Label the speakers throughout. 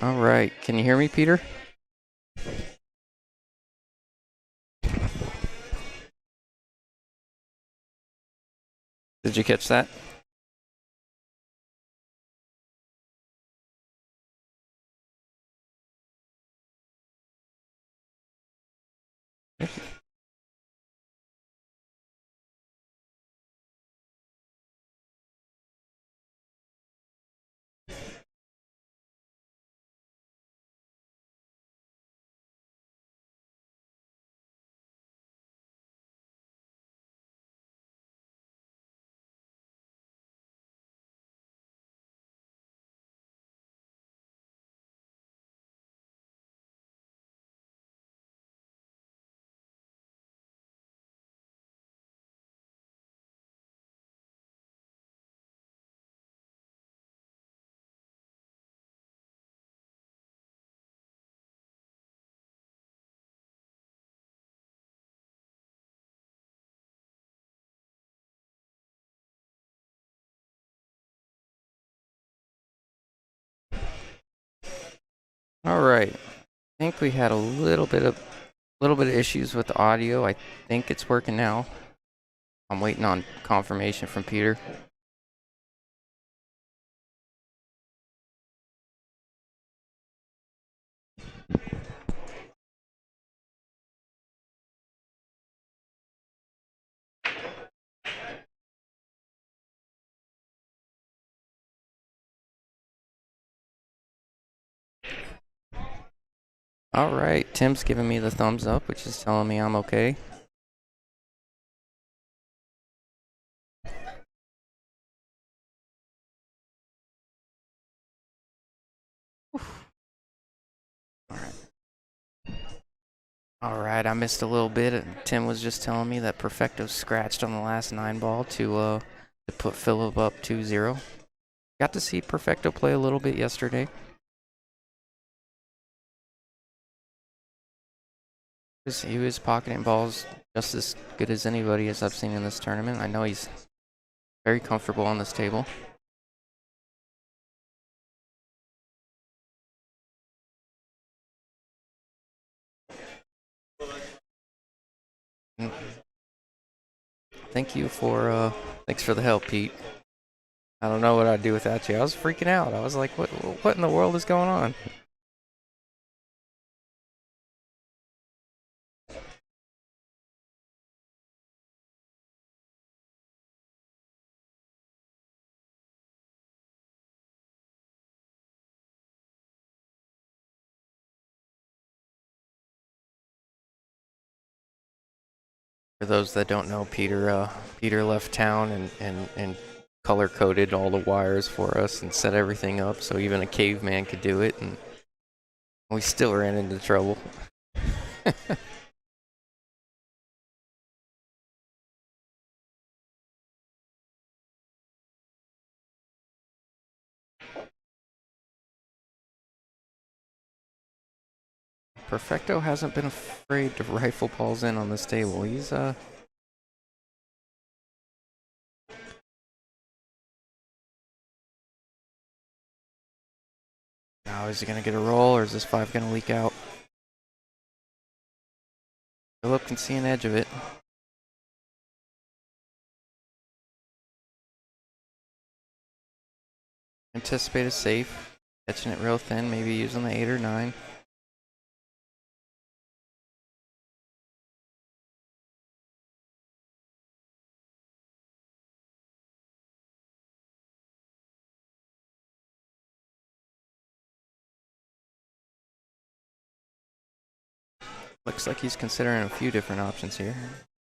Speaker 1: All right. Can you hear me, Peter? Did you catch that? All right. I think we had a little bit of issues with the audio. I think it's working now. I'm waiting on confirmation from Peter. All right. Tim's giving me the thumbs up, which is telling me I'm okay. All right, I missed a little bit. Tim was just telling me that Perfecto scratched on the last 9 ball to put Philip up 2-0. Got to see Perfecto play a little bit yesterday. He was pocketing balls just as good as anybody as I've seen in this tournament. I know he's very comfortable on this table. Thank you for thanks for the help, Pete. I don't know what I'd do without you. I was freaking out. I was like, what in the world is going on? For those that don't know, Peter left town and color coded all the wires for us and set everything up so even a caveman could do it, and we still ran into trouble. Perfecto hasn't been afraid to rifle balls in on this table. He's now is he gonna get a roll or is this 5 gonna leak out? Philip can see an edge of it. Anticipate a safe, catching it real thin, maybe using the 8 or 9. Looks like he's considering a few different options here.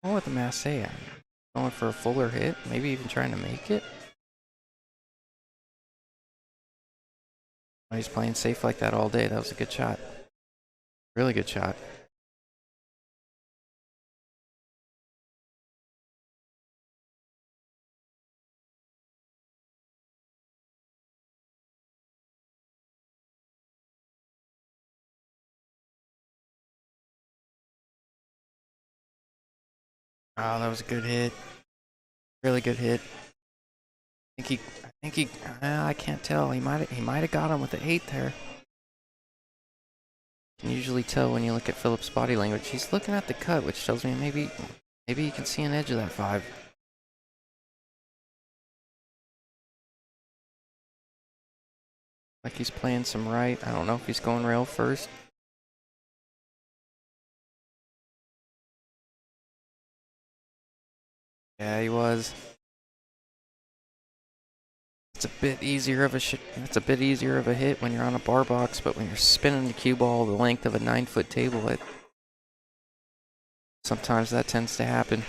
Speaker 1: Going with the Masse, going for a fuller hit, maybe even trying to make it. Oh, he's playing safe like that all day. That was a good shot. Really good shot. Oh, that was a good hit. Really good hit. I think he I can't tell. He might have got him with the 8 there. You can usually tell when you look at Philip's body language. He's looking at the cut, which tells me maybe you can see an edge of that 5. Like he's playing some right. I don't know if he's going rail first. Yeah, he was. It's a bit easier of a it's a bit easier of a hit when you're on a bar box, but when you're spinning the cue ball the length of a 9-foot table, sometimes that tends to happen.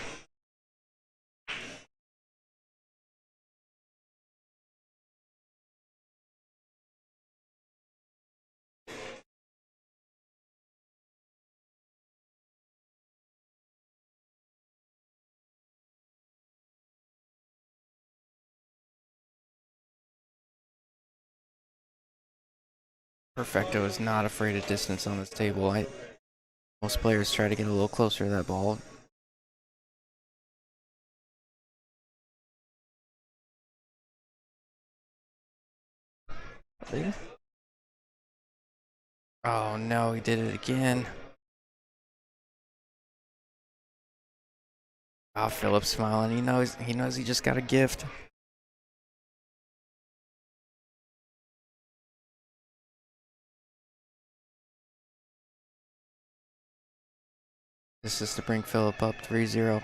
Speaker 1: Perfecto is not afraid of distance on this table. Most players try to get a little closer to that ball. Oh no, he did it again. Oh, Philip's smiling. He knows he just got a gift. This is to bring Philip up 3-0.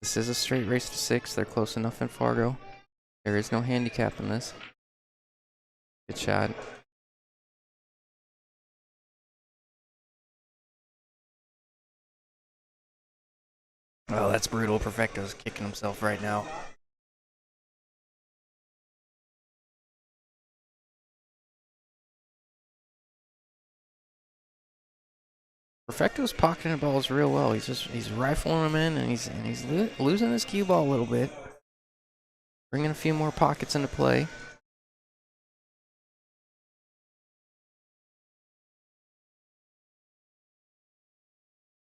Speaker 1: This is a straight race to 6. They're close enough in Fargo. There is no handicap in this. Good shot. Oh, that's brutal. Perfecto's kicking himself right now. Perfecto's pocketing balls real well. He's rifling them in, and he's losing his cue ball a little bit. Bringing a few more pockets into play.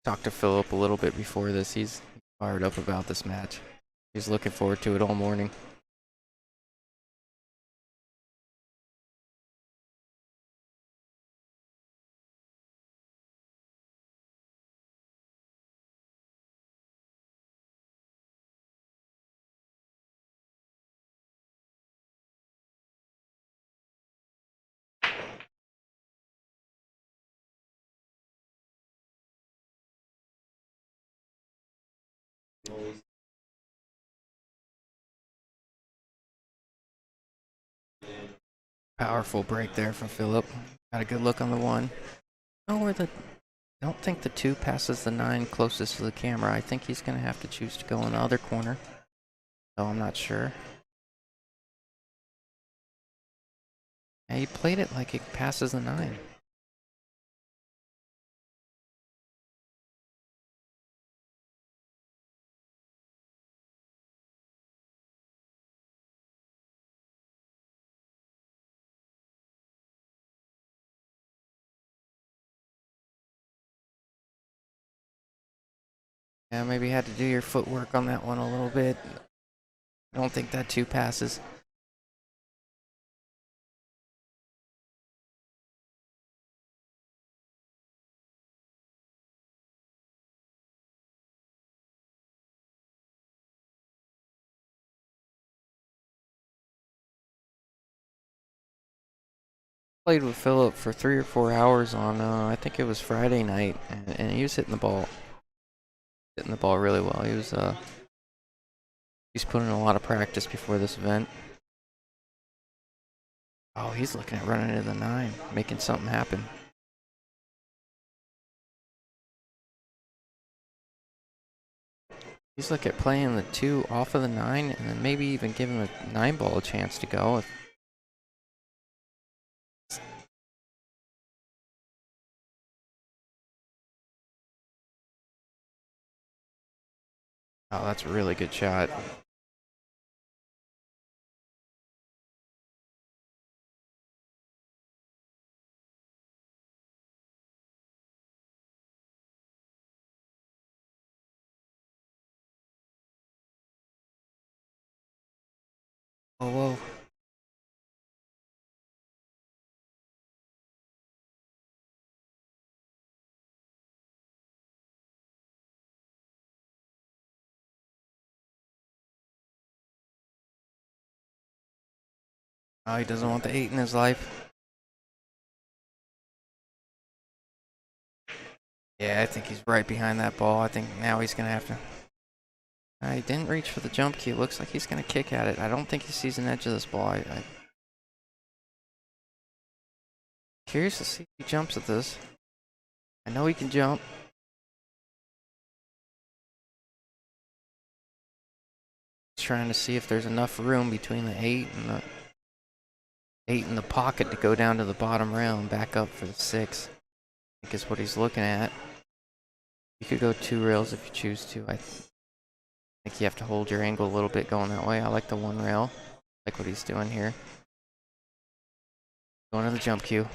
Speaker 1: Talked to Philip a little bit before this. He's fired up about this match. He's looking forward to it all morning. Powerful break there from Philip. Got a good look on the 1. I don't think the 2 passes the 9 closest to the camera. I think he's going to have to choose to go in the other corner. So I'm not sure. Yeah, he played it like it passes the 9. Yeah, maybe you had to do your footwork on that one a little bit. I don't think that 2 passes. Played with Philip for 3 or 4 hours on, I think it was Friday night, and he was hitting the ball really well. He's put in a lot of practice before this event. Oh, he's looking at running into the 9, making something happen. He's looking at playing the 2 off of the 9, and then maybe even giving the 9 ball a chance to go. Oh, that's a really good shot. Oh, whoa. Oh, he doesn't want the 8 in his life. Yeah, I think he's right behind that ball. I think now he's going to have to... He didn't reach for the jump cue. Looks like he's going to kick at it. I don't think he sees an edge of this ball. I'm curious to see if he jumps at this. I know he can jump. He's trying to see if there's enough room between the 8 and the 8 in the pocket to go down to the bottom rail and back up for the 6. I think is what he's looking at. You could go 2 rails if you choose to. I think you have to hold your angle a little bit going that way. I like the 1 rail. I like what he's doing here. Going to the jump cue.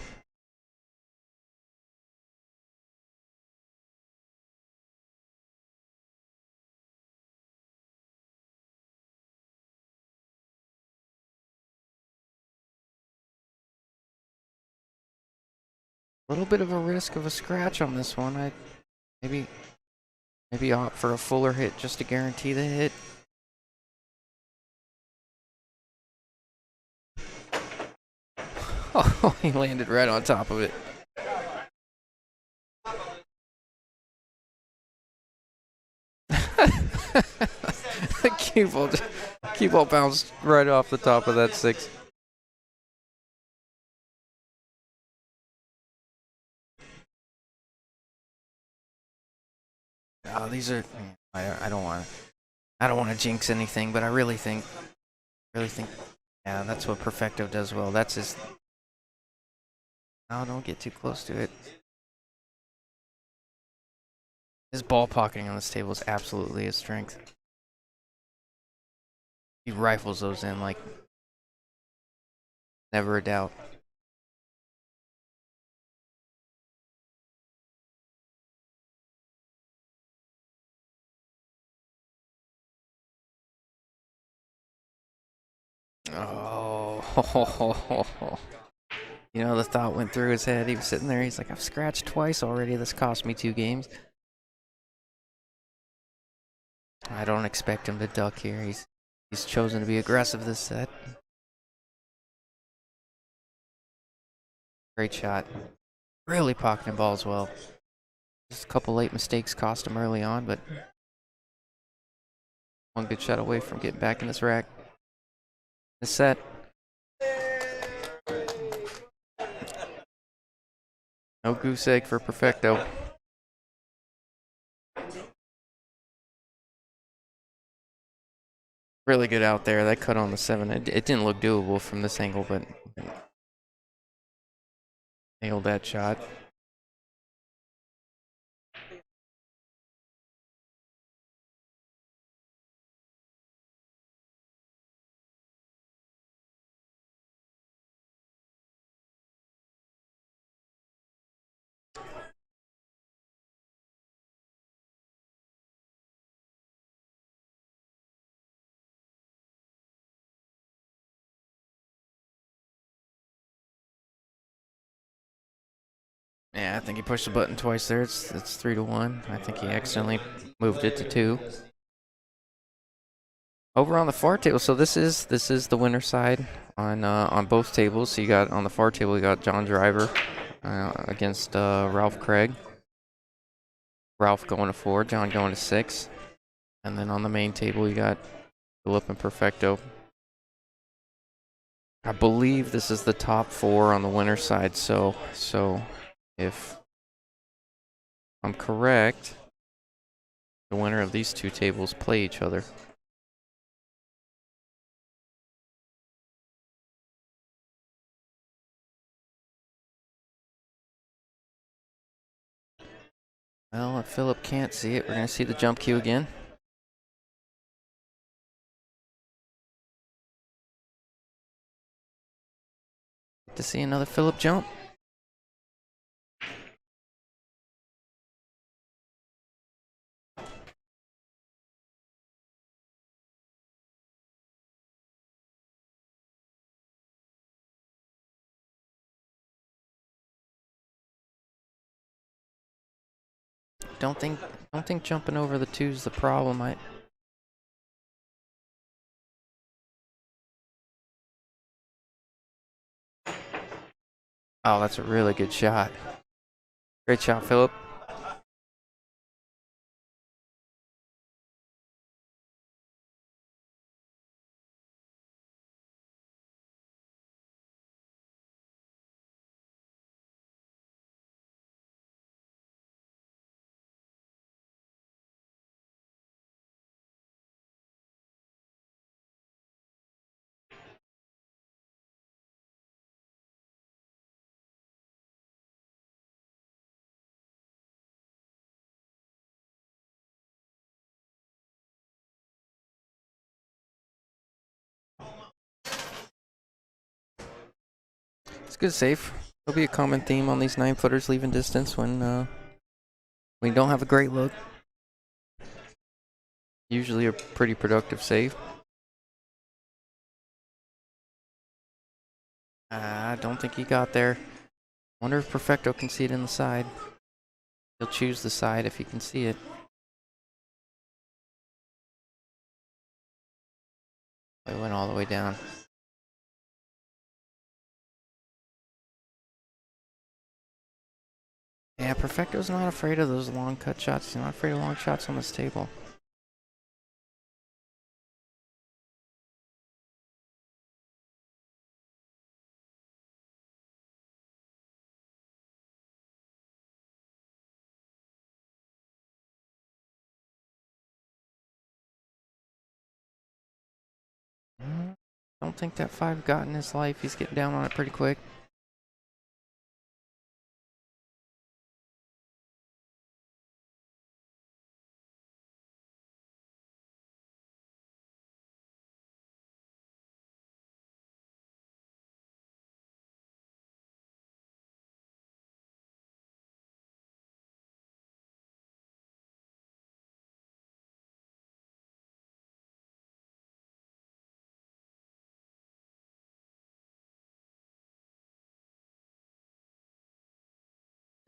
Speaker 1: A little bit of a risk of a scratch on this one. I maybe opt for a fuller hit just to guarantee the hit. Oh, he landed right on top of it. The cue ball bounced right off the top of that 6. Oh, these are. I don't want to jinx anything, but I really think, yeah, that's what Perfecto does well. That's his. No, don't get too close to it. His ball pocketing on this table is absolutely his strength. He rifles those in like never a doubt. Oh, you know, the thought went through his head. He was sitting there. He's like, I've scratched twice already. This cost me 2 games. I don't expect him to duck here. He's chosen to be aggressive this set. Great shot. Really pocketing balls well. Just a couple late mistakes cost him early on, but one good shot away from getting back in this rack. This set. No goose egg for Perfecto. Really good out there. That cut on the 7. It didn't look doable from this angle, but nailed that shot. Yeah, I think he pushed the button twice there. It's 3-1. I think he accidentally moved it to 2. Over on the far table, so this is the winner side on both tables. So you got on the far table, you got John Driver against Ralph Craig. Ralph going to 4, John going to 6, and then on the main table you got Philip and Perfecto. I believe this is the top 4 on the winner side. So if I'm correct, the winner of these 2 tables play each other. Well, if Philip can't see it, we're going to see the jump cue again. To see another Philip jump. Don't think jumping over the 2 is the problem. Oh, that's a really good shot. Great shot, Philip. It's a good save. There'll be a common theme on these 9-footers leaving distance when we don't have a great look. Usually a pretty productive save. I don't think he got there. Wonder if Perfecto can see it in the side. He'll choose the side if he can see it. It went all the way down. Yeah, Perfecto's not afraid of those long cut shots. He's not afraid of long shots on this table. Don't think that 5 got in his life. He's getting down on it pretty quick.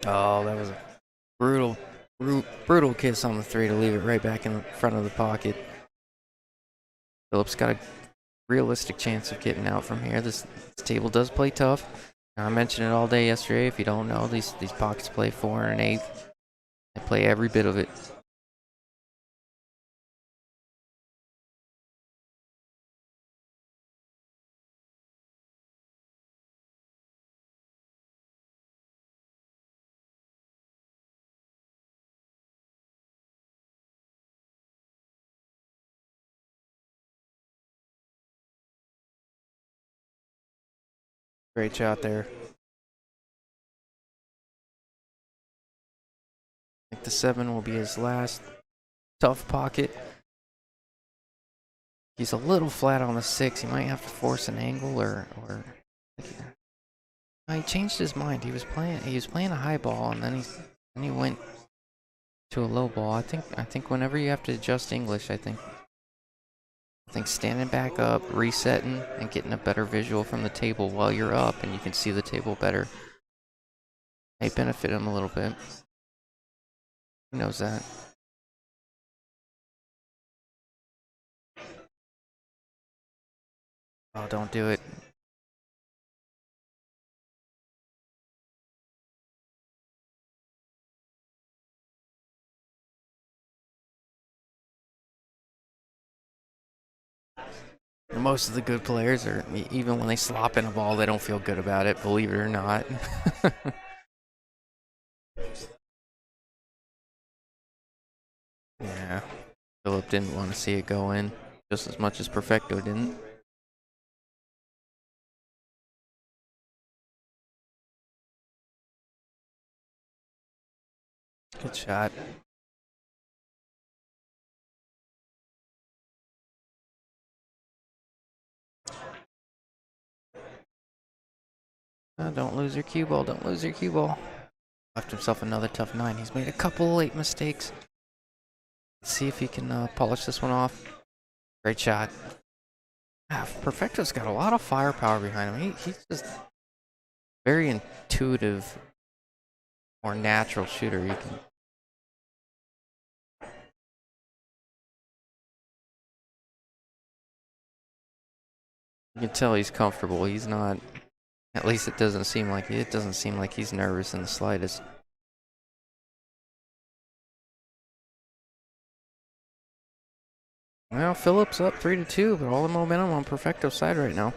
Speaker 1: Oh, that was a brutal kiss on the 3 to leave it right back in the front of the pocket. Phillips got a realistic chance of getting out from here. This table does play tough. I mentioned it all day yesterday. If you don't know, these pockets play 4 and an 8. They play every bit of it. Great shot there. I think the 7 will be his last tough pocket. He's a little flat on the 6. He might have to force an angle or he changed his mind. He was playing a high ball and then he went to a low ball. I think whenever you have to adjust English, I think standing back up, resetting, and getting a better visual from the table while you're up and you can see the table better may benefit him a little bit. He knows that. Oh, don't do it. Most of the good players are, even when they slop in a ball, they don't feel good about it, believe it or not. Yeah. Philip didn't want to see it go in just as much as Perfecto didn't. Good shot. Don't lose your cue ball. Don't lose your cue ball. Left himself another tough 9. He's made a couple late mistakes. Let's see if he can polish this one off. Great shot. Perfecto's got a lot of firepower behind him. He's just very intuitive, more natural shooter. You can tell he's comfortable. He's not At least it doesn't seem like he's nervous in the slightest. Well, Phillips up 3-2, but all the momentum on Perfecto's side right now.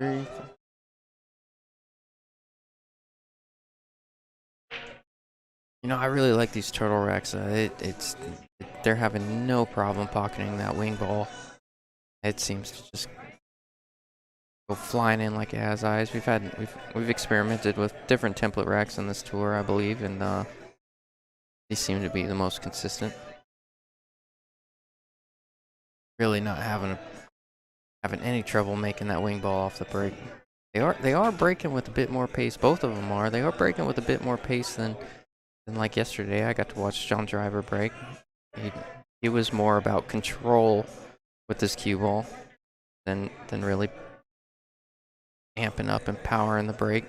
Speaker 1: Three. You know, I really like these turtle racks. They're having no problem pocketing that wing ball. It seems to just go flying in like it has eyes. We've experimented with different template racks on this tour, I believe, and these seem to be the most consistent. Really not having any trouble making that wing ball off the break. They are breaking with a bit more pace. Both of them are. They are breaking with a bit more pace than like yesterday. I got to watch John Driver break. He was more about control with this cue ball than really amping up and powering the break.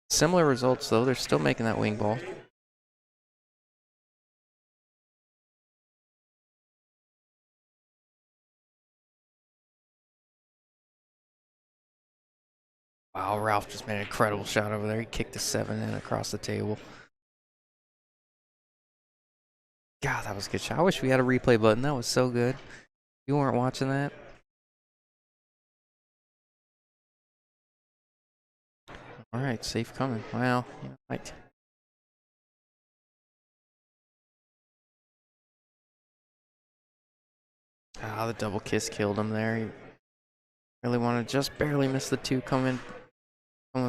Speaker 1: Similar results though. They're still making that wing ball. Wow, Ralph just made an incredible shot over there. He kicked a 7 in across the table. God, that was a good shot. I wish we had a replay button. That was so good. You weren't watching that? All right, safe coming. Well, you know, like the double kiss killed him there. He really wanted to just barely miss the 2 coming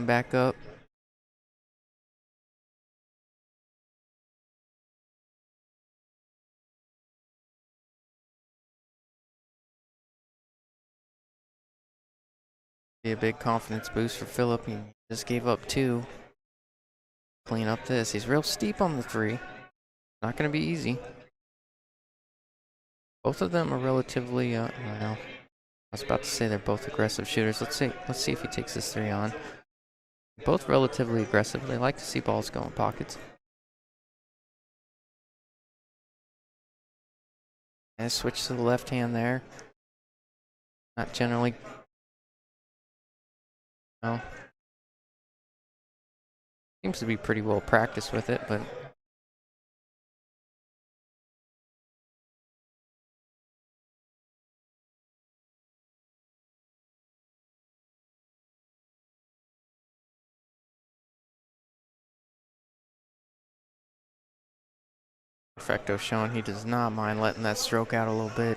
Speaker 1: back up. Be a big confidence boost for Philip. He just gave up 2. Clean up this. He's real steep on the 3. Not going to be easy. Both of them are relatively, well, I was about to say they're both aggressive shooters. Let's see if he takes this 3 on. Both relatively aggressive. They like to see balls go in pockets. And switch to the left hand there. Not generally. No. Seems to be pretty well practiced with it, but Perfecto showing he does not mind letting that stroke out a little bit.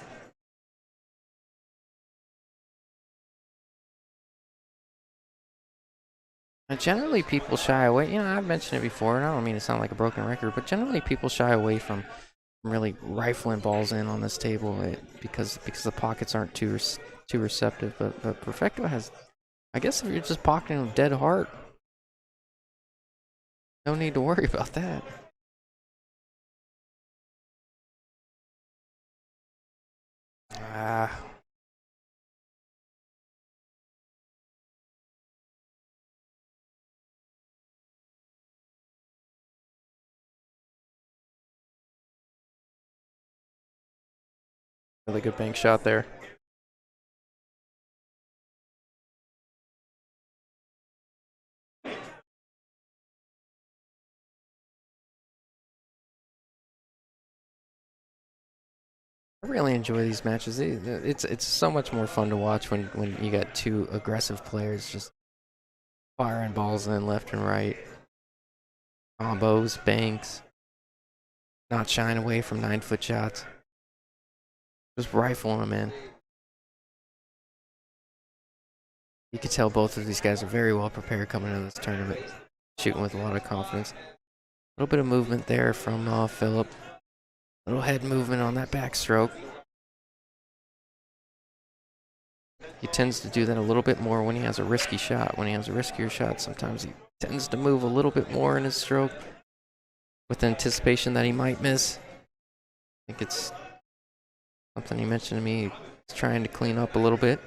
Speaker 1: And generally people shy away. You know, I've mentioned it before, and I don't mean to sound like a broken record, but generally people shy away from really rifling balls in on this table because the pockets aren't too receptive. But Perfecto has, I guess, if you're just pocketing a dead heart, no need to worry about that. Really good bank shot there. I really enjoy these matches. It's so much more fun to watch when you got 2 aggressive players just firing balls in left and right. Combos, banks, not shying away from 9-foot shots. Just rifling them in. You can tell both of these guys are very well prepared coming into this tournament. Shooting with a lot of confidence. A little bit of movement there from Philip. Little head movement on that backstroke. He tends to do that a little bit more when he has a risky shot. When he has a riskier shot, sometimes he tends to move a little bit more in his stroke with anticipation that he might miss. I think it's something he mentioned to me. He's trying to clean up a little bit.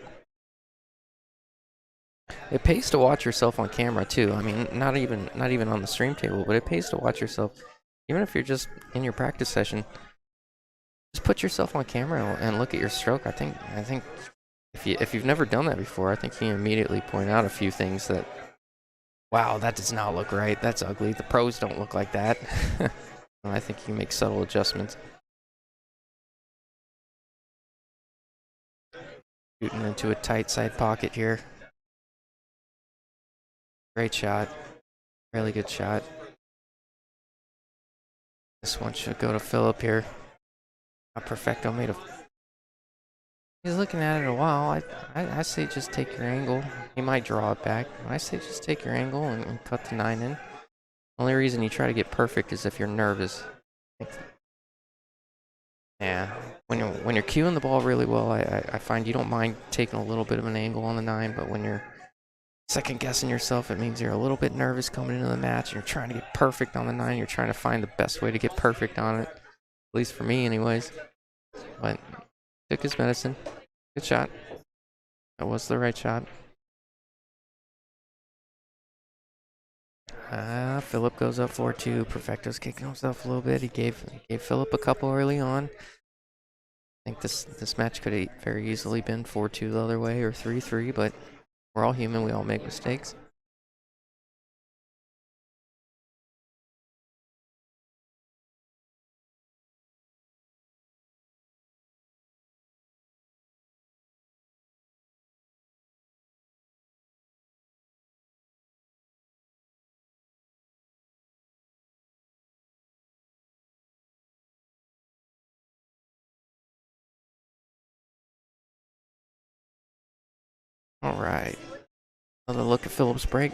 Speaker 1: It pays to watch yourself on camera too. I mean, not even on the stream table, but it pays to watch yourself, even if you're just in your practice session. Just put yourself on camera and look at your stroke. I think if you've never done that before, I think you can immediately point out a few things that, wow, that does not look right. That's ugly. The pros don't look like that. I think you can make subtle adjustments. Shooting into a tight side pocket here. Great shot. Really good shot. This one should go to Philip here. Perfecto made a... He's looking at it a while. I say just take your angle. He might draw it back. I say just take your angle and cut the 9 in. Only reason you try to get perfect is if you're nervous. Yeah, when you're cueing the ball really well, I find you don't mind taking a little bit of an angle on the 9, but when you're second guessing yourself, it means you're a little bit nervous coming into the match. And you're trying to get perfect on the 9. You're trying to find the best way to get perfect on it. At least for me, anyways. But took his medicine. Good shot. That was the right shot. Philip goes up 4-2. Perfecto's kicking himself a little bit. He gave Philip a couple early on. I think this match could have very easily been 4-2 the other way or 3-3, but we're all human. We all make mistakes. All right. Another look at Philip's break.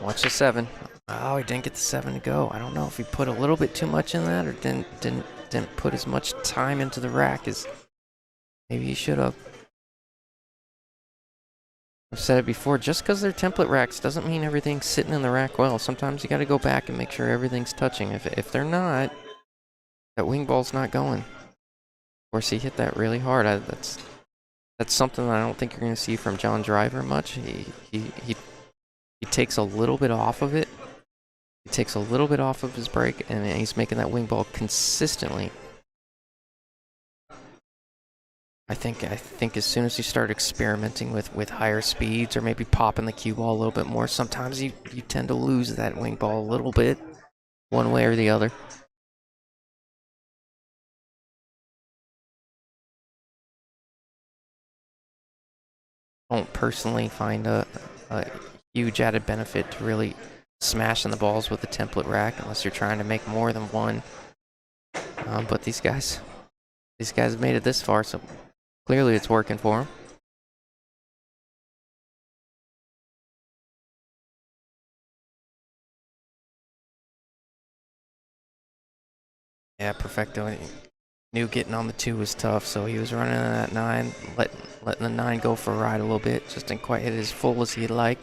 Speaker 1: Watch the 7. Oh, he didn't get the 7 to go. I don't know if he put a little bit too much in that or didn't put as much time into the rack as maybe he should have. I've said it before, just because they're template racks doesn't mean everything's sitting in the rack well. Sometimes you got to go back and make sure everything's touching. If they're not, that wing ball's not going. Of course, he hit that really hard. That's something that I don't think you're going to see from John Driver much. He takes a little bit off of it. He takes a little bit off of his break, and he's making that wing ball consistently. I think as soon as you start experimenting with higher speeds or maybe popping the cue ball a little bit more, sometimes you tend to lose that wing ball a little bit, one way or the other. I don't personally find a huge added benefit to really smashing the balls with the template rack unless you're trying to make more than one. But these guys have made it this far, so clearly it's working for them. Yeah, Perfecto knew getting on the 2 was tough, so he was running that 9, letting the 9 go for a ride a little bit. Just didn't quite hit as full as he'd like.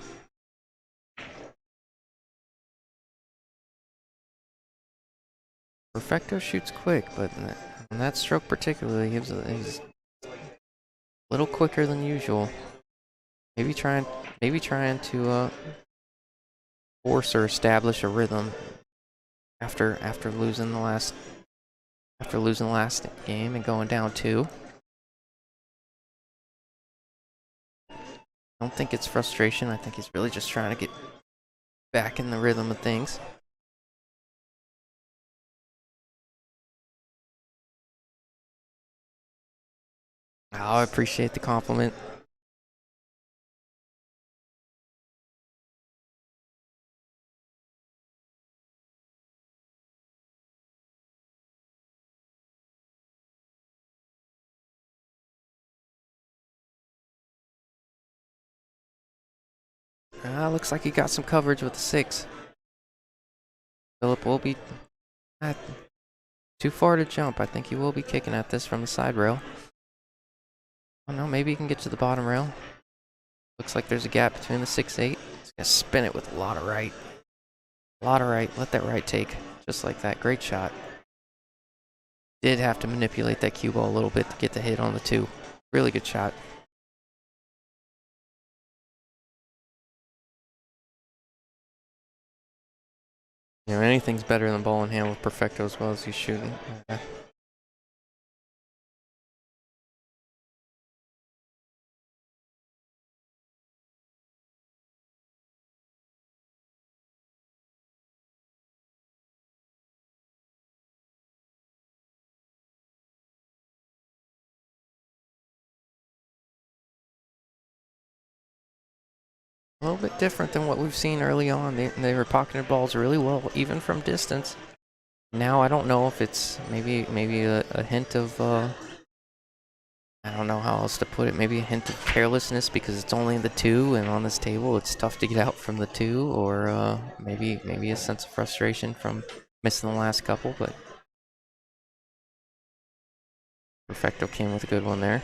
Speaker 1: Perfecto shoots quick, but on that stroke particularly, he's a little quicker than usual. Maybe trying to force or establish a rhythm after losing the last game and going down 2. I don't think it's frustration. I think he's really just trying to get back in the rhythm of things. Oh, I appreciate the compliment. Looks like he got some coverage with the 6. Philip will be too far to jump. I think he will be kicking at this from the side rail. Oh no, maybe he can get to the bottom rail. Looks like there's a gap between the 6-8. He's gonna spin it with a lot of right. A lot of right. Let that right take. Just like that. Great shot. Did have to manipulate that cue ball a little bit to get the hit on the 2. Really good shot. You know, anything's better than ball in hand with Perfecto as well as he's shooting. Okay. A little bit different than what we've seen early on. They were pocketing balls really well, even from distance. Now I don't know if it's maybe a hint of I don't know how else to put it. Maybe a hint of carelessness because it's only the 2, and on this table it's tough to get out from the 2, or maybe a sense of frustration from missing the last couple. But Perfecto came with a good one there.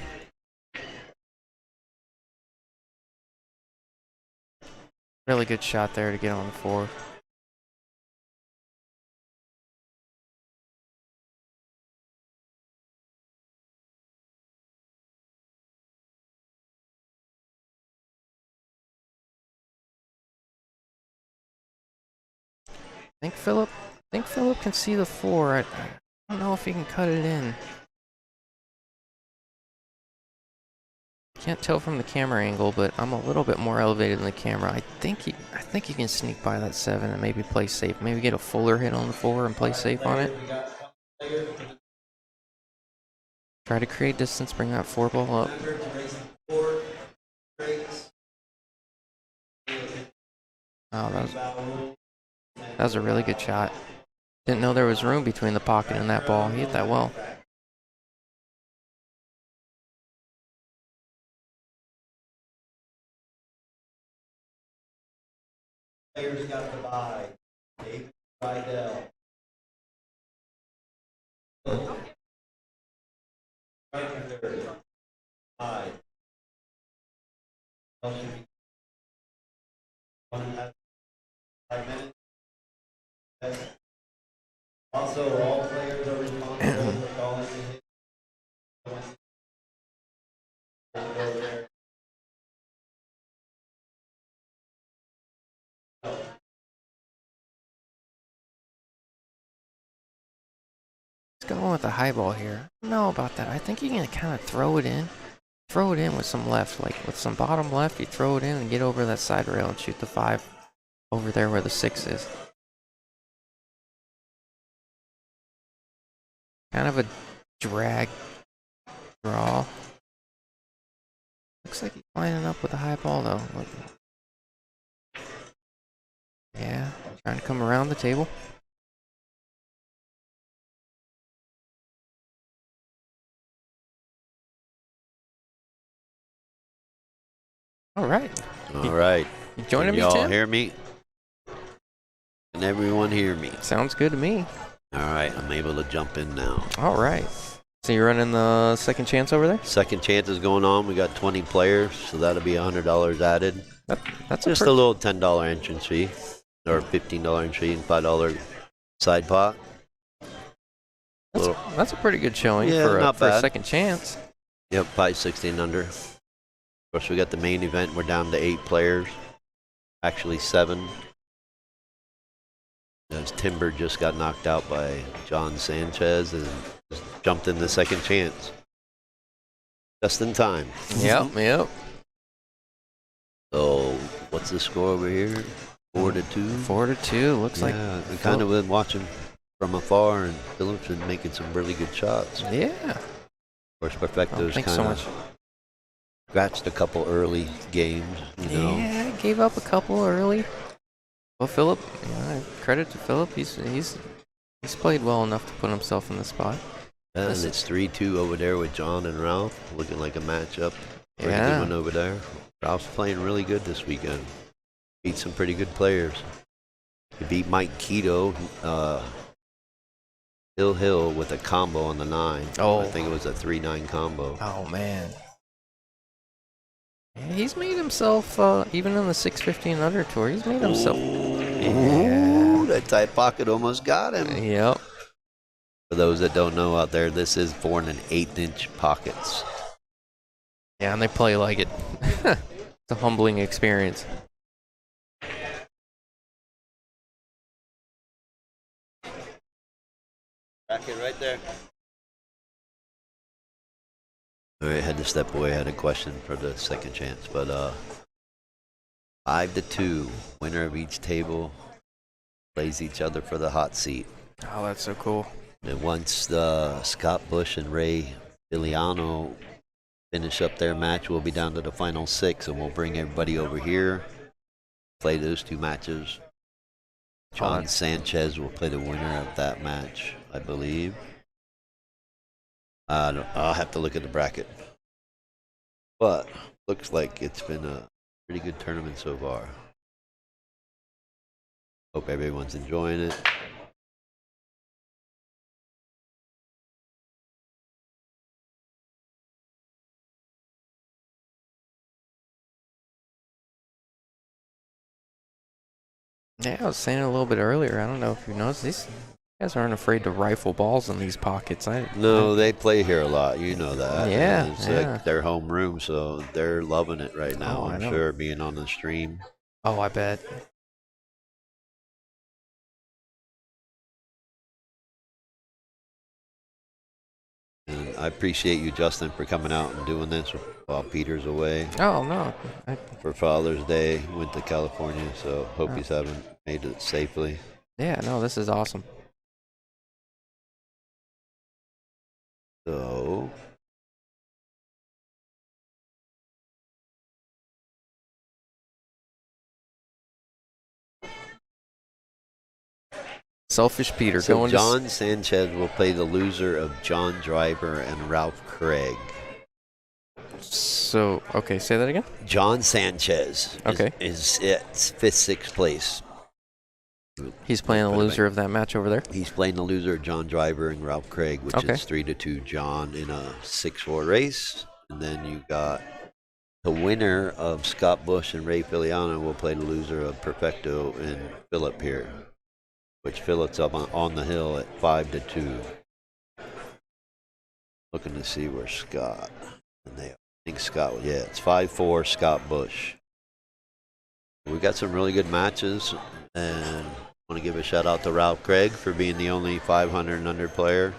Speaker 1: Really good shot there to get on the 4. I think Philip can see the 4. I don't know if he can cut it in. Can't tell from the camera angle, but I'm a little bit more elevated than the camera. I think he can sneak by that 7 and maybe play safe. Maybe get a fuller hit on the 4 and play safe on it. Try to create distance, bring that 4 ball up. Oh, that was a really good shot. Didn't know there was room between the pocket and that ball. He hit that well.
Speaker 2: Players got to buy. David Rydell. Also, all players are responsible for calling the
Speaker 1: Let's go with the high ball here. I don't know about that. I think you can kind of throw it in. Throw it in with some left. Like with some bottom left, you throw it in and get over that side rail and shoot the 5 over there where the 6 is. Kind of a drag draw. Looks like he's lining up with a high ball though. Yeah, trying to come around the table. All right.
Speaker 3: All right.
Speaker 1: You joining me,
Speaker 3: Y'all
Speaker 1: Tim?
Speaker 3: hear me? Can everyone hear me?
Speaker 1: Sounds good to me.
Speaker 3: All right, I'm able to jump in now.
Speaker 1: All right. So you're running the second chance over there?
Speaker 3: Second chance is going on. We got 20 players, so that'll be $100 added.
Speaker 1: That's
Speaker 3: just a little $10 entrance fee, or $15 entrance fee, and $5 side pot.
Speaker 1: That's a pretty good showing for a second chance.
Speaker 3: Yep, 516 under. Of course, we got the main event. We're down to 8 players, actually 7. As Timber just got knocked out by John Sanchez and just jumped in the second chance. Just in time.
Speaker 1: Yep.
Speaker 3: So, what's the score over here? 4-2?
Speaker 1: 4-2. Looks like.
Speaker 3: Yeah, we kind of been watching from afar, and Phillips been making some really good shots.
Speaker 1: Yeah.
Speaker 3: Of course, Perfecto's
Speaker 1: Thanks so much.
Speaker 3: Scratched a couple early games, you know.
Speaker 1: Yeah, gave up a couple early. Well, Philip, credit to Philip. He's played well enough to put himself in the spot.
Speaker 3: And it's 3-2 over there with John and Ralph, looking like a matchup. Pretty good one over there. Ralph's playing really good this weekend. Beat some pretty good players. He beat Mike Keto, Hill with a combo on the 9.
Speaker 1: Oh,
Speaker 3: I think it was a 3-9 combo.
Speaker 1: Oh man. Yeah, he's made himself, even on the 650 and under tour, he's made himself.
Speaker 3: Ooh, that tight pocket almost got him.
Speaker 1: Yep.
Speaker 3: For those that don't know out there, this is 4 1/8-inch pockets.
Speaker 1: Yeah, and they play like it. It's a humbling experience.
Speaker 3: Bracket right there. All right, had to step away. Had a question for the second chance, but 5-2, winner of each table plays each other for the hot seat.
Speaker 1: Oh, that's so cool.
Speaker 3: And once Scott Bush and Ray Filiano finish up their match, we'll be down to the final 6, and we'll bring everybody over here, play those 2 matches. John Sanchez will play the winner of that match, I believe. I'll have to look at the bracket. But looks like it's been a pretty good tournament so far. Hope everyone's enjoying it.
Speaker 1: Yeah, I was saying it a little bit earlier. I don't know if you noticed, these guys aren't afraid to rifle balls in these pockets.
Speaker 3: No, they play here a lot. You know that.
Speaker 1: Yeah,
Speaker 3: And it's
Speaker 1: yeah.
Speaker 3: like their home room, so they're loving it right now.
Speaker 1: Oh, I
Speaker 3: I'm
Speaker 1: know.
Speaker 3: sure, being on the stream.
Speaker 1: Oh, I bet.
Speaker 3: And I appreciate you, Justin, for coming out and doing this while Peter's away.
Speaker 1: Oh, no.
Speaker 3: For Father's Day, went to California, so hope
Speaker 1: Oh.
Speaker 3: he's made it safely.
Speaker 1: Yeah, no, this is awesome.
Speaker 3: So,
Speaker 1: Selfish Peter
Speaker 3: so
Speaker 1: going
Speaker 3: John Sanchez will play the loser of John Driver and Ralph Craig.
Speaker 1: So, okay, say that again?
Speaker 3: John Sanchez
Speaker 1: Okay.
Speaker 3: is at 5th, 6th place.
Speaker 1: He's playing the
Speaker 3: Put it
Speaker 1: loser of that match over there?
Speaker 3: He's playing the loser of John Driver and Ralph Craig, which
Speaker 1: Okay.
Speaker 3: is 3-2 John in a 6-4 race. And then you got the winner of Scott Bush and Ray Filiano will play the loser of Perfecto and Phillip here, which Phillip's up on the hill at 5-2. Looking to see where Scott, and I think Scott, yeah, it's 5-4 Scott Bush. We got some really good matches, and I want to give a shout out to Ralph Craig for being the only 500 and under player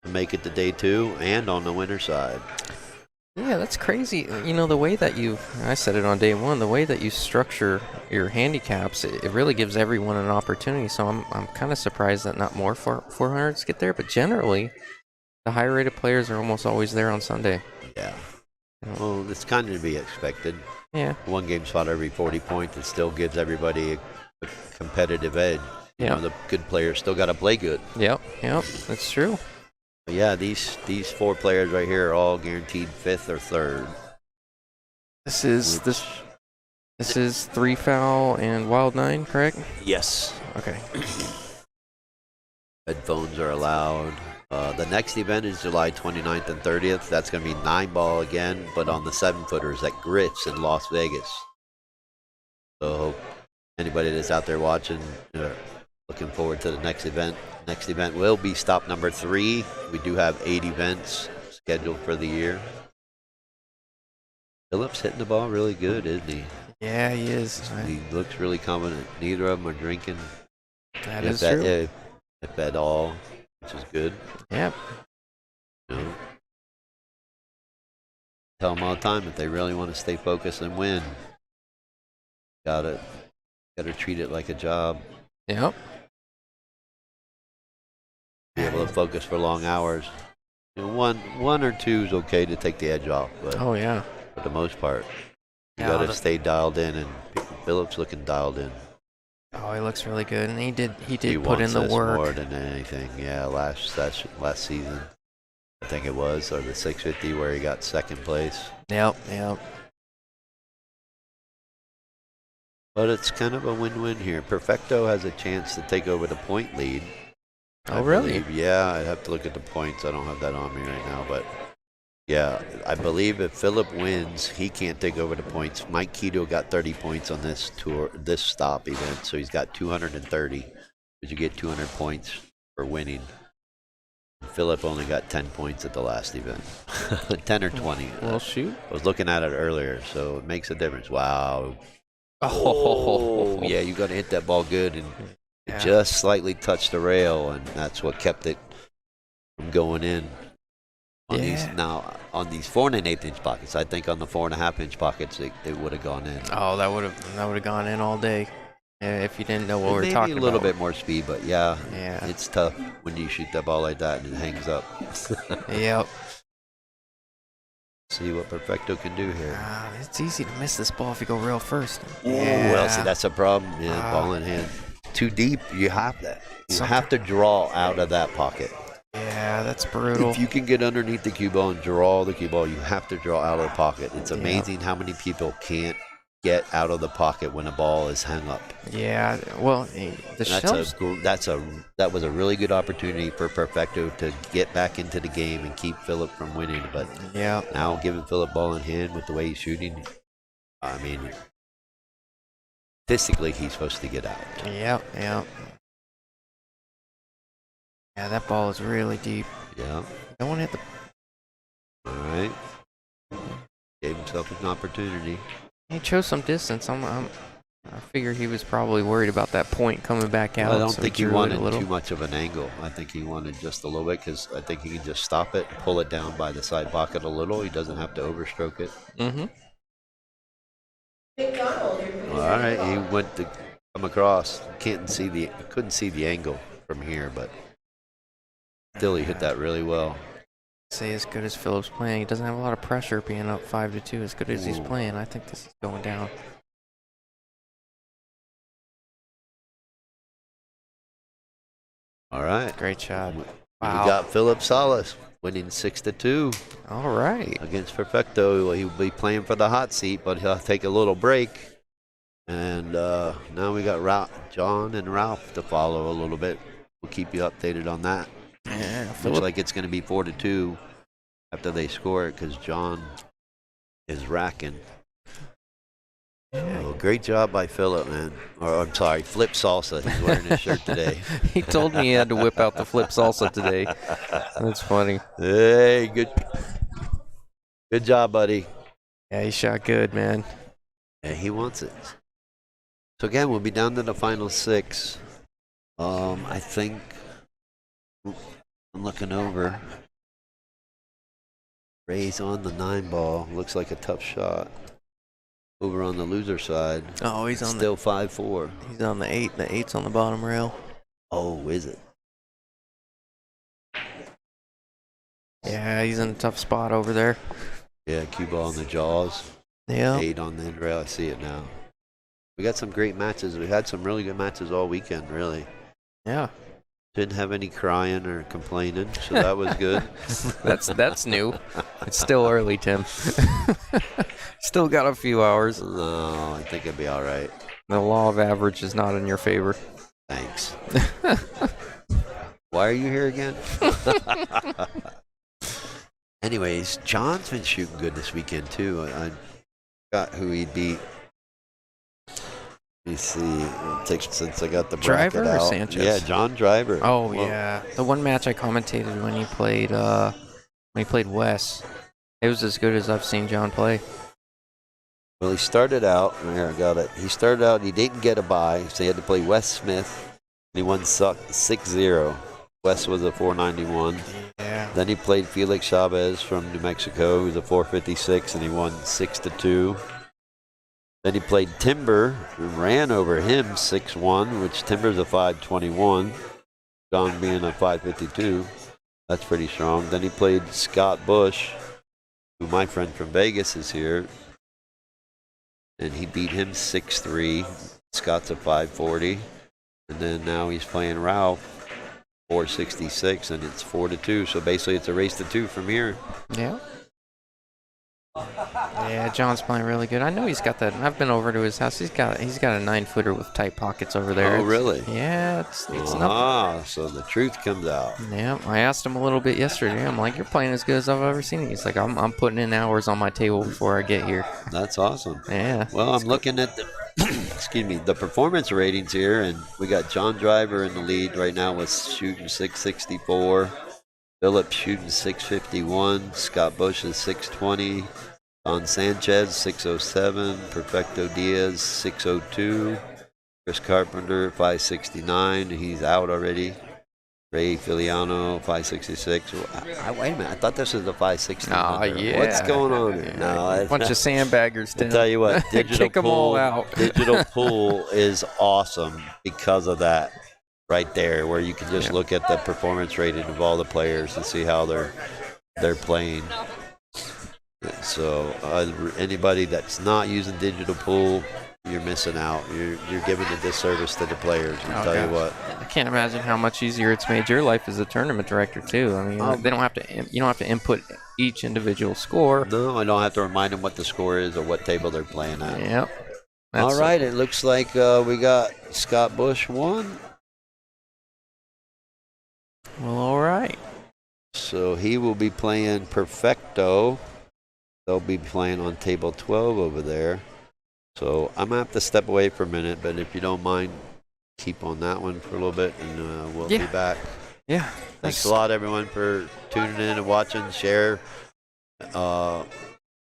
Speaker 3: to make it to day 2 and on the winner side.
Speaker 1: Yeah, that's crazy. You know, the way that I said it on day 1, the way that you structure your handicaps, it really gives everyone an opportunity. So I'm kind of surprised that not more 400s get there, but generally, the higher rated players are almost always there on Sunday.
Speaker 3: Yeah. Well, it's kind of to be expected.
Speaker 1: Yeah.
Speaker 3: One game's fought every 40 points. It still gives everybody a competitive edge. You know, the good players still got to play good.
Speaker 1: Yep, that's true.
Speaker 3: But yeah, these 4 players right here are all guaranteed 5th or 3rd.
Speaker 1: This is 3 foul and wild 9, correct?
Speaker 3: Yes.
Speaker 1: Okay.
Speaker 3: Headphones are allowed. The next event is July 29th and 30th. That's going to be 9-ball again, but on the 7-footers at Grits in Las Vegas. So anybody that's out there watching, looking forward to the next event. Next event will be stop number 3. We do have 8 events scheduled for the year. Phillip's hitting the ball really good, isn't he?
Speaker 1: Yeah, he is.
Speaker 3: He looks really confident. Neither of them are drinking.
Speaker 1: That is true.
Speaker 3: If at all, which is good.
Speaker 1: Yeah.
Speaker 3: You know, tell them all the time, if they really want to stay focused and win, gotta treat it like a job.
Speaker 1: Yep.
Speaker 3: Be able to focus for long hours. You know, one or two is okay to take the edge off, but
Speaker 1: Oh yeah.
Speaker 3: for the most part, you
Speaker 1: Yeah,
Speaker 3: gotta stay dialed in. And Phillip's looking dialed in.
Speaker 1: Oh, he looks really good, and he did
Speaker 3: He
Speaker 1: put in
Speaker 3: wants
Speaker 1: the
Speaker 3: this
Speaker 1: work.
Speaker 3: more than anything. Yeah, last season, I think it was, or the 650 where he got 2nd place.
Speaker 1: Yep.
Speaker 3: But it's kind of a win-win here. Perfecto has a chance to take over the point lead.
Speaker 1: Oh,
Speaker 3: I
Speaker 1: really?
Speaker 3: believe. Yeah, I'd have to look at the points. I don't have that on me right now, but Yeah, I believe if Philip wins, he can't take over the points. Mike Keto got 30 points on this tour, this stop event, so he's got 230. Because you get 200 points for winning. Philip only got 10 points at the last event. 10 or 20.
Speaker 1: Well, shoot.
Speaker 3: I was looking at it earlier, so it makes a difference. Wow.
Speaker 1: Oh,
Speaker 3: Yeah, you got to hit that ball good, and
Speaker 1: Yeah.
Speaker 3: it just slightly touched the rail, and that's what kept it from going in. On these
Speaker 1: Yeah.
Speaker 3: now on these 4 1/8 inch pockets, I think on the 4.5 inch pockets it would have gone in.
Speaker 1: Oh, that would have gone in all day. Yeah, if you didn't know what we're
Speaker 3: Maybe
Speaker 1: talking about.
Speaker 3: a little bit more speed, but yeah,
Speaker 1: Yeah.
Speaker 3: it's tough when you shoot that ball like that and it hangs up.
Speaker 1: Yep.
Speaker 3: See what Perfecto can do here.
Speaker 1: It's easy to miss this ball if you go real first.
Speaker 3: Well, see, that's a problem. Yeah,
Speaker 1: Ah.
Speaker 3: ball in hand. Too deep, you have that. You
Speaker 1: Something-
Speaker 3: have to draw out of that pocket.
Speaker 1: Yeah, that's brutal.
Speaker 3: If you can get underneath the cue ball and draw the cue ball, you have to draw out of the pocket. It's amazing how many people can't get out of the pocket when a ball is hung up.
Speaker 1: Yeah, well, the shells.
Speaker 3: That was a really good opportunity for Perfecto to get back into the game and keep Philip from winning. But
Speaker 1: Yeah.
Speaker 3: now giving Philip ball in hand with the way he's shooting, I mean, statistically he's supposed to get out.
Speaker 1: Yep. Yeah, that ball is really deep.
Speaker 3: Yeah.
Speaker 1: Don't want to hit the.
Speaker 3: All right. Gave himself an opportunity.
Speaker 1: He chose some distance. I figure he was probably worried about that point coming back out.
Speaker 3: I don't
Speaker 1: so
Speaker 3: think he
Speaker 1: drew it
Speaker 3: wanted
Speaker 1: a little.
Speaker 3: too much of an angle. I think he wanted just a little bit because I think he can just stop it, pull it down by the side pocket a little. He doesn't have to overstroke it.
Speaker 1: Mm-hmm.
Speaker 3: All right, he went to come across. Couldn't see the angle from here, but still he hit that really well.
Speaker 1: Say as good as Phillips playing, he doesn't have a lot of pressure being up 5-2. As good as he's
Speaker 3: Ooh.
Speaker 1: playing, I think this is going down.
Speaker 3: All right.
Speaker 1: Great shot.
Speaker 3: We
Speaker 1: Wow.
Speaker 3: got Philip Salas winning 6-2
Speaker 1: All right.
Speaker 3: against Perfecto. He'll be playing for the hot seat, but he'll take a little break. And now we got John and Ralph to follow a little bit. We'll keep you updated on that.
Speaker 1: Yeah,
Speaker 3: Looks
Speaker 1: Philip.
Speaker 3: like it's going to be 4-2 after they score it because John is racking.
Speaker 1: Yeah.
Speaker 3: Oh, great job by Philip, man. Or I'm sorry, Flip Salsa. He's wearing his shirt today.
Speaker 1: He told me he had to whip out the flip salsa today. That's funny.
Speaker 3: Hey, good job, buddy.
Speaker 1: Yeah, he shot good, man.
Speaker 3: Yeah, he wants it. So again, we'll be down to the final 6. I think I'm looking over. Ray's on the 9 ball. Looks like a tough shot. Over on the loser side.
Speaker 1: Oh, he's on
Speaker 3: Still 5-4.
Speaker 1: He's on the 8. The 8's on the bottom rail.
Speaker 3: Oh, is it?
Speaker 1: Yeah, he's in a tough spot over there.
Speaker 3: Yeah, cue ball on the jaws.
Speaker 1: Yeah.
Speaker 3: 8 on the end rail. I see it now. We got some great matches. We had some really good matches all weekend, really.
Speaker 1: Yeah.
Speaker 3: Didn't have any crying or complaining, so that was good.
Speaker 1: That's new. It's still early, Tim. Still got a few hours.
Speaker 3: No, I think it'd be all right.
Speaker 1: The law of average is not in your favor.
Speaker 3: Thanks. Why are you here again? Anyways, John's been shooting good this weekend, too. I got who he beat. Let me see. Since I got the bracket
Speaker 1: Driver or
Speaker 3: out.
Speaker 1: Sanchez?
Speaker 3: Yeah, John Driver.
Speaker 1: Oh,
Speaker 3: Well,
Speaker 1: yeah. The one match I commentated when he played Wes. It was as good as I've seen John play.
Speaker 3: Well, he started out. Here, I got it. He started out. He didn't get a bye, so he had to play Wes Smith. And he won 6-0. Wes was a 491.
Speaker 1: Yeah.
Speaker 3: Then he played Felix Chavez from New Mexico, who's a 456, and he won 6-2. Then he played Timber, who ran over him 6-1, which Timber's a 521. John being a 552. That's pretty strong. Then he played Scott Bush, who my friend from Vegas is here. And he beat him 6-3. Scott's a 540. And then now he's playing Ralph, 466, and it's 4-2. So basically it's a race to 2 from here.
Speaker 1: Yeah. Yeah, John's playing really good. I know he's got that. I've been over to his house. He's got a 9-footer with tight pockets over there.
Speaker 3: Oh, really?
Speaker 1: Yeah, it's nothing.
Speaker 3: So the truth comes out.
Speaker 1: Yeah, I asked him a little bit yesterday. I'm like, you're playing as good as I've ever seen you. He's like, I'm putting in hours on my table before I get here.
Speaker 3: That's awesome.
Speaker 1: Yeah.
Speaker 3: Well, I'm looking at the excuse me, the performance ratings here, and we got John Driver in the lead right now with shooting 664. Phillips shooting 651. Scott Bush is 620. Don Sanchez 607. Perfecto Diaz 602. Chris Carpenter 569. He's out already. Ray Filiano 566. Wait a minute. I thought this was the 560.
Speaker 1: Oh, yeah.
Speaker 3: What's going on here?
Speaker 1: Yeah,
Speaker 3: No,
Speaker 1: a bunch of sandbaggers.
Speaker 3: I'll tell you what, digital
Speaker 1: Kick them all out.
Speaker 3: digital pool is awesome because of that right there, where you can just look at the performance rating of all the players and see how they're playing. So anybody that's not using digital pool, you're missing out. You're giving a disservice to the players. I'll tell you what.
Speaker 1: I can't imagine how much easier it's made your life as a tournament director too. I mean, they don't have to. You don't have to input each individual score.
Speaker 3: No, I don't have to remind them what the score is or what table they're playing at.
Speaker 1: Yep.
Speaker 3: All right, it looks like we got Scott Bush won.
Speaker 1: Well, all right.
Speaker 3: So he will be playing Perfecto. They'll be playing on table 12 over there. So I'm going to have to step away for a minute, but if you don't mind, keep on that one for a little bit, and we'll be back.
Speaker 1: Yeah.
Speaker 3: Thanks a lot, everyone, for tuning in and watching. Share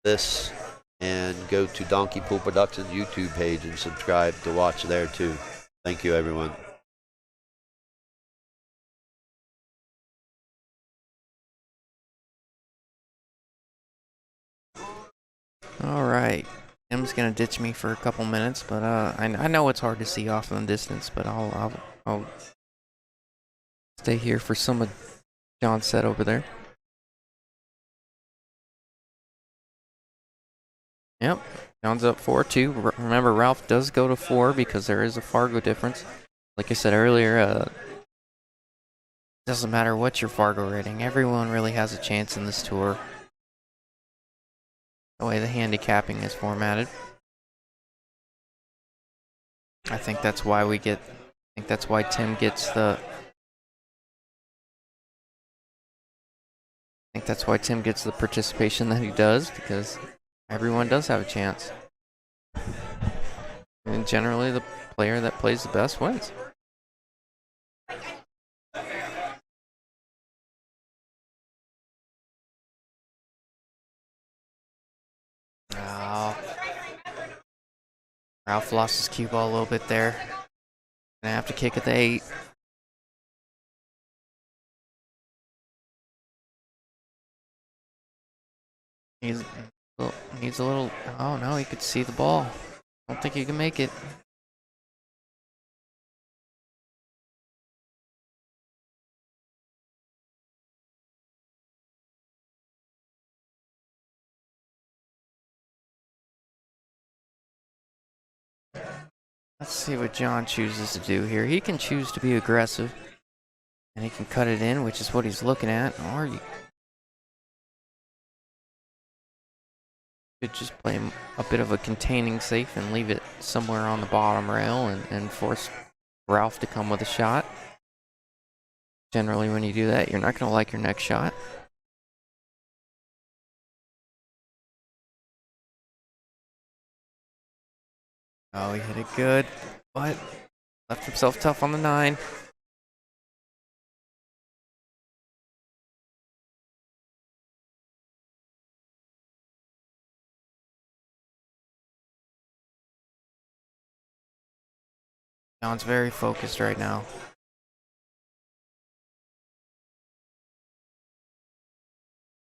Speaker 3: this, and go to Donkey Pool Productions YouTube page and subscribe to watch there, too. Thank you, everyone.
Speaker 1: All right. Tim's gonna ditch me for a couple minutes, but I know it's hard to see off in the distance, but I'll stay here for some of John's set over there. Yep, John's up 4-2. Remember, Ralph does go to 4 because there is a Fargo difference. Like I said earlier, doesn't matter what your Fargo rating. Everyone really has a chance in this tour. The way the handicapping is formatted. I think that's why Tim gets the. I think that's why Tim gets the participation that he does, because everyone does have a chance. And generally, the player that plays the best wins. Oh. Ralph lost his cue ball a little bit there. Gonna have to kick at the 8. Needs a little. Oh no, he could see the ball. I don't think he can make it. Let's see what John chooses to do here. He can choose to be aggressive, and he can cut it in, which is what he's looking at. Or you could just play a bit of a containing safe and leave it somewhere on the bottom rail and force Ralph to come with a shot. Generally, when you do that, you're not going to like your next shot. Oh, he hit it good, but left himself tough on the 9. John's very focused right now.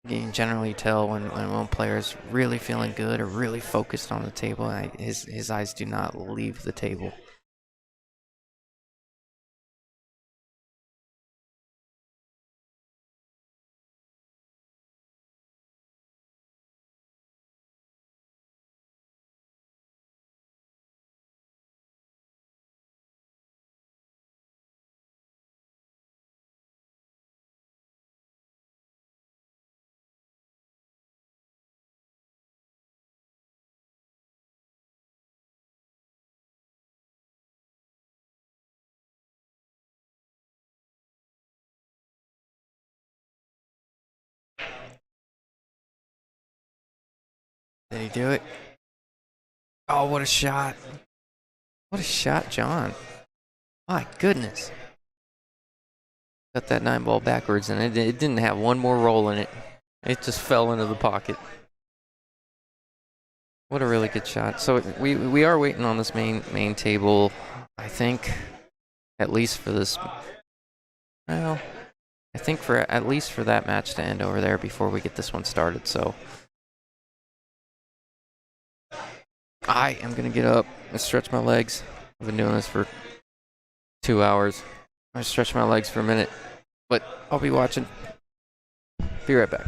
Speaker 1: You can generally tell when one player is really feeling good or really focused on the table. His eyes do not leave the table. Did he do it? Oh, what a shot. What a shot, John. My goodness. Got that 9 ball backwards, and it didn't have one more roll in it. It just fell into the pocket. What a really good shot. So we are waiting on this main table, I think, at least for this. Well, I think for at least for that match to end over there before we get this one started. So I am gonna get up and stretch my legs. I've been doing this for 2 hours. I stretch my legs for a minute, but I'll be watching. Be right back.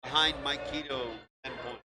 Speaker 3: Behind Mike Keto, 10 points.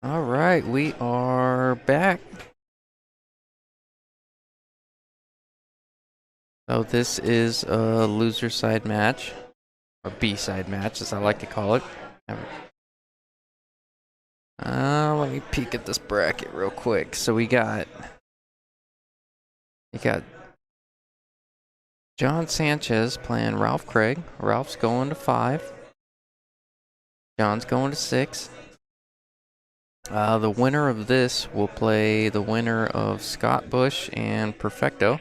Speaker 1: All right, we are back. So this is a loser side match, or B side match, as I like to call it. Let me peek at this bracket real quick. So we got John Sanchez playing Ralph Craig. Ralph's going to 5. John's going to 6. The winner of this will play the winner of Scott Bush and Perfecto.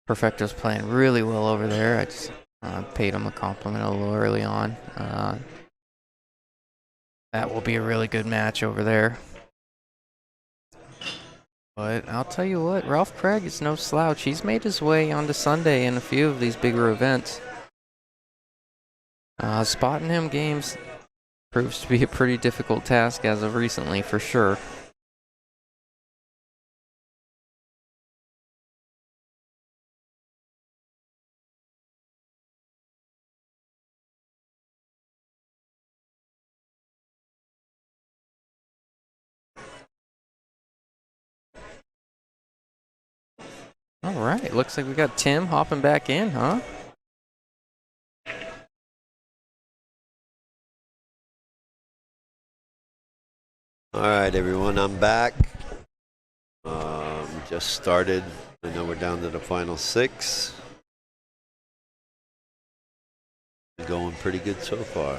Speaker 1: Perfecto's playing really well over there. I just paid him a compliment a little early on. That will be a really good match over there. But I'll tell you what, Ralph Craig is no slouch. He's made his way onto Sunday in a few of these bigger events. Spotting him games proves to be a pretty difficult task as of recently, for sure. All right, looks like we got Tim hopping back in, huh?
Speaker 3: All right, everyone, I'm back. Just started. I know we're down to the final 6. Going pretty good so far.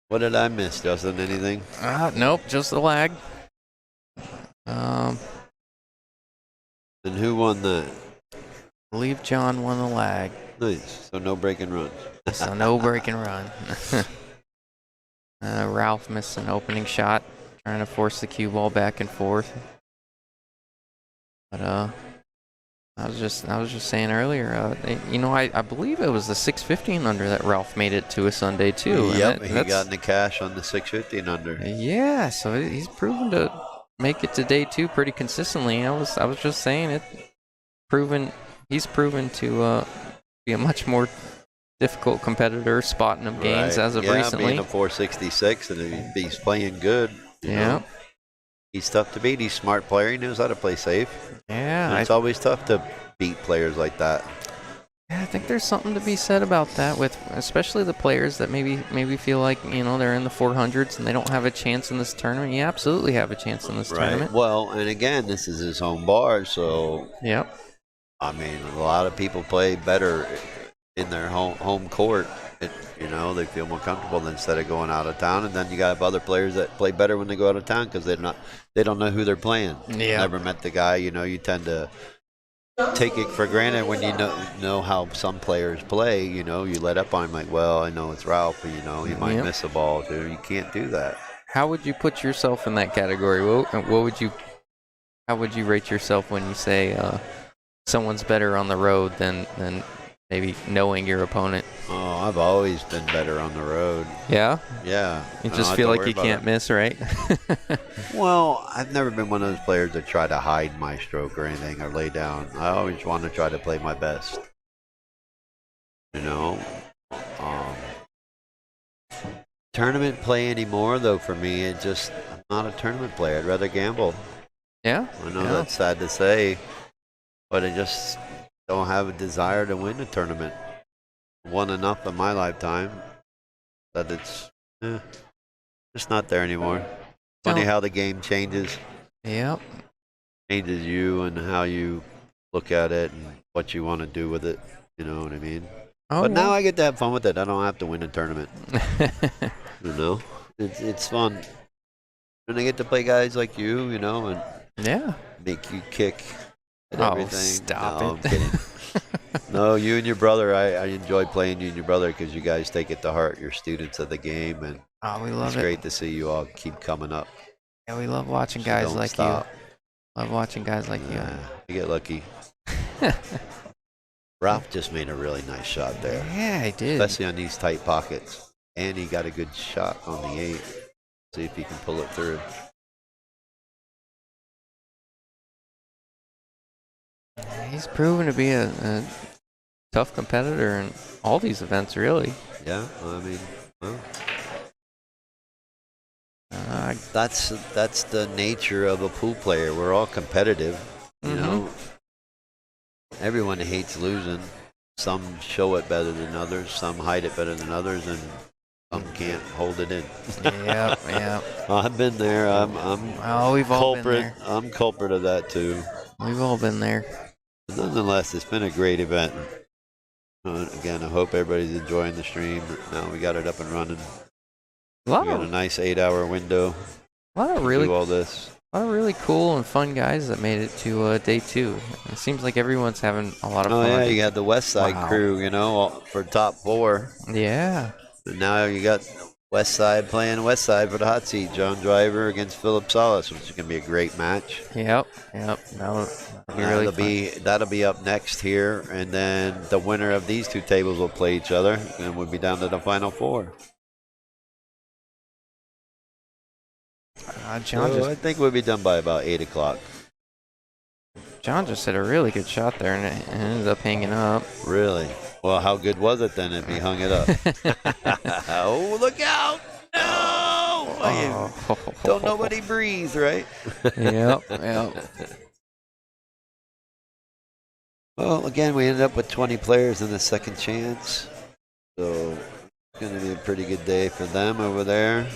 Speaker 3: What did I miss, Justin? Anything?
Speaker 1: Nope, just the lag.
Speaker 3: And who won that?
Speaker 1: I believe John won the lag.
Speaker 3: Nice. So no break and run.
Speaker 1: So no break and run. Ralph missed an opening shot, trying to force the cue ball back and forth. But I was just saying earlier, I believe it was the 615 under that Ralph made it to a Sunday too.
Speaker 3: Yep, he got in the cash on the 615 under.
Speaker 1: Yeah, so he's proven to make it to day 2 pretty consistently. I was just saying it. He's proven to be a much more difficult competitor, spotting him games as of recently.
Speaker 3: Being a 466, and he's playing good. You know? He's tough to beat. He's a smart player. He knows how to play safe.
Speaker 1: Yeah.
Speaker 3: And it's always tough to beat players like that.
Speaker 1: Yeah, I think there's something to be said about that, with especially the players that maybe feel like, they're in the 400s and they don't have a chance in this tournament. You absolutely have a chance in this tournament.
Speaker 3: Well, and again, this is his home bar, so
Speaker 1: yep.
Speaker 3: I mean, a lot of people play better in their home court. They feel more comfortable instead of going out of town. And then you got other players that play better when they go out of town because they don't know who they're playing.
Speaker 1: Yeah.
Speaker 3: Never met the guy. You tend to take it for granted when you know how some players play. You let up on him like, well, I know it's Ralph, but he might miss a ball too. You can't do that.
Speaker 1: How would you put yourself in that category? How would you rate yourself when you say someone's better on the road than maybe knowing your opponent?
Speaker 3: Oh, I've always been better on the road.
Speaker 1: Yeah?
Speaker 3: Yeah.
Speaker 1: You just feel like you can't miss, right?
Speaker 3: Well, I've never been one of those players that try to hide my stroke or anything or lay down. I always want to try to play my best. Tournament play anymore, though, for me, I'm not a tournament player. I'd rather gamble.
Speaker 1: Yeah?
Speaker 3: I know that's sad to say, but I just don't have a desire to win a tournament. Won enough in my lifetime that it's just not there anymore. Funny how the game changes.
Speaker 1: Yep.
Speaker 3: Changes you and how you look at it and what you want to do with it. You know what I mean? But now I get to have fun with it. I don't have to win a tournament. It's fun. And I get to play guys like you, and make you kick and everything.
Speaker 1: Stop
Speaker 3: it. I'm kidding. No, you and your brother, I enjoy playing you and your brother because you guys take it to heart. You're students of the game, and
Speaker 1: we love it.
Speaker 3: It's great to see you all keep coming up.
Speaker 1: Yeah, we love watching guys like you. Love watching guys like you.
Speaker 3: You get lucky. Ralph just made a really nice shot there.
Speaker 1: Yeah, he did.
Speaker 3: Especially on these tight pockets. And he got a good shot on the 8. See if he can pull it through.
Speaker 1: He's proven to be a tough competitor in all these events, really.
Speaker 3: Yeah, I mean, That's the nature of a pool player. We're all competitive. You know, everyone hates losing. Some show it better than others. Some hide it better than others, and some can't hold it in.
Speaker 1: Yeah.
Speaker 3: I've been there. I'm
Speaker 1: Oh, we've all been
Speaker 3: culprit.
Speaker 1: there.
Speaker 3: I'm culprit of that too.
Speaker 1: We've all been there.
Speaker 3: But nonetheless, it's been a great event. Again, I hope everybody's enjoying the stream. Now we got it up and running.
Speaker 1: A
Speaker 3: We
Speaker 1: lot
Speaker 3: got a
Speaker 1: of,
Speaker 3: nice 8-hour window to
Speaker 1: really,
Speaker 3: do all this.
Speaker 1: a lot of really cool and fun guys that made it to day 2. It seems like everyone's having a lot of
Speaker 3: Oh
Speaker 1: fun.
Speaker 3: yeah, you got the West Side
Speaker 1: Wow.
Speaker 3: crew, you know, for top 4.
Speaker 1: Yeah.
Speaker 3: And now you got West Side playing West Side for the hot seat. John Driver against Philip Salas, which is going to be a great match.
Speaker 1: Yep. That'll be really fun.
Speaker 3: That'll be up next here, and then the winner of these 2 tables will play each other, and we'll be down to the final 4. I think we'll be done by about 8 o'clock.
Speaker 1: John just hit a really good shot there, and it ended up hanging up.
Speaker 3: Really? Well, how good was it then if he hung it up? Oh, look out! No! Don't nobody breathe, right?
Speaker 1: Yep.
Speaker 3: Well, again, we ended up with 20 players in the second chance. So it's going to be a pretty good day for them over there.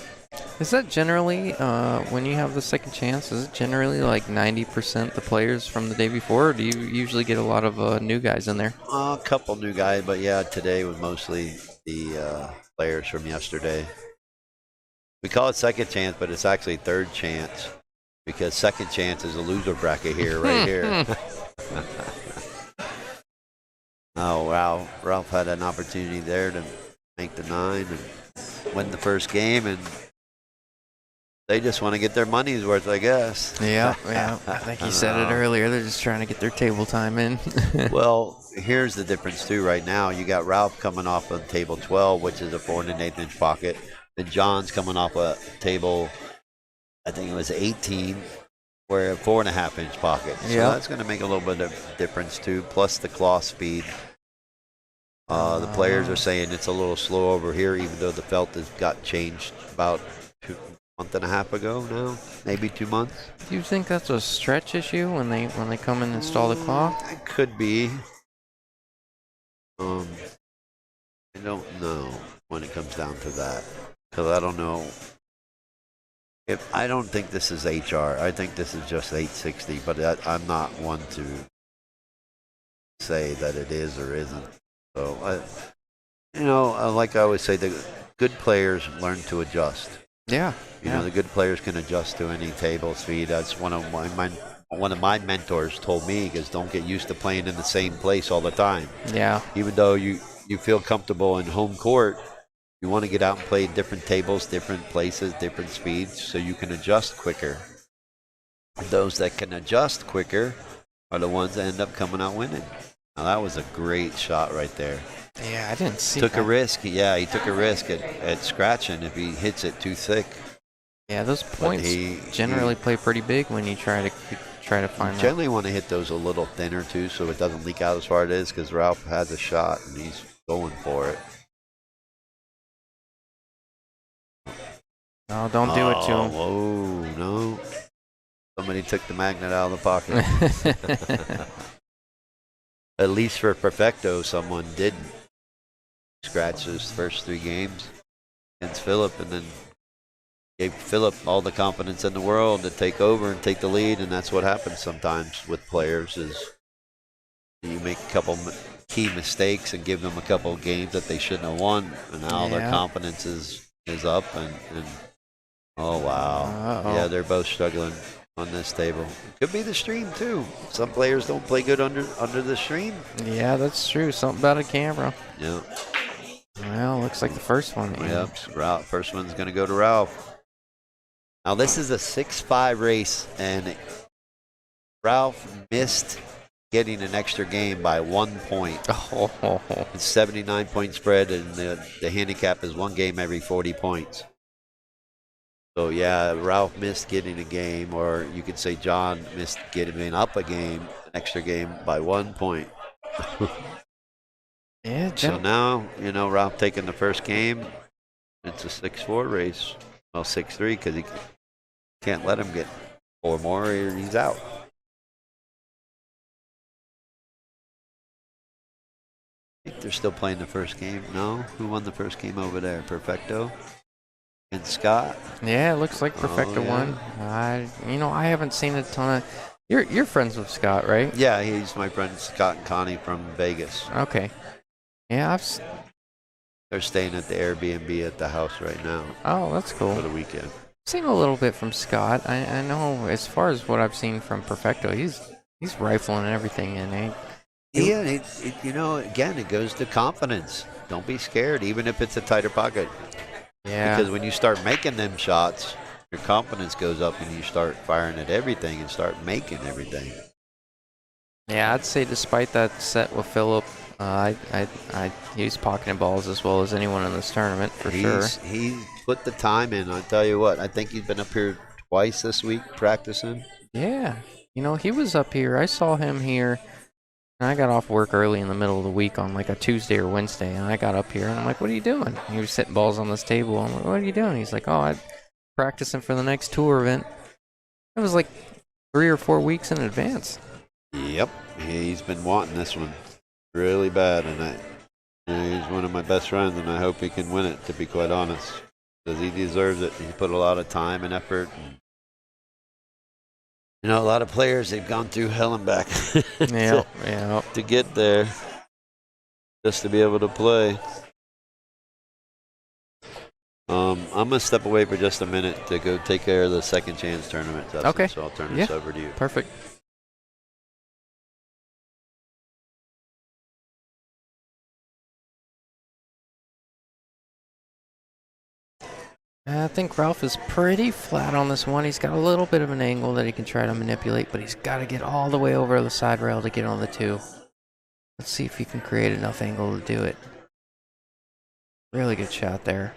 Speaker 1: Is that generally, when you have the second chance, is it generally like 90% the players from the day before, or do you usually get a lot of new guys in there?
Speaker 3: A couple new guys, but yeah, today was mostly the players from yesterday. We call it second chance, but it's actually third chance because second chance is a loser bracket here, right here. Oh, wow. Ralph had an opportunity there to make the 9 and win the first game, and they just want to get their money's worth, I guess.
Speaker 1: Yeah. I think you said it earlier. They're just trying to get their table time in.
Speaker 3: Well, here's the difference, too, right now. You got Ralph coming off of table 12, which is a 4 1/8 inch pocket, and John's coming off a table, I think it was 18, where a 4 1/2 inch pocket. So that's going to make a little bit of difference, too, plus the claw speed. The players are saying it's a little slow over here, even though the felt has got changed about a month and a half ago now, maybe 2 months.
Speaker 1: Do you think that's a stretch issue when they come and install the claw?
Speaker 3: It could be. I don't know when it comes down to that, because I don't know. I don't think this is HR. I think this is just 860, but I'm not one to say that it is or isn't. So, like I always say, the good players learn to adjust.
Speaker 1: Yeah.
Speaker 3: You know, the good players can adjust to any table speed. That's one of my mentors told me, because don't get used to playing in the same place all the time.
Speaker 1: Yeah.
Speaker 3: Even though you feel comfortable in home court, you want to get out and play different tables, different places, different speeds, so you can adjust quicker. Those that can adjust quicker are the ones that end up coming out winning. Now, that was a great shot right there.
Speaker 1: Yeah, I didn't see
Speaker 3: Took
Speaker 1: that.
Speaker 3: a risk. Yeah, he took a risk at scratching if he hits it too thick.
Speaker 1: Yeah, those points generally play pretty big when you try to find that.
Speaker 3: Generally want to hit those a little thinner, too, so it doesn't leak out as far as it is, because Ralph has a shot, and he's going for it.
Speaker 1: No, don't do it to him.
Speaker 3: Whoa, no. Somebody took the magnet out of the pocket. At least for Perfecto, someone didn't. Scratch his first 3 games against Philip, and then gave Philip all the confidence in the world to take over and take the lead, and that's what happens sometimes with players is you make a couple key mistakes and give them a couple of games that they shouldn't have won, and now their confidence is up, and oh, wow.
Speaker 1: Uh-oh.
Speaker 3: Yeah, they're both struggling on this table. Could be the stream too. Some players don't play good under the stream.
Speaker 1: Yeah, that's true. Something about a camera.
Speaker 3: Yeah.
Speaker 1: Well, looks like the first one.
Speaker 3: Yep. First one's going to go to Ralph. Now this is a 6-5 race, and Ralph missed getting an extra game by 1 point.
Speaker 1: Oh.
Speaker 3: It's 79-point spread, and the handicap is 1 game every 40 points. So, yeah, Ralph missed getting a game, or you could say John missed getting up a game, an extra game by 1 point.
Speaker 1: Yeah,
Speaker 3: So now, Ralph taking the first game. It's a 6-4 race. Well, 6-3 because he can't let him get 4 more or he's out. I think they're still playing the first game. No? Who won the first game over there? Perfecto and Scott?
Speaker 1: Yeah, it looks like Perfecto won. I haven't seen a ton of. You're friends with Scott, right?
Speaker 3: Yeah, he's my friend Scott and Connie from Vegas.
Speaker 1: Okay. Yeah,
Speaker 3: They're staying at the Airbnb at the house right now
Speaker 1: Oh, that's cool.
Speaker 3: for the weekend.
Speaker 1: Seen a little bit from Scott. I know as far as what I've seen from Perfecto, he's rifling everything in.
Speaker 3: Yeah, again, it goes to confidence. Don't be scared, even if it's a tighter pocket.
Speaker 1: Yeah.
Speaker 3: Because when you start making them shots, your confidence goes up and you start firing at everything and start making everything.
Speaker 1: Yeah, I'd say despite that set with Phillip, he's pocketing balls as well as anyone in this tournament for sure.
Speaker 3: He put the time in. I tell you what, I think he's been up here twice this week practicing.
Speaker 1: Yeah, he was up here. I saw him here. And I got off work early in the middle of the week on like a Tuesday or Wednesday, and I got up here and I'm like, "What are you doing?" He was setting balls on this table. I'm like, "What are you doing?" He's like, "Oh, I'm practicing for the next tour event." It was like 3 or 4 weeks in advance.
Speaker 3: Yep, he's been wanting this one really bad, and he's one of my best friends, and I hope he can win it. To be quite honest, because he deserves it. He put a lot of time and effort. A lot of players, they've gone through hell and back to get there, just to be able to play. I'm going to step away for just a minute to go take care of the second chance tournament, Justin,
Speaker 1: okay.
Speaker 3: So I'll turn this over to you.
Speaker 1: Perfect. I think Ralph is pretty flat on this one. He's got a little bit of an angle that he can try to manipulate, but he's got to get all the way over the side rail to get on the 2. Let's see if he can create enough angle to do it. Really good shot there.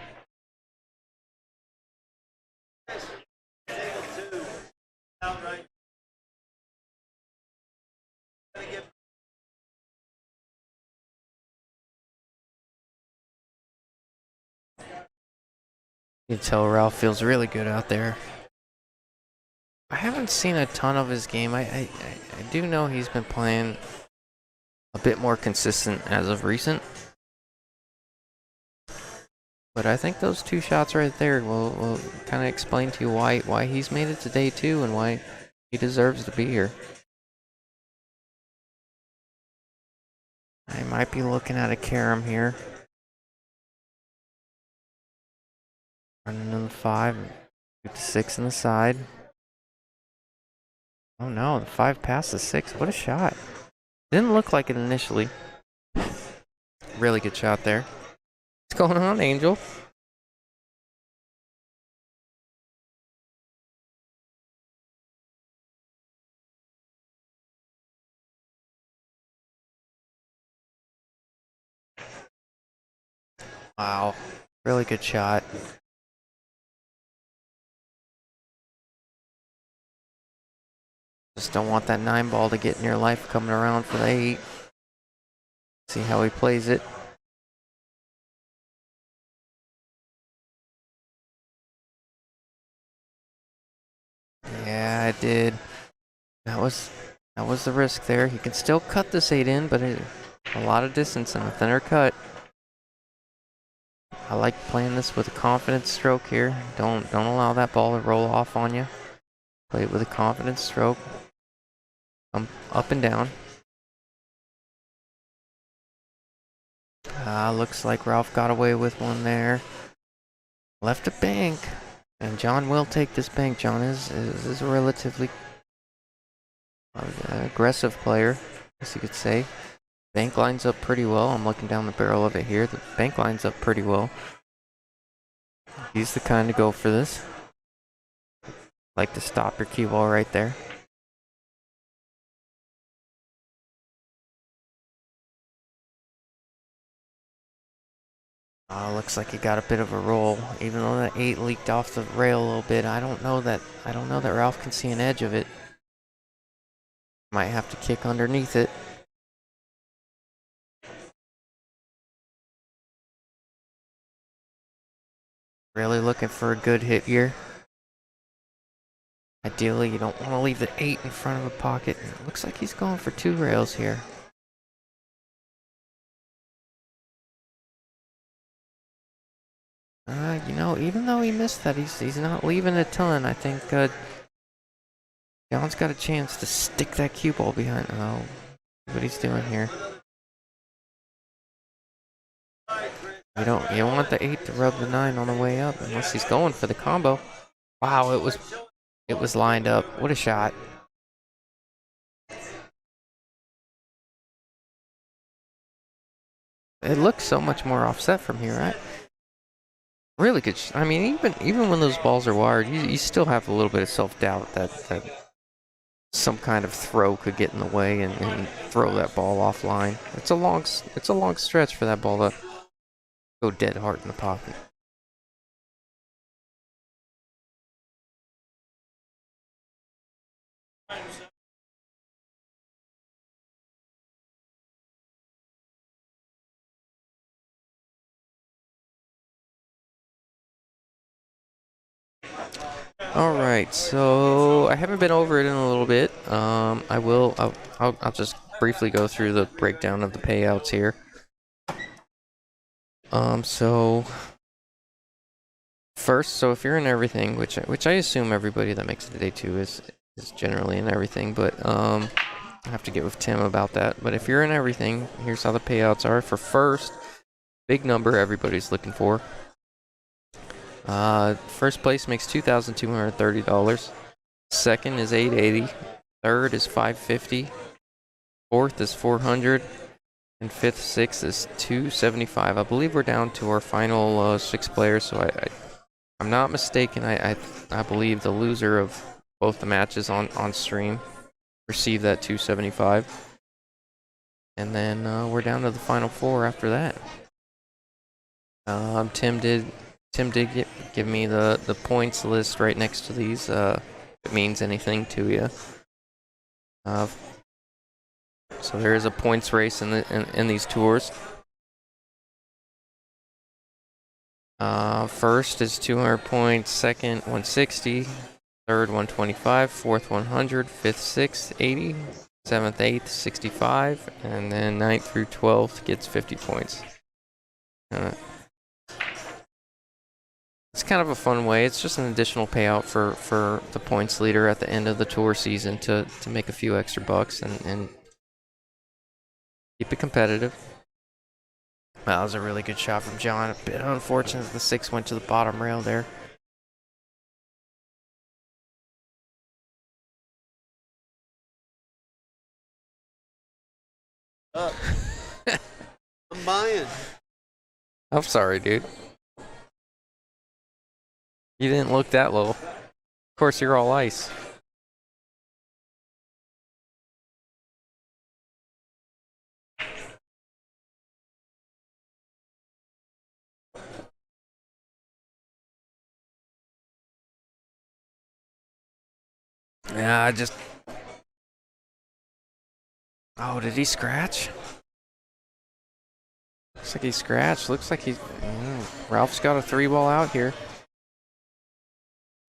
Speaker 1: You can tell Ralph feels really good out there. I haven't seen a ton of his game. I do know he's been playing a bit more consistent as of recent. But I think those 2 shots right there will kind of explain to you why he's made it to day 2 and why he deserves to be here. I might be looking at a carom here. Running in the 5, get the 6 in the side. Oh no, the 5 past the 6. What a shot. Didn't look like it initially. Really good shot there. What's going on, Angel? Wow. Really good shot. Just don't want that 9 ball to get in your life coming around for the 8. See how he plays it. Yeah, I did. That was the risk there. He can still cut this 8 in, but a lot of distance and a thinner cut. I like playing this with a confident stroke here. Don't allow that ball to roll off on you. Play it with a confident stroke. Up and down. Looks like Ralph got away with one there. Left a bank. And John will take this bank. John is a relatively aggressive player, I guess you could say. Bank lines up pretty well. I'm looking down the barrel of it here. The bank lines up pretty well. He's the kind to go for this. Like to stop your cue ball right there. Looks like he got a bit of a roll, even though that 8 leaked off the rail a little bit. I don't know that Ralph can see an edge of it. Might have to kick underneath it. Really looking for a good hit here. Ideally, you don't want to leave the 8 in front of a pocket. It looks like he's going for 2 rails here. You know, even though he missed that, he's not leaving a ton. I think John's got a chance to stick that cue ball behind. Oh, what he's doing here. You don't want the 8 to rub the 9 on the way up unless he's going for the combo. Wow, it was lined up. What a shot. It looks so much more offset from here, right? Really good. I mean, even when those balls are wired, you still have a little bit of self-doubt that some kind of throw could get in the way and throw that ball offline. It's a long stretch for that ball to go dead hard in the pocket. All right, so I haven't been over it in a little bit. I will. I'll just briefly go through the breakdown of the payouts here. So first, so if you're in everything, which I assume everybody that makes it to day 2 is generally in everything, but I have to get with Tim about that. But if you're in everything, here's how the payouts are. For first, big number everybody's looking for. First place makes $2,230. Second is $880. Third is $550. Fourth is $400. And fifth, sixth is $275. I believe we're down to our final 6 players. So I'm not mistaken. I believe the loser of both the matches on stream received that $275. And then we're down to the final 4 after that. Tim did give me the points list right next to these, if it means anything to you. So there is a points race in these tours. First is 200 points, second 160, third 125, fourth 100, fifth 680, seventh 8th 65, and then 9th through 12th gets 50 points. It's kind of a fun way. It's just an additional payout for the points leader at the end of the tour season to make a few extra bucks and keep it competitive. That was a really good shot from John. A bit unfortunate the 6 went to the bottom rail there.
Speaker 3: I'm buying.
Speaker 1: I'm sorry, dude. You didn't look that low. Of course, you're all ice. Yeah, Oh, did he scratch? Looks like he scratched. Looks like Ralph's got a 3-ball out here.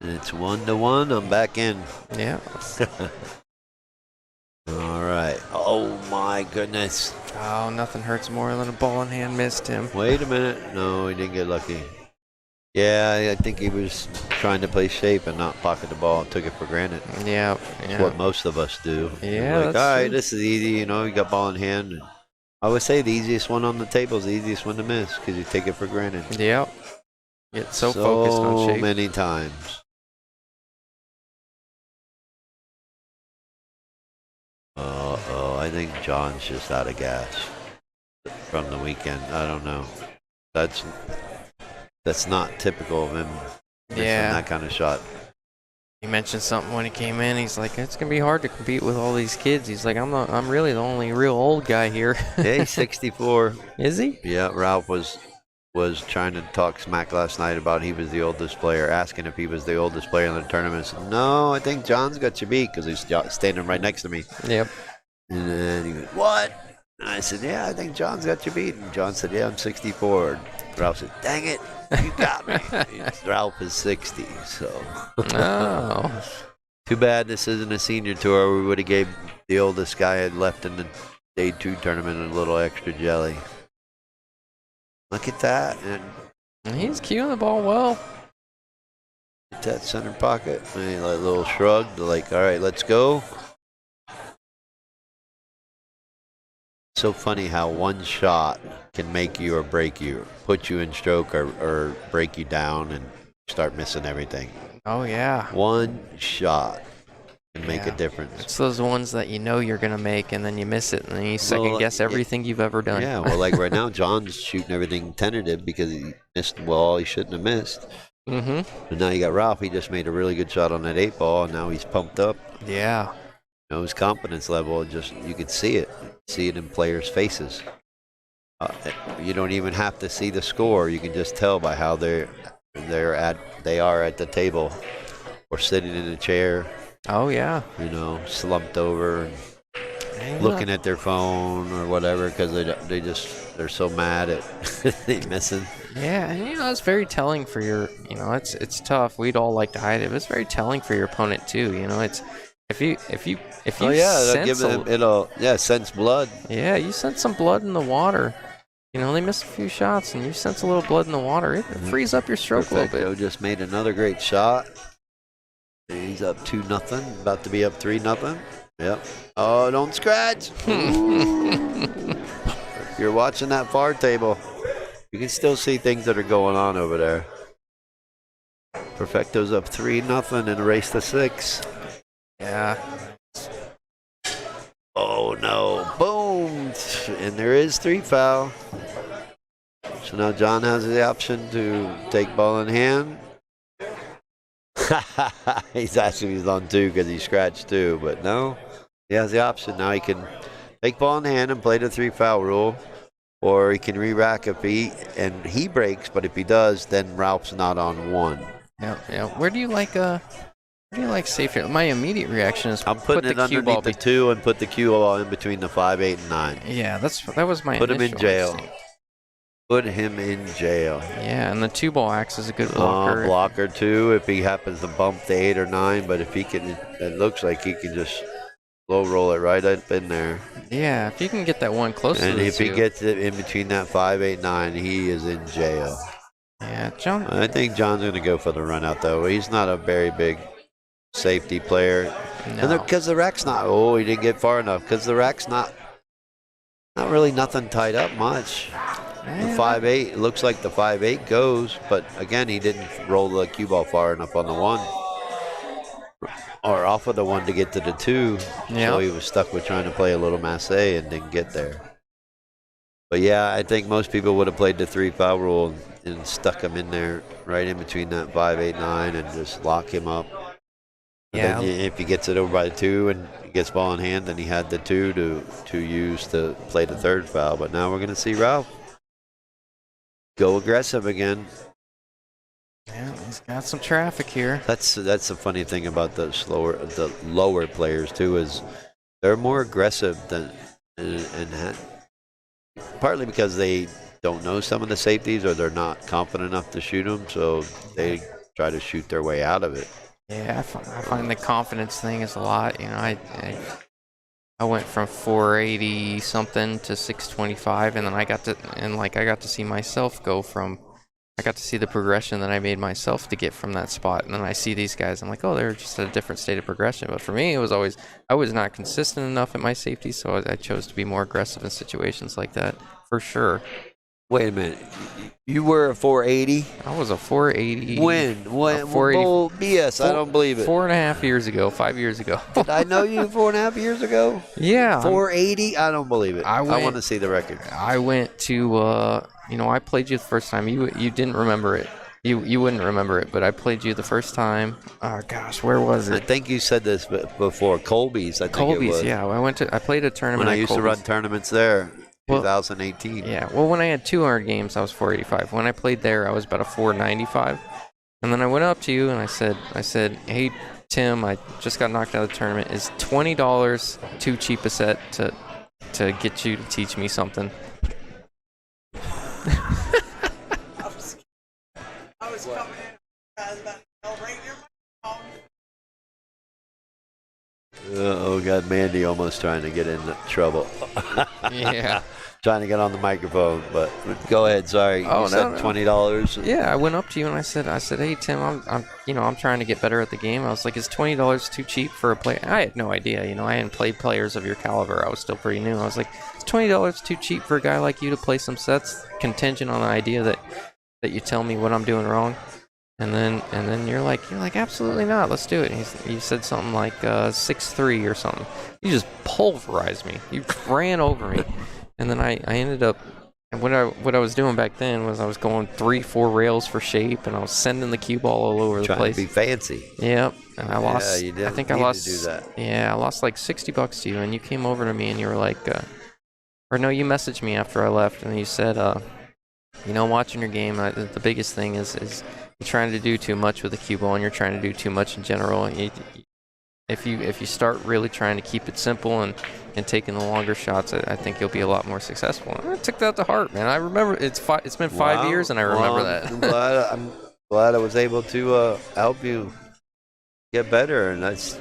Speaker 3: It's 1-1. I'm back in.
Speaker 1: Yeah.
Speaker 3: All right. Oh my goodness.
Speaker 1: Oh, nothing hurts more than a ball in hand missed him.
Speaker 3: Wait a minute. No, he didn't get lucky. Yeah, I think he was trying to play safe and not pocket the ball and took it for granted.
Speaker 1: Yeah.
Speaker 3: That's what most of us do.
Speaker 1: Yeah.
Speaker 3: Like, all right, this is easy. You know, you got ball in hand. And I would say the easiest one on the table is the easiest one to miss because you take it for granted.
Speaker 1: Yep. Get so focused on shape.
Speaker 3: So many times. Uh-oh, I think John's just out of gas from the weekend. I don't know. That's not typical of him missing that kind of shot.
Speaker 1: He mentioned something when he came in. He's like, it's gonna be hard to compete with all these kids. He's like, I'm really the only real old guy here.
Speaker 3: Hey, 64.
Speaker 1: Is he?
Speaker 3: Yeah, Ralph was trying to talk smack last night about he was the oldest player, asking if he was the oldest player in the tournament. Said, no, I think John's got you beat because he's standing right next to me.
Speaker 1: Yep.
Speaker 3: And then he went, what? And I said, yeah, I think John's got you beat. And John said, yeah, I'm 64. Ralph said, "Dang it, you got me." Ralph is 60, so.
Speaker 1: Oh.
Speaker 3: Too bad this isn't a senior tour. We would have gave the oldest guy had left in the day 2 tournament a little extra jelly. Look at that. And
Speaker 1: He's cueing the ball well.
Speaker 3: that center pocket. And a little shrug. Like, all right, let's go. So funny how one shot can make you or break you, put you in stroke or break you down and start missing everything.
Speaker 1: Oh, yeah.
Speaker 3: One shot can make a
Speaker 1: Yeah.
Speaker 3: difference.
Speaker 1: It's those ones that you know you're going to make, and then you miss it, and then you second guess everything you've ever done.
Speaker 3: Yeah, well, like right now, John's shooting everything tentative because he missed all he shouldn't have missed.
Speaker 1: Mm-hmm.
Speaker 3: And now you got Ralph. He just made a really good shot on that 8 ball, and now he's pumped up.
Speaker 1: Yeah.
Speaker 3: You know, his confidence level, just you could see it. See it in players' faces. You don't even have to see the score. You can just tell by how they are at the table or sitting in a chair.
Speaker 1: Oh, yeah.
Speaker 3: You know, slumped over and looking at their phone or whatever because they're so mad at they missing.
Speaker 1: Yeah, and it's very telling for your. It's tough. We'd all like to hide it, but it's very telling for your opponent too. It's if you
Speaker 3: Oh yeah,
Speaker 1: sense
Speaker 3: it'll sense blood.
Speaker 1: Yeah, you sense some blood in the water. They missed a few shots, and you sense a little blood in the water. It frees up your stroke a little
Speaker 3: Perfecto
Speaker 1: bit.
Speaker 3: just made another great shot. He's up 2-0, about to be up 3-0. Yep. Oh, don't scratch. If you're watching that far table, you can still see things that are going on over there. Perfecto's up 3-0 in a race to 6.
Speaker 1: Yeah.
Speaker 3: Oh no, boom! And there is 3 foul. So now John has the option to take ball in hand. He's on 2 because he scratched 2, but no, he has the option. Now he can take ball in hand and play the 3 foul rule, or he can re-rack if he breaks, but if he does, then Ralph's not on 1.
Speaker 1: Yeah. Where do you like safer? My immediate reaction is
Speaker 3: I'm putting it underneath the 2 and put the cue ball in between the 5, 8, and 9.
Speaker 1: Yeah, that was my
Speaker 3: Put him in
Speaker 1: initial
Speaker 3: jail.
Speaker 1: instinct.
Speaker 3: Put him in jail.
Speaker 1: Yeah, and the 2-ball acts as a good blocker.
Speaker 3: Blocker 2 if he happens to bump the 8 or 9, but if he can, it looks like he can just low roll it right up in there.
Speaker 1: Yeah, if you can get that one close to the 2.
Speaker 3: And if he gets it in between that 5, 8, 9, he is in jail.
Speaker 1: Yeah, John.
Speaker 3: I think John's going to go for the run out, though. He's not a very big safety player.
Speaker 1: No.
Speaker 3: And because the rack's not, he didn't get far enough, because the rack's not really nothing tied up much. The 5-8, it looks like the 5-8 goes, but again, he didn't roll the cue ball far enough on the 1. Or off of the 1 to get to the 2.
Speaker 1: Yeah.
Speaker 3: So he was stuck with trying to play a little masse and didn't get there. But yeah, I think most people would have played the 3 foul rule and stuck him in there right in between that 5, 8, 9 and just lock him up.
Speaker 1: Yeah.
Speaker 3: Then if he gets it over by the 2 and he gets ball in hand, then he had the 2 to use to play the 3rd foul. But now we're going to see Ralph go aggressive again.
Speaker 1: Yeah, he's got some traffic here.
Speaker 3: That's the funny thing about the lower players too, is they're more aggressive than and partly because they don't know some of the safeties or they're not confident enough to shoot them, so they try to shoot their way out of it.
Speaker 1: Yeah, I find the confidence thing is a lot. I went from 480 something to 625, and then I got to see myself go from. I got to see the progression that I made myself to get from that spot, and then I see these guys. I'm like, oh, they're just at a different state of progression. But for me, it was always I was not consistent enough at my safety, so I chose to be more aggressive in situations like that for sure.
Speaker 3: Wait a minute, you were a 480?
Speaker 1: I was a 480.
Speaker 3: When?
Speaker 1: 480.
Speaker 3: Bull BS. I don't believe it.
Speaker 1: 4.5 years ago, 5 years ago.
Speaker 3: Did I know you 4.5 years ago?
Speaker 1: Yeah.
Speaker 3: 480? I don't believe it. I
Speaker 1: went-
Speaker 3: want to see the record.
Speaker 1: I went to, I played you the first time. You didn't remember it. You wouldn't remember it, but I played you the first time. Oh gosh, where was
Speaker 3: I
Speaker 1: it?
Speaker 3: think you said this before. Colby's, I think it was.
Speaker 1: Colby's, yeah. I played a tournament.
Speaker 3: When I
Speaker 1: at
Speaker 3: used to run
Speaker 1: Colby's.
Speaker 3: tournaments there,
Speaker 1: Well,
Speaker 3: 2018.
Speaker 1: Yeah, well, when I had 200 games, I was 485. When I played there, I was about a 495. And then I went up to you and I said, hey, Tim, I just got knocked out of the tournament. Is $20 too cheap a set to get you to teach me something?
Speaker 3: Oh, got Mandy almost trying to get in trouble.
Speaker 1: Yeah.
Speaker 3: Trying to get on the microphone, but go ahead. Sorry,
Speaker 1: Oh,
Speaker 3: you said
Speaker 1: no.
Speaker 3: $20.
Speaker 1: Yeah, I went up to you and I said, hey Tim, I'm trying to get better at the game. I was like, is $20 too cheap for a player? I had no idea, I hadn't played players of your caliber. I was still pretty new. I was like, is $20 too cheap for a guy like you to play some sets, contingent on the idea that you tell me what I'm doing wrong? And then you're like, absolutely not. Let's do it. And you said something like 6-3 or something. You just pulverized me. You ran over me. And then I ended up, and what I was doing back then was I was going 3-4 rails for shape, and I was sending the cue ball all over the
Speaker 3: Trying
Speaker 1: place.
Speaker 3: to be fancy.
Speaker 1: Yep. And I lost.
Speaker 3: Yeah, you didn't
Speaker 1: I think
Speaker 3: need
Speaker 1: I lost.
Speaker 3: to do that.
Speaker 1: Yeah, I lost like $60 to you, and you came over to me and you were like, or no, you messaged me after I left, and you said, watching your game, the biggest thing is you're trying to do too much with the cue ball, and you're trying to do too much in general. If you start really trying to keep it simple and taking the longer shots, I think you'll be a lot more successful. And I took that to heart, man. I remember it's been 5 years, and I remember that.
Speaker 3: I'm glad I was able to help you get better, and that's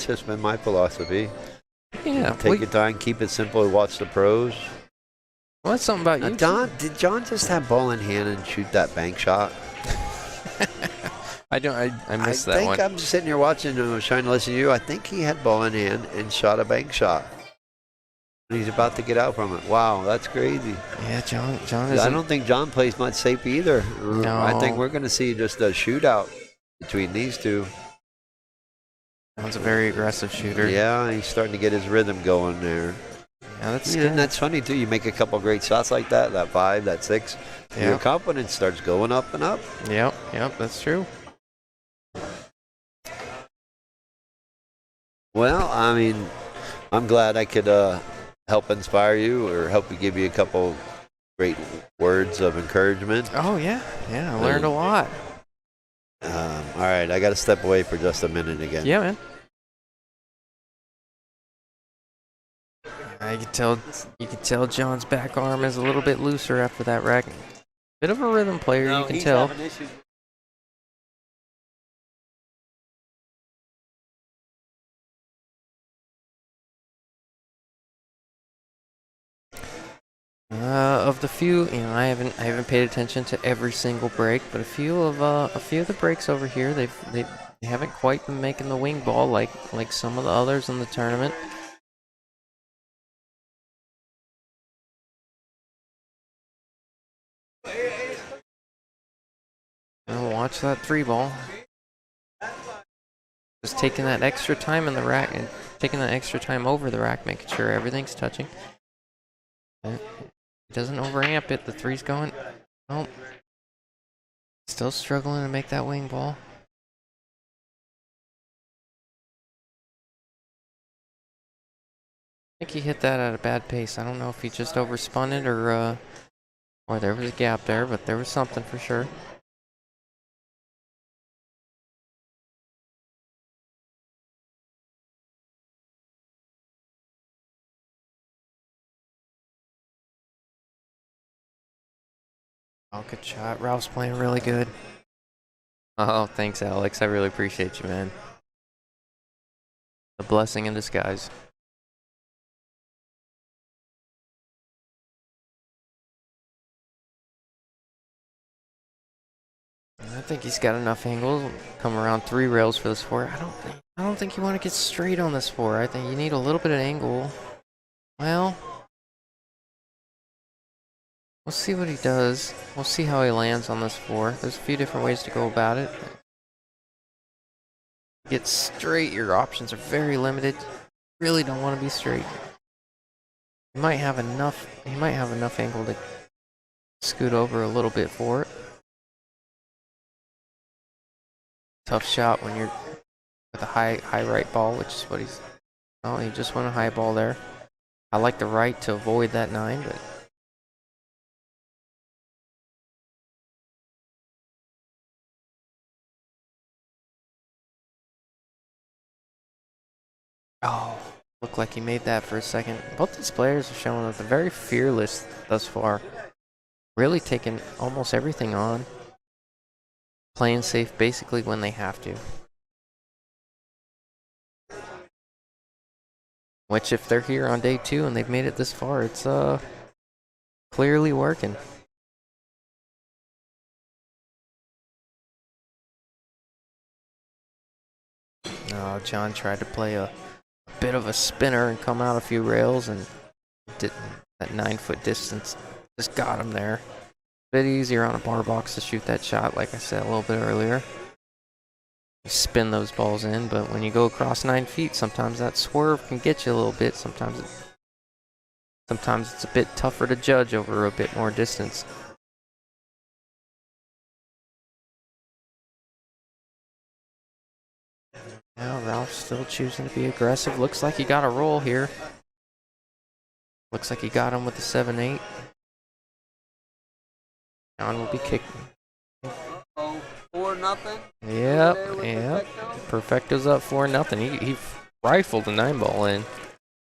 Speaker 3: just been my philosophy.
Speaker 1: Yeah,
Speaker 3: Take your time, keep it simple, watch the pros.
Speaker 1: Well, that's something about you.
Speaker 3: Did John just have ball in hand and shoot that bank shot?
Speaker 1: I missed that one.
Speaker 3: I think I'm just sitting here watching and I was trying to listen to you. I think he had ball in hand and shot a bank shot. And he's about to get out from it. Wow, that's crazy.
Speaker 1: Yeah, John is.
Speaker 3: I don't think John plays much safe either.
Speaker 1: No.
Speaker 3: I think we're going to see just a shootout between these two.
Speaker 1: John's a very aggressive shooter.
Speaker 3: Yeah, he's starting to get his rhythm going there.
Speaker 1: Yeah, that's
Speaker 3: And that's funny too. You make a couple great shots like that 5, that 6.
Speaker 1: Yeah.
Speaker 3: Your confidence starts going up and up.
Speaker 1: Yep, that's true.
Speaker 3: Well, I mean, I'm glad I could help inspire you or help you, give you a couple great words of encouragement.
Speaker 1: Oh, yeah. Yeah, I learned a lot.
Speaker 3: All right, I got to step away for just a minute again.
Speaker 1: Yeah, man. You can tell John's back arm is a little bit looser after that rack. Bit of a rhythm player, you can tell. Of the few, I haven't paid attention to every single break, but a few of the breaks over here, they haven't quite been making the wing ball like some of the others in the tournament. Now watch that 3 ball. Just taking that extra time in the rack and taking that extra time over the rack, making sure everything's touching. It doesn't overamp it. The 3's going. Nope. Still struggling to make that wing ball. I think he hit that at a bad pace. I don't know if he just overspun it or there was a gap there, but there was something for sure. Oh, good shot. Ralph's playing really good. Oh, thanks, Alex. I really appreciate you, man. A blessing in disguise. I think he's got enough angle. Come around 3 rails for this 4. I don't think you want to get straight on this 4. I think you need a little bit of angle. Well, we'll see what he does. We'll see how he lands on this 4. There's a few different ways to go about it. Get straight, your options are very limited. Really don't want to be straight. He might have enough angle to scoot over a little bit for it. Tough shot when you're with a high right ball, which is what he's. Oh, he just went a high ball there. I like the right to avoid that 9, but. Oh, looked like he made that for a second. Both these players are showing that they're very fearless thus far. Really taking almost everything on. playing safe basically when they have to. Which, if they're here on day 2 and they've made it this far, it's clearly working. Oh, John tried to play a bit of a spinner and come out a few rails, and didn't. That 9-foot distance just got him there. A bit easier on a bar box to shoot that shot, like I said a little bit earlier. You spin those balls in, but when you go across 9 feet, sometimes that swerve can get you a little bit. Sometimes it's a bit tougher to judge over a bit more distance. Now Ralph's still choosing to be aggressive. Looks like he got a roll here. Looks like he got him with the 7-8. John will be kicking.
Speaker 4: 4-0.
Speaker 1: Yep. Perfecto's up 4-0. He rifled a 9-ball in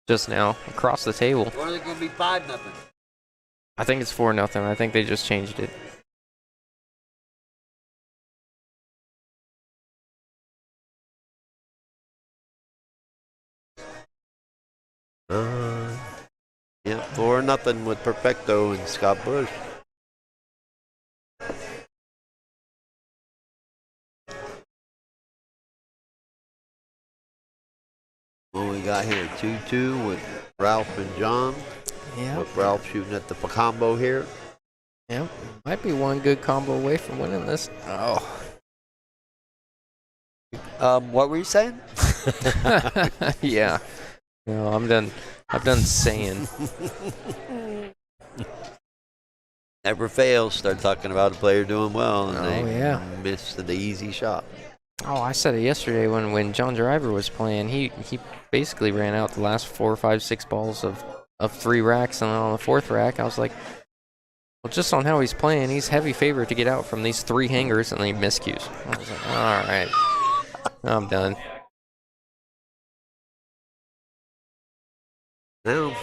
Speaker 1: just now across the table.
Speaker 4: Or is it going to be 5-0?
Speaker 1: I think it's 4-0. I think they just changed it.
Speaker 3: Yeah, 4-0 with Perfecto and Scott Bush. What we got here? 2-2 with Ralph and John.
Speaker 1: Yeah.
Speaker 3: With Ralph shooting at the combo here.
Speaker 1: Yep. Might be one good combo away from winning this. Oh.
Speaker 4: What were you saying?
Speaker 1: Yeah. No, I'm done saying.
Speaker 3: Never fails. Start talking about a player doing well, and they miss the easy shot.
Speaker 1: Oh, I said it yesterday when John Driver was playing. He basically ran out the last 4, 5, 6 balls of 3 racks, and then on the 4th rack, I was like, well, just on how he's playing, he's heavy favorite to get out from these 3 hangers, and then he miscues. I was like, all right, I'm done.
Speaker 3: Now,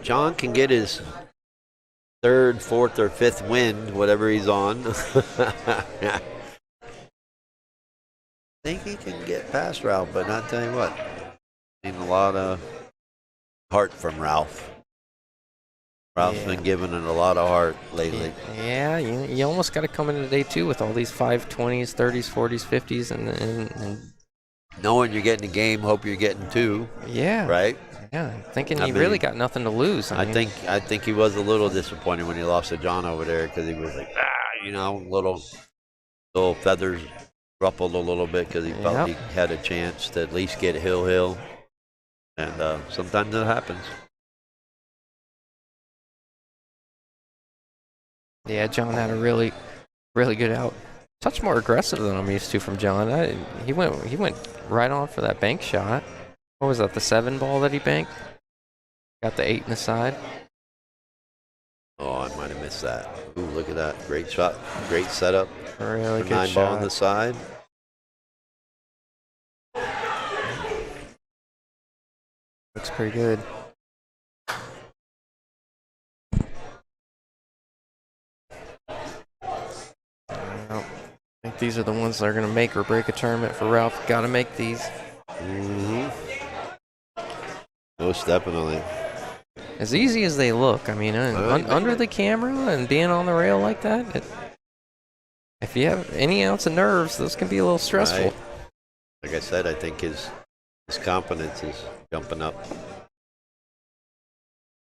Speaker 3: John can get his 3rd, 4th, or 5th wind, whatever he's on. I think he can get past Ralph, but not tell you what. Seen a lot of heart from Ralph. Ralph's been giving it a lot of heart lately.
Speaker 1: Yeah, you almost got to come into day 2 with all these 520s, 30s, 40s, 50s, and
Speaker 3: knowing you're getting a game, hope you're getting 2.
Speaker 1: Yeah.
Speaker 3: Right?
Speaker 1: Yeah, thinking he really got nothing to lose.
Speaker 3: I think he was a little disappointed when he lost to John over there, because he was like, little feathers ruffled a little bit, because he felt he had a chance to at least get hill. And sometimes that happens.
Speaker 1: Yeah, John had a really, really good out. Touch more aggressive than I'm used to from John. He went right on for that bank shot. What was that, the 7 ball that he banked? Got the 8 in the side.
Speaker 3: Oh, I might have missed that. Ooh, look at that. Great shot. Great setup.
Speaker 1: Really good
Speaker 3: 9
Speaker 1: shot.
Speaker 3: ball on the side.
Speaker 1: Looks pretty good. I think these are the ones that are going to make or break a tournament for Ralph. Got to make these.
Speaker 3: Mm-hmm. Most definitely.
Speaker 1: As easy as they look, I mean, under the camera and being on the rail like that, if you have any ounce of nerves, those can be a little stressful.
Speaker 3: Right. Like I said, I think his confidence is jumping up.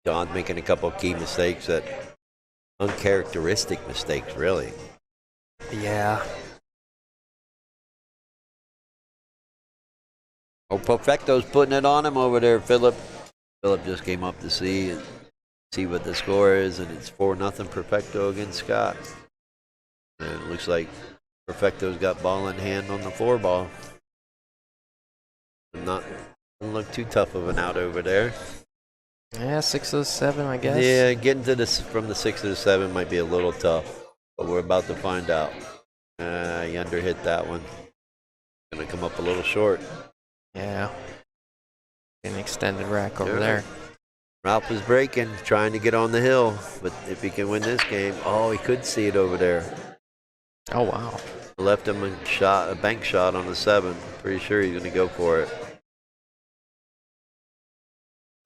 Speaker 3: John's making a couple of key mistakes, that uncharacteristic mistakes, really.
Speaker 1: Yeah.
Speaker 3: Oh, Perfecto's putting it on him over there, Philip. Philip just came up to see what the score is, and it's 4-0 Perfecto against Scott. And it looks like Perfecto's got ball in hand on the 4 ball. Doesn't look too tough of an out over there.
Speaker 1: Yeah, 6 of the 7, I guess.
Speaker 3: Yeah, getting to this from the 6 to the 7 might be a little tough, but we're about to find out. He underhit that one. Gonna come up a little short.
Speaker 1: Yeah. An extended rack over there.
Speaker 3: Ralph is breaking, trying to get on the hill, but if he can win this game, he could see it over there.
Speaker 1: Oh, wow.
Speaker 3: Left him a bank shot on the 7. Pretty sure he's going to go for it.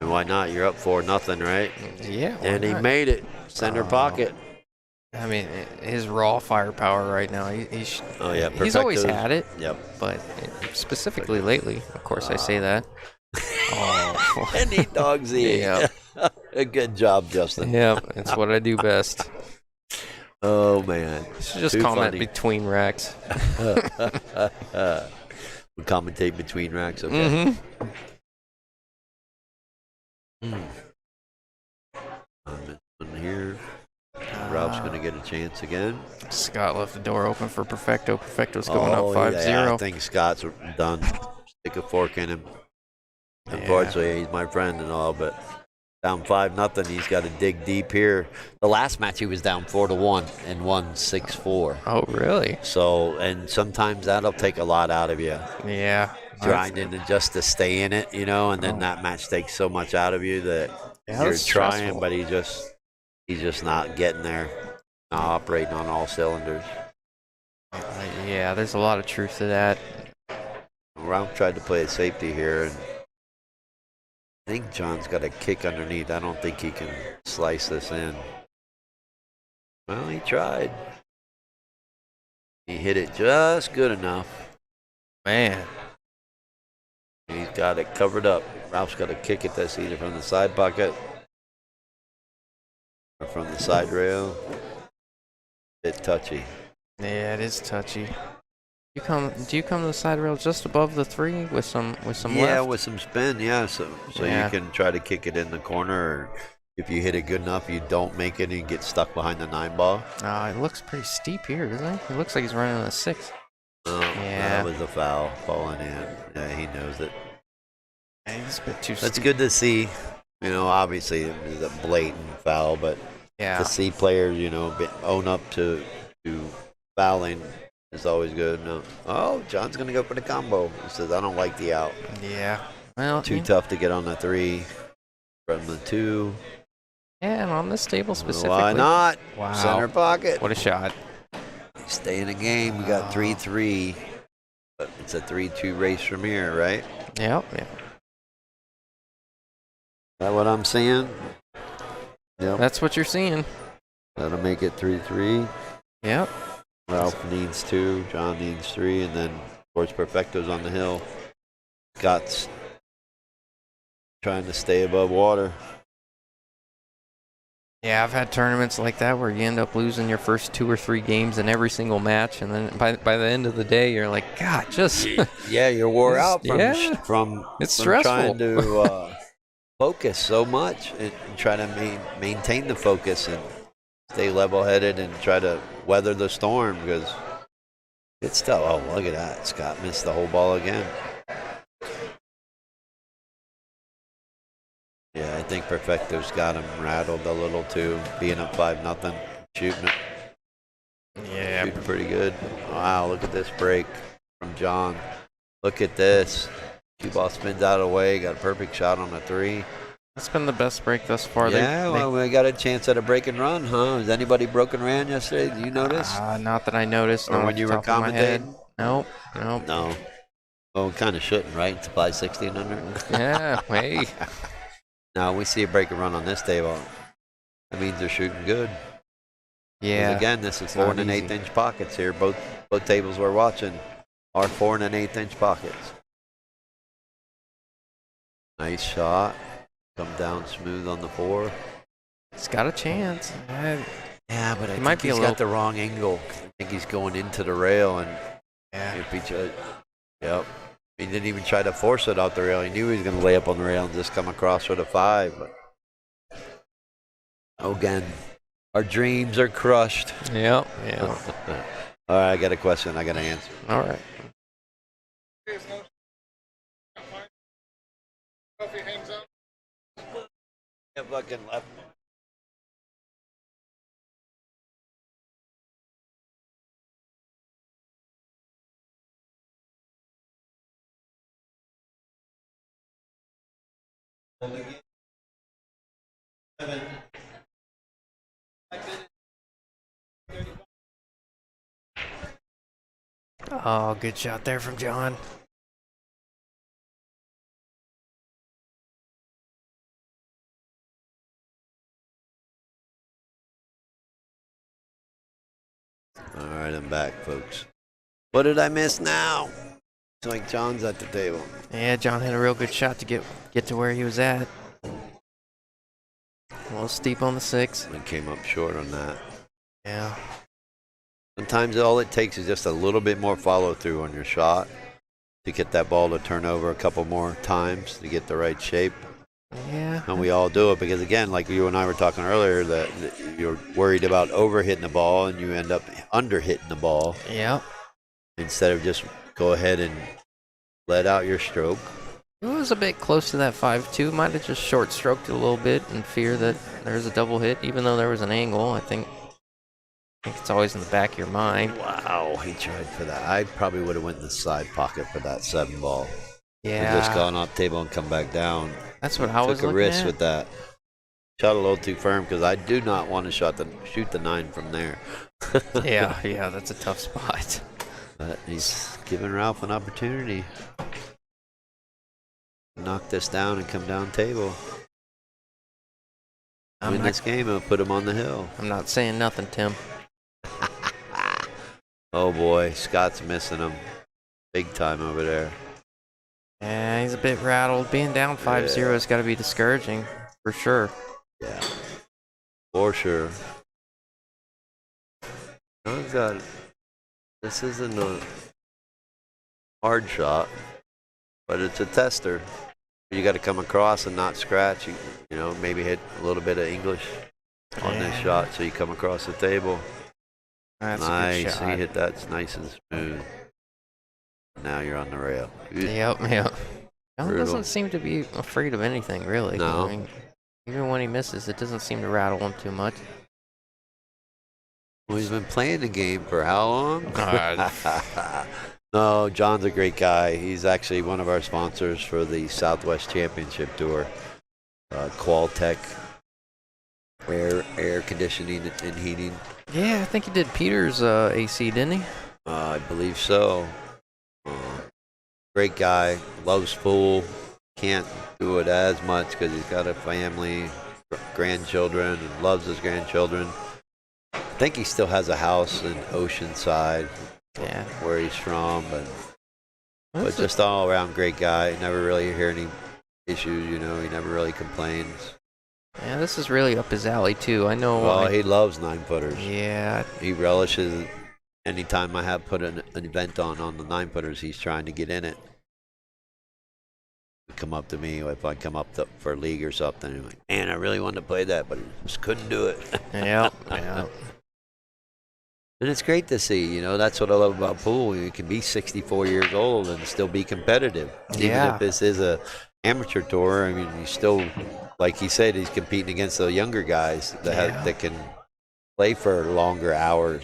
Speaker 3: And why not? You're up 4-0, right?
Speaker 1: Yeah.
Speaker 3: And he made it. Center pocket.
Speaker 1: I mean, his raw firepower right now. He's always had it.
Speaker 3: Yep.
Speaker 1: But specifically lately, of course, I say that. Oh.
Speaker 3: And he dogs eat.
Speaker 1: Yep.
Speaker 3: A good job, Justin.
Speaker 1: Yeah, it's what I do best.
Speaker 3: Oh, man.
Speaker 1: You should just
Speaker 3: Too
Speaker 1: comment
Speaker 3: funny.
Speaker 1: between racks.
Speaker 3: We commentate between racks, okay? One here. Ralph's going to get a chance again.
Speaker 1: Scott left the door open for Perfecto. Perfecto's going up 5-0.
Speaker 3: Yeah, I think Scott's done. Stick a fork in him. Unfortunately, he's my friend and all, but down 5-0. He's got to dig deep here. The last match he was down 4-1 and won 6-4.
Speaker 1: Oh, really?
Speaker 3: So, and sometimes that'll take a lot out of you.
Speaker 1: Yeah.
Speaker 3: Grinding and just to stay in it, and then that match takes so much out of you that you're trying,
Speaker 1: stressful.
Speaker 3: but he's just not getting there, not operating on all cylinders.
Speaker 1: Yeah, there's a lot of truth to that.
Speaker 3: Ralph tried to play a safety here, and I think John's got a kick underneath. I don't think he can slice this in. Well, he tried. He hit it just good enough.
Speaker 1: Man.
Speaker 3: He's got it covered up. Ralph's got to kick at this either from the side pocket or from the side rail. Bit touchy.
Speaker 1: Yeah, it is touchy. Do you come to the side rail just above the 3 with some
Speaker 3: Yeah,
Speaker 1: left?
Speaker 3: with some spin, yeah. So
Speaker 1: Yeah.
Speaker 3: you can try to kick it in the corner, or if you hit it good enough, you don't make it and you get stuck behind the 9 ball.
Speaker 1: It looks pretty steep here, doesn't it? It looks like he's running on a 6.
Speaker 3: Oh,
Speaker 1: Yeah.
Speaker 3: that was a foul falling in. Yeah, he knows it.
Speaker 1: Yeah, he's a bit too
Speaker 3: That's
Speaker 1: steep.
Speaker 3: good to see. Obviously it was a blatant foul, but
Speaker 1: Yeah.
Speaker 3: to see players, own up to fouling is always good. No. Oh, John's going to go for the combo. He says, I don't like the out.
Speaker 1: Yeah. Well,
Speaker 3: Too tough to get on the 3 from the 2.
Speaker 1: Yeah, and on this table specifically.
Speaker 3: Why not?
Speaker 1: Wow.
Speaker 3: Center pocket.
Speaker 1: What a shot.
Speaker 3: Stay in the game. We got 3-3, but it's a 3-2 race from here, right? Is
Speaker 1: Yep.
Speaker 3: that what I'm seeing? Yep.
Speaker 1: That's what you're seeing.
Speaker 3: That'll make it 3-3.
Speaker 1: Yep.
Speaker 3: Ralph needs 2, John needs 3, and then, of course, Perfecto's on the hill. Scott's trying to stay above water.
Speaker 1: Yeah, I've had tournaments like that where you end up losing your first 2 or 3 games in every single match, and then by the end of the day, you're like, God, just
Speaker 3: Yeah, you're wore out from
Speaker 1: Yeah.
Speaker 3: from
Speaker 1: It's
Speaker 3: from
Speaker 1: stressful.
Speaker 3: trying to focus so much and try to maintain the focus and stay level-headed and try to weather the storm, because it's tough. Oh, look at that. Scott missed the whole ball again. Yeah, I think Perfecto's got him rattled a little too, being up 5-0, shooting pretty good. Wow, look at this break from John. Look at this. Cue ball spins out of the way, got a perfect shot on a 3.
Speaker 1: That's been the best break thus far.
Speaker 3: Yeah, well, we got a chance at a break and run, huh? Has anybody broken ran yesterday? Do you notice?
Speaker 1: Not that I noticed.
Speaker 3: Or
Speaker 1: not
Speaker 3: when
Speaker 1: off the
Speaker 3: you were
Speaker 1: top of my head.
Speaker 3: commentating?
Speaker 1: Nope.
Speaker 3: No. Well, we kind of shouldn't, right? It's 560 and under.
Speaker 1: Yeah, hey.
Speaker 3: Now we see a break and run on this table. That means they're shooting good. 'Cause
Speaker 1: Yeah.
Speaker 3: again, this is
Speaker 1: it's
Speaker 3: 4
Speaker 1: not
Speaker 3: and an
Speaker 1: easy.
Speaker 3: 1/8 inch pockets here. Both tables we're watching are 4 and an 1/8 inch pockets. Nice shot. Come down smooth on the 4.
Speaker 1: He's got a chance.
Speaker 3: Yeah, but I think
Speaker 1: might be a
Speaker 3: he's
Speaker 1: little-
Speaker 3: got the wrong angle. I think he's going into the rail, and if he yep. He didn't even try to force it out the rail. He knew he was going to lay up on the rail and just come across for the 5. But again, our dreams are crushed.
Speaker 1: Yep.
Speaker 3: All right, I got a question. I got to answer.
Speaker 1: All right.
Speaker 3: Yeah, fucking left.
Speaker 1: Oh, good shot there from John.
Speaker 3: All right, I'm back, folks. What did I miss now? It's like John's at the table.
Speaker 1: Yeah, John had a real good shot to get to where he was at. A little steep on the 6.
Speaker 3: I came up short on that.
Speaker 1: Yeah.
Speaker 3: Sometimes all it takes is just a little bit more follow through on your shot to get that ball to turn over a couple more times to get the right shape.
Speaker 1: Yeah.
Speaker 3: And we all do it because, again, like you and I were talking earlier, that you're worried about over hitting the ball and you end up under hitting the ball.
Speaker 1: Yep.
Speaker 3: Instead of just go ahead and let out your stroke.
Speaker 1: It was a bit close to that 5-2. Might have just short stroked it a little bit in fear that there's a double hit, even though there was an angle. I think it's always in the back of your mind.
Speaker 3: Wow, he tried for that. I probably would have went in the side pocket for that 7 ball.
Speaker 1: Yeah.
Speaker 3: And just gone off table and come back down.
Speaker 1: That's what I was
Speaker 3: Took a
Speaker 1: looking
Speaker 3: risk
Speaker 1: at.
Speaker 3: with that. Shot a little too firm because I do not want to shoot the 9 from there.
Speaker 1: Yeah, that's a tough spot.
Speaker 3: But he's giving Ralph an opportunity. Knock this down and come down table. Win this game and put him on the hill.
Speaker 1: I'm not saying nothing, Tim.
Speaker 3: Oh boy, Scott's missing him big time over there.
Speaker 1: Yeah, he's a bit rattled. Being down 5-0 has got to be discouraging, for sure.
Speaker 3: Yeah, for sure. John's got. This isn't a hard shot, but it's a tester. You got to come across and not scratch. You know, maybe hit a little bit of English on this shot so you come across the table.
Speaker 1: That's a
Speaker 3: Nice.
Speaker 1: good shot.
Speaker 3: You hit that nice and smooth. Now you're on the rail.
Speaker 1: Yep. John
Speaker 3: Brutal.
Speaker 1: doesn't seem to be afraid of anything, really.
Speaker 3: No.
Speaker 1: I mean, even when he misses, it doesn't seem to rattle him too much.
Speaker 3: Well, he's been playing the game for how long?
Speaker 1: Uh,
Speaker 3: No, John's a great guy. He's actually one of our sponsors for the Southwest Championship Tour. Qualtech air conditioning and heating.
Speaker 1: Yeah, I think he did Peter's AC, didn't he?
Speaker 3: I believe so. Great guy. Loves pool. Can't do it as much because he's got a family, grandchildren, and loves his grandchildren. I think he still has a house in Oceanside,
Speaker 1: Yeah.
Speaker 3: where he's from, but just all around great guy. Never really hear any issues, you know. He never really complains.
Speaker 1: Yeah, this is really up his alley, too. I know.
Speaker 3: Well, he loves 9-footers.
Speaker 1: Yeah.
Speaker 3: He relishes anytime I have put an event on the 9-footers, he's trying to get in it. He'll come up to me if I come up for a league or something. I'm like, man, I really wanted to play that, but I just couldn't do it.
Speaker 1: Yeah.
Speaker 3: And it's great to see, you know. That's what I love about pool. You can be 64 years old and still be competitive. Even
Speaker 1: Yeah.
Speaker 3: if this is a amateur tour, I mean, you still, like he said, he's competing against the younger guys that can play for longer hours.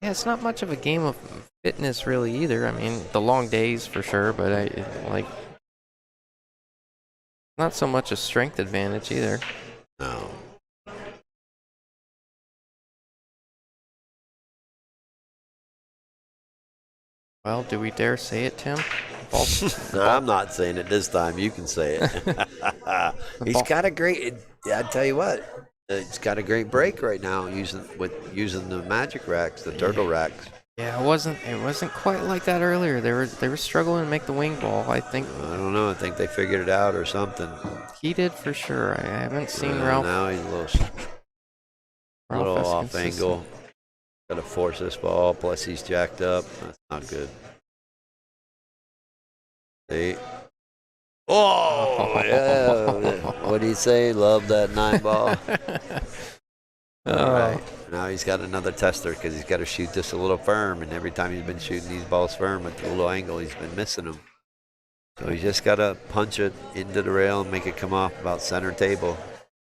Speaker 1: Yeah, it's not much of a game of fitness, really, either. I mean, the long days, for sure, but not so much a strength advantage, either.
Speaker 3: No.
Speaker 1: Well, do we dare say it, Tim?
Speaker 3: No, I'm not saying it this time. You can say it. He's got a great. I tell you what, he's got a great break right now using the magic racks, the turtle racks.
Speaker 1: Yeah, it wasn't quite like that earlier. They were struggling to make the wing ball. I think
Speaker 3: I don't know. I think they figured it out or something.
Speaker 1: he did for sure. I haven't seen Ralph.
Speaker 3: Now he's a little
Speaker 1: as
Speaker 3: off
Speaker 1: consistent.
Speaker 3: angle. Got to force this ball. Plus he's jacked up. That's not good. See? Oh, yeah. What do you say? Love that 9 ball. All right. Now he's got another tester because he's got to shoot this a little firm. And every time he's been shooting these balls firm at the little angle, he's been missing them. So he's just got to punch it into the rail and make it come off about center table.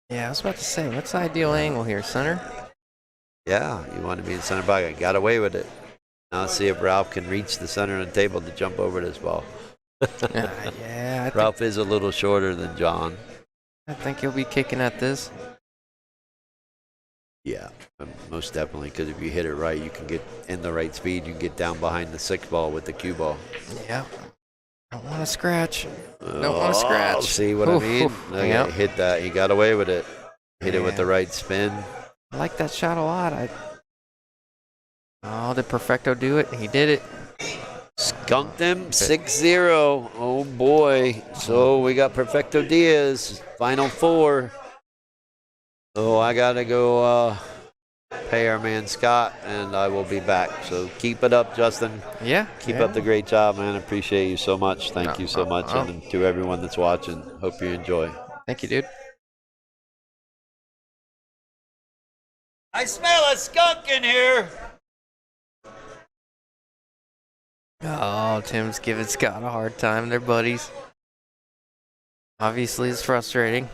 Speaker 1: Yeah, I was about to say, what's the ideal angle here, center?
Speaker 3: Yeah, you want to be in center pocket. Got away with it. Now let's see if Ralph can reach the center of the table to jump over this ball.
Speaker 1: Yeah,
Speaker 3: Ralph is a little shorter than John.
Speaker 1: I think he'll be kicking at this.
Speaker 3: Yeah, most definitely. Because if you hit it right, you can get in the right speed. You can get down behind the 6 ball with the cue ball.
Speaker 1: Yep. Don't want to scratch. Don't want
Speaker 3: Oh,
Speaker 1: to scratch.
Speaker 3: see what I
Speaker 1: Oof,
Speaker 3: mean?
Speaker 1: oof.
Speaker 3: Okay,
Speaker 1: Yep.
Speaker 3: hit that. He got away with it. Hit it with the
Speaker 1: Yeah.
Speaker 3: right spin.
Speaker 1: I like that shot a lot. Oh, did Perfecto do it? He did it.
Speaker 3: Skunked him 6-0. Oh boy. So we got Perfecto Diaz. Final 4. Oh, I gotta go pay our man Scott, and I will be back. So keep it up, Justin.
Speaker 1: Yeah.
Speaker 3: Keep up the great job, man. Appreciate you so much. Thank you so much.
Speaker 1: Oh.
Speaker 3: And to everyone that's watching, hope you enjoy.
Speaker 1: Thank you, dude.
Speaker 4: I smell a skunk in here.
Speaker 1: Oh, Tim's giving Scott a hard time. They're buddies. Obviously, it's frustrating,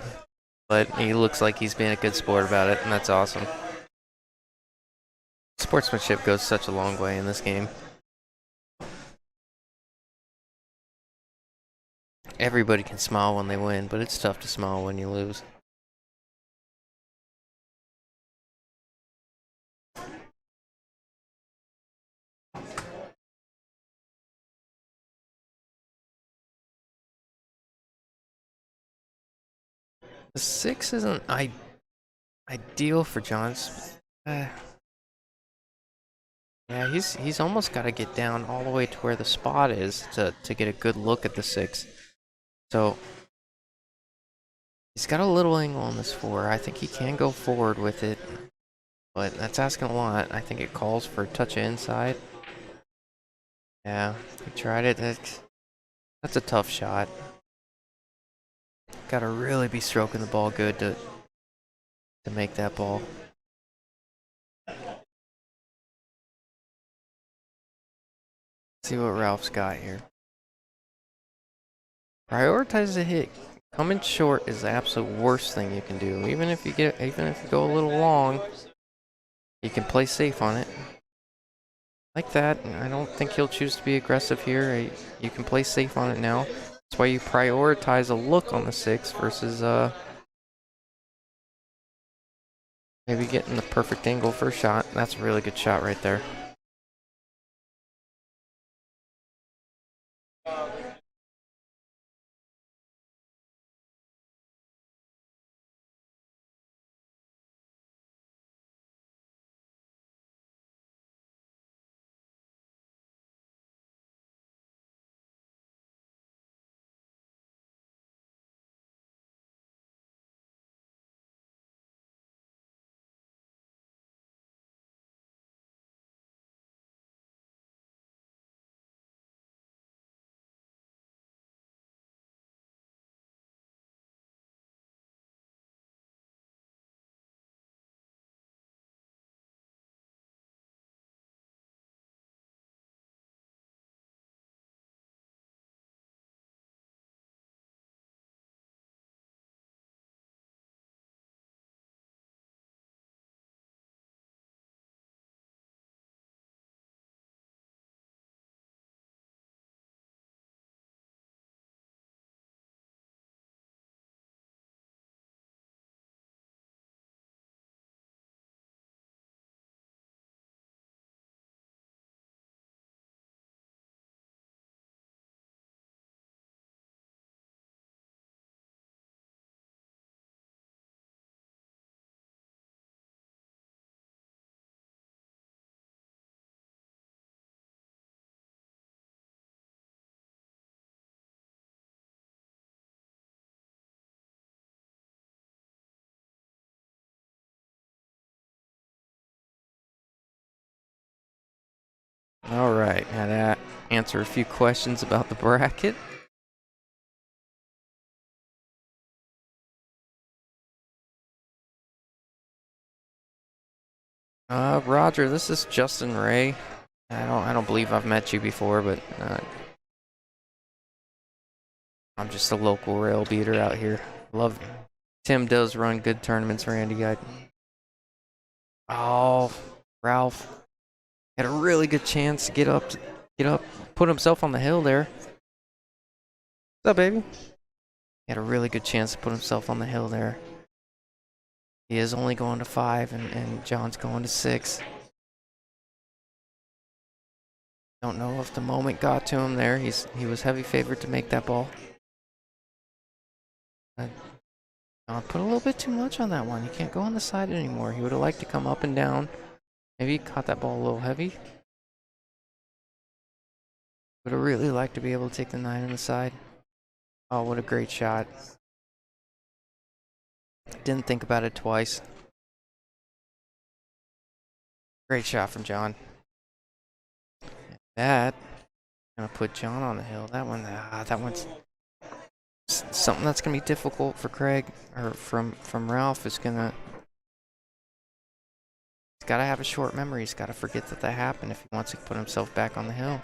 Speaker 1: but he looks like he's being a good sport about it, and that's awesome. Sportsmanship goes such a long way in this game. Everybody can smile when they win, but it's tough to smile when you lose. The 6 isn't ideal for John. Yeah, he's almost got to get down all the way to where the spot is to get a good look at the 6. So he's got a little angle on this 4. I think he can go forward with it, but that's asking a lot. I think it calls for a touch of inside. Yeah, he tried it. That's a tough shot. Got to really be stroking the ball good to make that ball. See what Ralph's got here. Prioritize the hit. Coming short is the absolute worst thing you can do. Even if you go a little long, you can play safe on it. Like that. I don't think he'll choose to be aggressive here. You can play safe on it now. That's why you prioritize a look on the 6 versus maybe getting the perfect angle for a shot. That's a really good shot right there. All right, now that answer a few questions about the bracket. Roger, this is Justin Ray. I don't believe I've met you before, but I'm just a local rail beater out here. Love Tim does run good tournaments, Randy. Oh, Ralph had a really good chance to get up, put himself on the hill there. What's up, baby? He had a really good chance to put himself on the hill there. He is only going to 5, and John's going to 6. Don't know if the moment got to him there. He was heavy favored to make that ball. John put a little bit too much on that one. He can't go on the side anymore. He would have liked to come up and down. Maybe he caught that ball a little heavy. Would have really liked to be able to take the 9 on the side. Oh, what a great shot. Didn't think about it twice. Great shot from John. That gonna put John on the hill. That one's something that's gonna be difficult for Craig, or from Ralph. Is gonna, he's gotta have a short memory. He's gotta forget that happened if he wants to put himself back on the hill.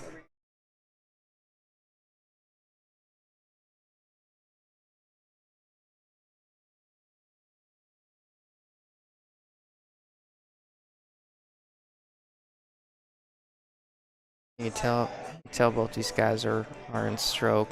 Speaker 1: You can tell both these guys are in stroke.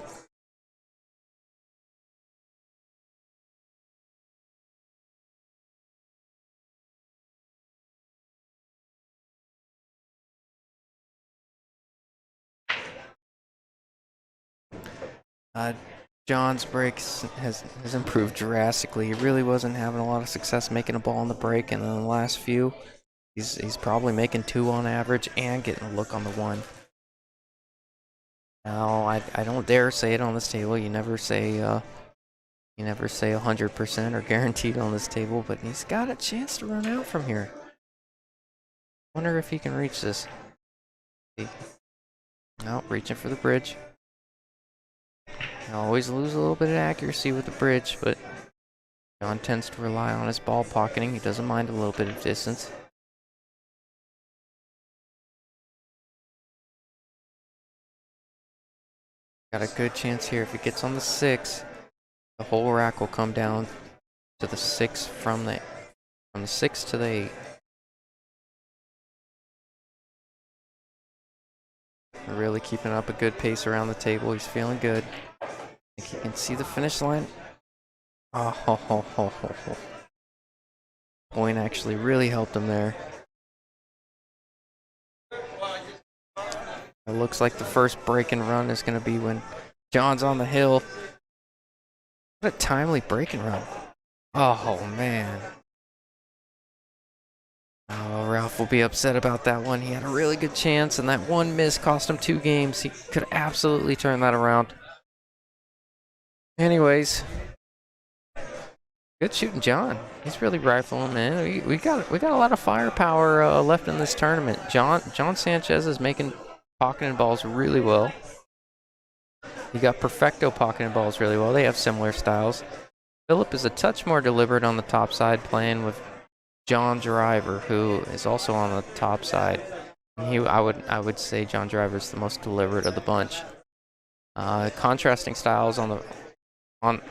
Speaker 1: John's break has improved drastically. He really wasn't having a lot of success making a ball on the break, and in the last few, he's probably making 2 on average and getting a look on the 1. Now, I don't dare say it on this table. You never say 100% or guaranteed on this table, but he's got a chance to run out from here. Wonder if he can reach this. No, reaching for the bridge. I always lose a little bit of accuracy with the bridge, but John tends to rely on his ball pocketing. He doesn't mind a little bit of distance. Got a good chance here. If he gets on the 6, the whole rack will come down to the 6 from the 6 to the 8. Really keeping up a good pace around the table. He's feeling good. I think he can see the finish line. Oh, ho, ho, ho, ho, ho. Point actually really helped him there. It looks like the first break and run is going to be when John's on the hill. What a timely break and run. Oh, man. Oh, Ralph will be upset about that one. He had a really good chance, and that one miss cost him 2 games. He could absolutely turn that around. Anyways, good shooting, John. He's really rifling, man. We got a lot of firepower left in this tournament. John Sanchez is making pocketing balls really well. You got Perfecto pocketing balls really well. They have similar styles. Philip is a touch more deliberate on the top side, playing with John Driver, who is also on the top side. I would say John Driver is the most deliberate of the bunch. Contrasting styles on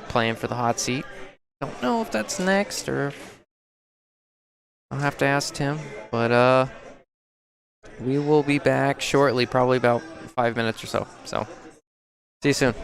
Speaker 1: playing for the hot seat. Don't know if that's next or if I'll have to ask Tim, but we will be back shortly, probably about 5 minutes or so. So, see you soon.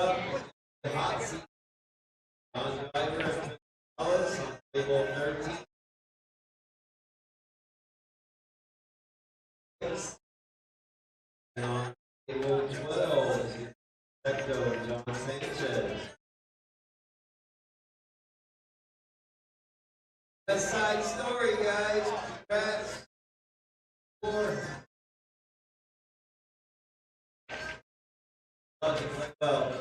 Speaker 2: Hot seat. John Driver, Ellis, table 13. And on table 12 is Perfecto, John Sanchez. West Side Story, guys. Congrats. Well.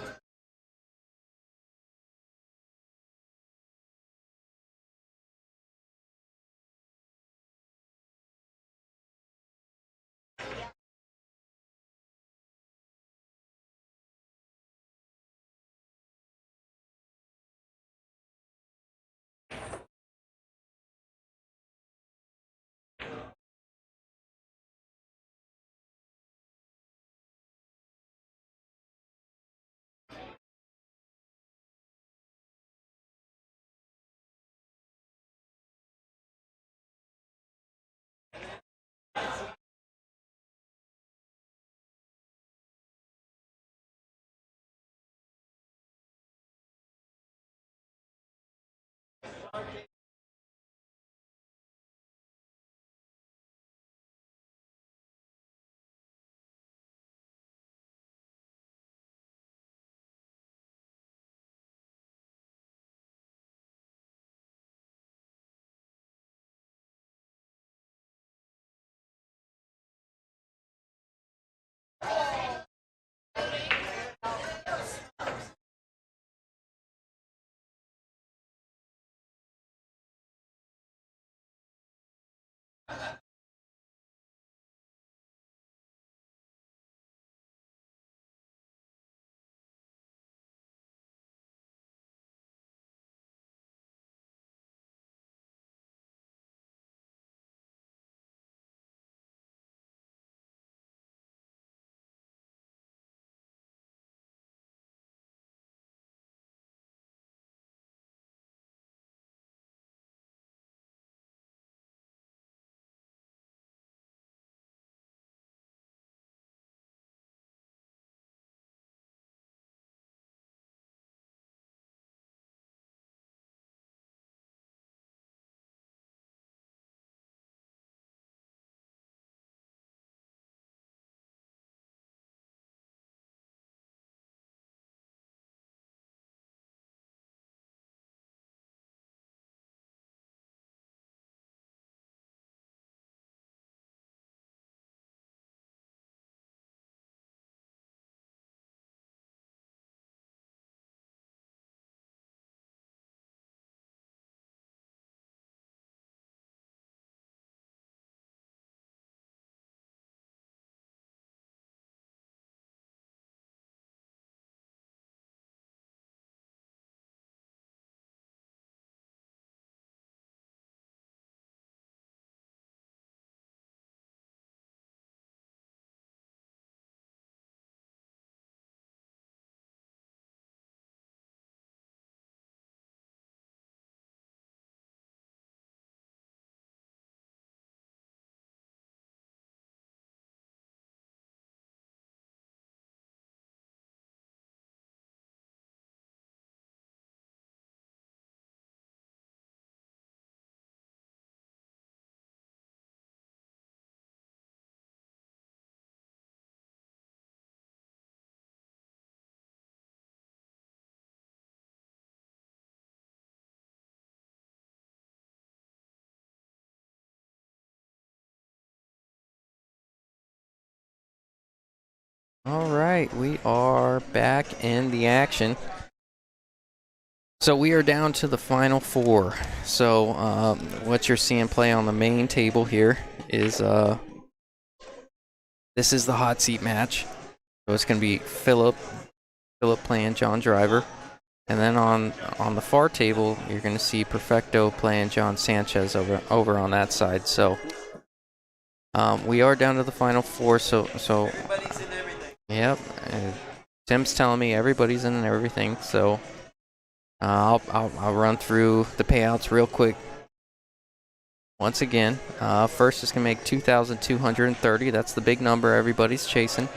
Speaker 1: All right, we are back in the action. So we are down to the final four. So what you're seeing play on the main table here is this is the hot seat match. So it's going to be Philip playing John Driver. And then on the far table, you're going to see Perfecto playing John Sanchez over on that side. So we are down to the final four. So
Speaker 4: Everybody's in everything.
Speaker 1: yep. Tim's telling me everybody's in and everything. So I'll run through the payouts real quick. Once again, first is going to make $2,230. That's the big number everybody's chasing.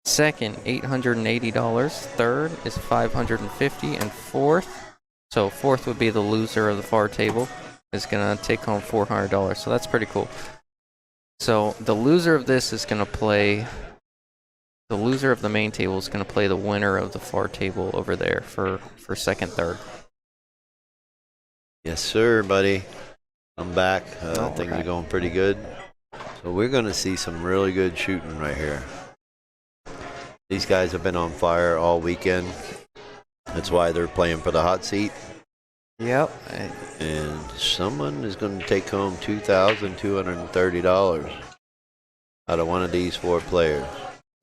Speaker 1: Second, $880. Third is $550, and fourth, so fourth would be the loser of the far table, is gonna take home $400. So that's pretty cool. So the loser of this is gonna play. The loser of the main table is gonna play the winner of the far table over there for second, third.
Speaker 3: Yes, sir, buddy. I'm back. Things
Speaker 1: right.
Speaker 3: are going pretty good. So we're going to see some really good shooting right here. These guys have been on fire all weekend. That's why they're playing for the hot seat.
Speaker 1: Yep.
Speaker 3: And someone is going to take home $2,230 out of one of these four players.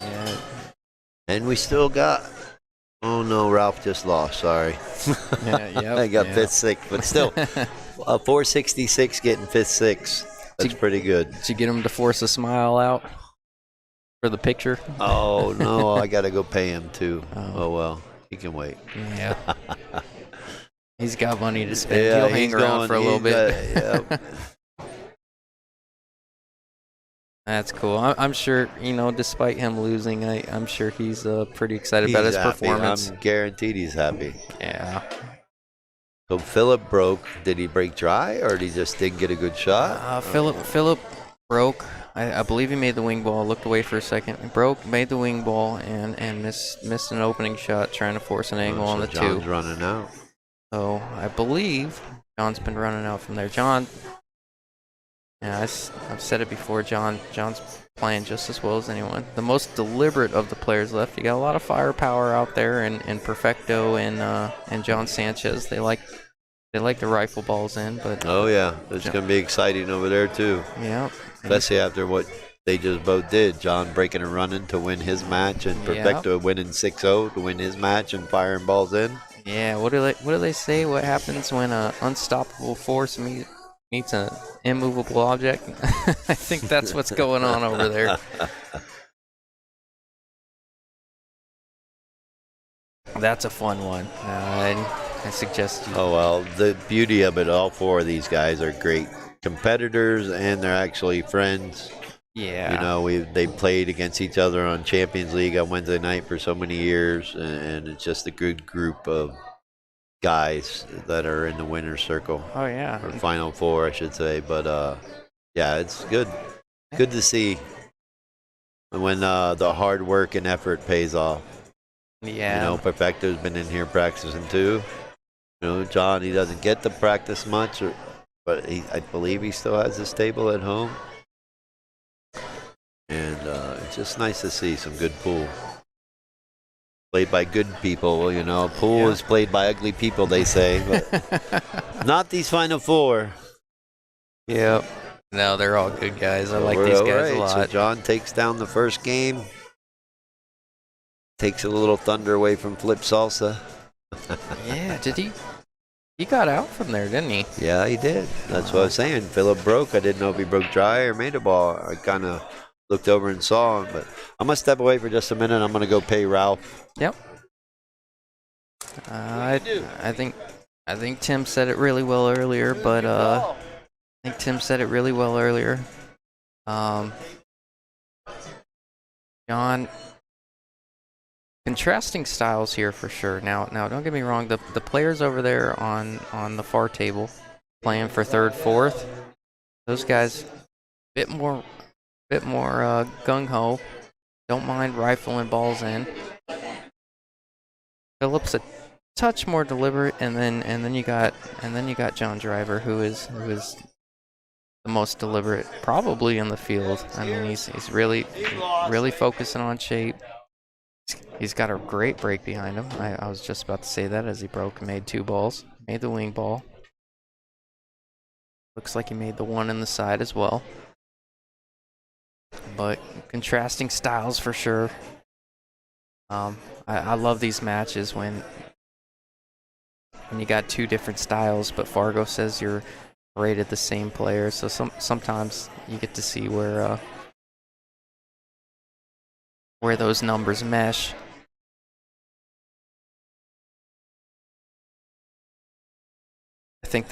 Speaker 1: Yeah.
Speaker 3: And we still got... Oh, no, Ralph just lost. Sorry.
Speaker 1: Yeah,
Speaker 3: I got fifth, sixth, but still, 466 getting fifth, sixth. That's pretty good.
Speaker 1: Did you get him to force a smile out for the picture?
Speaker 3: Oh, no, I got to go pay him, too. Oh, well, he can wait.
Speaker 1: Yeah. He's got money to spend.
Speaker 3: Yeah,
Speaker 1: He'll hang around for a little bit.
Speaker 3: Yeah.
Speaker 1: That's cool. I'm sure, despite him losing, I'm sure he's pretty excited about his
Speaker 3: happy.
Speaker 1: performance.
Speaker 3: I'm guaranteed he's happy.
Speaker 1: Yeah.
Speaker 3: So Philip broke. Did he break dry, or he just didn't get a good shot?
Speaker 1: Philip broke. I believe he made the wing ball. Looked away for a second. He broke, made the wing ball, and missed an opening shot trying to force an angle on the
Speaker 3: John's
Speaker 1: two.
Speaker 3: running out.
Speaker 1: So I believe John's been running out from there. John. Yeah, I've said it before. John's playing just as well as anyone. The most deliberate of the players left. You got a lot of firepower out there, and Perfecto and John Sanchez. They like the rifle balls in, but
Speaker 3: Oh yeah, it's going to be exciting over there too.
Speaker 1: yeah,
Speaker 3: Especially after what they just both did. John breaking and running to win his match, and Perfecto winning 6-0 to win his match and firing balls in.
Speaker 1: yeah. What do they say? What happens when an unstoppable force meets an immovable object? I think that's what's going on over there. That's a fun one. I suggest you.
Speaker 3: Oh, well, the beauty of it, all four of these guys are great competitors, and they're actually friends.
Speaker 1: Yeah.
Speaker 3: You know, they played against each other on Champions League on Wednesday night for so many years, and it's just a good group of guys that are in the winner's circle.
Speaker 1: Oh, yeah.
Speaker 3: Or Final Four, I should say. But, yeah, it's good. Good to see when the hard work and effort pays off.
Speaker 1: Yeah.
Speaker 3: You know, Perfecto's been in here practicing too. You know, John, he doesn't get to practice much, but I believe he still has his table at home. And it's just nice to see some good pool. Played by good people, you know. Pool is played by ugly people, they say. But not these Final Four.
Speaker 1: Yep. No, they're all good guys. I like these guys a lot.
Speaker 3: So John takes down the first game. Takes a little thunder away from Flip Salsa.
Speaker 1: Yeah, did he? He got out from there, didn't he?
Speaker 3: Yeah, he did. That's what I was saying. Philip broke. I didn't know if he broke dry or made a ball. I kind of looked over and saw him, but I'm gonna step away for just a minute. I'm gonna go pay Ralph.
Speaker 1: Yep. I think Tim said it really well earlier, but John. Contrasting styles here for sure. Now, don't get me wrong. The players over there on the far table, playing for third, fourth, those guys, bit more gung ho. Don't mind rifling balls in. Phillips a touch more deliberate, and then you got John Driver, who is the most deliberate probably in the field. I mean, he's really focusing on shape. He's got a great break behind him. I was just about to say that as he broke and made two balls. Made the wing ball. Looks like he made the one in the side as well. But contrasting styles for sure. I love these matches when you got two different styles, but Fargo says you're rated the same player. So sometimes you get to see where those numbers mesh.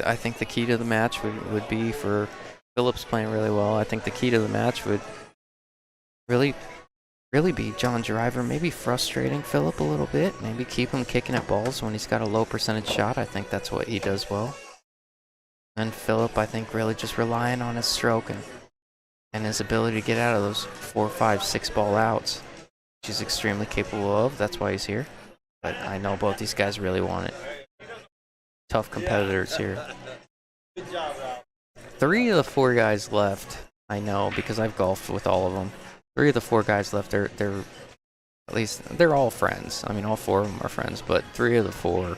Speaker 1: I think the key to the match would be for Phillips playing really well. I think the key to the match would really really be John Driver, maybe frustrating Philip a little bit, maybe keep him kicking at balls when he's got a low percentage shot. I think that's what he does well. And Philip, I think, really just relying on his stroke and his ability to get out of those 4, 5, 6 ball outs, which he's extremely capable of. That's why he's here. But I know both these guys really want it. Tough competitors here. 3 of the 4 guys left, I know, because I've golfed with all of them. 3 of the 4 guys left, they're at least, they're all friends. I mean, all 4 of them are friends, but 3 of the 4,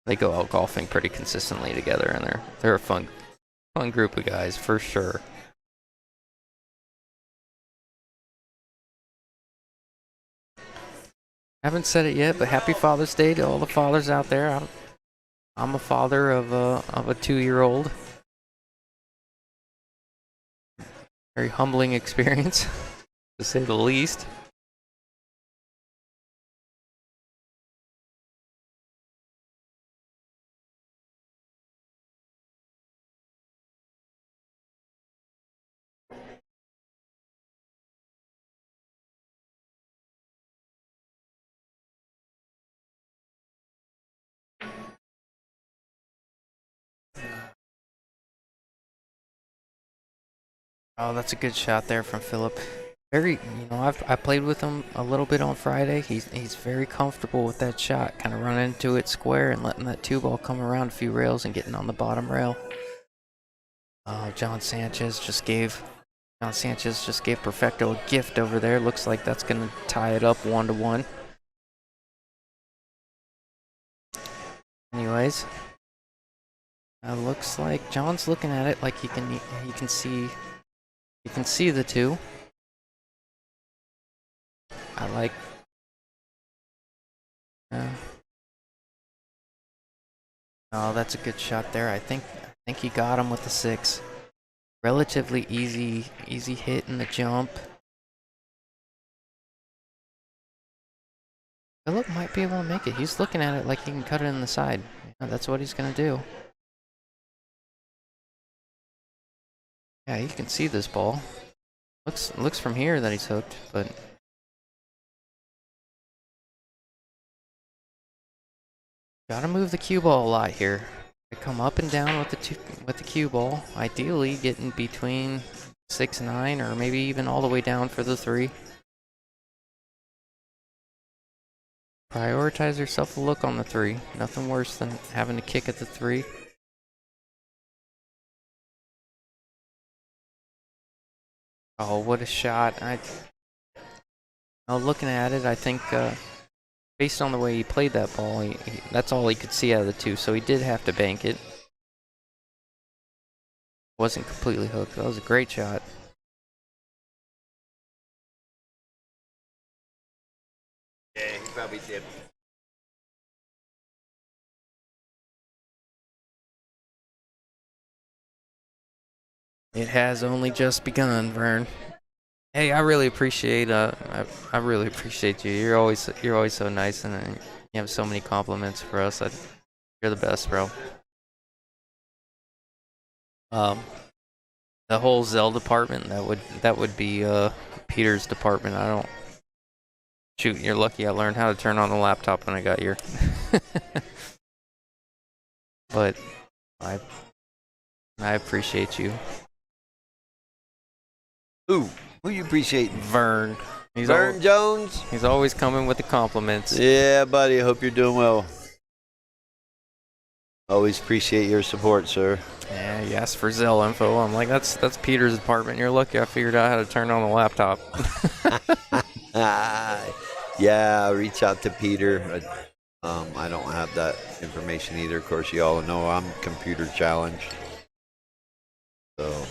Speaker 1: they go out golfing pretty consistently together, and they're a fun group of guys, for sure. Haven't said it yet, but happy Father's Day to all the fathers out there. I'm a father of a 2-year-old. Very humbling experience, to say the least. Oh, that's a good shot there from Philip. Very, I played with him a little bit on Friday. He's very comfortable with that shot, kind of running into it square and letting that 2 ball come around a few rails and getting on the bottom rail. John Sanchez just gave Perfecto a gift over there. Looks like that's gonna tie it up 1-1. Anyways, looks like John's looking at it like he can see the 2. I like. Oh, that's a good shot there. I think he got him with the 6. Relatively easy hit in the jump. Philip might be able to make it. He's looking at it like he can cut it in the side. Yeah, that's what he's gonna do. Yeah, you can see this ball. Looks from here that he's hooked, but gotta move the cue ball a lot here. I come up and down with the cue ball. Ideally, getting between 6, 9, or maybe even all the way down for the 3. Prioritize yourself a look on the 3. Nothing worse than having to kick at the 3. Oh, what a shot. Looking at it, I think based on the way he played that ball, that's all he could see out of the 2, so he did have to bank it. Wasn't completely hooked. That was a great shot.
Speaker 4: Yeah, he probably did.
Speaker 1: It has only just begun, Vern. Hey, I really appreciate I really appreciate you. You're always so nice, and you have so many compliments for us. You're the best, bro. The whole Zelle department, that would be Peter's department. I don't. Shoot, you're lucky I learned how to turn on the laptop when I got here. But I appreciate you.
Speaker 3: Who you appreciate?
Speaker 1: Vern.
Speaker 3: Vern Jones?
Speaker 1: He's always coming with the compliments.
Speaker 3: Yeah, buddy. I hope you're doing well. Always appreciate your support, sir.
Speaker 1: Yeah, you asked for Zelle info. I'm like, that's Peter's department. You're lucky I figured out how to turn on the laptop.
Speaker 3: Yeah, reach out to Peter. I don't have that information either. Of course, you all know I'm computer challenged. So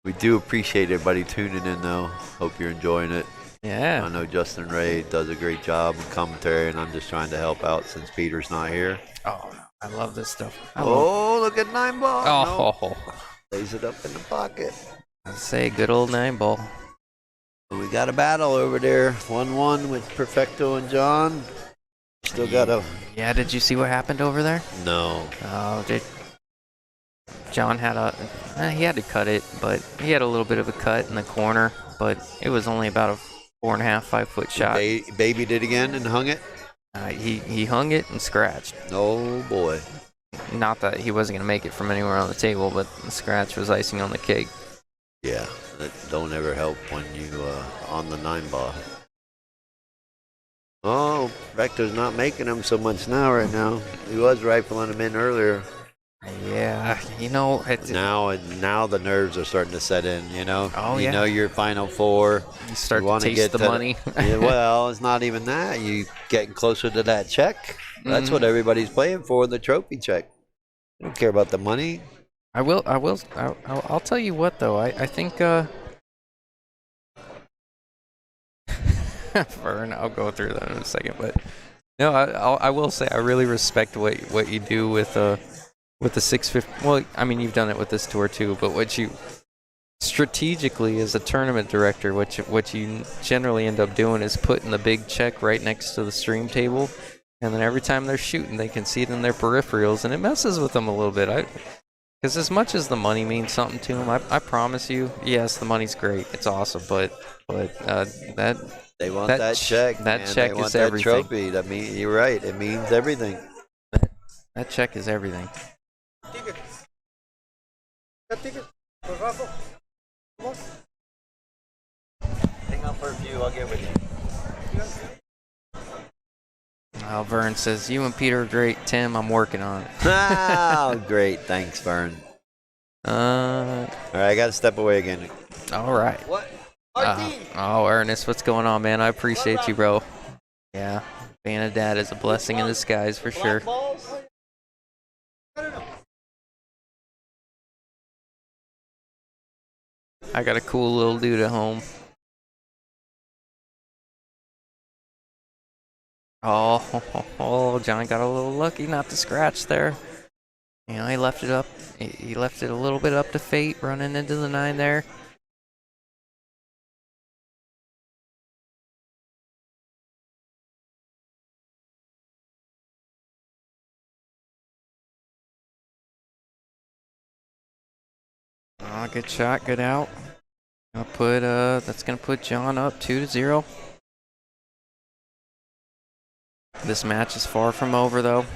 Speaker 3: we do appreciate everybody tuning in, though. Hope you're enjoying it.
Speaker 1: Yeah.
Speaker 3: I know Justin Ray does a great job in commentary, and I'm just trying to help out since Peter's not here.
Speaker 1: Oh, I love this stuff.
Speaker 3: Look at 9 ball.
Speaker 1: Oh.
Speaker 3: No. Lays it up in the pocket.
Speaker 1: I say good old 9 ball.
Speaker 3: We got a battle over there. 1-1 with Perfecto and John. Still got a...
Speaker 1: Yeah, did you see what happened over there?
Speaker 3: No.
Speaker 1: Oh, John had he had to cut it, but he had a little bit of a cut in the corner, but it was only about 4.5, 5-foot shot.
Speaker 3: Baby did again and hung it.
Speaker 1: He hung it and scratched.
Speaker 3: Oh boy.
Speaker 1: Not that he wasn't gonna make it from anywhere on the table, but the scratch was icing on the cake.
Speaker 3: Yeah, that don't ever help when you on the 9-ball. Oh, Rector's not making them so much now. Right now, he was rifling them in earlier.
Speaker 1: Yeah,
Speaker 3: Now the nerves are starting to set in. You know,
Speaker 1: Oh,
Speaker 3: you
Speaker 1: yeah.
Speaker 3: know your Final Four.
Speaker 1: You start
Speaker 3: You
Speaker 1: to
Speaker 3: wanna
Speaker 1: taste
Speaker 3: get
Speaker 1: the
Speaker 3: to the-
Speaker 1: money.
Speaker 3: Yeah, well, it's not even that. You getting closer to that check. That's what everybody's playing for, the trophy check. They don't care about the money.
Speaker 1: I'll tell you what though. I think Vern, I'll go through that in a second, but no, I will say I really respect what you do with the 650. Well, I mean you've done it with this tour too, but what you strategically as a tournament director, what you generally end up doing is putting the big check right next to the stream table, and then every time they're shooting, they can see it in their peripherals, and it messes with them a little bit. Because as much as the money means something to them, I promise you, yes, the money's great, it's awesome, but that
Speaker 3: They want that check.
Speaker 1: That
Speaker 3: man.
Speaker 1: check
Speaker 3: they want
Speaker 1: is
Speaker 3: that
Speaker 1: everything.
Speaker 3: trophy. That mean you're right. It means everything.
Speaker 1: That check is everything.
Speaker 3: Hang on for a few. I'll get with you.
Speaker 1: Vern says, you and Peter are great. Tim, I'm working on it.
Speaker 3: Oh, great. Thanks, Vern.
Speaker 1: Uh,
Speaker 3: All right, I got to step away again.
Speaker 1: all right.
Speaker 4: What?
Speaker 1: Oh, Ernest, what's going on, man? I appreciate you, bro. Yeah, being a dad is a blessing in disguise for sure. I got a cool little dude at home. Oh, John got a little lucky not to scratch there. You know, he left it up. He left it a little bit up to fate, running into the 9 there. Oh, good shot, good out. That's gonna put John up 2-0. This match is far from over, though.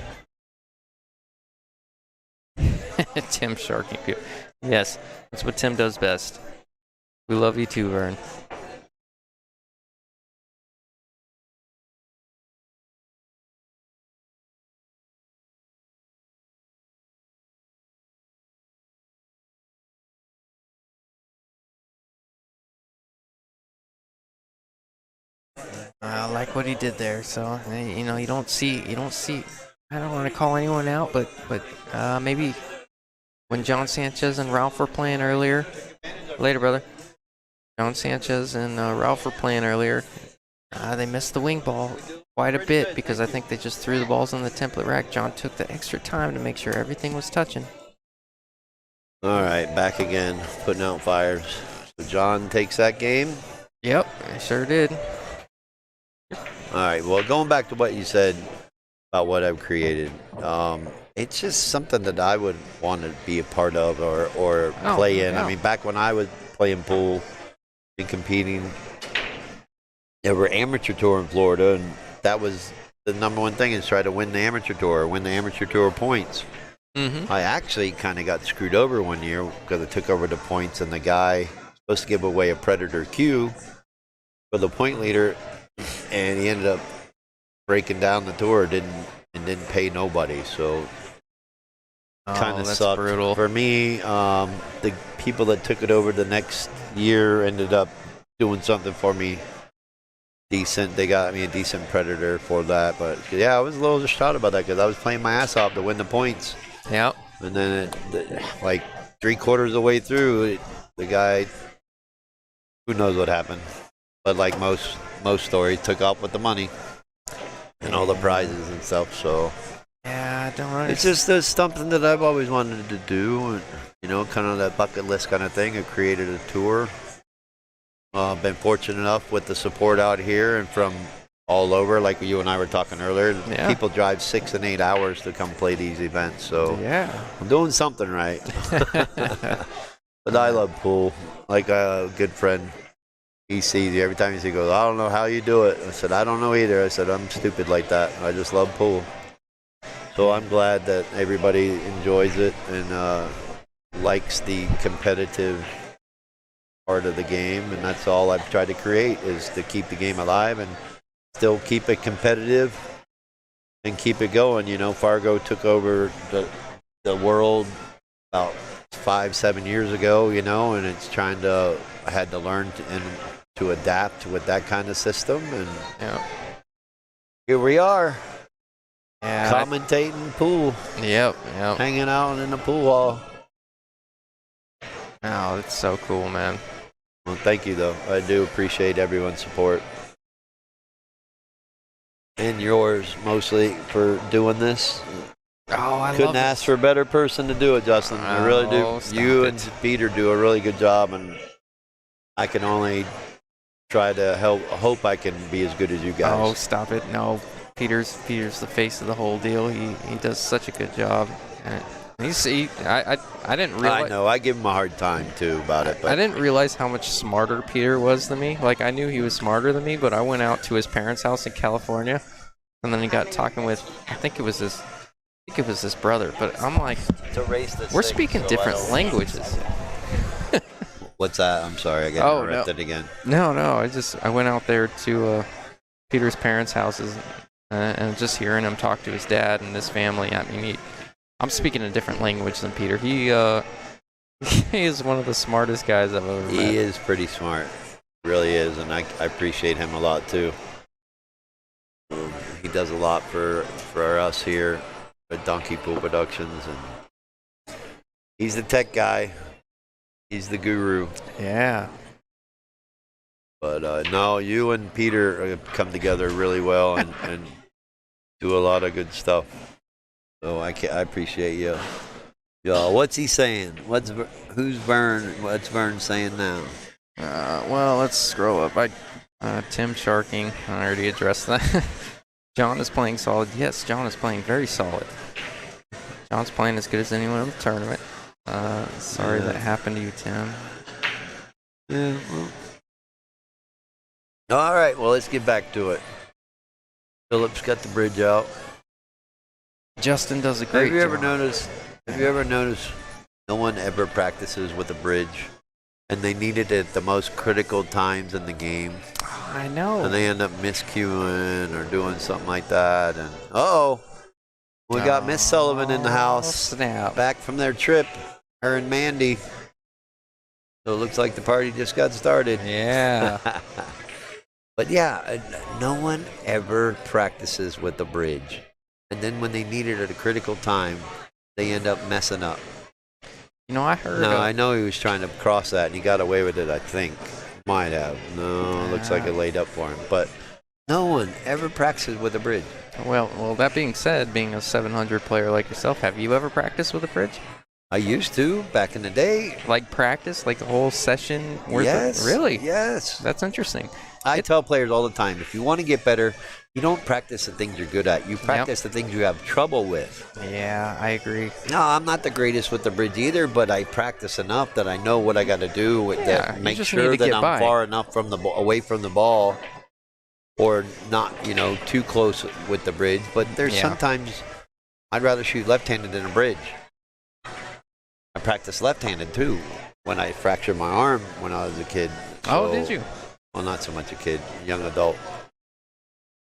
Speaker 1: Tim sharking you. Yes, that's what Tim does best. We love you too, Vern. I like what he did there. So you know, you don't see. I don't want to call anyone out, but maybe when John Sanchez and Ralph were playing earlier. Later, brother. John Sanchez and Ralph were playing earlier. They missed the wing ball quite a bit because I think they just threw the balls on the template rack. John took the extra time to make sure everything was touching.
Speaker 3: All right, back again, putting out fires. So John takes that game.
Speaker 1: Yep, I sure did.
Speaker 3: All right, well, going back to what you said about what I've created, it's just something that I would want to be a part of or play in.
Speaker 1: Yeah.
Speaker 3: I mean, back when I was playing pool and competing, there were amateur tour in Florida, and that was the number one thing is try to win the amateur tour points.
Speaker 1: Mm-hmm.
Speaker 3: I actually kind of got screwed over one year because I took over the points, and the guy was supposed to give away a Predator Q for the point leader, and he ended up breaking down the tour, didn't pay nobody. So kind of
Speaker 1: that's
Speaker 3: sucked.
Speaker 1: brutal.
Speaker 3: For me, the people that took it over the next year ended up doing something for me decent. They got me a decent Predator for that. But yeah, I was a little distraught about that because I was playing my ass off to win the points.
Speaker 1: Yep.
Speaker 3: And then like 3/4 of the way through, the guy, who knows what happened. But like most stories, took off with the money and all the prizes and stuff. So
Speaker 1: Yeah, I don't know.
Speaker 3: it's just something that I've always wanted to do. You know, kind of that bucket list kind of thing. I created a tour. Been fortunate enough with the support out here and from all over, like you and I were talking earlier.
Speaker 1: Yeah.
Speaker 3: People drive 6 and 8 hours to come play these events. So
Speaker 1: Yeah.
Speaker 3: I'm doing something right. But I love pool. Like a good friend he sees you every time he goes, I don't know how you do it. I said, I don't know either. I said, I'm stupid like that. I just love pool. So I'm glad that everybody enjoys it and likes the competitive part of the game, and that's all I've tried to create, is to keep the game alive and still keep it competitive and keep it going. You know, Fargo took over the world about 5-7 years ago, you know, and I had to learn to adapt with that kind of system, and here we are.
Speaker 1: Yeah,
Speaker 3: Commentating pool.
Speaker 1: Yep.
Speaker 3: Hanging out in the pool hall.
Speaker 1: Oh, it's so cool, man.
Speaker 3: Well, thank you, though. I do appreciate everyone's support. And yours, mostly, for doing this.
Speaker 1: Oh, I
Speaker 3: Couldn't
Speaker 1: love
Speaker 3: ask for a better person to do it, Justin. I really do. You and Peter do a really good job, and I can only try to hope I can be as good as you guys.
Speaker 1: Oh, stop it. No, Peter's the face of the whole deal. He does such a good job. And I didn't realize.
Speaker 3: I know. I give him a hard time, too, about it. But
Speaker 1: I didn't realize how much smarter Peter was than me. Like, I knew he was smarter than me, but I went out to his parents' house in California, and then he got talking with, I think it was his brother. But I'm like, we're speaking different languages.
Speaker 3: What's that? I'm sorry. I got interrupted again.
Speaker 1: No. I went out there to Peter's parents' houses and just hearing him talk to his dad and his family. I mean, I'm speaking a different language than Peter. He is one of the smartest guys I've ever met.
Speaker 3: He is pretty smart. Really is, and I appreciate him a lot, too. He does a lot for us here at Donkey Pool Productions, and he's the tech guy. He's the guru.
Speaker 1: Yeah.
Speaker 3: But no, you and Peter come together really well and do a lot of good stuff. So I appreciate you. Yo, what's he saying? What's Vern saying now?
Speaker 1: Well, let's scroll up. Tim Sharking. I already addressed that. John is playing solid. Yes, John is playing very solid. John's playing as good as anyone in the tournament. Sorry that happened to you, Tim.
Speaker 3: Yeah. Well. All right. Well, let's get back to it. Philip's got the bridge out.
Speaker 1: Justin does a great job.
Speaker 3: Have you ever noticed no one ever practices with a bridge, and they need it at the most critical times in the game?
Speaker 1: I know.
Speaker 3: And they end up miscuing or doing something like that. And we got Miss Sullivan in the house.
Speaker 1: Snap.
Speaker 3: Back from their trip, her and Mandy. So it looks like the party just got started.
Speaker 1: Yeah.
Speaker 3: But yeah, no one ever practices with the bridge. And then when they need it at a critical time, they end up messing up.
Speaker 1: You know, I heard.
Speaker 3: No, I know he was trying to cross that, and he got away with it, I think. Might have. No, looks like it laid up for him. But no one ever practices with a bridge.
Speaker 1: Well, that being said, being a 700 player like yourself, have you ever practiced with a bridge?
Speaker 3: I used to, back in the day.
Speaker 1: Like practice? Like a whole session worth
Speaker 3: Yes.
Speaker 1: Really?
Speaker 3: Yes.
Speaker 1: That's interesting.
Speaker 3: I tell players all the time, if you want to get better, you don't practice the things you're good at. You practice the things you have trouble with.
Speaker 1: Yeah, I agree.
Speaker 3: No, I'm not the greatest with the bridge either, but I practice enough that I know what I got to do with that. Make sure that I'm far enough from away from the ball, or not, too close with the bridge. But there's sometimes I'd rather shoot left-handed than a bridge. I practice left-handed too when I fractured my arm when I was a kid.
Speaker 1: So, did you?
Speaker 3: Well, not so much a kid, young adult.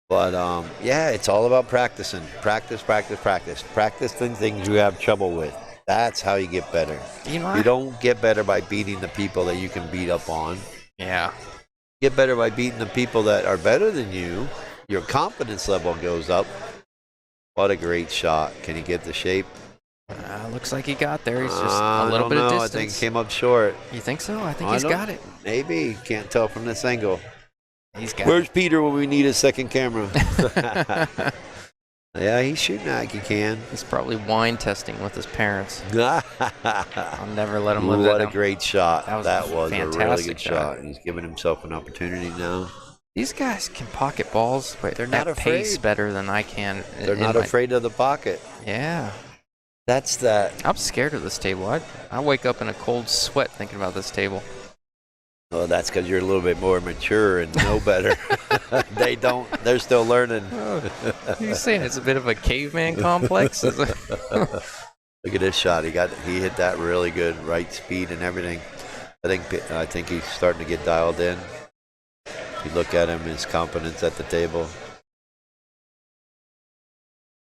Speaker 3: But, it's all about practicing. Practice. Practice the things you have trouble with. That's how you get better. You don't get better by beating the people that you can beat up on.
Speaker 1: Yeah.
Speaker 3: Get better by beating the people that are better than you. Your confidence level goes up. What a great shot. Can he get the shape?
Speaker 1: Looks like he got there. He's just a little bit of distance.
Speaker 3: I think he came up short.
Speaker 1: You think so? I think he's got it.
Speaker 3: Maybe. Can't tell from this angle.
Speaker 1: He's got
Speaker 3: Where's Peter when we need a second camera? Yeah, he's shooting like he can.
Speaker 1: He's probably wine testing with his parents. I'll never let him live that down.
Speaker 3: What a great shot. That was a really good shot. He's giving himself an opportunity now.
Speaker 1: These guys can pocket balls, but
Speaker 3: they're not afraid.
Speaker 1: Pace better than I can.
Speaker 3: They're not afraid of the pocket.
Speaker 1: Yeah.
Speaker 3: That's that.
Speaker 1: I'm scared of this table. I wake up in a cold sweat thinking about this table.
Speaker 3: Oh, that's because you're a little bit more mature and know better. They don't. They're still learning.
Speaker 1: You saying it's a bit of a caveman complex?
Speaker 3: Look at this shot. He hit that really good, right speed and everything. I think he's starting to get dialed in. If you look at him, his confidence at the table.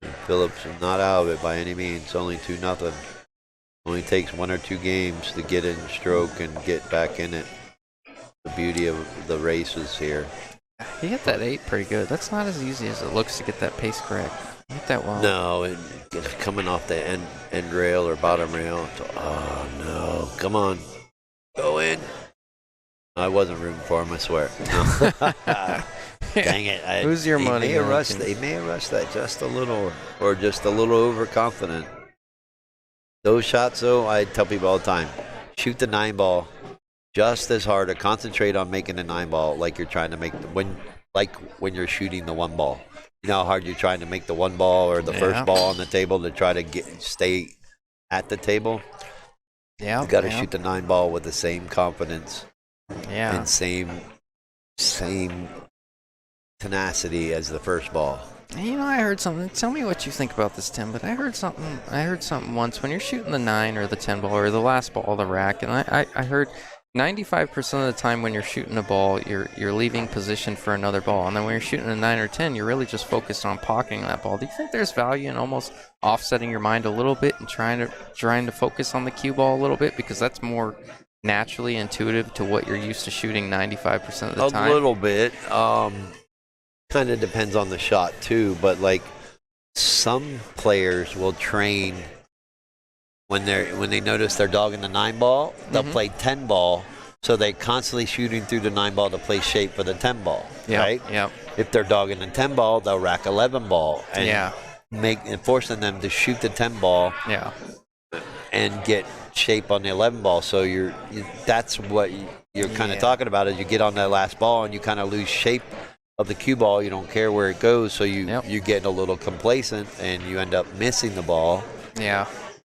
Speaker 3: And Phillips is not out of it by any means. Only 2-0. Only takes 1 or 2 games to get in stroke and get back in it. The beauty of the races here.
Speaker 1: He hit that 8 pretty good. That's not as easy as it looks to get that pace correct. He hit that well.
Speaker 3: No, coming off the end rail or bottom rail. Oh no! Come on, go in. I wasn't rooting for him, I swear. Dang it!
Speaker 1: Who's your money?
Speaker 3: He may have rushed that just a little, or just a little overconfident. Those shots, though, I tell people all the time: shoot the 9 ball just as hard, or concentrate on making a 9 ball like you're trying to make when you're shooting the 1 ball. You know how hard you're trying to make the 1 ball or the first ball on the table to try to stay at the table.
Speaker 1: Yeah,
Speaker 3: you got to shoot the 9 ball with the same confidence.
Speaker 1: Yeah,
Speaker 3: and same tenacity as the first ball.
Speaker 1: You know, I heard something. Tell me what you think about this, Tim. But I heard something once when you're shooting the 9 or the 10 ball or the last ball, the rack, and I heard 95% of the time when you're shooting a ball, you're leaving position for another ball, and then when you're shooting a 9 or 10, you're really just focused on pocketing that ball. Do you think there's value in almost offsetting your mind a little bit and trying to focus on the cue ball a little bit, because that's more naturally intuitive to what you're used to shooting 95% of the time?
Speaker 3: A little bit. Kind of depends on the shot too, but like some players will train when they notice they're dogging the 9 ball, they'll play 10 ball, so they're constantly shooting through the 9 ball to play shape for the 10 ball. Right?
Speaker 1: Yep.
Speaker 3: If they're dogging the 10 ball, they'll rack 11 ball and forcing them to shoot the 10 ball.
Speaker 1: Yeah.
Speaker 3: And get shape on the 11 ball. So that's what you're kind of talking about, is you get on that last ball and you kind of lose shape of the cue ball. You don't care where it goes, so you're getting a little complacent and you end up missing the ball.
Speaker 1: Yeah.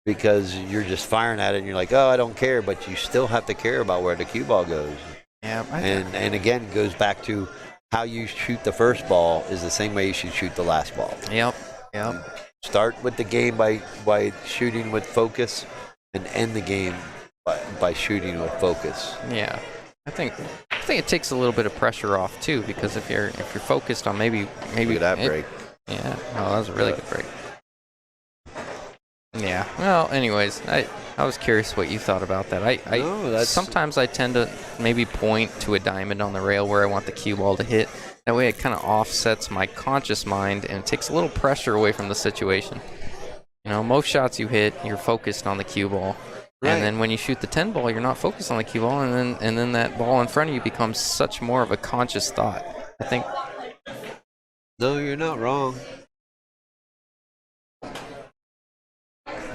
Speaker 3: Because you're just firing at it and you're like, oh, I don't care, but you still have to care about where the cue ball goes.
Speaker 1: Yeah.
Speaker 3: And again, it goes back to how you shoot the first ball is the same way you should shoot the last ball.
Speaker 1: Yep.
Speaker 3: Start with the game by shooting with focus, and end the game by shooting with focus.
Speaker 1: Yeah. I think it takes a little bit of pressure off too, because if you're focused on maybe
Speaker 3: look at that break.
Speaker 1: Yeah. Oh, that was a really good break. Yeah. Well, anyways, I was curious what you thought about that. Sometimes I tend to maybe point to a diamond on the rail where I want the cue ball to hit. That way it kind of offsets my conscious mind and it takes a little pressure away from the situation. You know, most shots you hit, you're focused on the cue ball. Right. And then when you shoot the 10 ball, you're not focused on the cue ball, and then that ball in front of you becomes such more of a conscious thought. I think.
Speaker 3: No, you're not wrong.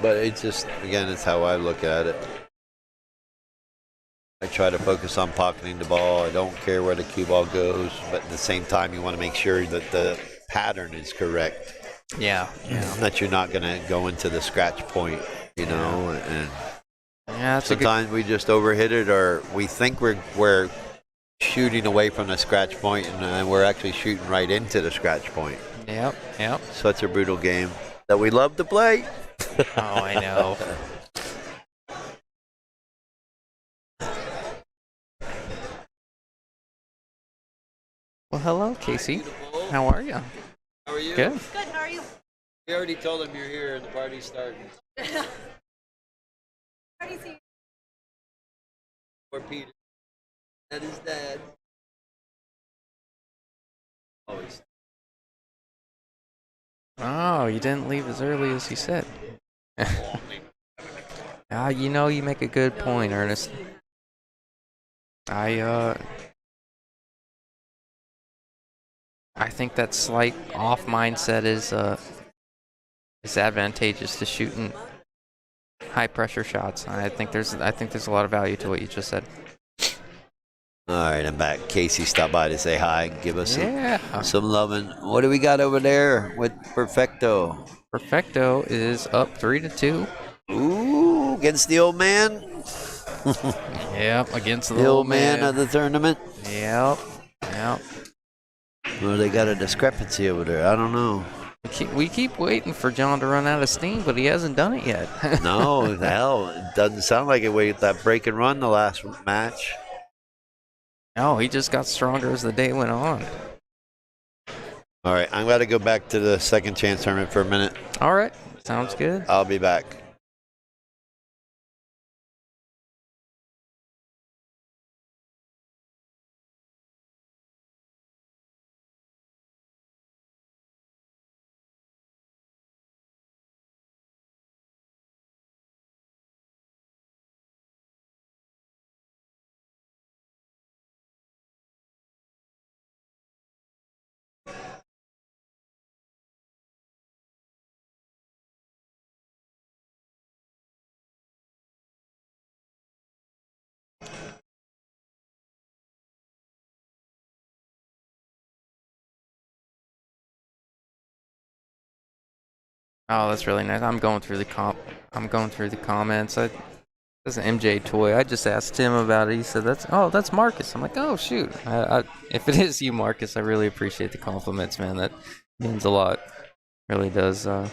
Speaker 3: But it's just, again, it's how I look at it. I try to focus on pocketing the ball. I don't care where the cue ball goes, but at the same time, you want to make sure that the pattern is correct.
Speaker 1: Yeah.
Speaker 3: That you're not going to go into the scratch point, you know. And sometimes we just overhit it, or we think we're shooting away from the scratch point, and we're actually shooting right into the scratch point.
Speaker 1: Yep.
Speaker 3: Such a brutal game that we love to play.
Speaker 1: Oh, I know. Well, hello, Casey. How are you?
Speaker 3: How are you?
Speaker 1: Good.
Speaker 5: Good, how are you?
Speaker 3: We already told them you're here and the party's starting.
Speaker 5: Party's here.
Speaker 3: Or Peter. That is Dad. Always.
Speaker 1: Oh, you didn't leave as early as you said. You know, you make a good point, Ernest. I think that slight off mindset is advantageous to shooting high pressure shots. I think there's a lot of value to what you just said.
Speaker 3: All right, I'm back. Casey stopped by to say hi, give us some loving. What do we got over there with Perfecto?
Speaker 1: Perfecto is up 3-2.
Speaker 3: Ooh, against the old man.
Speaker 1: Yep, against the
Speaker 3: The
Speaker 1: old
Speaker 3: old man of the tournament.
Speaker 1: Yep. Yep.
Speaker 3: Well, they got a discrepancy over there. I don't know.
Speaker 1: We keep waiting for John to run out of steam, but he hasn't done it yet.
Speaker 3: No, hell, it doesn't sound like it with that break and run the last match.
Speaker 1: No, he just got stronger as the day went on.
Speaker 3: All right, I'm going to go back to the second chance tournament for a minute.
Speaker 1: All right, sounds good.
Speaker 3: I'll be back.
Speaker 1: Oh, that's really nice. I'm going through the comments. That's an MJ toy. I just asked Tim about it. He said that's Marcus. I'm like, oh shoot. If it is you, Marcus, I really appreciate the compliments, man. That means a lot. Really does. Well,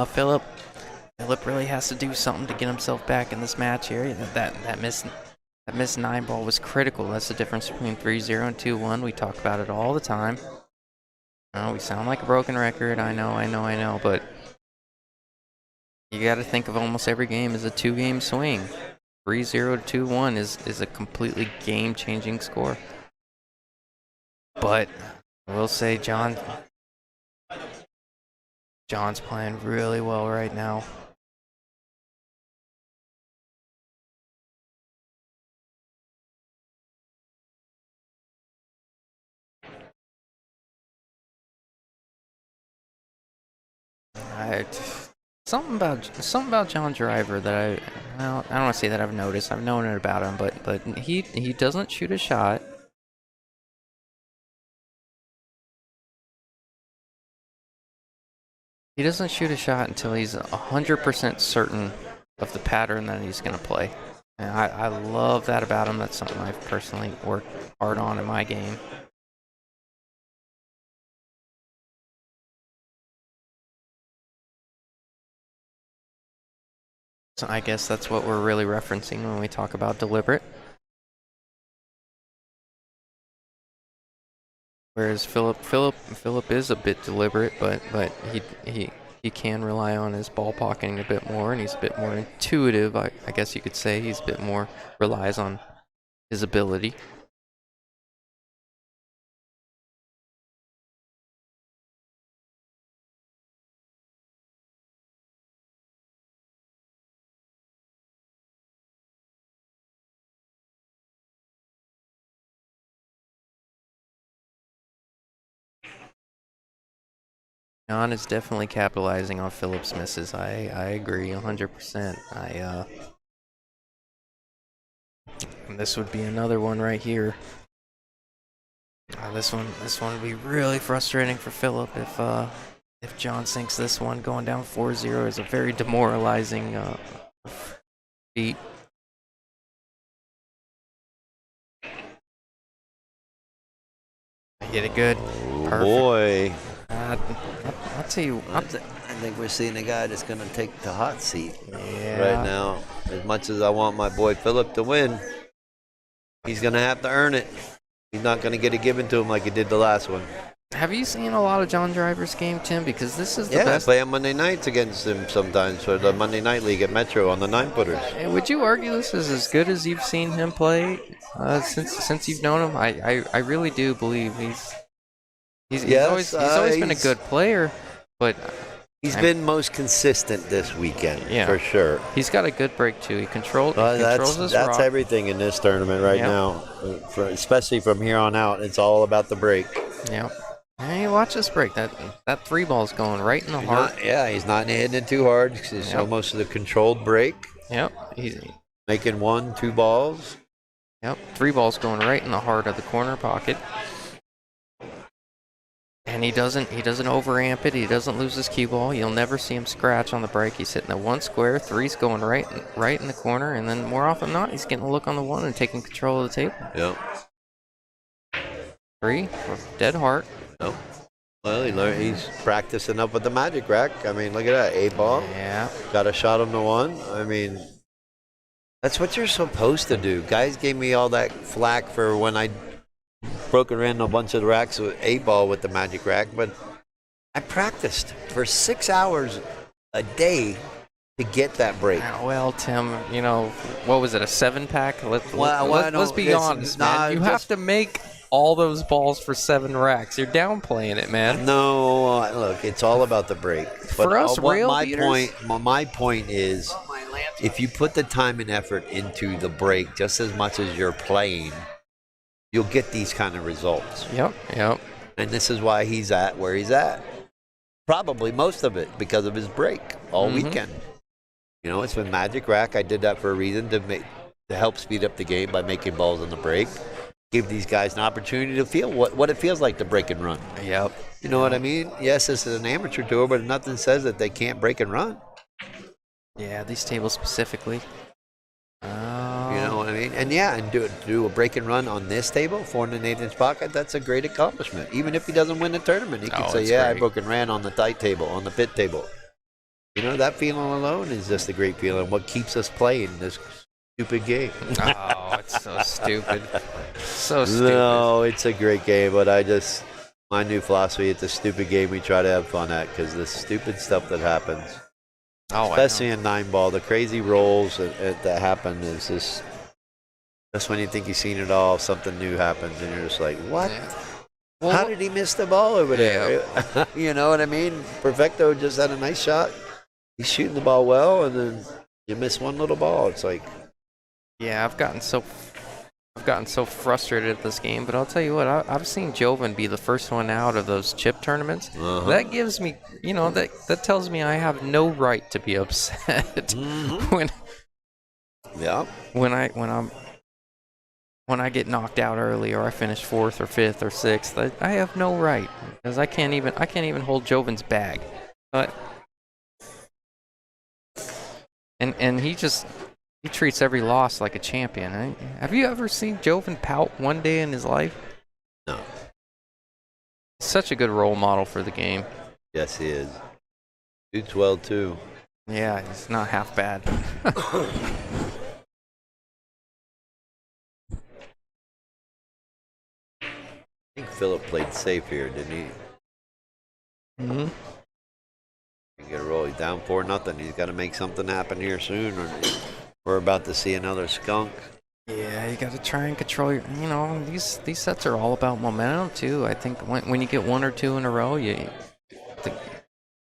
Speaker 1: Philip really has to do something to get himself back in this match here. That missed 9 ball was critical. That's the difference between 3-0 and 2-1. We talk about it all the time. We sound like a broken record. I know, but you got to think of almost every game as a 2-game swing. 3-0 to 2-1 is a completely game-changing score. But I will say John's playing really well right now. Something about John Driver that I don't want to say that I've noticed. I've known it about him, but he doesn't shoot a shot. He doesn't shoot a shot until he's 100% certain of the pattern that he's going to play. And I love that about him. That's something I've personally worked hard on in my game. So I guess that's what we're really referencing when we talk about deliberate. Whereas Philip is a bit deliberate, but he can rely on his ball pocketing a bit more, and he's a bit more intuitive. I guess you could say he's a bit more relies on his ability. John is definitely capitalizing on Philip's misses. I agree 100%. And this would be another one right here. This one would be really frustrating for Philip if John sinks this one. Going down 4-0 is a very demoralizing feat. Hit it good.
Speaker 3: Oh,
Speaker 1: Perfect.
Speaker 3: boy.
Speaker 1: I'll tell you.
Speaker 3: I think we're seeing a guy that's going to take the hot seat
Speaker 1: Yeah.
Speaker 3: right now. As much as I want my boy Philip to win, he's going to have to earn it. He's not going to get it given to him like he did the last one.
Speaker 1: Have you seen a lot of John Driver's game, Tim? Because this is the best.
Speaker 3: I play on Monday nights against him sometimes for the Monday Night League at Metro on the 9-footers.
Speaker 1: Hey, would you argue this is as good as you've seen him play since you've known him? I really do believe he's always been a good player, but
Speaker 3: he's been most consistent this weekend, for sure.
Speaker 1: He's got a good break too. He controls his
Speaker 3: that's
Speaker 1: rock.
Speaker 3: Everything in this tournament right now, especially from here on out. It's all about the break.
Speaker 1: Yeah. Hey, watch this break. That 3 ball's going right in the heart.
Speaker 3: He's not hitting it too hard. It's almost a controlled break.
Speaker 1: Yep. He's
Speaker 3: making 1-2 balls.
Speaker 1: Yep, 3 balls going right in the heart of the corner pocket. And he doesn't overamp it. He doesn't lose his cue ball. You'll never see him scratch on the break. He's hitting the 1 square. 3's going right in the corner. And then more often than not, he's getting a look on the 1 and taking control of the table.
Speaker 3: Yep.
Speaker 1: 3, dead heart.
Speaker 3: Nope. Well, he's practicing up with the magic rack. I mean, look at that. 8 ball.
Speaker 1: Yeah.
Speaker 3: Got a shot on the 1. I mean, that's what you're supposed to do. Guys gave me all that flack for when I broke and ran a bunch of racks with 8 ball with the magic rack, but I practiced for 6 hours a day to get that break.
Speaker 1: Well, Tim, you know, what was it, a 7-pack? Let's be honest, man. You have to make all those balls for 7 racks. You're downplaying it, man.
Speaker 3: No, look, it's all about the break. But
Speaker 1: for us,
Speaker 3: my point is, if you put the time and effort into the break just as much as you're playing, you'll get these kind of results.
Speaker 1: Yep.
Speaker 3: And this is why he's at where he's at. Probably most of it because of his break all weekend. You know, it's been magic rack. I did that for a reason, to help speed up the game by making balls on the break. Give these guys an opportunity to feel what it feels like to break and run.
Speaker 1: Yep.
Speaker 3: You know what I mean? Yes, this is an amateur tour, but nothing says that they can't break and run.
Speaker 1: Yeah, these tables specifically.
Speaker 3: You know what I mean? And do a break and run on this table, 4 in an 8-inch pocket, that's a great accomplishment. Even if he doesn't win the tournament, he can say, yeah, great. I broke and ran on the tight table, on the pit table. You know, that feeling alone is just a great feeling. What keeps us playing this stupid game.
Speaker 1: Oh, it's so stupid. So stupid.
Speaker 3: No, it's a great game, but my new philosophy, it's a stupid game we try to have fun at, because the stupid stuff that happens, especially in 9 ball, the crazy rolls that happen is just when you think you've seen it all, something new happens, and you're just like, what? Yeah. Well, how did he miss the ball over there? Yeah. You know what I mean? Perfecto just had a nice shot. He's shooting the ball well, and then you miss one little ball. It's like,
Speaker 1: yeah, I've gotten so frustrated at this game, but I'll tell you what, I've seen Joven be the first one out of those chip tournaments. That gives me, you know, that tells me I have no right to be upset. When I get knocked out early, or I finish 4th or 5th or 6th, I have no right, because I can't even hold Joven's bag. But and he treats every loss like a champion. Have you ever seen Joven pout one day in his life?
Speaker 3: No.
Speaker 1: Such a good role model for the game.
Speaker 3: Yes, he is. Shoots well, too.
Speaker 1: Yeah, he's not half bad.
Speaker 3: I think Philip played safe here, didn't he?
Speaker 1: Mm-hmm.
Speaker 3: Get a roll. He's down 4-0. He's got to make something happen here soon, or we're about to see another skunk.
Speaker 1: Yeah, you got to try and control your. You know, these sets are all about momentum too. I think when you get 1 or 2 in a row, I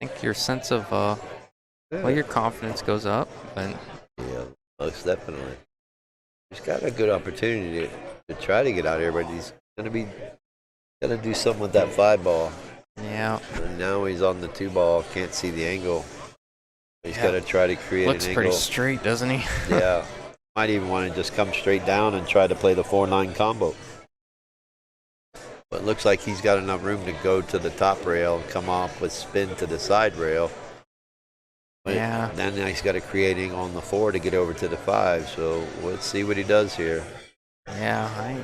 Speaker 1: think your sense of your confidence goes up. And
Speaker 3: yeah, most definitely. He's got a good opportunity to try to get out here, but he's gonna do something with that 5 ball.
Speaker 1: Yeah.
Speaker 3: And now he's on the 2 ball. Can't see the angle. He's got to try to create
Speaker 1: Looks
Speaker 3: an angle.
Speaker 1: pretty straight, doesn't he?
Speaker 3: Yeah. Might even want to just come straight down and try to play the 4-9 combo. But it looks like he's got enough room to go to the top rail and come off with spin to the side rail. But
Speaker 1: yeah.
Speaker 3: Then he's got to create angle on the 4 to get over to the 5. So let's see what he does here.
Speaker 1: Yeah.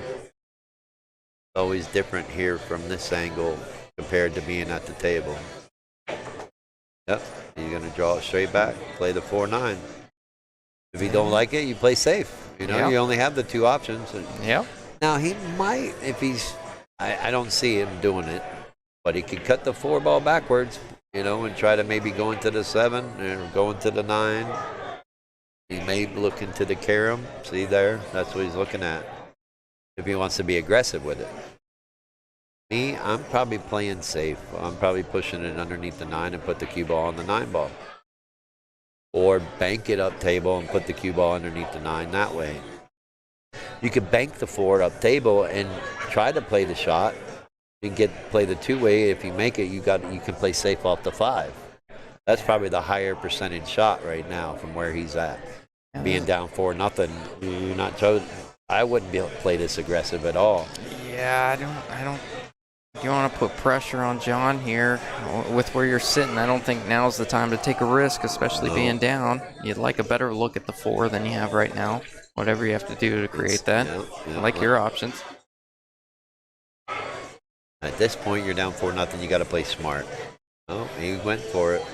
Speaker 3: Always different here from this angle compared to being at the table. Yep. You're going to draw it straight back, play the 4-9. If you don't like it, you play safe. You know, you only have the 2 options.
Speaker 1: Yeah.
Speaker 3: Now, he might, if he's, I don't see him doing it, but he could cut the 4 ball backwards, you know, and try to maybe go into the 7 or go into the 9. He may look into the carom. See there? That's what he's looking at. If he wants to be aggressive with it. Me, I'm probably playing safe. I'm probably pushing it underneath the 9 and put the cue ball on the 9 ball. Or bank it up table and put the cue ball underneath the 9 that way. You could bank the 4 up table and try to play the shot. You can play the 2-way. If you make it, you can play safe off the 5. That's probably the higher percentage shot right now from where he's at. Being down 4-0, you're not chosen. I wouldn't be able to play this aggressive at all.
Speaker 1: Yeah, I don't. You want to put pressure on John here with where you're sitting. I don't think now's the time to take a risk, especially being down. You'd like a better look at the 4 than you have right now. Whatever you have to do to create that. I like your options.
Speaker 3: At this point, you're down 4-0. You got to play smart. Oh, he went for it.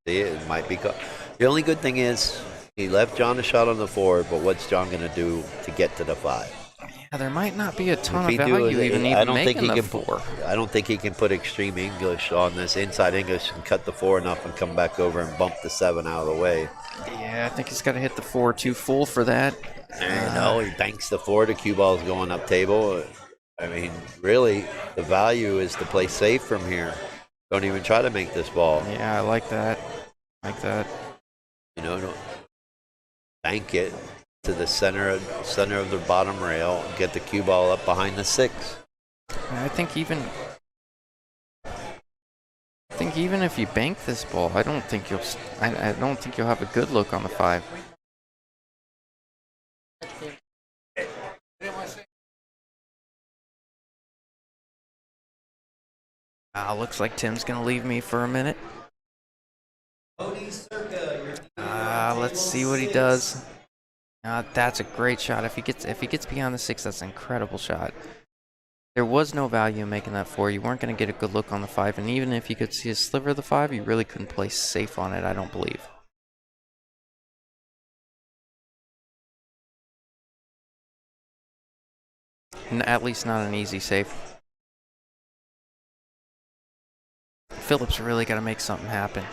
Speaker 3: See, it might be. The only good thing is he left John a shot on the 4, but what's John going to do to get to the 5?
Speaker 1: Yeah, there might not be a ton
Speaker 3: If
Speaker 1: of
Speaker 3: he
Speaker 1: value
Speaker 3: do it,
Speaker 1: even
Speaker 3: I don't think
Speaker 1: making
Speaker 3: he
Speaker 1: the
Speaker 3: can.
Speaker 1: 4.
Speaker 3: I don't think he can put extreme English on this inside English and cut the 4 enough and come back over and bump the 7 out of the way.
Speaker 1: Yeah, I think he's got to hit the 4 too full for that.
Speaker 3: He banks the 4. The cue ball's going up table. I mean, really, the value is to play safe from here. Don't even try to make this ball.
Speaker 1: Yeah, I like that.
Speaker 3: Don't bank it to the center of the bottom rail. Get the cue ball up behind the 6.
Speaker 1: I think even if you bank this ball, I don't think you'll have a good look on the 5. Looks like Tim's gonna leave me for a minute. Let's see what he does. That's a great shot. If he gets beyond the 6, that's an incredible shot. There was no value in making that 4. You weren't going to get a good look on the 5, and even if you could see a sliver of the 5, you really couldn't play safe on it, I don't believe. At least not an easy safe. Phillips really got to make something happen.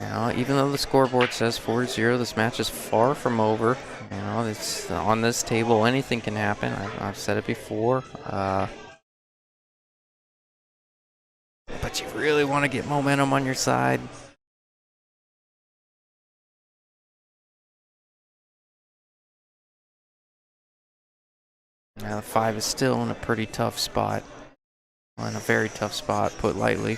Speaker 1: Even though the scoreboard says 4-0, this match is far from over. It's on this table, anything can happen. I've said it before. But you really want to get momentum on your side. Now the 5 is still in a pretty tough spot. In a very tough spot, put lightly.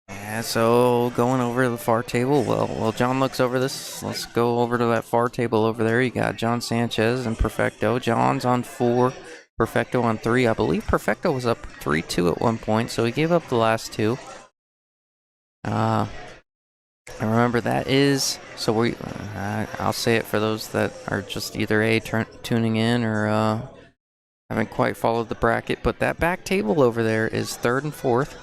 Speaker 1: Yeah, so going over to the far table, well, John looks over this. Let's go over to that far table over there. You got John Sanchez and Perfecto. John's on 4, Perfecto on 3. I believe Perfecto was up 3-2 at one point, so he gave up the last 2. And remember, that is, so I'll say it for those that are just either tuning in or haven't quite followed the bracket, but that back table over there is 3rd and 4th.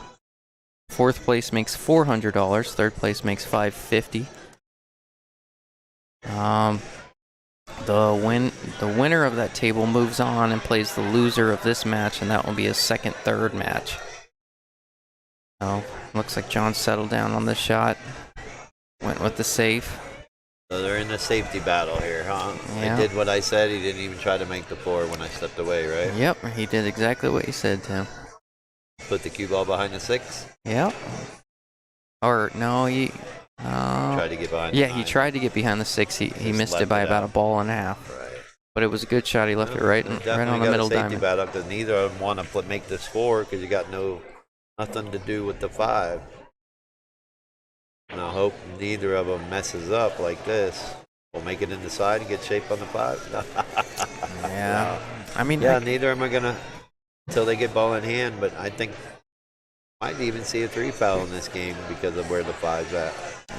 Speaker 1: 4th place makes $400. 3rd place makes $550. The winner of that table moves on and plays the loser of this match, and that will be a 2nd, 3rd match. So looks like John settled down on this shot. Went with the safe.
Speaker 3: So they're in the safety battle here, huh?
Speaker 1: Yeah.
Speaker 3: I did what I said. He didn't even try to make the 4 when I stepped away, right?
Speaker 1: Yep, he did exactly what you said, Tim.
Speaker 3: Put the cue ball behind the 6.
Speaker 1: Yep. Or no, he
Speaker 3: Tried to get behind.
Speaker 1: Yeah, he tried to get behind the 6. He missed it by about a ball and a half.
Speaker 3: Right.
Speaker 1: But it was a good shot. He left it right on the middle diamond.
Speaker 3: Battle because neither of them want to make this 4 because you got nothing to do with the 5. And I hope neither of them messes up like this. We'll make it in the side and get shape on the 5.
Speaker 1: Yeah. I mean,
Speaker 3: neither of them are gonna until they get ball in hand. But I think might even see a 3 foul in this game because of where the 5's at.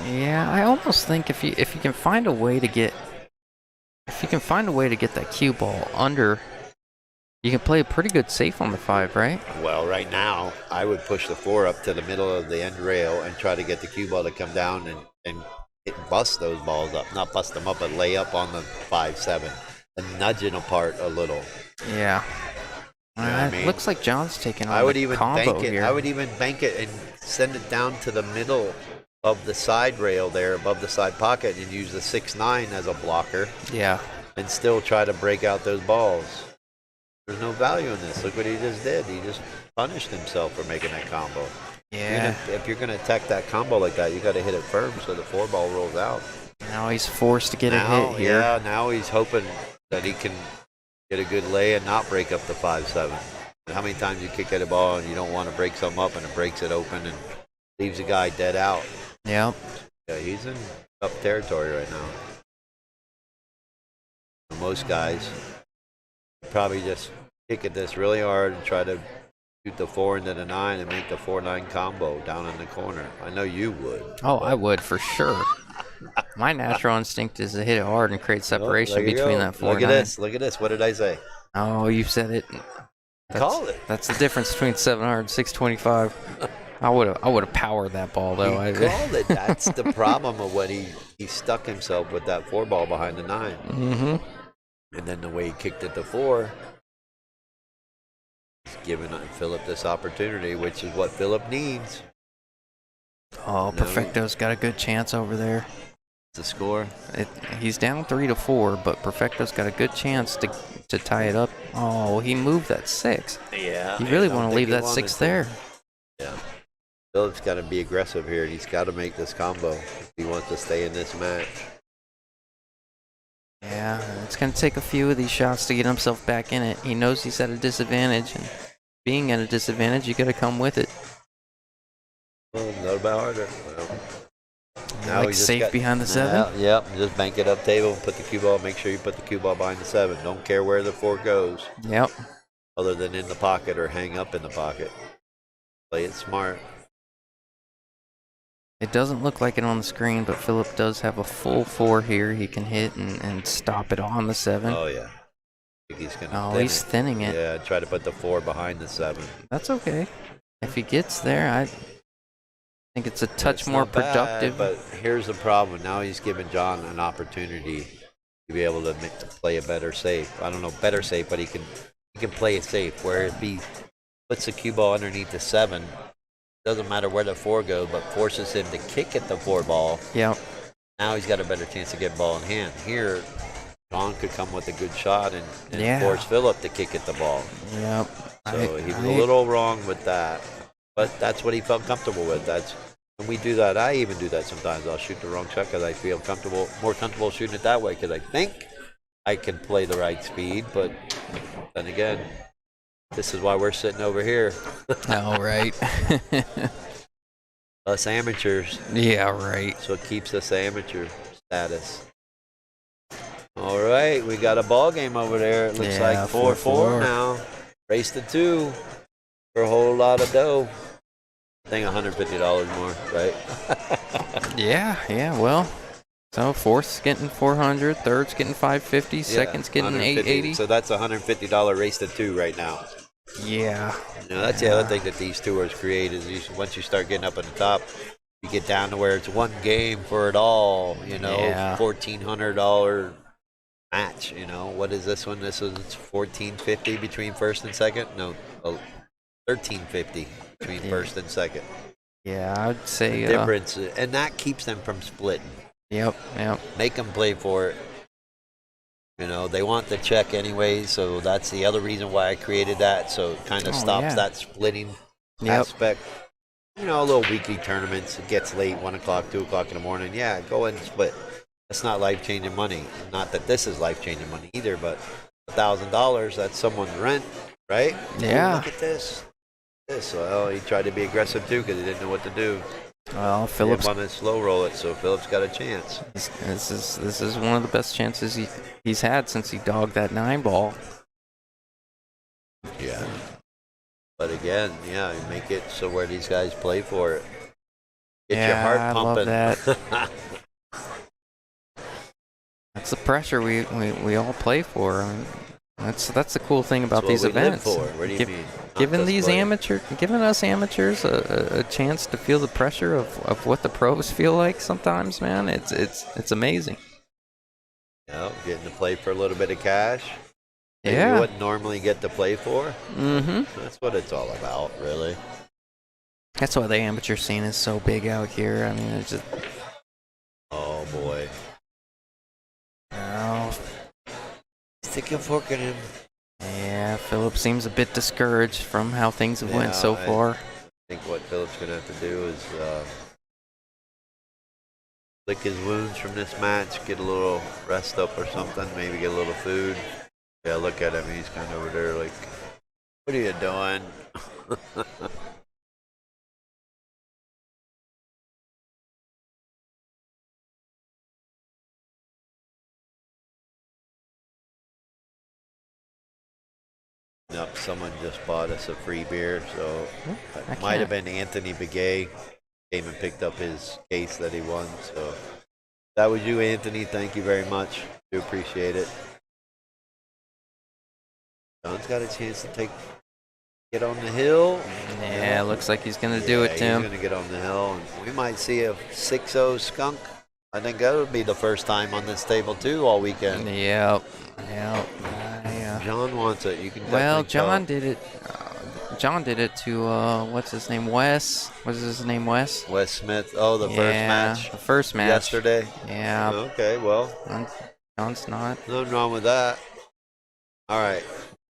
Speaker 1: Yeah, I almost think if you can find a way to get that cue ball under, you can play a pretty good safe on the 5, right?
Speaker 3: Well, right now, I would push the 4 up to the middle of the end rail and try to get the cue ball to come down and bust those balls up. Not bust them up, but lay up on the 5-7 and nudge it apart a little.
Speaker 1: Yeah.
Speaker 3: You know what I mean?
Speaker 1: Looks like John's taking on
Speaker 3: I would
Speaker 1: the
Speaker 3: even
Speaker 1: combo
Speaker 3: bank it.
Speaker 1: here.
Speaker 3: I would even bank it and send it down to the middle above the side rail there, above the side pocket, and use the 6'9" as a blocker
Speaker 1: Yeah.
Speaker 3: and still try to break out those balls. There's no value in this. Look what he just did. He just punished himself for making that combo.
Speaker 1: Yeah.
Speaker 3: If you're going to attack that combo like that, you got to hit it firm so the 4 ball rolls out.
Speaker 1: Now he's forced to get a hit here.
Speaker 3: Yeah, now he's hoping that he can get a good lay and not break up the 5-7. How many times you kick at a ball and you don't want to break something up and it breaks it open and leaves the guy dead out?
Speaker 1: Yep.
Speaker 3: Yeah, he's in tough territory right now. Most guys probably just kick at this really hard and try to shoot the 4 into the 9 and make the 4-9 combo down in the corner. I know you would.
Speaker 1: Oh, I would for sure. My natural instinct is to hit it hard and create separation between that 4
Speaker 3: Look
Speaker 1: and
Speaker 3: at
Speaker 1: 9.
Speaker 3: this. Look at this. What did I say?
Speaker 1: Oh, you said it.
Speaker 3: Call it.
Speaker 1: That's the difference between 700 and 625. I would have powered that ball though.
Speaker 3: He called it. That's the problem of what he stuck himself with that 4 ball behind the 9.
Speaker 1: Mm-hmm.
Speaker 3: And then the way he kicked it to 4, he's giving Philip this opportunity, which is what Philip needs.
Speaker 1: Oh, Perfecto's got a good chance over there.
Speaker 3: The score.
Speaker 1: He's down 3-4, but Perfecto's got a good chance to tie it up. Oh, he moved that 6.
Speaker 3: Yeah.
Speaker 1: You really want to leave that 6 there.
Speaker 3: Yeah. Philip's got to be aggressive here. He's got to make this combo if he wants to stay in this match.
Speaker 1: Yeah, it's going to take a few of these shots to get himself back in it. He knows he's at a disadvantage, and being at a disadvantage, you got to come with it.
Speaker 3: Well, not about harder. Well,
Speaker 1: Like safe behind the 7?
Speaker 3: Yep, just bank it up table, put the cue ball, make sure you put the cue ball behind the 7. Don't care where the 4 goes.
Speaker 1: Yep.
Speaker 3: Other than in the pocket or hang up in the pocket. Play it smart.
Speaker 1: It doesn't look like it on the screen, but Philip does have a full 4 here. He can hit and stop it on the 7.
Speaker 3: Oh, yeah. I think he's going to
Speaker 1: he's thinning it.
Speaker 3: Yeah, try to put the 4 behind the 7.
Speaker 1: That's okay. If he gets there, I think it's a touch
Speaker 3: It's
Speaker 1: more
Speaker 3: not bad,
Speaker 1: productive.
Speaker 3: but here's the problem. Now he's giving John an opportunity to be able to play a better safe. I don't know, better safe, but he can play it safe. Where if he puts the cue ball underneath the 7, doesn't matter where the 4 goes, but forces him to kick at the 4 ball.
Speaker 1: Yep.
Speaker 3: Now he's got a better chance to get ball in hand. Here, John could come with a good shot and force Philip to kick at the ball.
Speaker 1: Yep.
Speaker 3: So he was a little wrong with that. But that's what he felt comfortable with. When we do that, I even do that sometimes. I'll shoot the wrong shot because I feel more comfortable shooting it that way because I think I can play the right speed. But then again, this is why we're sitting over here.
Speaker 1: Oh, right.
Speaker 3: Us amateurs.
Speaker 1: Yeah, right.
Speaker 3: So it keeps us amateur status. All right, we got a ball game over there. It looks like 4-4 now. Race to 2 for a whole lot of dough. I think $150 more, right?
Speaker 1: Yeah, well. So fourth's getting 400, third's getting 550, second's getting 880.
Speaker 3: So that's a $150 race to 2 right now.
Speaker 1: Yeah.
Speaker 3: That's the other thing that these tours create is once you start getting up at the top, you get down to where it's one game for it all, $1,400 match, What is this one? This is $1,450 between first and second? No, $1,350 between first and second.
Speaker 1: Yeah, I'd say
Speaker 3: the difference, and that keeps them from splitting.
Speaker 1: Yep.
Speaker 3: Make them play for it. They want the check anyway, so that's the other reason why I created that. So it kind of stops that splitting aspect. Little weekly tournaments. It gets late, 1 o'clock, 2 o'clock in the morning. Yeah, go ahead and split. That's not life-changing money. Not that this is life-changing money either, but $1,000, that's someone's rent, right?
Speaker 1: Yeah.
Speaker 3: Oh, look at this. Well, he tried to be aggressive too because he didn't know what to do.
Speaker 1: Well, Philip's
Speaker 3: on to slow roll it, so Philip's got a chance.
Speaker 1: This is one of the best chances he's had since he dogged that 9 ball.
Speaker 3: Yeah. But again, you make it so where these guys play for it. Get your heart pumping.
Speaker 1: I love that. That's the pressure we all play for. That's the cool thing about these events.
Speaker 3: What do you mean?
Speaker 1: Giving us amateurs a chance to feel the pressure of what the pros feel like sometimes, man. It's amazing.
Speaker 3: Getting to play for a little bit of cash.
Speaker 1: Yeah.
Speaker 3: You wouldn't normally get to play for.
Speaker 1: Mm-hmm.
Speaker 3: That's what it's all about, really.
Speaker 1: That's why the amateur scene is so big out here. I mean, it's just.
Speaker 3: Oh boy.
Speaker 1: Oh,
Speaker 3: Stick a fork in him.
Speaker 1: yeah, Philip seems a bit discouraged from how things have went so far.
Speaker 3: I think what Philip's going to have to do is lick his wounds from this match, get a little rest up or something, maybe get a little food. Yeah, look at him. He's kind of over there like, what are you doing? Nope, someone just bought us a free beer, so it might have been Anthony Begay. Came and picked up his case that he won. So that was you, Anthony. Thank you very much. Do appreciate it. John's got a chance to get on the hill.
Speaker 1: Yeah, looks like he's going to do it, Tim.
Speaker 3: He's going to get on the hill, and we might see a 6-0 skunk. I think that would be the first time on this table too all weekend.
Speaker 1: Yep.
Speaker 3: John wants it. You can.
Speaker 1: Well, John did it. John did it to what's his name? Wes. What's his name? Wes.
Speaker 3: Wes Smith. Oh, the first match.
Speaker 1: The first match
Speaker 3: yesterday.
Speaker 1: Yeah.
Speaker 3: Okay. Well,
Speaker 1: John's not.
Speaker 3: Nothing wrong with that. All right.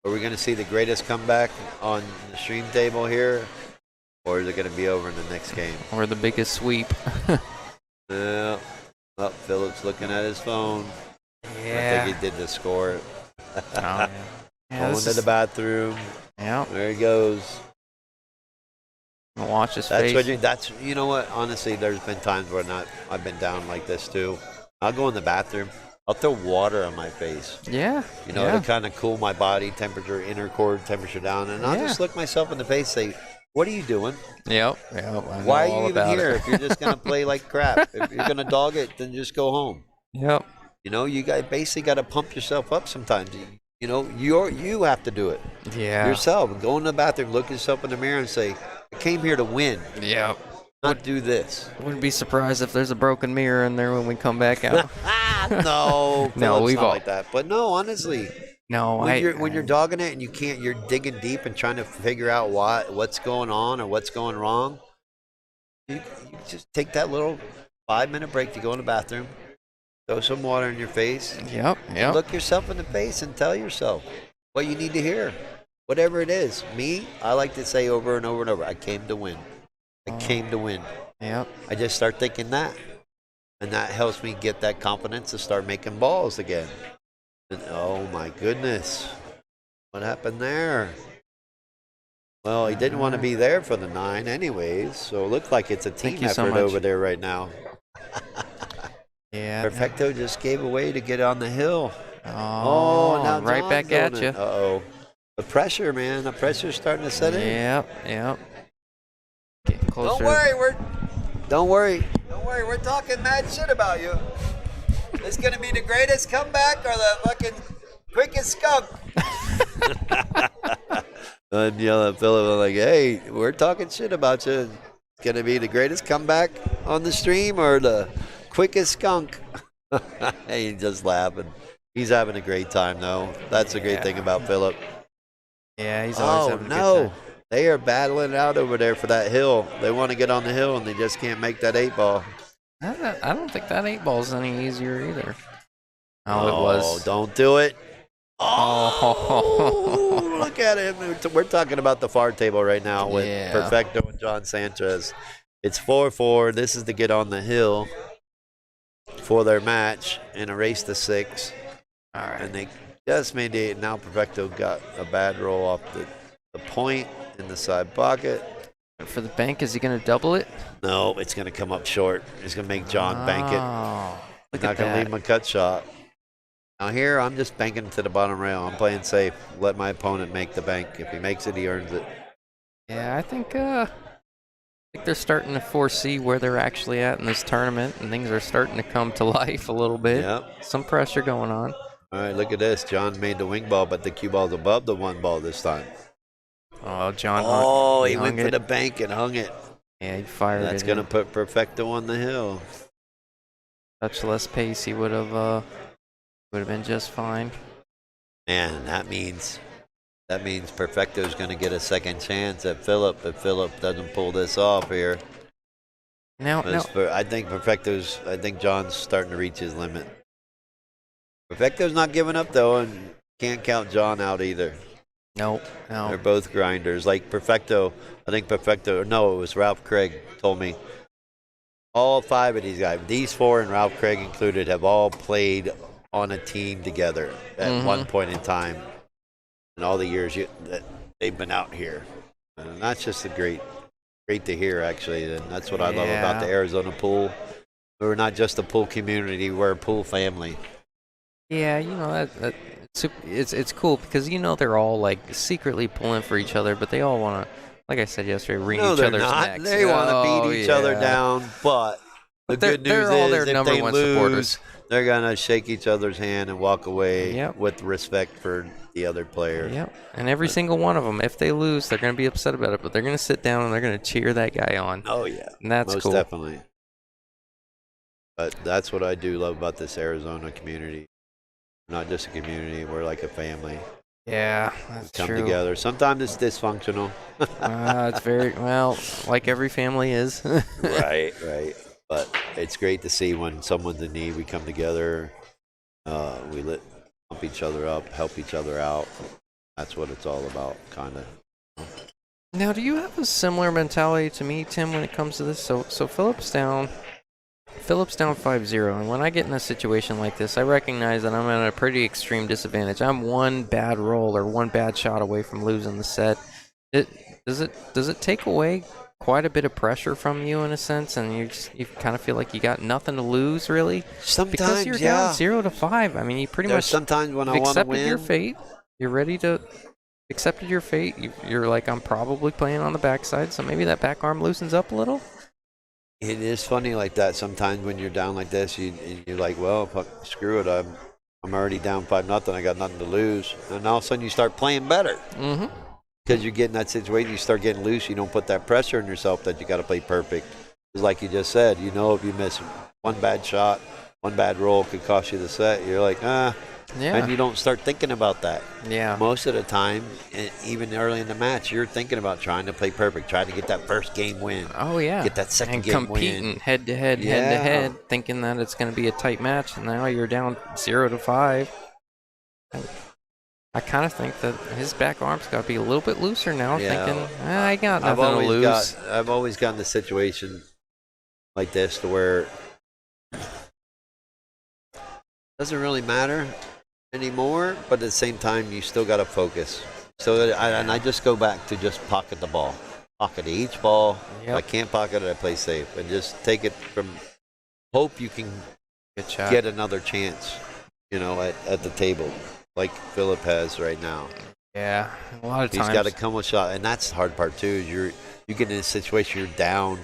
Speaker 3: Are we going to see the greatest comeback on the stream table here, or is it going to be over in the next game?
Speaker 1: Or the biggest sweep.
Speaker 3: Yeah. Oh, Philip's looking at his phone.
Speaker 1: Yeah.
Speaker 3: I think he did the score.
Speaker 1: Yeah,
Speaker 3: Going to the bathroom.
Speaker 1: Yeah.
Speaker 3: There he goes.
Speaker 1: Watch his
Speaker 3: That's
Speaker 1: face.
Speaker 3: what you know what? Honestly, there's been times where I've been down like this too. I'll go in the bathroom. I'll throw water on my face.
Speaker 1: Yeah.
Speaker 3: You know, to kind of cool my body temperature, inner core temperature down, and I'll just look myself in the face and say, "What are you doing?
Speaker 1: Yep.
Speaker 3: Why are you even here if you're just gonna play like crap? If you're gonna dog it, then just go home."
Speaker 1: Yep.
Speaker 3: You know, you basically got to pump yourself up sometimes. You know, you have to do it.
Speaker 1: Yeah.
Speaker 3: Yourself. Go in the bathroom, look yourself in the mirror, and say, "I came here to win.
Speaker 1: Yep.
Speaker 3: Not do this."
Speaker 1: Wouldn't be surprised if there's a broken mirror in there when we come back out.
Speaker 3: No,
Speaker 1: No, we've
Speaker 3: not
Speaker 1: all
Speaker 3: like that. But no, honestly,
Speaker 1: no.
Speaker 3: when you're dogging it and you're digging deep and trying to figure out what's going on or what's going wrong. You just take that little 5-minute break to go in the bathroom, throw some water in your face.
Speaker 1: Yep.
Speaker 3: Look yourself in the face and tell yourself what you need to hear, whatever it is. Me, I like to say over and over and over, I came to win. I came to win.
Speaker 1: Yep.
Speaker 3: I just start thinking that. And that helps me get that confidence to start making balls again. And oh my goodness. What happened there? Well, he didn't want to be there for the 9 anyways, so it looked like it's a team effort over there right now.
Speaker 1: Yeah.
Speaker 3: Perfecto just gave away to get on the hill.
Speaker 1: Oh,
Speaker 3: now
Speaker 1: right
Speaker 3: John's
Speaker 1: back at you.
Speaker 3: Uh-oh. The pressure, man. The pressure's starting to set in.
Speaker 1: Yep. Getting closer.
Speaker 3: Don't worry.
Speaker 4: We're talking mad shit about you. It's gonna be the greatest comeback or the fucking quickest skunk.
Speaker 3: I'd yell at Philip, I'm like, hey, we're talking shit about you. It's going to be the greatest comeback on the stream or the quickest skunk? He's just laughing. He's having a great time, though. That's the great thing about Philip.
Speaker 1: Yeah, he's always having a good time.
Speaker 3: They are battling it out over there for that hill. They want to get on the hill, and they just can't make that 8-ball.
Speaker 1: I don't think that 8-ball's any easier either. Oh, it was.
Speaker 3: Oh, don't do it. Oh, look at him. We're talking about the far table right now with Perfecto and John Sanchez. It's 4-4. This is to get on the hill for their match in a race to 6.
Speaker 1: All right.
Speaker 3: And they just made it. Now Perfecto got a bad roll off the point in the side pocket.
Speaker 1: For the bank, is he going to double it?
Speaker 3: No, it's going to come up short. He's going to make John bank it.
Speaker 1: Look
Speaker 3: Not
Speaker 1: at
Speaker 3: going to
Speaker 1: that.
Speaker 3: leave him a cut shot. Now here, I'm just banking to the bottom rail. I'm playing safe. Let my opponent make the bank. If he makes it, he earns it.
Speaker 1: Yeah, I think they're starting to foresee where they're actually at in this tournament, and things are starting to come to life a little bit.
Speaker 3: Yep.
Speaker 1: Some pressure going on.
Speaker 3: All right, look at this. John made the wing ball, but the cue ball's above the 1 ball this time.
Speaker 1: Oh, John.
Speaker 3: He went for the bank and hung it.
Speaker 1: Yeah, he fired it.
Speaker 3: That's going to put Perfecto on the hill.
Speaker 1: Much less pace, he would have been just fine.
Speaker 3: Man, that means That means Perfecto's going to get a second chance at Philip if Philip doesn't pull this off here.
Speaker 1: Now,
Speaker 3: I think John's starting to reach his limit. Perfecto's not giving up though, and can't count John out either.
Speaker 1: no.
Speaker 3: They're both grinders. Like Perfecto, no, it was Ralph Craig told me all 5 of these guys, these 4 and Ralph Craig included, have all played on a team together at one point in time in all the years that they've been out here. And that's just great to hear, actually. And that's what I love about the Arizona pool. We're not just a pool community, we're a pool family.
Speaker 1: Yeah, it's cool because they're all like secretly pulling for each other, but they all want to, like I said yesterday, wring each other's necks.
Speaker 3: They want to beat each other down, but the good news is if they lose, they're gonna shake each other's hand and walk away with respect for the other player.
Speaker 1: Yep. And every single one of them, if they lose, they're gonna be upset about it, but they're gonna sit down and they're gonna cheer that guy on.
Speaker 3: Oh yeah,
Speaker 1: and that's
Speaker 3: most
Speaker 1: cool.
Speaker 3: Definitely. But that's what I do love about this Arizona community. Not just a community, we're like a family.
Speaker 1: Yeah, that's
Speaker 3: true.
Speaker 1: true.
Speaker 3: Come together. Sometimes it's dysfunctional.
Speaker 1: It's very, well, like every family is.
Speaker 3: Right. But it's great to see when someone's in need, we come together, we pump each other up, help each other out. That's what it's all about, kind of.
Speaker 1: Now, do you have a similar mentality to me, Tim, when it comes to this? So Philip's down 5-0, and when I get in a situation like this, I recognize that I'm at a pretty extreme disadvantage. I'm one bad roll or one bad shot away from losing the set. Does it take away quite a bit of pressure from you in a sense, and you kind of feel like you got nothing to lose, really?
Speaker 3: Sometimes,
Speaker 1: because you're down 0-5. I mean, you pretty much
Speaker 3: sometimes when I want to
Speaker 1: accepted
Speaker 3: win,
Speaker 1: your fate. You're ready to accepted your fate. You're like, I'm probably playing on the backside, so maybe that back arm loosens up a little.
Speaker 3: It is funny like that. Sometimes when you're down like this, you're like, well, screw it. I'm already down 5-0. I got nothing to lose, and all of a sudden you start playing better.
Speaker 1: Mm-hmm.
Speaker 3: Because you get in that situation, you start getting loose. You don't put that pressure on yourself that you got to play perfect. Because like you just said, if you miss one bad shot, one bad roll could cost you the set. You're like,
Speaker 1: Yeah.
Speaker 3: And you don't start thinking about that.
Speaker 1: Yeah.
Speaker 3: Most of the time, even early in the match, you're thinking about trying to play perfect, trying to get that first game win.
Speaker 1: Oh, yeah.
Speaker 3: Get that second game win.
Speaker 1: Competing head-to-head, thinking that it's going to be a tight match, and now you're down 0-5. I kind of think that his back arm's got to be a little bit looser now, thinking, I got nothing to lose.
Speaker 3: I've always gotten a situation like this to where it doesn't really matter anymore, but at the same time, you still got to focus. So I just go back to just pocket the ball. Pocket each ball. If I can't pocket it, I play safe. And just take it from hope you can get another chance, at the table. Like Philip has right now.
Speaker 1: Yeah, a lot of times.
Speaker 3: He's got to come with shot, and that's the hard part too. Is you get in a situation you're down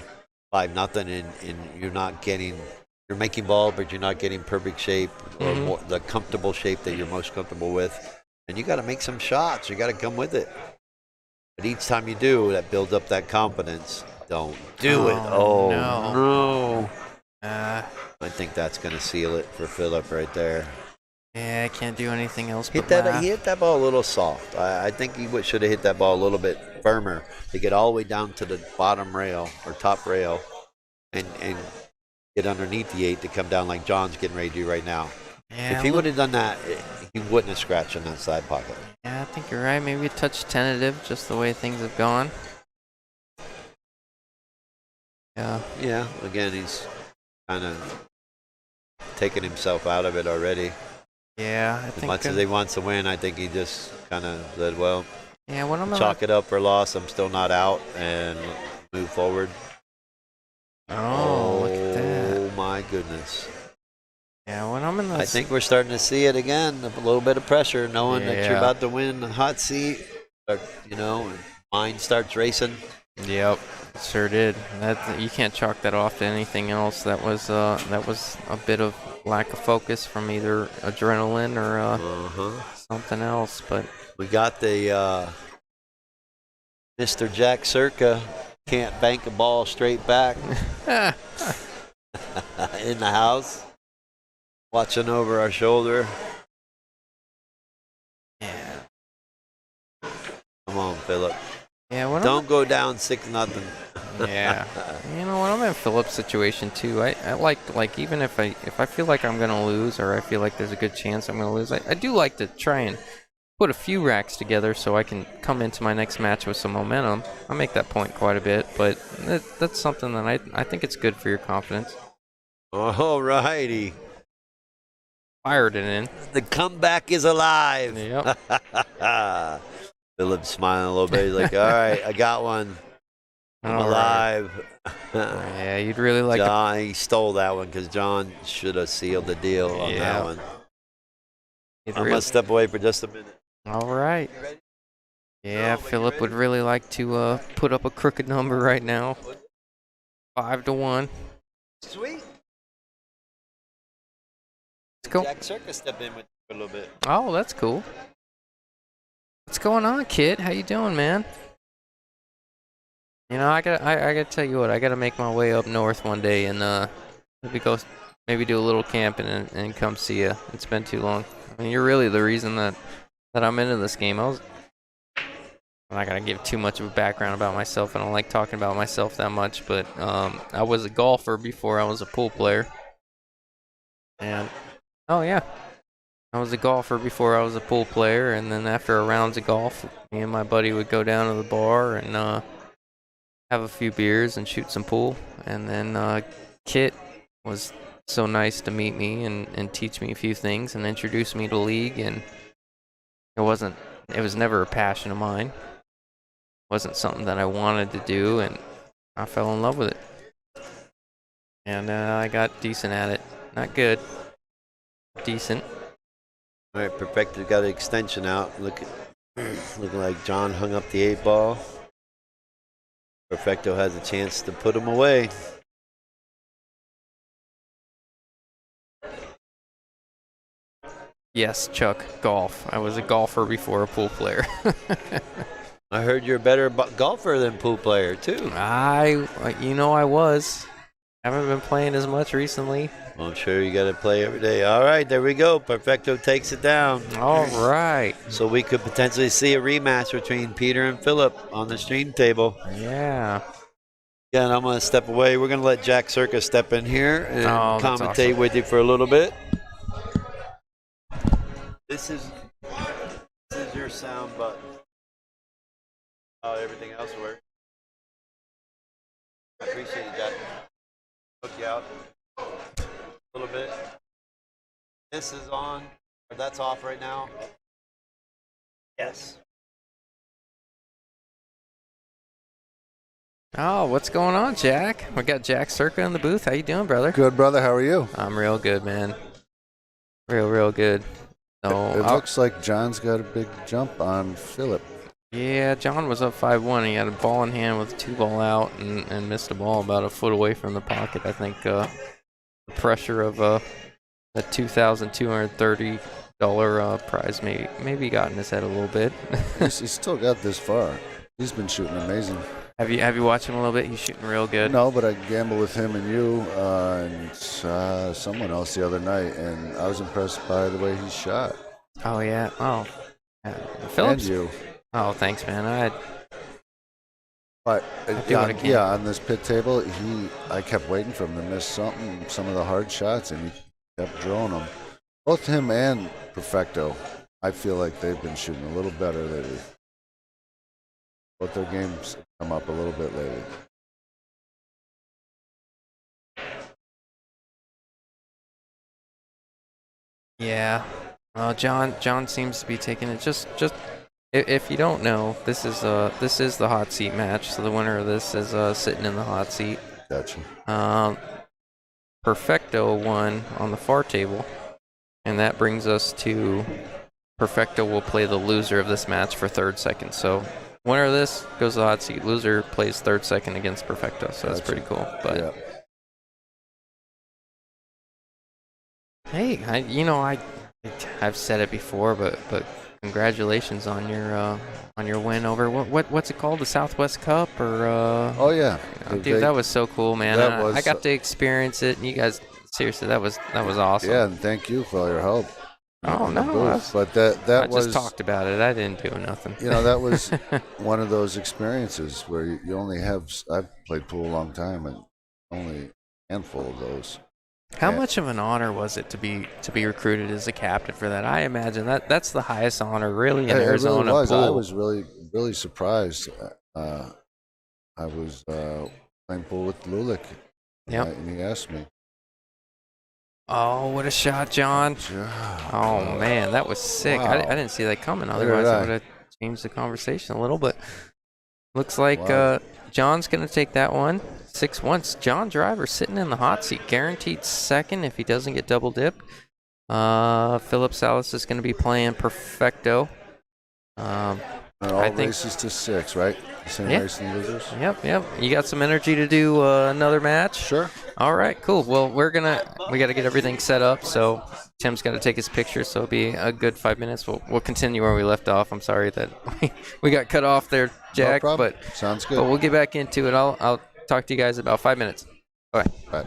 Speaker 3: 5-0, and you're making ball, but you're not getting perfect shape or more, the comfortable shape that you're most comfortable with, and you got to make some shots. You got to come with it. But each time you do, that builds up that confidence. Don't do it. Oh no! I think that's going to seal it for Philip right there.
Speaker 1: Yeah, I can't do anything else
Speaker 3: He
Speaker 1: but laugh.
Speaker 3: hit that ball a little soft. I think he should have hit that ball a little bit firmer to get all the way down to the bottom rail or top rail and get underneath the 8 to come down like John's getting ready to do right now.
Speaker 1: Yeah,
Speaker 3: if he would have done that, he wouldn't have scratched in that side pocket.
Speaker 1: Yeah, I think you're right. Maybe a touch tentative, just the way things have gone. Yeah.
Speaker 3: Yeah, again, he's kind of taken himself out of it already.
Speaker 1: Yeah, I think.
Speaker 3: As much as he wants to win, I think he just kind of said, well,
Speaker 1: when I'm
Speaker 3: chalk it up or loss. I'm still not out and move forward.
Speaker 1: Oh, look at that.
Speaker 3: Oh, my goodness.
Speaker 1: Yeah, when I'm in the...
Speaker 3: I think we're starting to see it again, a little bit of pressure, knowing that you're about to win the hot seat, and mind starts racing.
Speaker 1: Yep, sure did. You can't chalk that off to anything else. That was a bit of lack of focus from either adrenaline or something else. But
Speaker 3: we got the Mr. Jack Circa can't bank a ball straight back in the house, watching over our shoulder.
Speaker 1: Yeah.
Speaker 3: Come on, Philip.
Speaker 1: Yeah, when
Speaker 3: Don't go down 6-0.
Speaker 1: Yeah. You know, when I'm in Philip's situation too, I like even if I feel like I'm gonna lose or I feel like there's a good chance I'm gonna lose, I do like to try and put a few racks together so I can come into my next match with some momentum. I make that point quite a bit, but that's something that I think it's good for your confidence.
Speaker 3: All righty.
Speaker 1: Fired it in.
Speaker 3: The comeback is alive.
Speaker 1: Yep.
Speaker 3: Philip's smiling a little bit. He's like, all right, I got one. I'm
Speaker 1: All
Speaker 3: alive.
Speaker 1: Yeah, you'd really like
Speaker 3: John, he stole that one because John should have sealed the deal on that one. I'm going to step away for just a minute.
Speaker 1: All right. Yeah, Philip would really like to put up a crooked number right now. 5-1.
Speaker 3: Sweet.
Speaker 1: Let's go.
Speaker 3: Jack Circus step in with you for a little bit.
Speaker 1: Oh, that's cool. What's going on, kid? How you doing, man? You know, I gotta tell you what, I gotta make my way up north one day and maybe do a little camping and come see you. It's been too long. I mean, you're really the reason that I'm into this game. I'm not gonna give too much of a background about myself. I don't like talking about myself that much, but I was a golfer before I was a pool player. And oh yeah, I was a golfer before I was a pool player, and then after a rounds of golf, me and my buddy would go down to the bar and have a few beers and shoot some pool. And then Kit was so nice to meet me and teach me a few things and introduce me to League. And it was never a passion of mine. It wasn't something that I wanted to do, and I fell in love with it. And I got decent at it. Not good. Decent.
Speaker 3: All right, Perfecto got an extension out. Looking like John hung up the 8-ball. Perfecto has a chance to put him away.
Speaker 1: Yes, Chuck, golf. I was a golfer before a pool player.
Speaker 3: I heard you're a better golfer than pool player, too.
Speaker 1: I was. Haven't been playing as much recently.
Speaker 3: Well, I'm sure you got to play every day. All right, there we go. Perfecto takes it down.
Speaker 1: All right.
Speaker 3: So we could potentially see a rematch between Peter and Philip on the stream table.
Speaker 1: Yeah.
Speaker 3: Yeah, and I'm going to step away. We're going to let Jack Circus step in here and commentate
Speaker 1: awesome.
Speaker 3: with you for a little bit. This is your sound button. Oh, everything else works. I appreciate it, Jack. Hook you out a little bit. This is on, or that's off right now. Yes.
Speaker 1: Oh, what's going on, Jack? We got Jack Circa in the booth. How you doing, brother?
Speaker 5: Good, brother. How are you?
Speaker 1: I'm real good, man. Real good. So
Speaker 5: It looks like John's got a big jump on Philip.
Speaker 1: Yeah, John was up 5-1. He had a ball in hand with a 2-ball out and missed a ball about a foot away from the pocket. I think the pressure of a $2,230 prize maybe got in his head a little bit.
Speaker 5: He's still got this far. He's been shooting amazing.
Speaker 1: Have you watched him a little bit? He's shooting real good.
Speaker 5: No, but I gambled with him and you and someone else the other night, and I was impressed by the way he shot.
Speaker 1: Oh yeah. Oh, Phillips.
Speaker 5: And you.
Speaker 1: Oh, thanks, man.
Speaker 5: But
Speaker 1: do it again.
Speaker 5: on this pit table, I kept waiting for him to miss some of the hard shots, and he kept drawing them. Both him and Perfecto, I feel like they've been shooting a little better lately. Both their games come up a little bit lately.
Speaker 1: Yeah. John seems to be taking it just. If you don't know, this is the hot seat match. So the winner of this is sitting in the hot seat.
Speaker 5: Gotcha.
Speaker 1: Perfecto won on the far table, and that brings us to Perfecto will play the loser of this match for third second. So winner of this goes to the hot seat. Loser plays third second against Perfecto. So that's pretty cool. But
Speaker 5: Yeah.
Speaker 1: hey, I've said it before, but congratulations on your win over what's it called, the Southwest Cup or
Speaker 5: Oh yeah,
Speaker 1: dude, that was so cool, man.
Speaker 5: That
Speaker 1: I got to experience it, and you guys, seriously, that was awesome.
Speaker 5: Yeah, and thank you for all your help.
Speaker 1: Oh
Speaker 5: in the
Speaker 1: no,
Speaker 5: booth. But
Speaker 1: I
Speaker 5: that
Speaker 1: just
Speaker 5: was,
Speaker 1: talked about it. I didn't do nothing.
Speaker 5: that was one of those experiences where you only have. I've played pool a long time, and only a handful of those.
Speaker 1: How
Speaker 5: Yeah.
Speaker 1: much of an honor was it to be recruited as a captain for that? I imagine that's the highest honor really in
Speaker 5: It really
Speaker 1: Arizona
Speaker 5: was. I
Speaker 1: pool.
Speaker 5: was really surprised. I was playing pool with Lulick,
Speaker 1: Yep.
Speaker 5: and he asked me.
Speaker 1: Oh, what a shot, John. Oh, man, that was sick.
Speaker 5: Wow.
Speaker 1: I didn't see that coming.
Speaker 5: did
Speaker 1: Otherwise,
Speaker 5: I.
Speaker 1: I would have changed the conversation a little. But looks like
Speaker 5: Wow.
Speaker 1: John's going to take that one. 6-1. John Driver sitting in the hot seat. Guaranteed second if he doesn't get double dipped. Philip Salas is going to be playing Perfecto.
Speaker 5: And all
Speaker 1: I think
Speaker 5: races to 6, right? The same
Speaker 1: Yeah.
Speaker 5: race and losers?
Speaker 1: Yep. You got some energy to do another match?
Speaker 5: Sure.
Speaker 1: All right, cool. Well, we got to get everything set up. So Tim's got to take his picture. So it'll be a good 5 minutes. We'll continue where we left off. I'm sorry that we got cut off there, Jack.
Speaker 5: No problem.
Speaker 1: But
Speaker 5: Sounds good.
Speaker 1: but we'll get back into it. I'll talk to you guys about 5 minutes. Bye.
Speaker 5: Bye.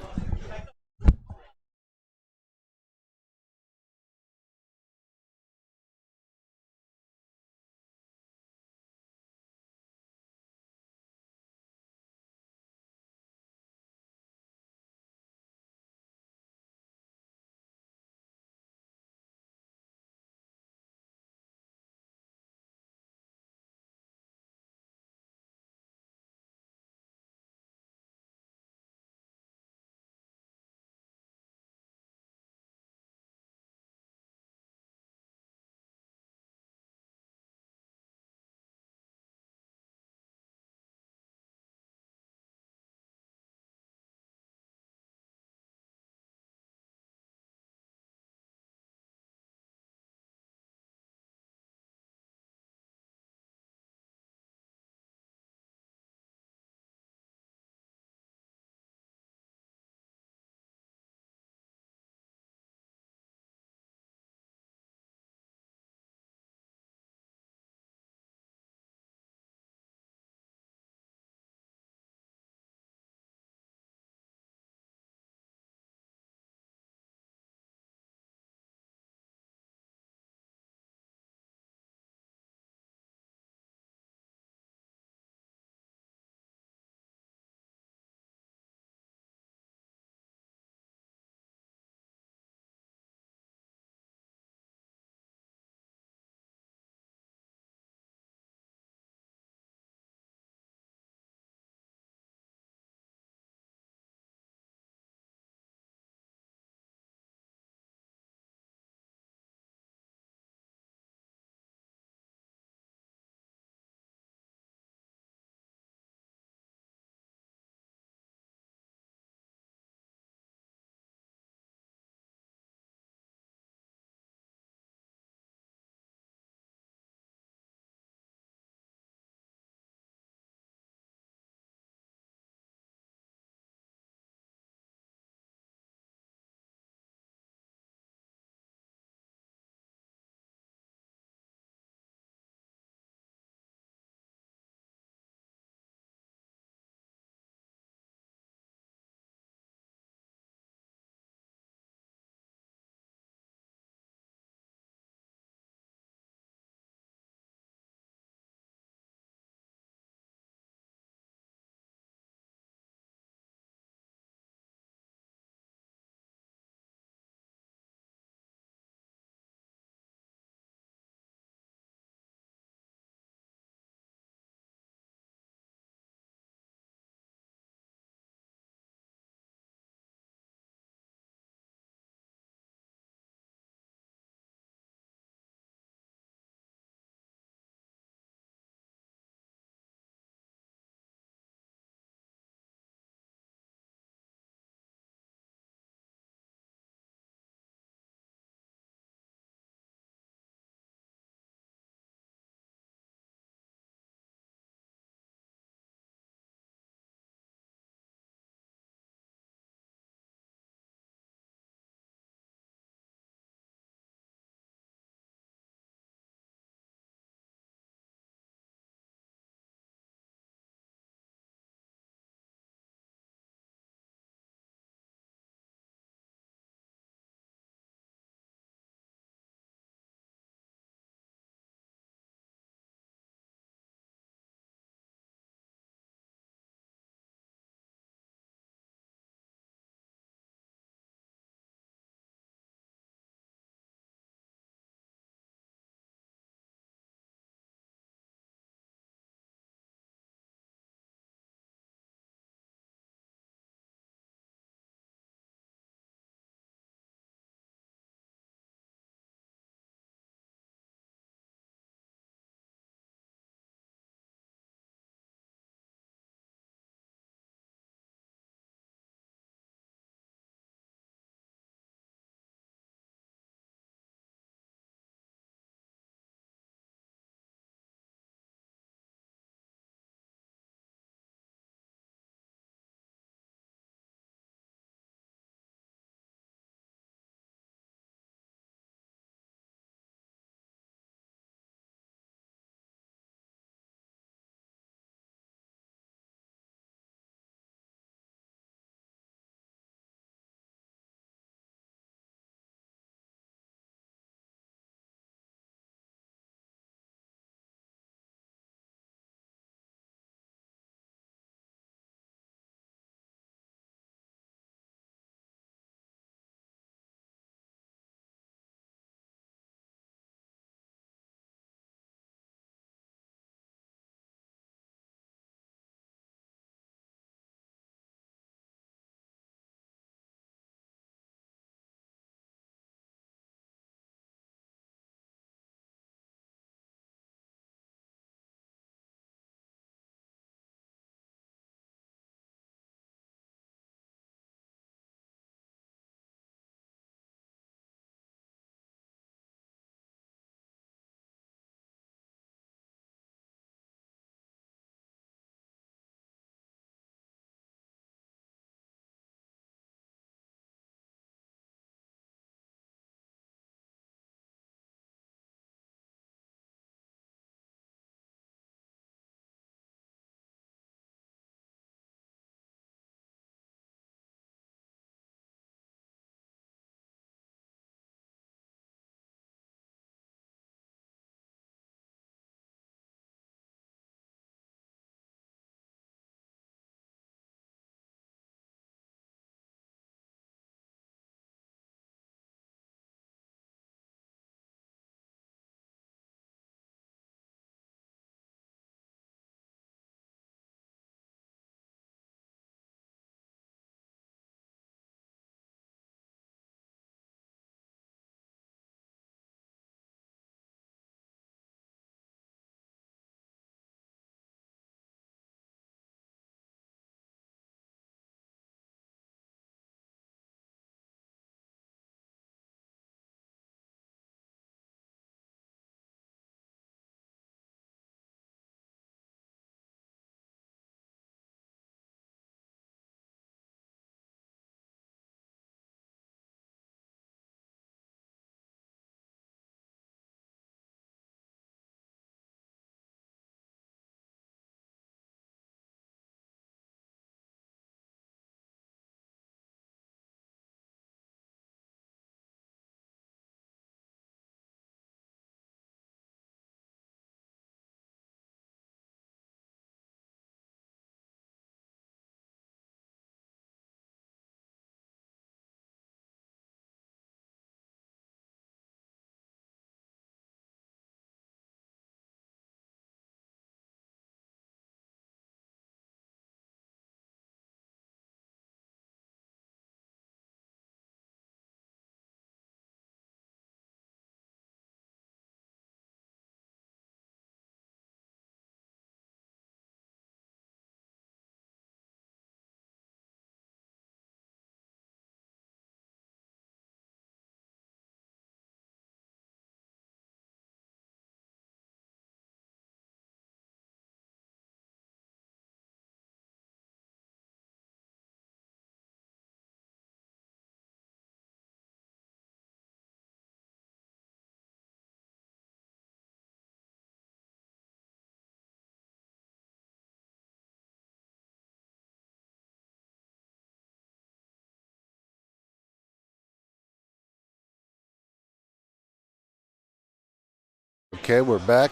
Speaker 5: Okay, we're back.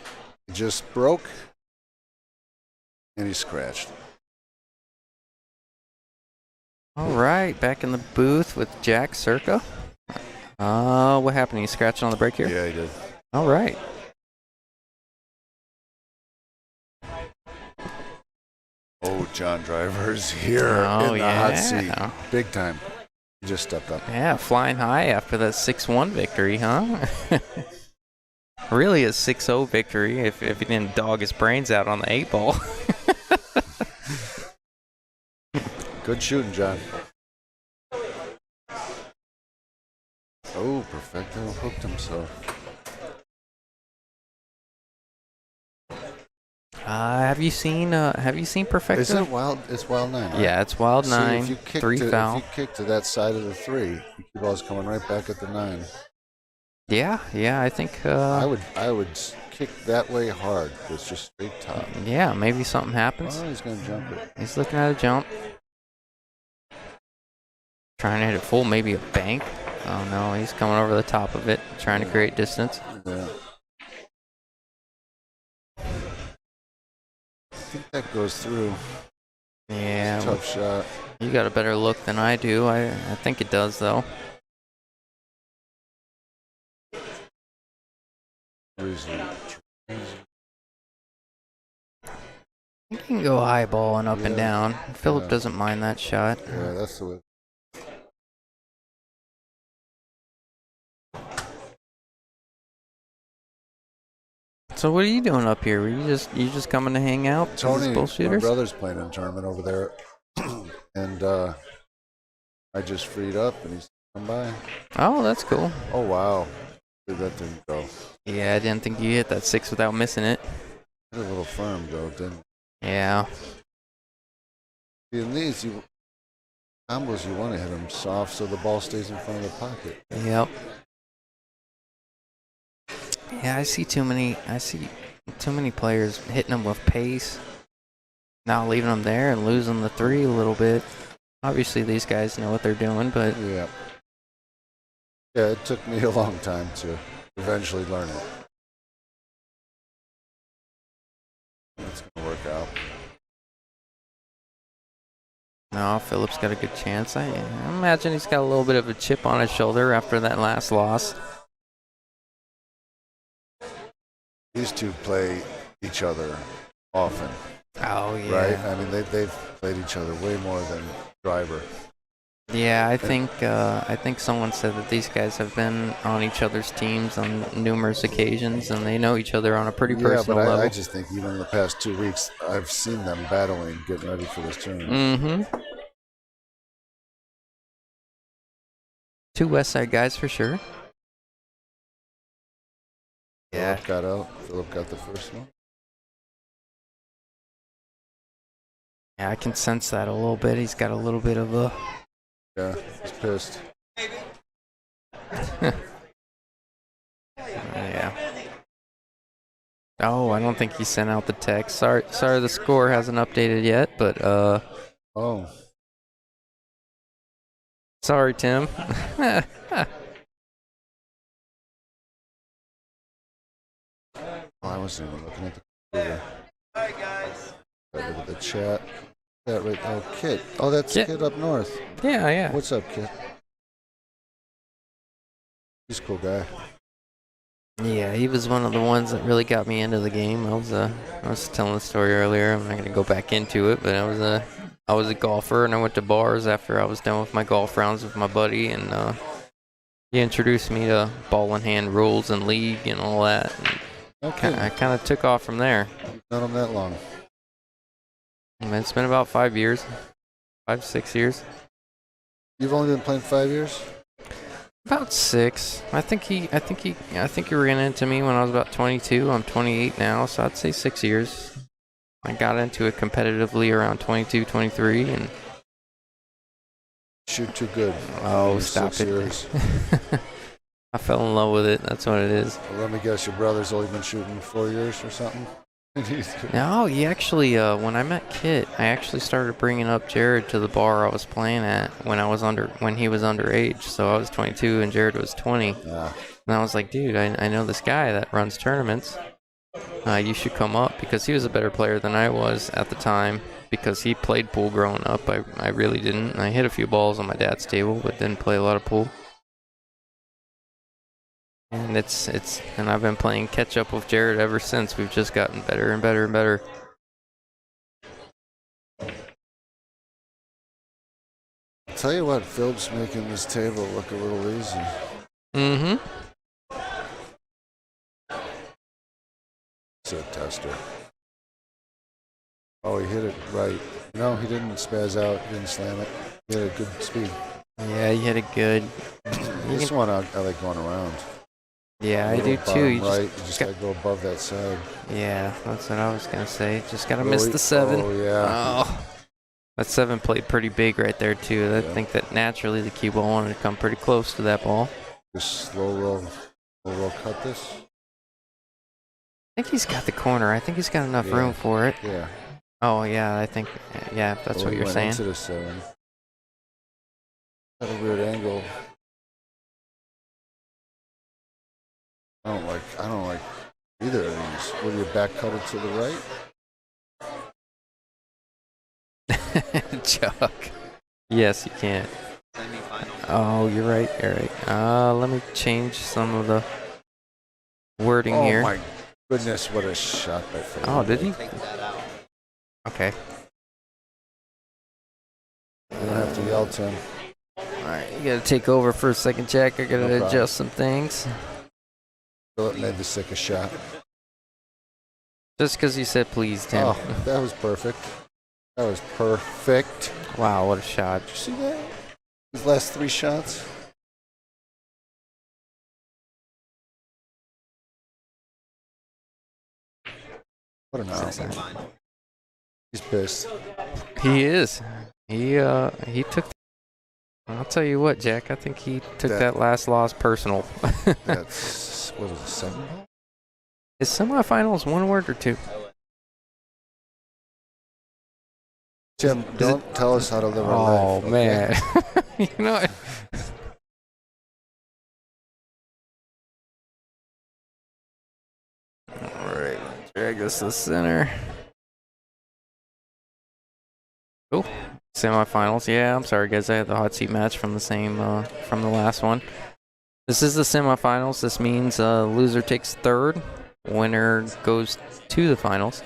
Speaker 5: It just broke. And he scratched.
Speaker 1: All right, back in the booth with Jack Circa. What happened? You scratching on the break here?
Speaker 5: Yeah, he did.
Speaker 1: All right.
Speaker 5: Oh, John Driver's here
Speaker 1: Oh,
Speaker 5: in the hot seat. Big time. He just stepped up.
Speaker 1: Yeah, flying high after that 6-1 victory, huh? Really a 6-0 victory if he didn't dog his brains out on the 8-ball.
Speaker 5: Good shooting, John. Oh, Perfecto hooked himself.
Speaker 1: Have you seen Perfecto?
Speaker 5: Is it wild? It's wild 9. Right?
Speaker 1: Yeah, it's wild 9.
Speaker 5: See, if you kick
Speaker 1: 3 foul.
Speaker 5: If you kick to that side of the 3, the cue ball's coming right back at the 9.
Speaker 1: Yeah, I think.
Speaker 5: I would kick that way hard. It's just straight top.
Speaker 1: Yeah, maybe something happens.
Speaker 5: Oh, he's gonna jump it.
Speaker 1: He's looking at a jump. Trying to hit it full, maybe a bank. Oh no, he's coming over the top of it, trying to create distance.
Speaker 5: Yeah. I think that goes through.
Speaker 1: Yeah,
Speaker 5: Tough shot.
Speaker 1: you got a better look than I do. I think it does though. He can go eyeball and up and down. Philip doesn't mind that shot.
Speaker 5: Yeah, that's the way.
Speaker 1: So what are you doing up here? Were you just coming to hang out? with
Speaker 5: Tony,
Speaker 1: these
Speaker 5: my
Speaker 1: Bullshooters?
Speaker 5: brother's playing in a tournament over there, and I just freed up, and he's come by.
Speaker 1: Oh, that's cool.
Speaker 5: Oh wow, dude, that didn't go.
Speaker 1: Yeah, I didn't think you hit that 6 without missing it.
Speaker 5: Hit a little firm though, didn't?
Speaker 1: Yeah.
Speaker 5: In these combos, you want to hit them soft so the ball stays in front of the pocket.
Speaker 1: Yep. Yeah, I see too many players hitting them with pace, not leaving them there and losing the 3 a little bit. Obviously, these guys know what they're doing, but
Speaker 5: Yeah. Yeah, it took me a long time to eventually learn it. It's gonna work out.
Speaker 1: no, Philip's got a good chance. I imagine he's got a little bit of a chip on his shoulder after that last loss.
Speaker 5: These two play each other often,
Speaker 1: Oh yeah.
Speaker 5: right? I mean, they've played each other way more than Driver.
Speaker 1: Yeah, I think someone said that these guys have been on each other's teams on numerous occasions, and they know each other on a pretty personal
Speaker 5: but
Speaker 1: level.
Speaker 5: I just think even in the past 2 weeks, I've seen them battling, getting ready for this tournament.
Speaker 1: Mm-hmm. 2 West Side guys for sure. Yeah.
Speaker 5: Philip got out. Philip got the first one.
Speaker 1: Yeah, I can sense that a little bit. He's got a little bit of a.
Speaker 5: Yeah, he's pissed.
Speaker 1: Yeah. Oh, I don't think he sent out the text. Sorry, the score hasn't updated yet, but
Speaker 5: Oh,
Speaker 1: sorry, Tim.
Speaker 5: I wasn't even looking at the computer.
Speaker 4: All right, guys.
Speaker 5: Look at the chat. Yeah, right. Oh, Kit. Oh, that's
Speaker 1: Kit.
Speaker 5: Kit up north.
Speaker 1: Yeah.
Speaker 5: What's up, Kit? He's a cool guy.
Speaker 1: Yeah, he was one of the ones that really got me into the game. I was telling the story earlier. I'm not gonna go back into it, but I was a golfer and I went to bars after I was done with my golf rounds with my buddy, and he introduced me to ball in hand rules and league and all that.
Speaker 5: Okay.
Speaker 1: I kind of took off from there.
Speaker 5: You've known him that long.
Speaker 1: And it's been about 5 years, 6 years.
Speaker 5: You've only been playing 5 years?
Speaker 1: About 6. I think he ran into me when I was about 22. I'm 28 now, so I'd say 6 years. I got into it competitively around 22, 23, and
Speaker 5: Shoot too good.
Speaker 1: oh,
Speaker 5: In
Speaker 1: stop
Speaker 5: 6
Speaker 1: it!
Speaker 5: years.
Speaker 1: I fell in love with it. That's what it is.
Speaker 5: Well, let me guess, your brother's only been shooting 4 years or something?
Speaker 1: No, he actually, when I met Kit, I actually started bringing up Jared to the bar I was playing at when he was underage. So I was 22 and Jared was 20.
Speaker 5: Yeah.
Speaker 1: And I was like, dude, I know this guy that runs tournaments. You should come up, because he was a better player than I was at the time, because he played pool growing up. I really didn't. I hit a few balls on my dad's table, but didn't play a lot of pool. And and I've been playing catch up with Jared ever since. We've just gotten better and better and better.
Speaker 5: I'll tell you what, Phil's making this table look a little easy.
Speaker 1: Mm-hmm.
Speaker 5: It's a tester. Oh, he hit it right. No, he didn't spaz out, didn't slam it. He had a good speed.
Speaker 1: Yeah, he hit it good.
Speaker 5: This one I like going around.
Speaker 1: Yeah, I do too.
Speaker 5: Bottom
Speaker 1: You
Speaker 5: right, you just gotta go above that side.
Speaker 1: yeah, that's what I was gonna say. Just gotta miss the 7.
Speaker 5: Oh yeah.
Speaker 1: Oh, that 7 played pretty big right there too. I think that naturally the cue ball wanted to come pretty close to that ball.
Speaker 5: Just slow roll cut this.
Speaker 1: I think he's got the corner. I think he's got enough
Speaker 5: Yeah.
Speaker 1: room for it.
Speaker 5: Yeah.
Speaker 1: Oh yeah, I think yeah, that's
Speaker 5: Well,
Speaker 1: what
Speaker 5: he
Speaker 1: you're
Speaker 5: went
Speaker 1: saying.
Speaker 5: into the 7. Got a weird angle. I don't like either of these. Will you back cut it to the right?
Speaker 1: Chuck. Yes, you can. Oh, you're right. You're right. Let me change some of the wording
Speaker 5: Oh
Speaker 1: here.
Speaker 5: my goodness, what a shot by Phil.
Speaker 1: Oh, did he? Okay.
Speaker 5: You're gonna have to yell to him.
Speaker 1: All right, you gotta take over for a second, Jack. I gotta
Speaker 5: No problem.
Speaker 1: adjust some things.
Speaker 5: Philip made the sickest shot.
Speaker 1: Just because you said please, Tim.
Speaker 5: Oh, that was perfect. That was perfect.
Speaker 1: Wow, what a shot.
Speaker 5: Did you see that? His last 3 shots. What an awesome. He's pissed.
Speaker 1: He is. He took. I'll tell you what, Jack. I think he took that last loss personal.
Speaker 5: That's, what was it, 7 ball?
Speaker 1: Is semifinals one word or 2?
Speaker 5: Tim, don't tell us how to live our
Speaker 1: Oh
Speaker 5: life. Okay?
Speaker 1: man. You know what? All right, drag this to the center. Oh, semifinals. Yeah, I'm sorry, guys. I had the hot seat match from the from the last one. This is the semifinals. This means loser takes 3rd, winner goes to the finals.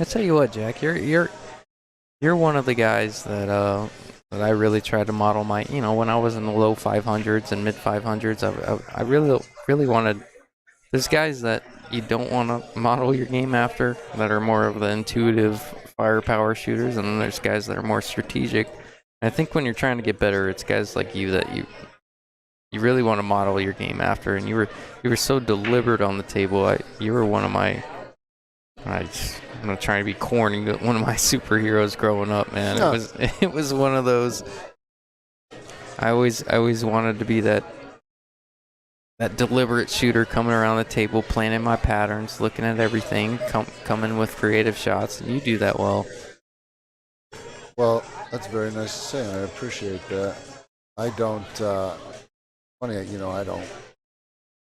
Speaker 1: I tell you what, Jack, you're one of the guys that that I really tried to model my, when I was in the low 500s and mid 500s. I really wanted. There's guys that you don't want to model your game after that are more of the intuitive firepower shooters, and then there's guys that are more strategic. And I think when you're trying to get better, it's guys like you that you really want to model your game after, and you were so deliberate on the table. You were one of my. I'm not trying to be corny, but one of my superheroes growing up, man.
Speaker 5: Huh.
Speaker 1: It was one of those. I always wanted to be that deliberate shooter coming around the table, planning my patterns, looking at everything, coming with creative shots. And you do that well.
Speaker 5: Well, that's very nice to say, and I appreciate that. I don't, funny, I don't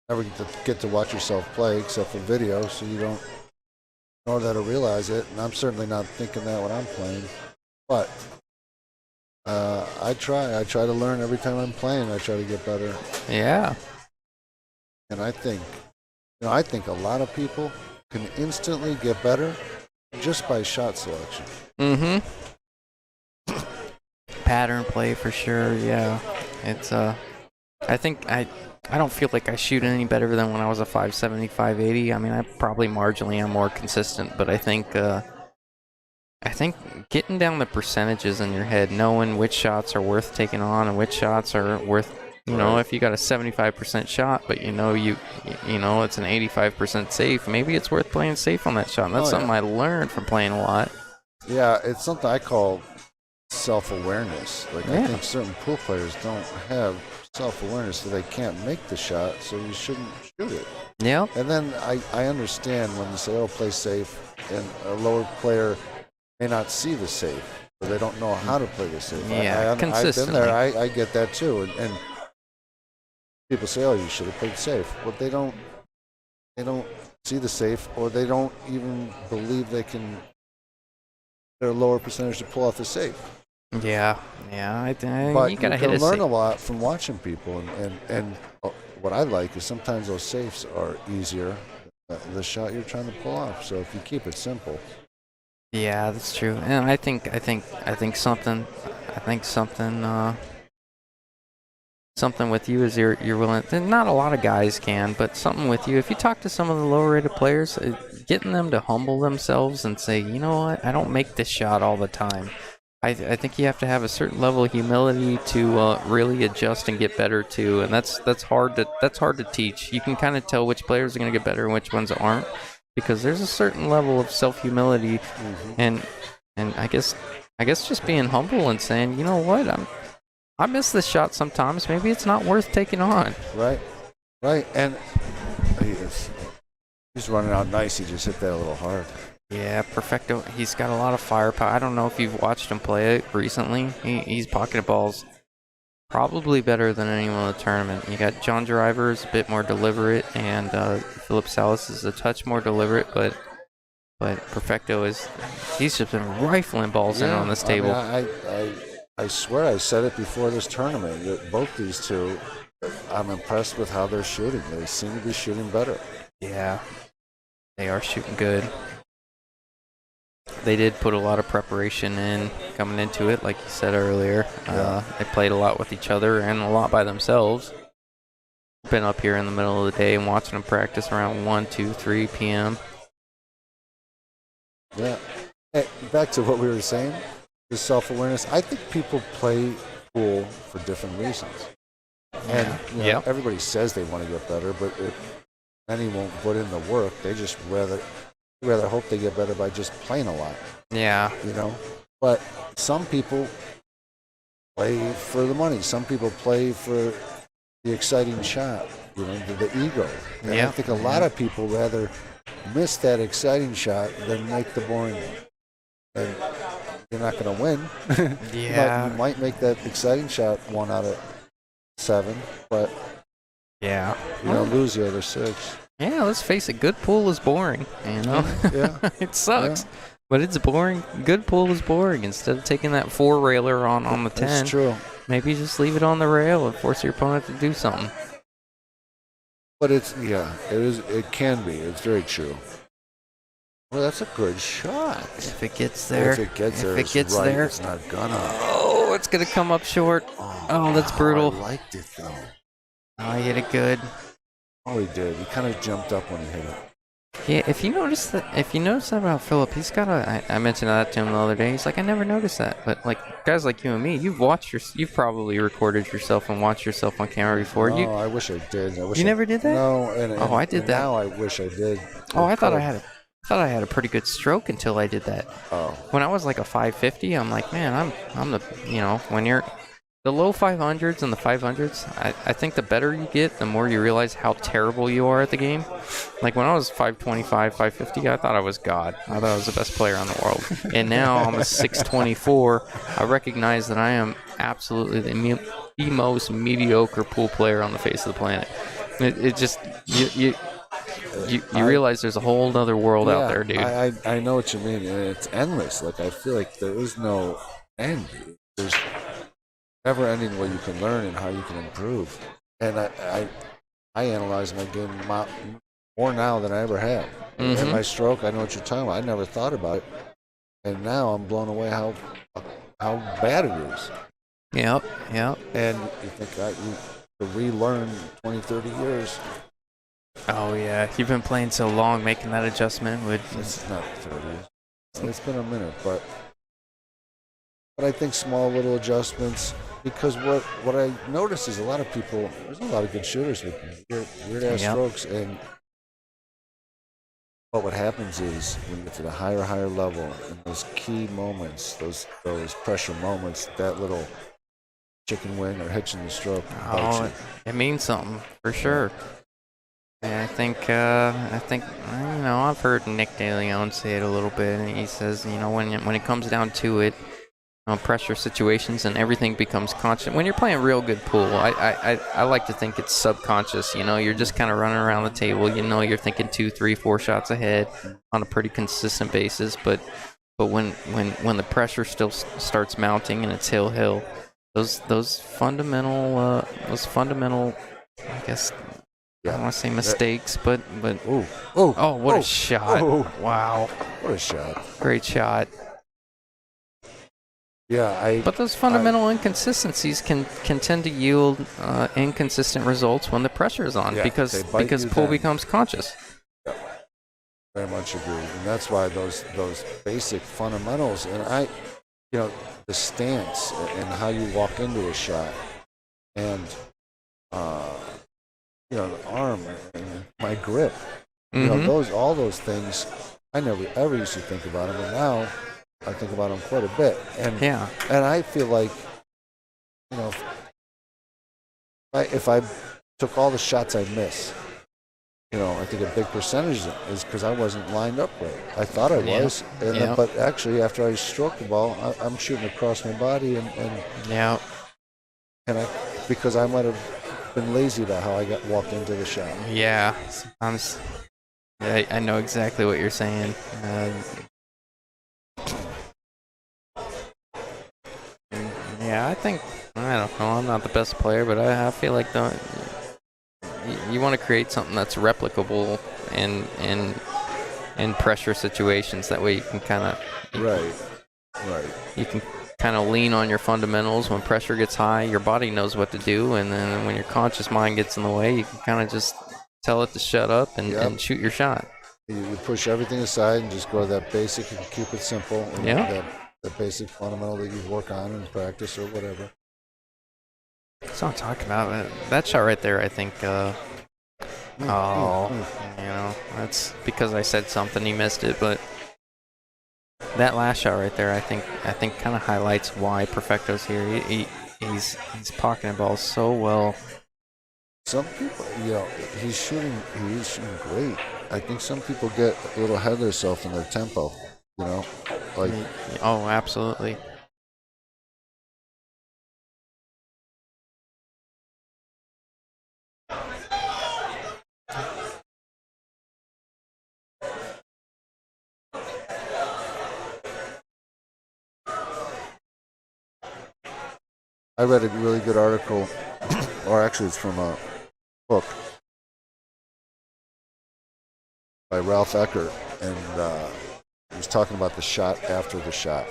Speaker 5: ever get to watch yourself play except for video, so you don't know that or realize it, and I'm certainly not thinking that when I'm playing. But I try to learn every time I'm playing. I try to get better.
Speaker 1: Yeah.
Speaker 5: And I think a lot of people can instantly get better just by shot selection.
Speaker 1: Mm-hmm. Pattern play for sure. Yeah. It's I think I don't feel like I shoot any better than when I was a 570, 580. I mean, I probably marginally am more consistent, but I think getting down the percentages in your head, knowing which shots are worth taking on and which shots are worth You know, if you got a 75% shot, but you know it's an 85% safe, maybe it's worth playing safe on that shot. And that's something I learned from playing a lot.
Speaker 5: Yeah, it's something I call self-awareness. Like I think certain pool players don't have self-awareness, so they can't make the shot, so you shouldn't shoot it.
Speaker 1: Yeah.
Speaker 5: And then I understand when you say, oh, play safe, and a lower player may not see the safe, or they don't know how to play the safe.
Speaker 1: Yeah,
Speaker 5: I've been
Speaker 1: consistently.
Speaker 5: there. I get that too. And people say, oh, you should have played safe. Well, they don't see the safe, or they don't even believe they're a lower percentage to pull off the safe.
Speaker 1: Yeah.
Speaker 5: But
Speaker 1: you gotta
Speaker 5: can
Speaker 1: hit
Speaker 5: learn a lot from watching people, and what I like is sometimes those safes are easier than the shot you're trying to pull off. So if you keep it simple.
Speaker 1: Yeah, that's true. And I think something with you is you're willing. Not a lot of guys can, but something with you. If you talk to some of the lower rated players, getting them to humble themselves and say, you know what, I don't make this shot all the time. I think you have to have a certain level of humility to really adjust and get better too, and that's hard to teach. You can kind of tell which players are going to get better and which ones aren't, because there's a certain level of self-humility, and I guess just being humble and saying, you know what, I miss this shot sometimes. Maybe it's not worth taking on.
Speaker 5: Right, and he's running out nice. He just hit that a little hard.
Speaker 1: Yeah, Perfecto, he's got a lot of firepower. I don't know if you've watched him play it recently. He's pocketed balls probably better than anyone in the tournament. You got John Driver is a bit more deliberate, and Philip Salas is a touch more deliberate, but Perfecto he's just been rifling balls in on this table.
Speaker 5: I swear I said it before this tournament that both these two, I'm impressed with how they're shooting. They seem to be shooting better.
Speaker 1: Yeah, they are shooting good. They did put a lot of preparation in coming into it, like you said earlier. They played a lot with each other and a lot by themselves. Been up here in the middle of the day and watching them practice around 1, 2, 3 p.m.
Speaker 5: Yeah. Hey, back to what we were saying, the self-awareness. I think people play pool for different reasons. And everybody says they want to get better, but if many won't put in the work, they just rather hope they get better by just playing a lot.
Speaker 1: Yeah.
Speaker 5: You know? But some people play for the money. Some people play for the exciting shot, you know, the ego. And I think a lot of people rather miss that exciting shot than make the boring one. And you're not going to win.
Speaker 1: Yeah.
Speaker 5: But you might make that exciting shot 1 out of 7, but lose the other 6.
Speaker 1: Yeah, let's face it, good pool is boring, you know?
Speaker 5: Yeah.
Speaker 1: It sucks.
Speaker 5: Yeah.
Speaker 1: But it's boring. Good pool is boring. Instead of taking that 4-railer on the 10,
Speaker 5: that's true.
Speaker 1: Maybe just leave it on the rail and force your opponent to do something.
Speaker 5: But it can be. It's very true. Well, that's a good shot.
Speaker 1: If it gets there.
Speaker 5: If it gets there, it's not gonna.
Speaker 1: Oh, it's going to come up short. Oh, that's brutal.
Speaker 5: I liked it, though.
Speaker 1: Oh, he hit it good.
Speaker 5: Oh, he did. He kind of jumped up when he hit it.
Speaker 1: Yeah, if you notice that about Philip, he's got I mentioned that to him the other day. He's like, I never noticed that. But like guys like you and me, you've probably recorded yourself and watched yourself on camera before.
Speaker 5: No, I wish I did.
Speaker 1: You never did that?
Speaker 5: No,
Speaker 1: I did that.
Speaker 5: Now I wish I did.
Speaker 1: Oh, I thought I had a pretty good stroke until I did that.
Speaker 5: Oh.
Speaker 1: When I was like a 550, I'm like, man, I'm the when you're the low 500s and the 500s, I think the better you get, the more you realize how terrible you are at the game. Like when I was 525, 550, I thought I was God. I thought I was the best player in the world. And now I'm a 624. I recognize that I am absolutely the most mediocre pool player on the face of the planet. It just, you realize there's a whole other world out there, dude.
Speaker 5: I know what you mean, and it's endless. Like I feel like there is no end. There's never ending what you can learn and how you can improve. And I analyze my game more now than I ever have.
Speaker 1: Mm-hmm.
Speaker 5: And my stroke, I know what you're talking about. I never thought about it. And now I'm blown away how bad it is.
Speaker 1: Yep.
Speaker 5: And you think to relearn 20, 30 years.
Speaker 1: Oh, yeah. You've been playing so long, making that adjustment would...
Speaker 5: It's not 30. It's been a minute, but I think small little adjustments because what I notice is a lot of people. There's a lot of good shooters with weird ass
Speaker 1: Yep.
Speaker 5: strokes, and but what happens is when you get to the higher level, in those key moments, those pressure moments, that little chicken wing or hitch in the stroke bites
Speaker 1: Oh,
Speaker 5: you.
Speaker 1: it means something for sure. And I think I've heard Nick DeLeon say it a little bit, and he says, when it comes down to it, pressure situations and everything becomes conscious. When you're playing real good pool, I like to think it's subconscious. You're just kind of running around the table. You're thinking 2, 3, 4 shots ahead on a pretty consistent basis. But when the pressure still starts mounting and it's hill, those fundamental, I guess. I don't want to say mistakes, but what a shot!
Speaker 5: Oh.
Speaker 1: Wow,
Speaker 5: What a shot!
Speaker 1: great shot.
Speaker 5: Yeah,
Speaker 1: But those fundamental inconsistencies can tend to yield inconsistent results when the pressure is on,
Speaker 5: Yeah,
Speaker 1: because
Speaker 5: they bite you
Speaker 1: pool
Speaker 5: then.
Speaker 1: becomes conscious.
Speaker 5: very much agree, and that's why those basic fundamentals, and the stance and how you walk into a shot, and the arm and my grip, all those things. I never ever used to think about them, and now I think about them quite a bit. And and I feel like, if I took all the shots I miss, I think a big percentage is because I wasn't lined up right. I thought I was, but actually after I stroked the ball, I'm shooting across my body, and because I might have been lazy about how I walked into the shot.
Speaker 1: Yeah, sometimes. Yeah, I know exactly what you're saying. I think, I don't know, I'm not the best player, but I feel like you want to create something that's replicable in pressure situations. That way you can kind of
Speaker 5: Right.
Speaker 1: You can kind of lean on your fundamentals. When pressure gets high, your body knows what to do, and then when your conscious mind gets in the way, you can kind of just tell it to shut up and shoot your shot.
Speaker 5: You push everything aside and just go to that basic and keep it simple. And that basic fundamental that you work on in practice or whatever.
Speaker 1: That's what I'm talking about. That shot right there, I think. That's because I said something. He missed it, but that last shot right there, I think kind of highlights why Perfecto's here. He's pocketing balls so well.
Speaker 5: Some people, he's shooting great. I think some people get a little ahead of themselves in their tempo.
Speaker 1: Oh, absolutely.
Speaker 5: I read a really good article, or actually it's from a book by Ralph Eckert, and he was talking about the shot after the shot.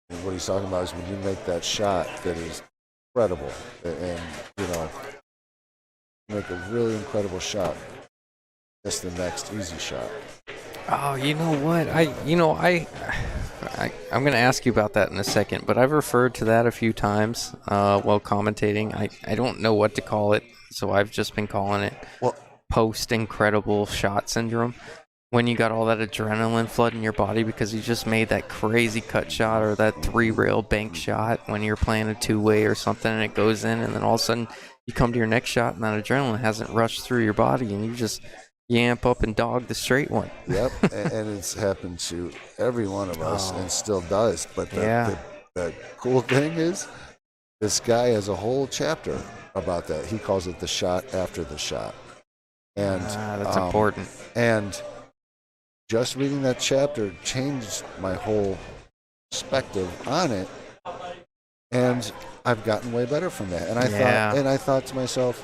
Speaker 5: And what he's talking about is when you make that shot that is incredible, and you make a really incredible shot, that's the next easy shot.
Speaker 1: Oh, you know what? I'm going to ask you about that in a second, but I've referred to that a few times while commentating. I don't know what to call it, so I've just been calling it post-incredible shot syndrome. When you got all that adrenaline flooding your body because you just made that crazy cut shot or that 3-rail bank shot when you're playing a 2-way or something and it goes in, and then all of a sudden you come to your next shot and that adrenaline hasn't rushed through your body and you just yamp up and dog the straight one.
Speaker 5: Yep, and it's happened to every one of us and still does. But the cool thing is, this guy has a whole chapter about that. He calls it the shot after the shot. And
Speaker 1: that's important.
Speaker 5: And just reading that chapter changed my whole perspective on it. And I've gotten way better from that. And I thought to myself,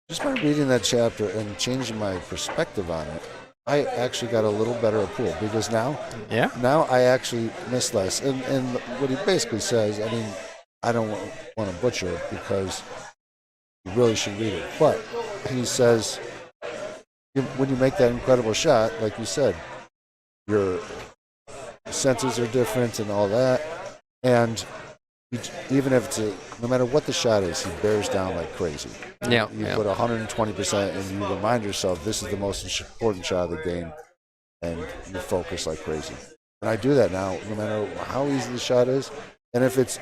Speaker 5: just by reading that chapter and changing my perspective on it, I actually got a little better at pool because now I actually miss less. And what he basically says, I mean, I don't want to butcher it because you really should read it. But he says, when you make that incredible shot, like you said, your senses are different and all that. And even if it's no matter what the shot is, he bears down like crazy.
Speaker 1: Yeah.
Speaker 5: You put 120%, and you remind yourself this is the most important shot of the game, and you focus like crazy. And I do that now, no matter how easy the shot is. And if it's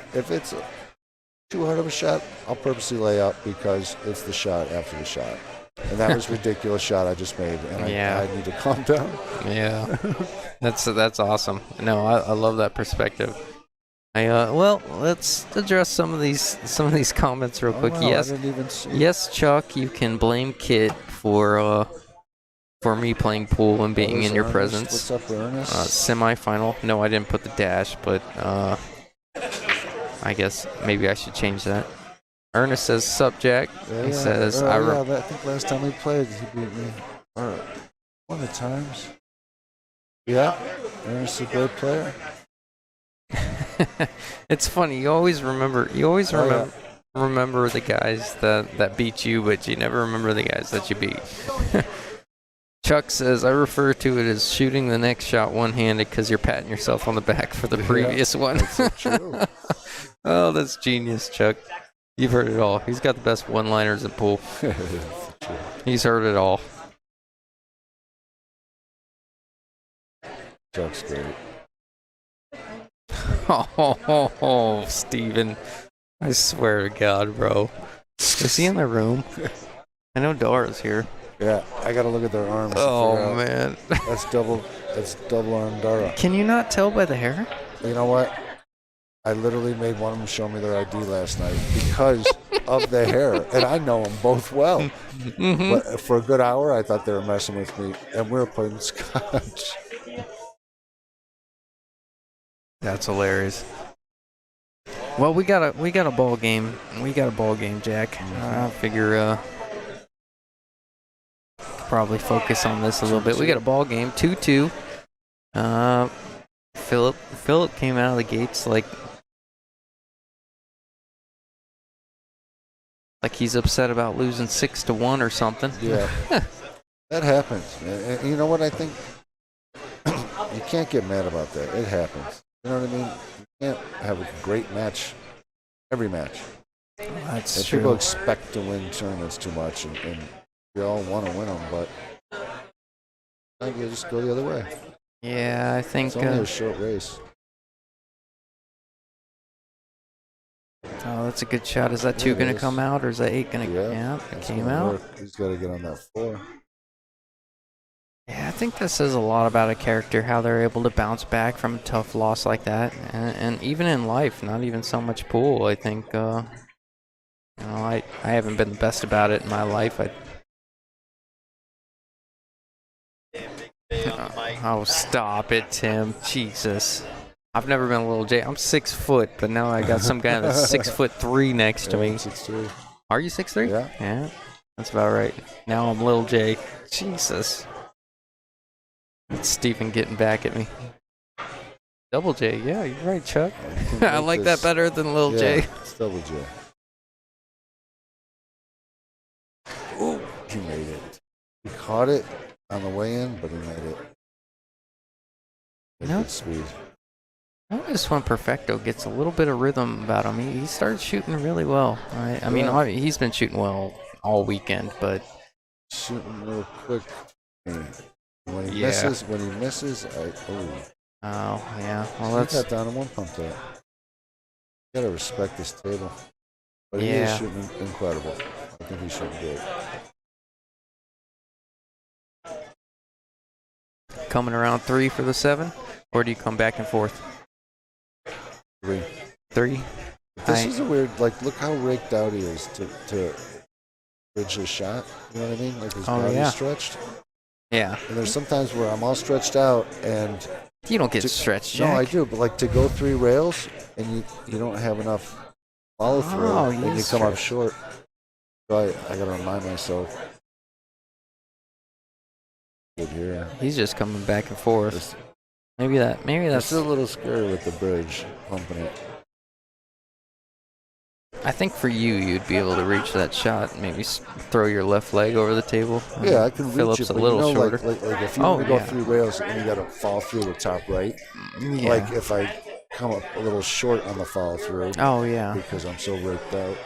Speaker 5: too hard of a shot, I'll purposely lay up because it's the shot after the shot. And that was a ridiculous shot I just made, and I need to calm down.
Speaker 1: Yeah, that's awesome. No, I love that perspective. Well, let's address some of these comments real quick.
Speaker 5: Wow,
Speaker 1: Yes,
Speaker 5: I didn't even see.
Speaker 1: yes, Chuck, you can blame Kit for me playing pool and being in your
Speaker 5: Ernest?
Speaker 1: presence.
Speaker 5: What's up, Ernest?
Speaker 1: Semifinal. No, I didn't put the dash, but I guess maybe I should change that. Ernest says, "Sup, Jack?" He says,
Speaker 5: I think last time we played, he beat me. All right. One of the times. Yeah, Ernest is a great player.
Speaker 1: It's funny. You always remember remember the guys that beat you, but you never remember the guys that you beat. Chuck says, I refer to it as shooting the next shot one-handed because you're patting yourself on the back for the previous one.
Speaker 5: That's so true.
Speaker 1: Oh, that's genius, Chuck. You've heard it all. He's got the best one-liners in pool. He's heard it all.
Speaker 5: Chuck's great.
Speaker 1: Oh, Steven. I swear to God, bro. Is he in the room? I know Dara's here.
Speaker 5: Yeah, I gotta look at their arms.
Speaker 1: Oh, man.
Speaker 5: That's double arm Dara.
Speaker 1: Can you not tell by the hair?
Speaker 5: You know what? I literally made one of them show me their ID last night because of the hair, and I know them both well.
Speaker 1: Mm-hmm.
Speaker 5: But for a good hour, I thought they were messing with me, and we were playing scotch.
Speaker 1: That's hilarious. Well, we got a ball game. We got a ball game, Jack. I figure probably focus on this a little bit. We got a ball game, 2-2. Philip came out of the gates like he's upset about losing 6-1 or something.
Speaker 5: Yeah, that happens. And you know what I think? You can't get mad about that. It happens. You know what I mean? You can't have a great match every match.
Speaker 1: That's
Speaker 5: and
Speaker 1: true.
Speaker 5: People expect to win tournaments too much, and we all want to win them, but I think you just go the other way.
Speaker 1: Yeah, I think.
Speaker 5: It's only a short race.
Speaker 1: Oh, that's a good shot. Is that 2 going to come out, or is that 8 going to? Yeah, it came out.
Speaker 5: Work. He's got to get on that 4.
Speaker 1: Yeah, I think that says a lot about a character, how they're able to bounce back from a tough loss like that, and even in life, not even so much pool. I think, I haven't been the best about it in my life. Oh, stop it, Tim! Jesus, I've never been a little J. I'm 6 foot, but now I got some guy that's 6'3" next to me.
Speaker 5: 6'3".
Speaker 1: Are you 6'3"?
Speaker 5: Yeah.
Speaker 1: Yeah, that's about right. Now I'm little J. Jesus. It's Stephen getting back at me. Double J, yeah, you're right, Chuck. I like that better than Lil J.
Speaker 5: It's Double J. Ooh, he made it. He caught it on the way in, but he made it. Good speed.
Speaker 1: I noticed when Perfecto gets a little bit of rhythm about him, he starts shooting really well. I mean, he's been shooting well all weekend, but
Speaker 5: shooting real quick. When he misses,
Speaker 1: Oh, yeah. Well,
Speaker 5: let's that down in one pump there. You gotta respect this table. But he is shooting incredible. I think he's shooting good.
Speaker 1: Coming around 3 for the 7, or do you come back and forth?
Speaker 5: 3.
Speaker 1: 3?
Speaker 5: This is a weird, look how raked out he is to bridge his shot. You know what I mean? Like his body's stretched.
Speaker 1: Yeah.
Speaker 5: And there's sometimes where I'm all stretched out and
Speaker 1: you don't get stretched, Jack.
Speaker 5: No, I do, but to go 3 rails and you don't have enough follow through and you come up short. So I gotta remind myself. Good here.
Speaker 1: He's just coming back and forth. Maybe that's
Speaker 5: still a little scary with the bridge pumping it.
Speaker 1: I think for you'd be able to reach that shot. Maybe throw your left leg over the table.
Speaker 5: Yeah, I can reach
Speaker 1: Phillips
Speaker 5: it.
Speaker 1: a little shorter.
Speaker 5: Like if you want to go 3 rails and you got to fall through the top right.
Speaker 1: Yeah.
Speaker 5: Like if I come up a little short on the follow through
Speaker 1: Oh yeah.
Speaker 5: because I'm so ripped out.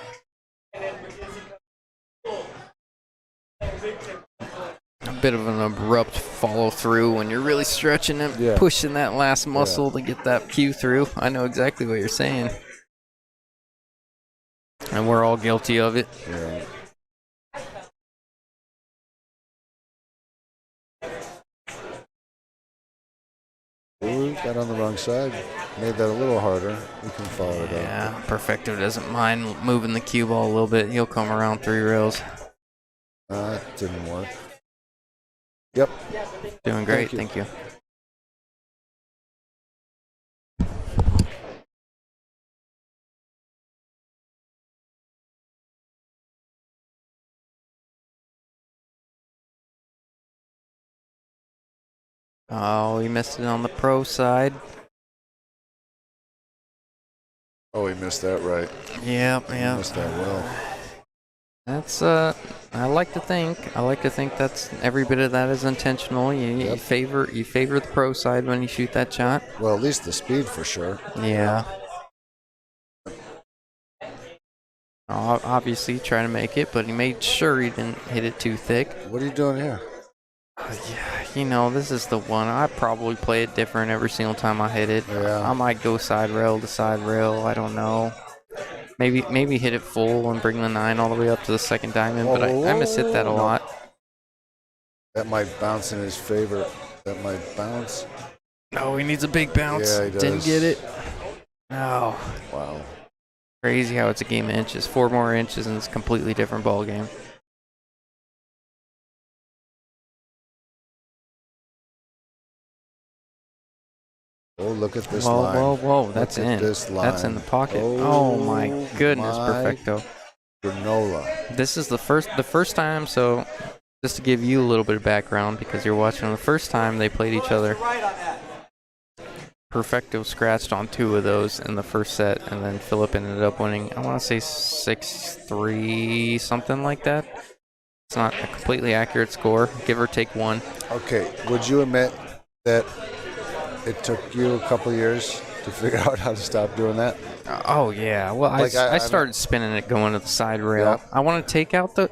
Speaker 1: A bit of an abrupt follow through when you're really stretching and
Speaker 5: Yeah.
Speaker 1: pushing that last muscle to get that cue through. I know exactly what you're saying. And we're all guilty of it.
Speaker 5: Yeah. Ooh, got on the wrong side. Made that a little harder. We can follow it up.
Speaker 1: Yeah, Perfecto doesn't mind moving the cue ball a little bit. He'll come around 3 rails.
Speaker 5: That didn't work. Yep.
Speaker 1: Doing great,
Speaker 5: Thank
Speaker 1: thank you. Oh, he missed it on the pro side.
Speaker 5: Oh, he missed that right.
Speaker 1: Yep,
Speaker 5: He
Speaker 1: yep.
Speaker 5: missed that well.
Speaker 1: That's I like to think that's every bit of that is intentional. You
Speaker 5: Yep.
Speaker 1: favor the pro side when you shoot that shot.
Speaker 5: Well, at least the speed for sure.
Speaker 1: Yeah. Obviously trying to make it, but he made sure he didn't hit it too thick.
Speaker 5: What are you doing here?
Speaker 1: Yeah, you know, this is the one. I probably play it different every single time I hit it.
Speaker 5: Yeah.
Speaker 1: I might go side rail to side rail. I don't know. Maybe hit it full and bring the 9 all the way up to the second diamond, but I miss hit that a lot.
Speaker 5: That might bounce in his favor. That might bounce.
Speaker 1: Oh, he needs a big bounce.
Speaker 5: Yeah, he does.
Speaker 1: Didn't get it. Oh,
Speaker 5: Wow.
Speaker 1: crazy how it's a game of inches. 4 more inches and it's a completely different ball game.
Speaker 5: Oh, look at this
Speaker 1: Whoa,
Speaker 5: line.
Speaker 1: whoa, whoa! That's
Speaker 5: Look at
Speaker 1: in.
Speaker 5: this
Speaker 1: That's in the
Speaker 5: line.
Speaker 1: pocket. Oh my goodness,
Speaker 5: my
Speaker 1: Perfecto.
Speaker 5: Granola.
Speaker 1: This is the first time. So, just to give you a little bit of background, because you're watching the first time they played each other. Perfecto scratched on 2 of those in the first set, and then Philip ended up winning. I want to say 6-3, something like that. It's not a completely accurate score, give or take 1.
Speaker 5: Okay, would you admit that it took you a couple years to figure out how to stop doing that?
Speaker 1: Oh yeah. Well,
Speaker 5: Like,
Speaker 1: I
Speaker 5: I'm-
Speaker 1: started spinning it going to the side rail.
Speaker 5: Yep.
Speaker 1: I want to take out the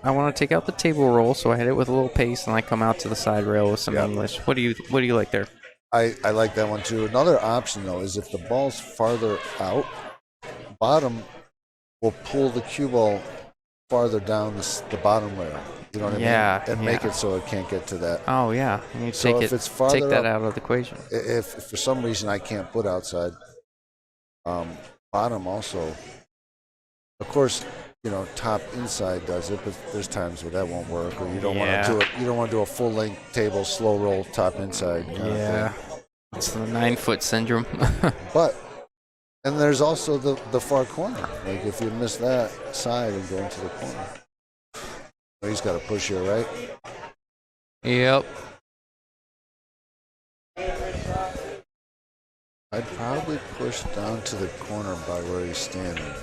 Speaker 1: table roll, so I hit it with a little pace, and I come out to the side rail with some
Speaker 5: Yep.
Speaker 1: English. What do you like there?
Speaker 5: I like that one too. Another option though is if the ball's farther out, bottom will pull the cue ball farther down the bottom rail. You know what I
Speaker 1: Yeah,
Speaker 5: mean? And make
Speaker 1: yeah.
Speaker 5: it so it can't get to that.
Speaker 1: Oh yeah, you
Speaker 5: So
Speaker 1: take
Speaker 5: if
Speaker 1: it.
Speaker 5: it's farther
Speaker 1: Take that
Speaker 5: up-
Speaker 1: out of the equation.
Speaker 5: If for some reason I can't put outside, bottom also. Of course, you know, top inside does it, but there's times where that won't work, or you don't want
Speaker 1: Yeah.
Speaker 5: to do it. You don't want to do a full length table slow roll top inside. kind of thing.
Speaker 1: Yeah, it's the 9-foot syndrome.
Speaker 5: But and there's also the far corner. Like if you miss that side and go into the corner, he's got to push here, right?
Speaker 1: Yep.
Speaker 5: I'd probably push down to the corner by where he's standing.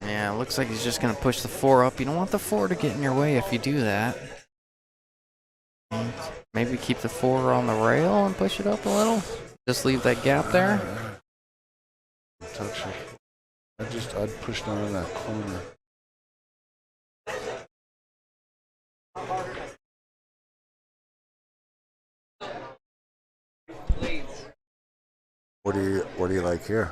Speaker 1: Yeah, it looks like he's just gonna push the 4 up. You don't want the 4 to get in your way if you do that. Maybe keep the 4 on the rail and push it up a little. Just leave that gap there.
Speaker 5: Touch it. I'd push down in that corner. What do you like here?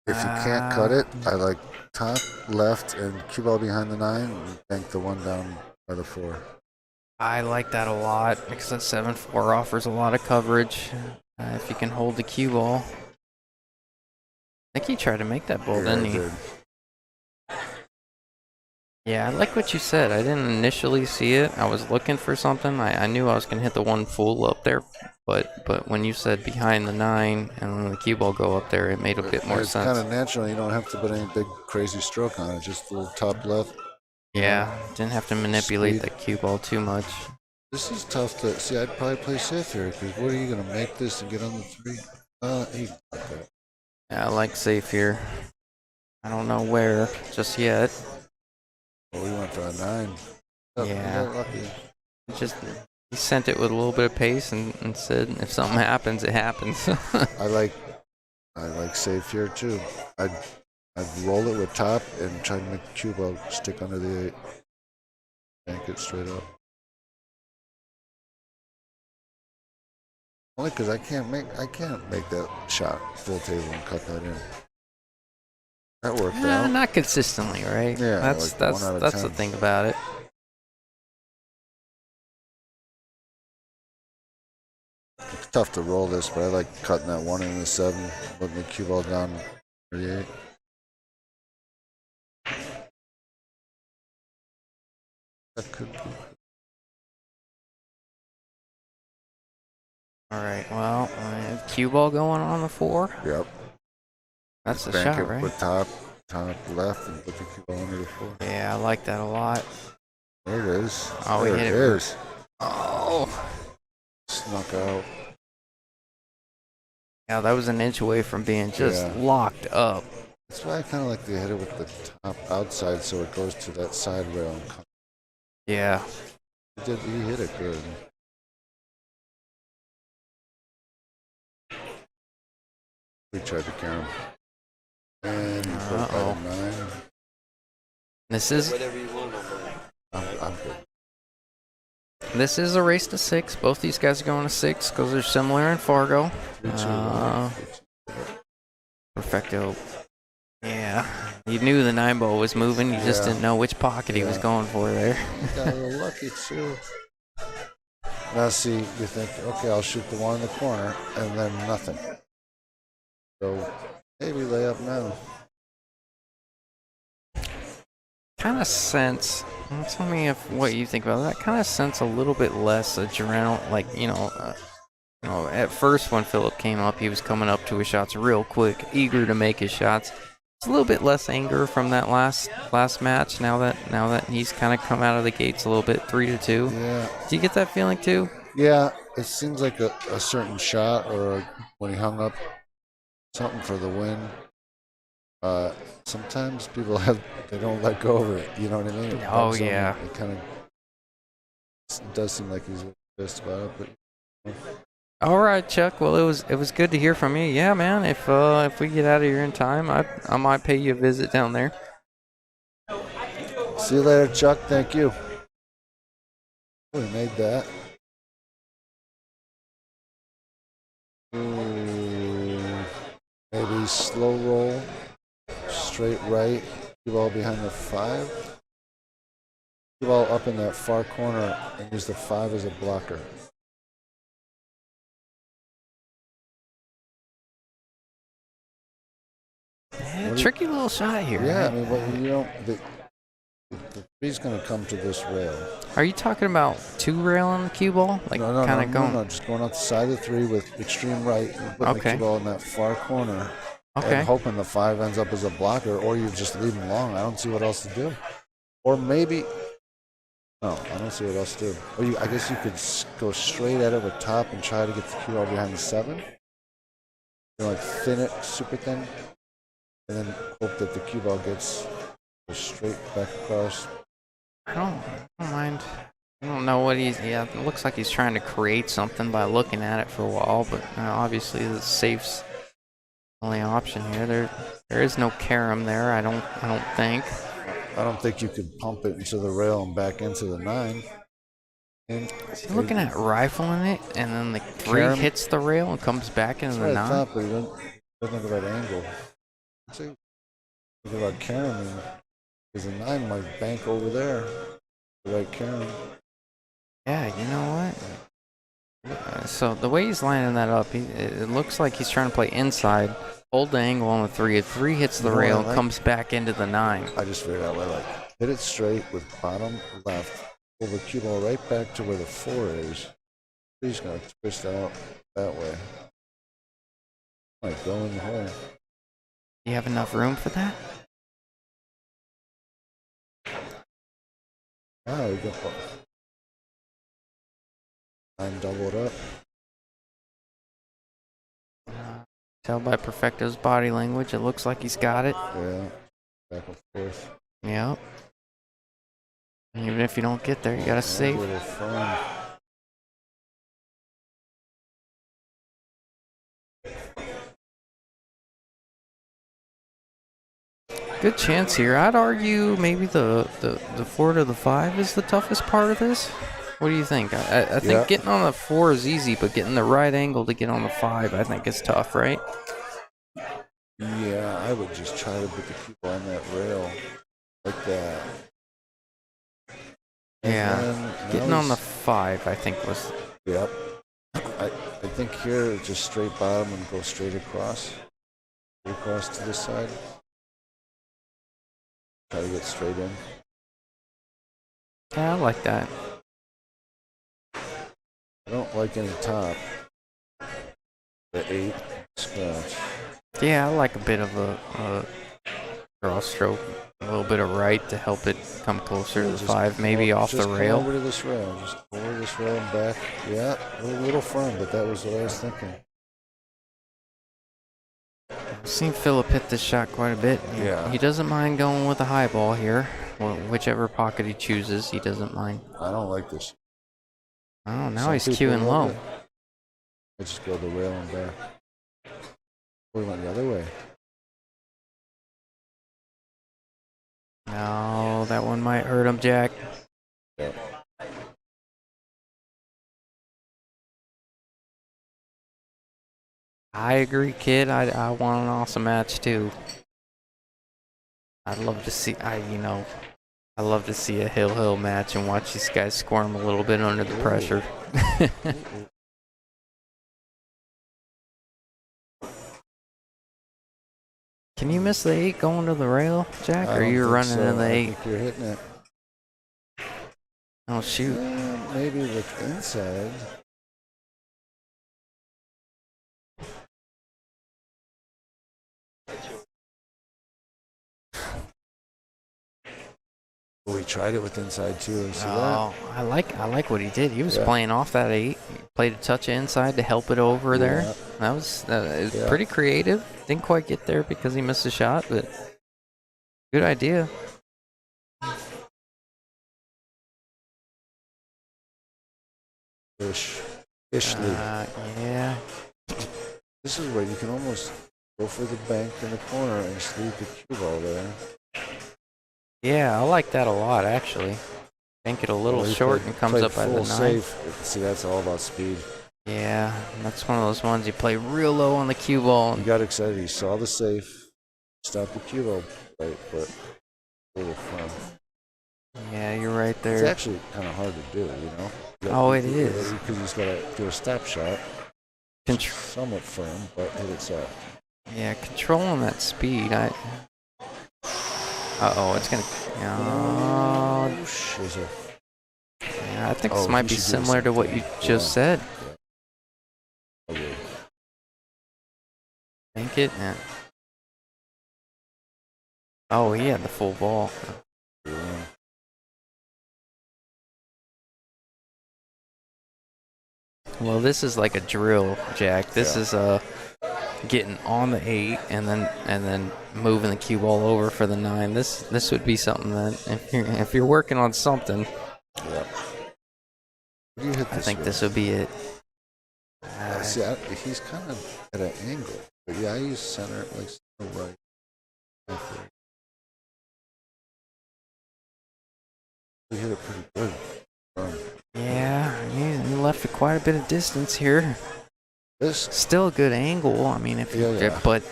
Speaker 5: If you can't cut it, I like top, left, and cue ball behind the 9, and bank the 1 down by the 4.
Speaker 1: I like that a lot because that 7-4 offers a lot of coverage. If you can hold the cue ball. I think he tried to make that ball,
Speaker 5: Yeah,
Speaker 1: didn't
Speaker 5: I
Speaker 1: he?
Speaker 5: did.
Speaker 1: Yeah, I like what you said. I didn't initially see it. I was looking for something. I knew I was going to hit the 1 full up there. But when you said behind the 9 and then the cue ball go up there, it made a bit more
Speaker 5: It's
Speaker 1: sense.
Speaker 5: kind of natural. You don't have to put any big crazy stroke on it. Just a little top left.
Speaker 1: Yeah, didn't have to manipulate
Speaker 5: Speed.
Speaker 1: the cue ball too much.
Speaker 5: This is tough to see. I'd probably play safe here because what are you going to make this and get on the 3? He got that.
Speaker 1: Yeah, I like safe here. I don't know where just yet.
Speaker 5: Oh, we went for a 9.
Speaker 1: Yeah.
Speaker 5: Lucky.
Speaker 1: Just he sent it with a little bit of pace and said, if something happens, it happens.
Speaker 5: I like safe here too. I'd roll it with top and try to make the cube out stick under the 8. Bank it straight up. Only because I can't make that shot full table and cut that in. That worked out.
Speaker 1: Not consistently, right?
Speaker 5: Yeah,
Speaker 1: that's
Speaker 5: like 1 out of
Speaker 1: that's the
Speaker 5: 10.
Speaker 1: thing about it.
Speaker 5: It's tough to roll this, but I like cutting that 1 into the 7, putting the cue ball down 38. That could be.
Speaker 1: All right. Well, cue ball going on the 4.
Speaker 5: Yep.
Speaker 1: That's the
Speaker 5: Bank
Speaker 1: shot,
Speaker 5: it
Speaker 1: right?
Speaker 5: with top left, and put the cue ball under the 4.
Speaker 1: Yeah, I like that a lot.
Speaker 5: There it is.
Speaker 1: Oh,
Speaker 5: there
Speaker 1: we hit
Speaker 5: it
Speaker 1: it.
Speaker 5: is.
Speaker 1: Oh.
Speaker 5: Snuck out.
Speaker 1: Yeah, that was an inch away from being just locked up.
Speaker 5: That's why I kind of like to hit it with the top outside, so it goes to that side rail. And
Speaker 1: Yeah.
Speaker 5: he hit it good. We tried to count him. And he put it at a 9.
Speaker 1: This is
Speaker 4: Whatever you want.
Speaker 5: I'm good.
Speaker 1: This is a race to 6. Both these guys are going to 6 because they're similar in Fargo.
Speaker 5: 3, 2, 1.
Speaker 1: Perfecto. Yeah. You knew the 9 ball was moving. You just didn't know which pocket he was going for there.
Speaker 5: He got a little lucky too. Now see, you think, okay, I'll shoot the 1 in the corner, and then nothing. So maybe lay up now.
Speaker 1: Kind of sense. Tell me what you think about that. Kind of sense a little bit less adrenaline. Like at first when Philip came up, he was coming up to his shots real quick, eager to make his shots. It's a little bit less anger from that last match. Now that he's kind of come out of the gates a little bit, 3-2.
Speaker 5: Yeah.
Speaker 1: Do you get that feeling too?
Speaker 5: Yeah, it seems like a certain shot, or when he hung up something for the win. Sometimes people they don't let go of it. You know what I mean?
Speaker 1: Oh yeah.
Speaker 5: It kind of does seem like he's pissed about it, but.
Speaker 1: All right, Chuck. Well, it was good to hear from you. Yeah, man. If we get out of here in time, I might pay you a visit down there.
Speaker 5: See you later, Chuck. Thank you. We made that. Ooh, maybe slow roll, straight right, cue ball behind the 5. Cue ball up in that far corner and use the 5 as a blocker.
Speaker 1: Yeah, tricky little shot here.
Speaker 5: Yeah,
Speaker 1: Right?
Speaker 5: I mean, but you don't. The 3's going to come to this rail.
Speaker 1: Are you talking about 2 rail on the cue ball? Like
Speaker 5: No, just going out the side of the 3 with extreme right and putting the cue ball in that far corner.
Speaker 1: Okay.
Speaker 5: And hoping the 5 ends up as a blocker, or you just leave him long. I don't see what else to do. Or maybe. No, I don't see what else to do. Or I guess you could go straight at it with top and try to get the cue ball behind the 7. You know, like thin it, super thin, and then hope that the cue ball gets straight back across.
Speaker 1: I don't mind. I don't know what he's. Yeah, it looks like he's trying to create something by looking at it for a while, but obviously the safe's only option here. There is no carom there. I don't think.
Speaker 5: I don't think you could pump it into the rail and back into the 9. And
Speaker 1: Is he looking at rifling it, and then the 3
Speaker 5: Carom?
Speaker 1: hits the rail and comes back into the
Speaker 5: right
Speaker 1: 9?
Speaker 5: top, but he doesn't have the right angle. See, think about carom, because the 9 might bank over there. The right carom.
Speaker 1: Yeah, you know what? So the way he's lining that up, it looks like he's trying to play inside, hold the angle on the 3. If 3 hits the rail and comes back into the 9.
Speaker 5: I just figured out like hit it straight with bottom left, pull the cue ball right back to where the 4 is. He's gonna twist out that way. Might go in the hole.
Speaker 1: You have enough room for that?
Speaker 5: Ah, we got 9 doubled up.
Speaker 1: Tell by Perfecto's body language, it looks like he's got it.
Speaker 5: Yeah, back and forth.
Speaker 1: Yep. Even if you don't get there, you gotta save.
Speaker 5: A little fun.
Speaker 1: Good chance here. I'd argue maybe the 4 to the 5 is the toughest part of this. What do you think? I think
Speaker 5: Yeah.
Speaker 1: getting on the 4 is easy, but getting the right angle to get on the 5, I think is tough, right?
Speaker 5: Yeah, I would just try to put the cube on that rail like that. And
Speaker 1: Yeah.
Speaker 5: then
Speaker 1: Getting
Speaker 5: now
Speaker 1: on the
Speaker 5: he's-
Speaker 1: 5, I think was.
Speaker 5: Yep. I think here, just straight bottom and go straight across. Straight across to the side. Try to get straight in.
Speaker 1: Yeah, I like that.
Speaker 5: I don't like any top. The 8 scratch.
Speaker 1: Yeah, I like a bit of a draw stroke, a little bit of right to help it come closer to the
Speaker 5: Just
Speaker 1: 5, maybe
Speaker 5: come-
Speaker 1: off the
Speaker 5: just come
Speaker 1: rail.
Speaker 5: over to this rail. Just go over this rail and back. Yeah, a little firm, but that was what I was thinking.
Speaker 1: I've seen Philip hit this shot quite a bit.
Speaker 5: Yeah.
Speaker 1: He doesn't mind going with a high ball here. Whichever pocket he chooses, he doesn't mind.
Speaker 5: I don't like this.
Speaker 1: Oh, now
Speaker 5: Some
Speaker 1: he's
Speaker 5: people
Speaker 1: queuing
Speaker 5: love
Speaker 1: low.
Speaker 5: it. I just go the rail and back. We went the other way.
Speaker 1: No, that one might hurt him, Jack.
Speaker 5: Yep.
Speaker 1: I agree, kid. I want an awesome match too. I'd love to see. I love to see a hill match and watch these guys squirm a little bit under the pressure. Can you miss the 8 going to the rail, Jack?
Speaker 5: I
Speaker 1: Or
Speaker 5: don't
Speaker 1: you're
Speaker 5: think
Speaker 1: running
Speaker 5: so.
Speaker 1: in the
Speaker 5: I
Speaker 1: 8?
Speaker 5: think you're hitting it.
Speaker 1: Oh shoot!
Speaker 5: Maybe with inside. We tried it with inside too. See that?
Speaker 1: Oh, I like what he did. He was
Speaker 5: Yeah.
Speaker 1: playing off that 8. He played a touch of inside to help it over there.
Speaker 5: Yeah.
Speaker 1: That was
Speaker 5: Yeah.
Speaker 1: pretty creative. Didn't quite get there because he missed a shot, but good idea.
Speaker 5: Ishly.
Speaker 1: Yeah.
Speaker 5: This is where you can almost go for the bank in the corner and just leave the cue ball there.
Speaker 1: Yeah, I like that a lot, actually. Bank it a little
Speaker 5: Well, he
Speaker 1: short
Speaker 5: played-
Speaker 1: and comes
Speaker 5: played
Speaker 1: up by the
Speaker 5: full
Speaker 1: 9.
Speaker 5: safe. See, that's all about speed.
Speaker 1: Yeah, that's one of those ones you play real low on the cue ball.
Speaker 5: He got excited. He saw the safe, stopped the cue ball, right, but a little fun.
Speaker 1: Yeah, you're right
Speaker 5: It's
Speaker 1: there.
Speaker 5: actually kind of hard to do, you know?
Speaker 1: Oh, it is.
Speaker 5: Because he's got to do a step shot.
Speaker 1: Contr-
Speaker 5: Somewhat firm, but hit it soft.
Speaker 1: yeah, controlling that speed. Uh-oh, it's going to... Oh,
Speaker 5: Shizzle.
Speaker 1: yeah, I think
Speaker 5: Oh,
Speaker 1: this might
Speaker 5: he
Speaker 1: be
Speaker 5: should do
Speaker 1: similar to what you
Speaker 5: something.
Speaker 1: just
Speaker 5: Yeah.
Speaker 1: said.
Speaker 5: Okay.
Speaker 1: Bank it. Yeah. Oh, he had the full ball.
Speaker 5: Yeah.
Speaker 1: Well, this is like a drill, Jack. This
Speaker 5: Yeah.
Speaker 1: is getting on the 8 and then moving the cue ball over for the 9. This would be something that if you're working on something,
Speaker 5: Yeah. What do you hit
Speaker 1: I
Speaker 5: this
Speaker 1: think
Speaker 5: with?
Speaker 1: this would be it.
Speaker 5: See, he's kind of at an angle. But yeah, I use center, like center right. Right there. We hit it pretty good.
Speaker 1: Yeah, he left it quite a bit of distance here.
Speaker 5: This
Speaker 1: Still a good angle. I mean, if
Speaker 5: Yeah, yeah.
Speaker 1: but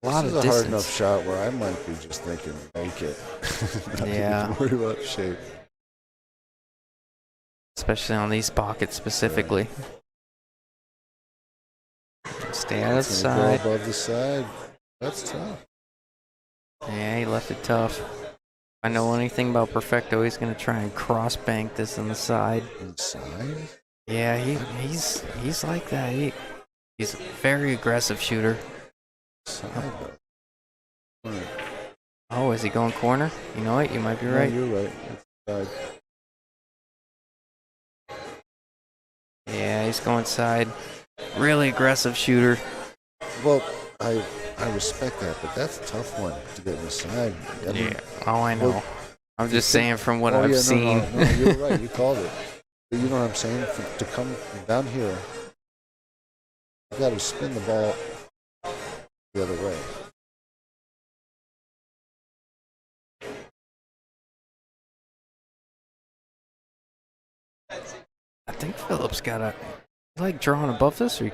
Speaker 1: a lot
Speaker 5: this
Speaker 1: of
Speaker 5: is a hard enough
Speaker 1: distance.
Speaker 5: shot where I might be just thinking, make it. Not
Speaker 1: Yeah.
Speaker 5: even worry about shape.
Speaker 1: Especially on these pockets specifically. Stay out of the
Speaker 5: It's gonna
Speaker 1: side.
Speaker 5: go above the side. That's tough.
Speaker 1: Yeah, he left it tough. If I know anything about Perfecto, he's gonna try and cross bank this on the side.
Speaker 5: Inside?
Speaker 1: Yeah, he's like that. He's a very aggressive shooter.
Speaker 5: Side though. Right.
Speaker 1: Oh, is he going corner? You know what? You might be
Speaker 5: No,
Speaker 1: right.
Speaker 5: you're right. It's side.
Speaker 1: Yeah, he's going side. Really aggressive shooter.
Speaker 5: Well, I respect that, but that's a tough one to get in the side. I mean,
Speaker 1: Yeah. Oh, I know.
Speaker 5: well,
Speaker 1: I'm just saying from what
Speaker 5: oh,
Speaker 1: I've
Speaker 5: yeah,
Speaker 1: seen.
Speaker 5: No, you're right. You called it. But you know what I'm saying? To come down here, you got to spin the ball the other way.
Speaker 1: I think Phillips got a like drawing above this, or you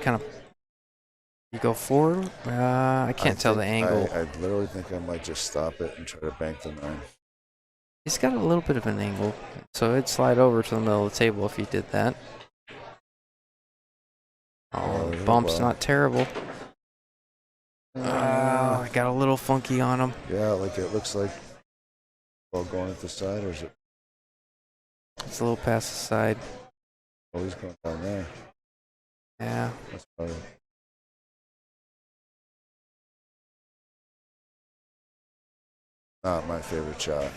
Speaker 1: go forward. I can't tell the angle.
Speaker 5: I literally think I might just stop it and try to bank the 9.
Speaker 1: He's got a little bit of an angle, so it'd slide over to the middle of the table if he did that. Oh,
Speaker 5: Oh,
Speaker 1: bump's
Speaker 5: well.
Speaker 1: not terrible. I got a little funky on him.
Speaker 5: Yeah, like it looks like ball going at the side, or is it?
Speaker 1: It's a little past the side.
Speaker 5: Oh, he's going down there.
Speaker 1: Yeah.
Speaker 5: That's probably. Not my favorite shot.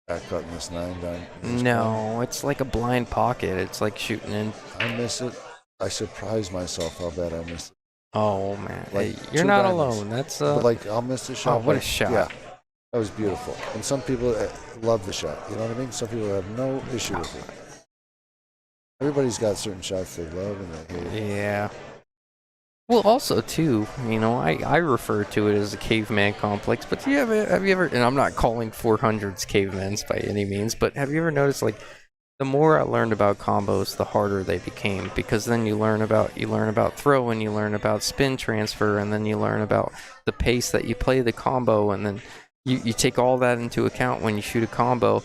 Speaker 5: Back cutting this 9 down.
Speaker 1: No, it's like a blind pocket. It's like shooting in.
Speaker 5: I miss it. I surprised myself how bad I missed it.
Speaker 1: Oh man,
Speaker 5: Like,
Speaker 1: you're
Speaker 5: two
Speaker 1: not
Speaker 5: diamonds.
Speaker 1: alone. That's
Speaker 5: But like I'll miss the shot.
Speaker 1: Oh, what a
Speaker 5: like,
Speaker 1: shot.
Speaker 5: Yeah, that was beautiful. And some people love the shot. You know what I mean? Some people have no issue with it. Everybody's got certain shots they love and they hate.
Speaker 1: Yeah. Well, also too, you know, I refer to it as a caveman complex. But have you ever? And I'm not calling 400s cavemans by any means, but have you ever noticed like the more I learned about combos, the harder they became, because then you learn about throw, and you learn about spin transfer, and then you learn about the pace that you play the combo, and then you take all that into account when you shoot a combo,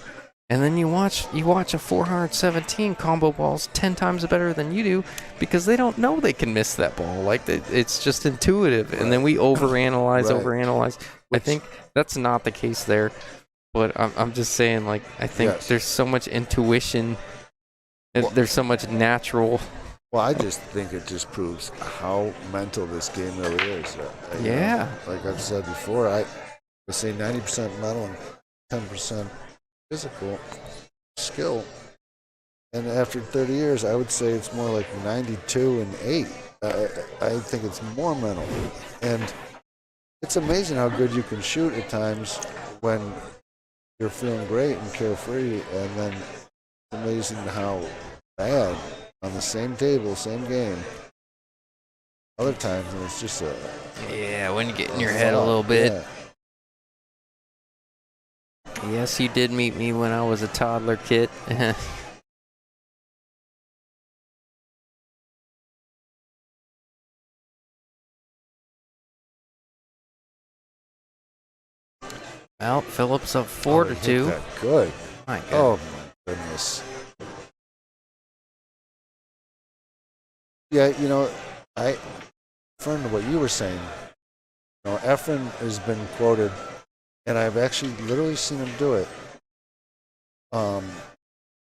Speaker 1: and then you watch a 417 combo balls 10 times better than you do, because they don't know they can miss that ball. Like it's just intuitive, and then we overanalyze. I think that's not the case there. But I'm just saying, like, I think there's so much intuition, there's so much natural.
Speaker 5: Well, I just think it just proves how mental this game really is.
Speaker 1: Yeah.
Speaker 5: Like I've said before, I would say 90% mental and 10% physical skill. And after 30 years, I would say it's more like 92 and 8. I think it's more mental. And it's amazing how good you can shoot at times when you're feeling great and carefree, and then it's amazing how bad on the same table, same game. Other times, and it's just
Speaker 1: when you get in your head a little bit.
Speaker 5: Yeah.
Speaker 1: Yes, you did meet me when I was a toddler kid. Well, Phillips up 4-2.
Speaker 5: That good.
Speaker 1: My God.
Speaker 5: Oh my goodness. Yeah, you know, referring to what you were saying, you know, Efren has been quoted, and I've actually literally seen him do it.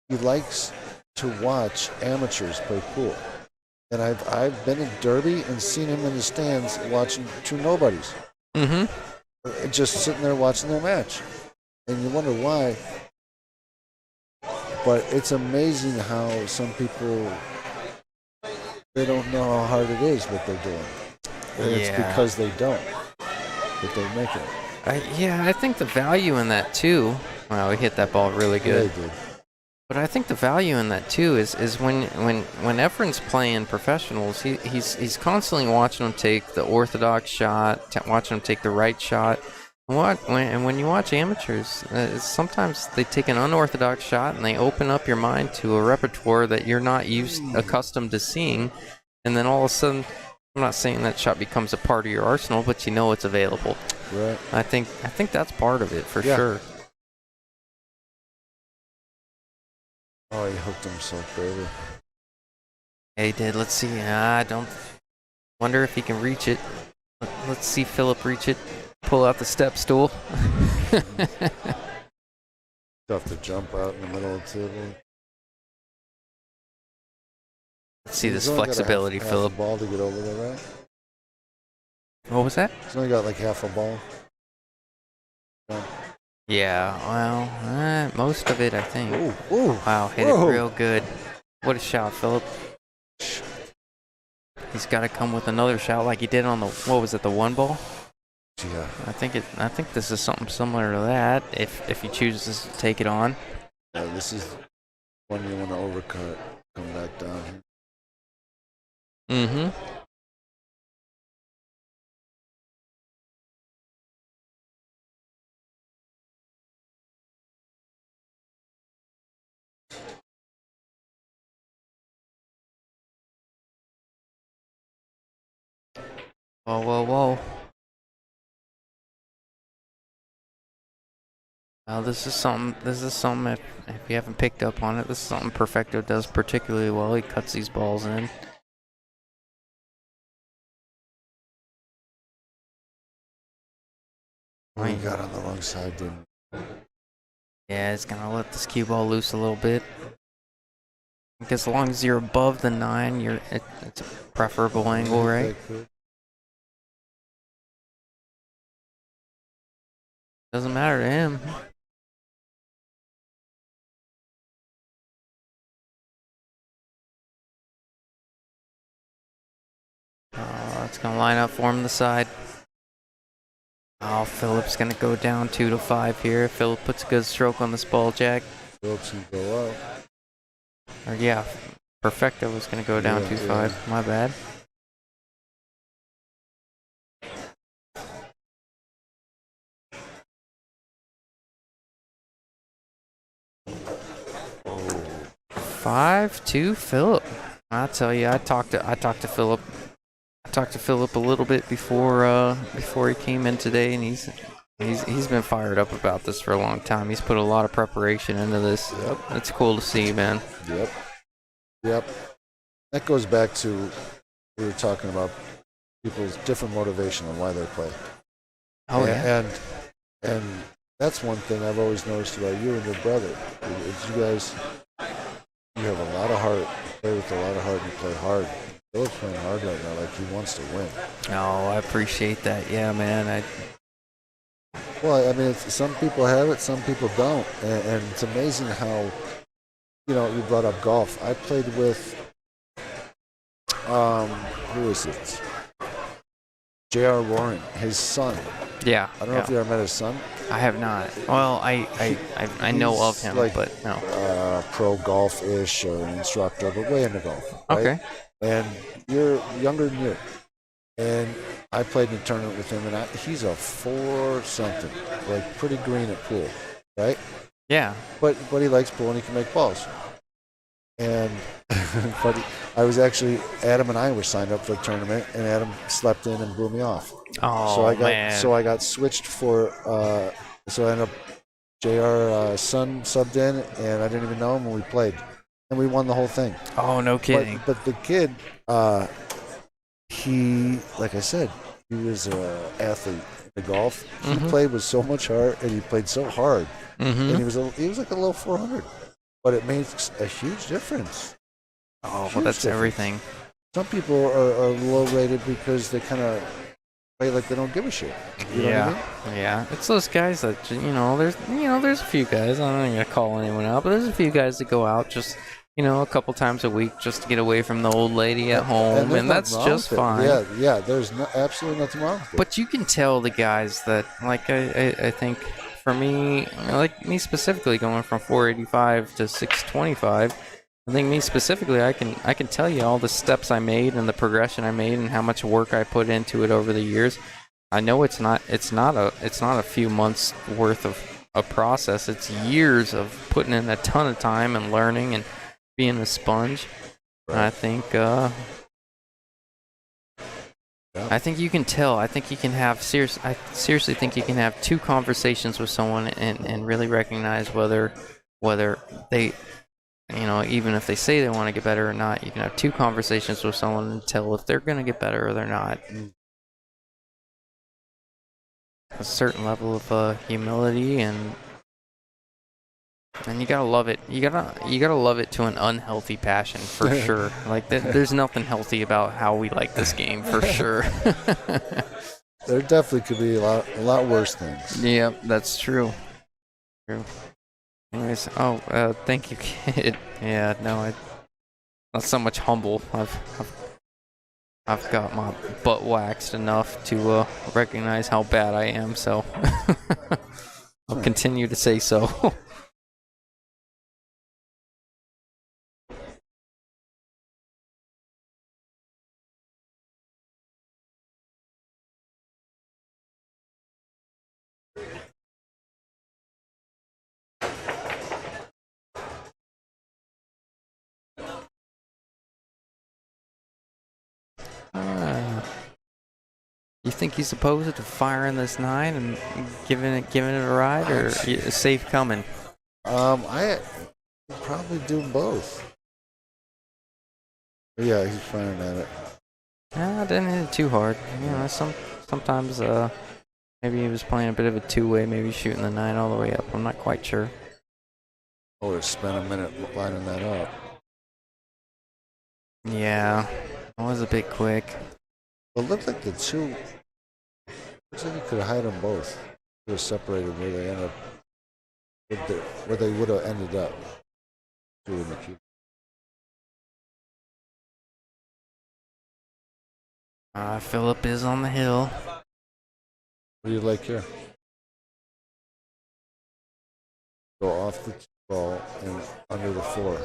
Speaker 5: He likes to watch amateurs play pool, and I've been at Derby and seen him in the stands watching two nobodies.
Speaker 1: Mm-hmm.
Speaker 5: Just sitting there watching their match, and you wonder why. But it's amazing how some people, they don't know how hard it is what they're doing. And it's because they don't that they make it.
Speaker 1: I think the value in that too. Wow, we hit that ball really good.
Speaker 5: Yeah, they did.
Speaker 1: But I think the value in that too is when Efren's playing professionals, he's constantly watching them take the orthodox shot, watching them take the right shot. And when you watch amateurs, sometimes they take an unorthodox shot and they open up your mind to a repertoire that you're not accustomed to seeing, and then all of a sudden, I'm not saying that shot becomes a part of your arsenal, but you know it's available.
Speaker 5: Right.
Speaker 1: I think that's part of it for sure.
Speaker 5: Oh, he hooked himself, baby.
Speaker 1: Yeah, he did. Let's see. I don't wonder if he can reach it. Let's see Philip reach it. Pull out the step stool.
Speaker 5: Tough to jump out in the middle of the table.
Speaker 1: Let's see
Speaker 5: He's
Speaker 1: this
Speaker 5: only got
Speaker 1: flexibility,
Speaker 5: half
Speaker 1: Philip.
Speaker 5: a ball to get over there, right?
Speaker 1: What was that?
Speaker 5: He's only got like half a ball.
Speaker 1: Yeah, well, most of it, I think.
Speaker 5: Ooh.
Speaker 1: Wow, hit it real good. What a shot, Philip. He's got to come with another shot like he did on the, what was it, the one ball?
Speaker 5: Yeah.
Speaker 1: I think this is something similar to that, if he chooses to take it on.
Speaker 5: Yeah, this is one you want to overcut. Come back down here.
Speaker 1: Mm-hmm. Whoa, whoa, whoa. Well, this is something. If you haven't picked up on it, this is something Perfecto does particularly well. He cuts these balls in.
Speaker 5: We got on the wrong side, didn't we?
Speaker 1: Yeah, it's gonna let this cue ball loose a little bit. I think as long as you're above the 9, it's a preferable angle, right? Doesn't matter to him. It's gonna line up for him the side. Oh, Philip's gonna go down 2-5 here. Philip puts a good stroke on this ball, Jack.
Speaker 5: Phillips can go up.
Speaker 1: Or yeah, Perfecto was gonna go down 2-5. Yeah. My bad.
Speaker 5: Oh.
Speaker 1: 5-2 Philip. I tell you, I talked to Philip. I talked to Philip a little bit before he came in today, and he's been fired up about this for a long time. He's put a lot of preparation into this.
Speaker 5: Yep.
Speaker 1: It's cool to see, man.
Speaker 5: Yep. That goes back to we were talking about people's different motivation on why they play.
Speaker 1: Oh yeah.
Speaker 5: And that's one thing I've always noticed about you and your brother. Is you have a lot of heart. You play with a lot of heart. You play hard. Philip's playing hard right now, like he wants to win.
Speaker 1: Oh, I appreciate that. Yeah, man.
Speaker 5: Well, I mean, some people have it, some people don't, and it's amazing how, you brought up golf. I played with, who is it? J.R. Warren, his son.
Speaker 1: Yeah.
Speaker 5: I don't know if you ever met his son.
Speaker 1: I have not. Well, I know of him,
Speaker 5: like,
Speaker 1: but no.
Speaker 5: Pro golf-ish or an instructor, but way into golf. Right?
Speaker 1: Okay.
Speaker 5: And you're younger than you. And I played in a tournament with him, and he's a 4-something, like pretty green at pool, right?
Speaker 1: Yeah.
Speaker 5: But he likes pool and he can make balls. And but I was actually Adam and I were signed up for a tournament, and Adam slept in and blew me off.
Speaker 1: Oh, man.
Speaker 5: So I got switched for. So I ended up Jr. Son subbed in, and I didn't even know him when we played, and we won the whole thing.
Speaker 1: Oh, no kidding.
Speaker 5: But the kid, he, like I said, he was an athlete in the golf. He played with so much heart, and he played so hard, and he was like a low 400, but it makes a huge difference.
Speaker 1: Oh, well, that's everything.
Speaker 5: Some people are low rated because they kind of play like they don't give a shit. You know what I mean?
Speaker 1: Yeah. It's those guys that there's a few guys. I'm not gonna call anyone out, but there's a few guys that go out just a couple times a week just to get away from the old lady at home, and that's just fine.
Speaker 5: Yeah. There's absolutely nothing wrong with it.
Speaker 1: But you can tell the guys that, like, I think for me, like me specifically, going from 485 to 625. I think me specifically, I can tell you all the steps I made and the progression I made and how much work I put into it over the years. I know it's not a few months worth of a process. It's years of putting in a ton of time and learning and being a sponge. Right. And I think you can tell. I think you can have I seriously think you can have 2 conversations with someone and really recognize whether they, even if they say they want to get better or not. You can have 2 conversations with someone and tell if they're going to get better or they're not. A certain level of humility, and you gotta love it. You gotta love it to an unhealthy passion, for sure. Like there's nothing healthy about how we like this game, for sure.
Speaker 5: There definitely could be a lot worse things.
Speaker 1: Yep, that's true. Anyways, thank you, kid. Yeah, no, I'm not so much humble. I've got my butt waxed enough to recognize how bad I am, so I'll continue to say so. You think he's opposed to firing this 9 and giving it a ride, or is safe coming?
Speaker 5: I probably do both. Yeah, he's firing at it.
Speaker 1: I didn't hit it too hard. You know, sometimes maybe he was playing a bit of a two-way, maybe shooting the 9 all the way up. I'm not quite sure.
Speaker 5: Oh, it spent a minute lining that up.
Speaker 1: Yeah, it was a bit quick.
Speaker 5: It looked like the two. Looks like you could have hid them both. Could have separated where they ended up. Where they would have ended up. Two in the queue.
Speaker 1: Philip is on the hill.
Speaker 5: What do you like here? Go off the 2-ball and under the 4.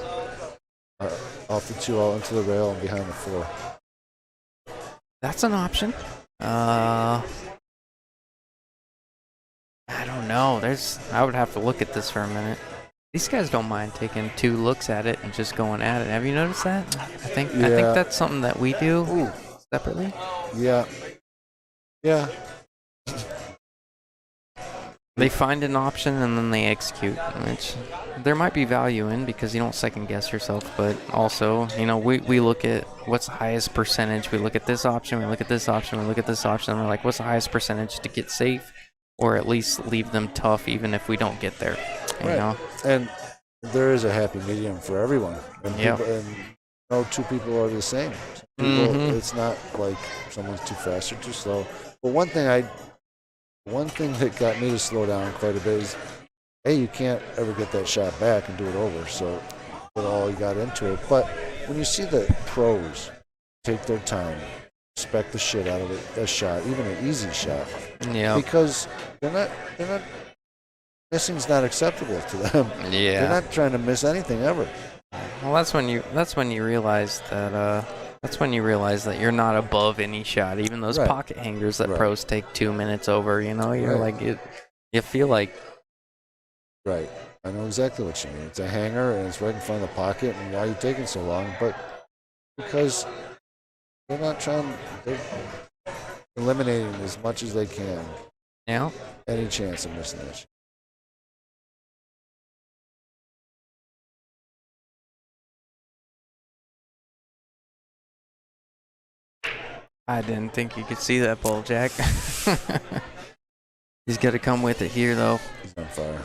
Speaker 5: Off the 2-ball into the rail and behind the 4.
Speaker 1: That's an option. I don't know. I would have to look at this for a minute. These guys don't mind taking 2 looks at it and just going at it. Have you noticed that? I think that's something that we do separately.
Speaker 5: Yeah. Yeah.
Speaker 1: They find an option and then they execute, which there might be value in because you don't second guess yourself, but also, you know, we look at what's the highest percentage. We look at this option, we look at this option, we look at this option, and we're like, what's the highest percentage to get safe or at least leave them tough even if we don't get there, you know?
Speaker 5: And there is a happy medium for everyone. And people, and no two people are the same. It's not like someone's too fast or too slow. But one thing that got me to slow down quite a bit is, hey, you can't ever get that shot back and do it over. So put all you got into it. But when you see the pros take their time, respect the shit out of it, a shot, even an easy shot, because they're not missing's not acceptable to them.
Speaker 1: Yeah,
Speaker 5: they're not trying to miss anything ever.
Speaker 1: Well, that's when you realize that. That's when you realize that you're not above any shot, even those pocket hangers that pros take 2 minutes over. You know, you're like you feel like.
Speaker 5: Right. I know exactly what you mean. It's a hanger and it's right in front of the pocket. And why are you taking so long? But because they're not trying. They're eliminating as much as they can.
Speaker 1: Yeah.
Speaker 5: Any chance of missing that shot.
Speaker 1: I didn't think you could see that ball, Jack. He's got to come with it here, though.
Speaker 5: He's on fire.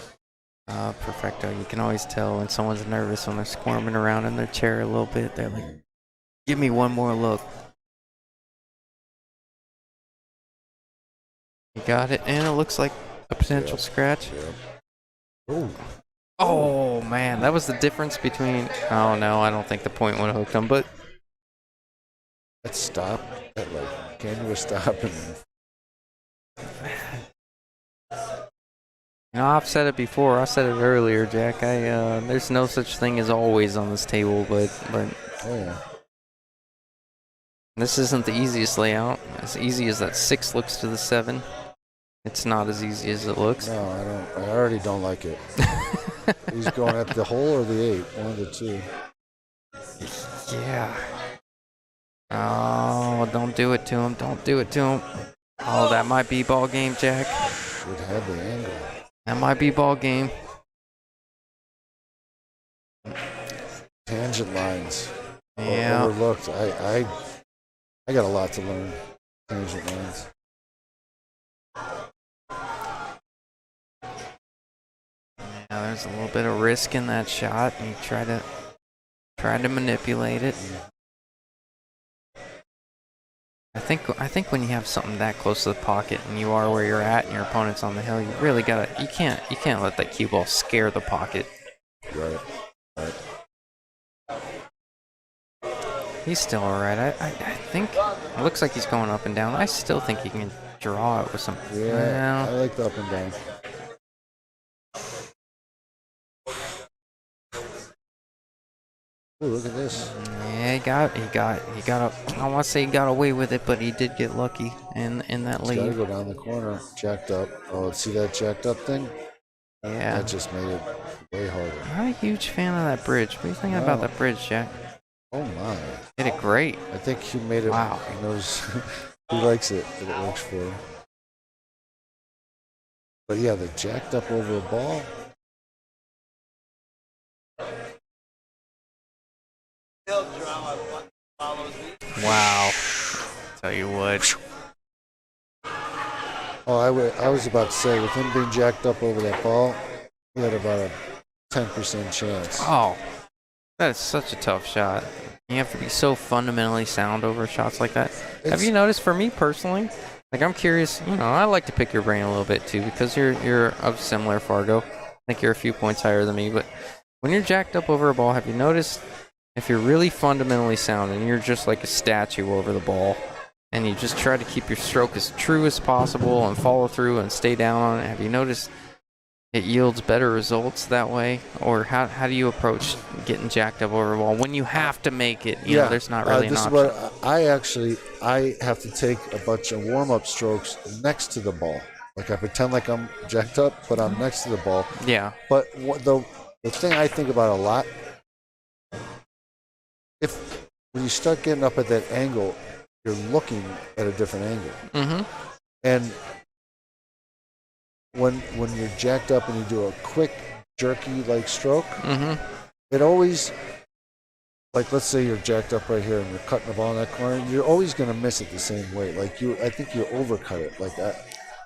Speaker 1: Perfecto. You can always tell when someone's nervous when they're squirming around in their chair a little bit. They're like, give me one more look. You got it, and it looks like a potential scratch.
Speaker 5: Ooh.
Speaker 1: Oh, man. That was the difference between... Oh, no, I don't think the point would have hooked him, but...
Speaker 5: That stop, that continuous stop.
Speaker 1: You know, I've said it before. I said it earlier, Jack. There's no such thing as always on this table, but
Speaker 5: Oh, yeah.
Speaker 1: This isn't the easiest layout. As easy as that 6 looks to the 7, it's not as easy as it looks.
Speaker 5: No, I don't. I already don't like it. He's going at the hole or the 8, one of the two.
Speaker 1: Yeah. Oh, don't do it to him. Don't do it to him. Oh, that might be ball game, Jack.
Speaker 5: Should have the angle.
Speaker 1: That might be ball game.
Speaker 5: Tangent lines.
Speaker 1: Yeah.
Speaker 5: Overlooked. I got a lot to learn. Tangent lines.
Speaker 1: Yeah, there's a little bit of risk in that shot, and you try to manipulate it. I think when you have something that close to the pocket and you are where you're at and your opponent's on the hill, you really you can't let that cue ball scare the pocket.
Speaker 5: Right.
Speaker 1: He's still alright. I think it looks like he's going up and down. I still think he can draw it with some.
Speaker 5: Yeah, I like the up and down. Ooh, look at this.
Speaker 1: Yeah, he got up. I want to say he got away with it, but he did get lucky in that
Speaker 5: He's got to
Speaker 1: lead.
Speaker 5: go down the corner, jacked up. Oh, see that jacked up thing?
Speaker 1: Yeah.
Speaker 5: That just made it way harder.
Speaker 1: I'm not a huge fan of that bridge. What do you think about that bridge, Jack?
Speaker 5: Oh my!
Speaker 1: Hit it great.
Speaker 5: I think he made it.
Speaker 1: Wow.
Speaker 5: He knows. He likes it, and it works for him. But yeah, the jacked up over a ball.
Speaker 4: Still drama follows me.
Speaker 1: Wow. Tell you what.
Speaker 5: Oh, I was about to say, with him being jacked up over that ball, he had about a 10% chance.
Speaker 1: Oh, that is such a tough shot. You have to be so fundamentally sound over shots like that. Have you noticed, for me personally, like I'm curious, I like to pick your brain a little bit too, because you're of similar Fargo. I think you're a few points higher than me, but when you're jacked up over a ball, have you noticed if you're really fundamentally sound and you're just like a statue over the ball, and you just try to keep your stroke as true as possible and follow through and stay down on it, have you noticed it yields better results that way? Or how do you approach getting jacked up over a ball when you have to make it? You know, there's not really an
Speaker 5: this
Speaker 1: option.
Speaker 5: Is what I have to take a bunch of warm-up strokes next to the ball. Like I pretend like I'm jacked up, but I'm next to the ball.
Speaker 1: Yeah.
Speaker 5: But the thing I think about a lot, when you start getting up at that angle, you're looking at a different angle.
Speaker 1: Mm-hmm.
Speaker 5: And when you're jacked up and you do a quick, jerky like stroke, it always, like let's say you're jacked up right here and you're cutting the ball in that corner, you're always going to miss it the same way. Like I think you overcut it. Like I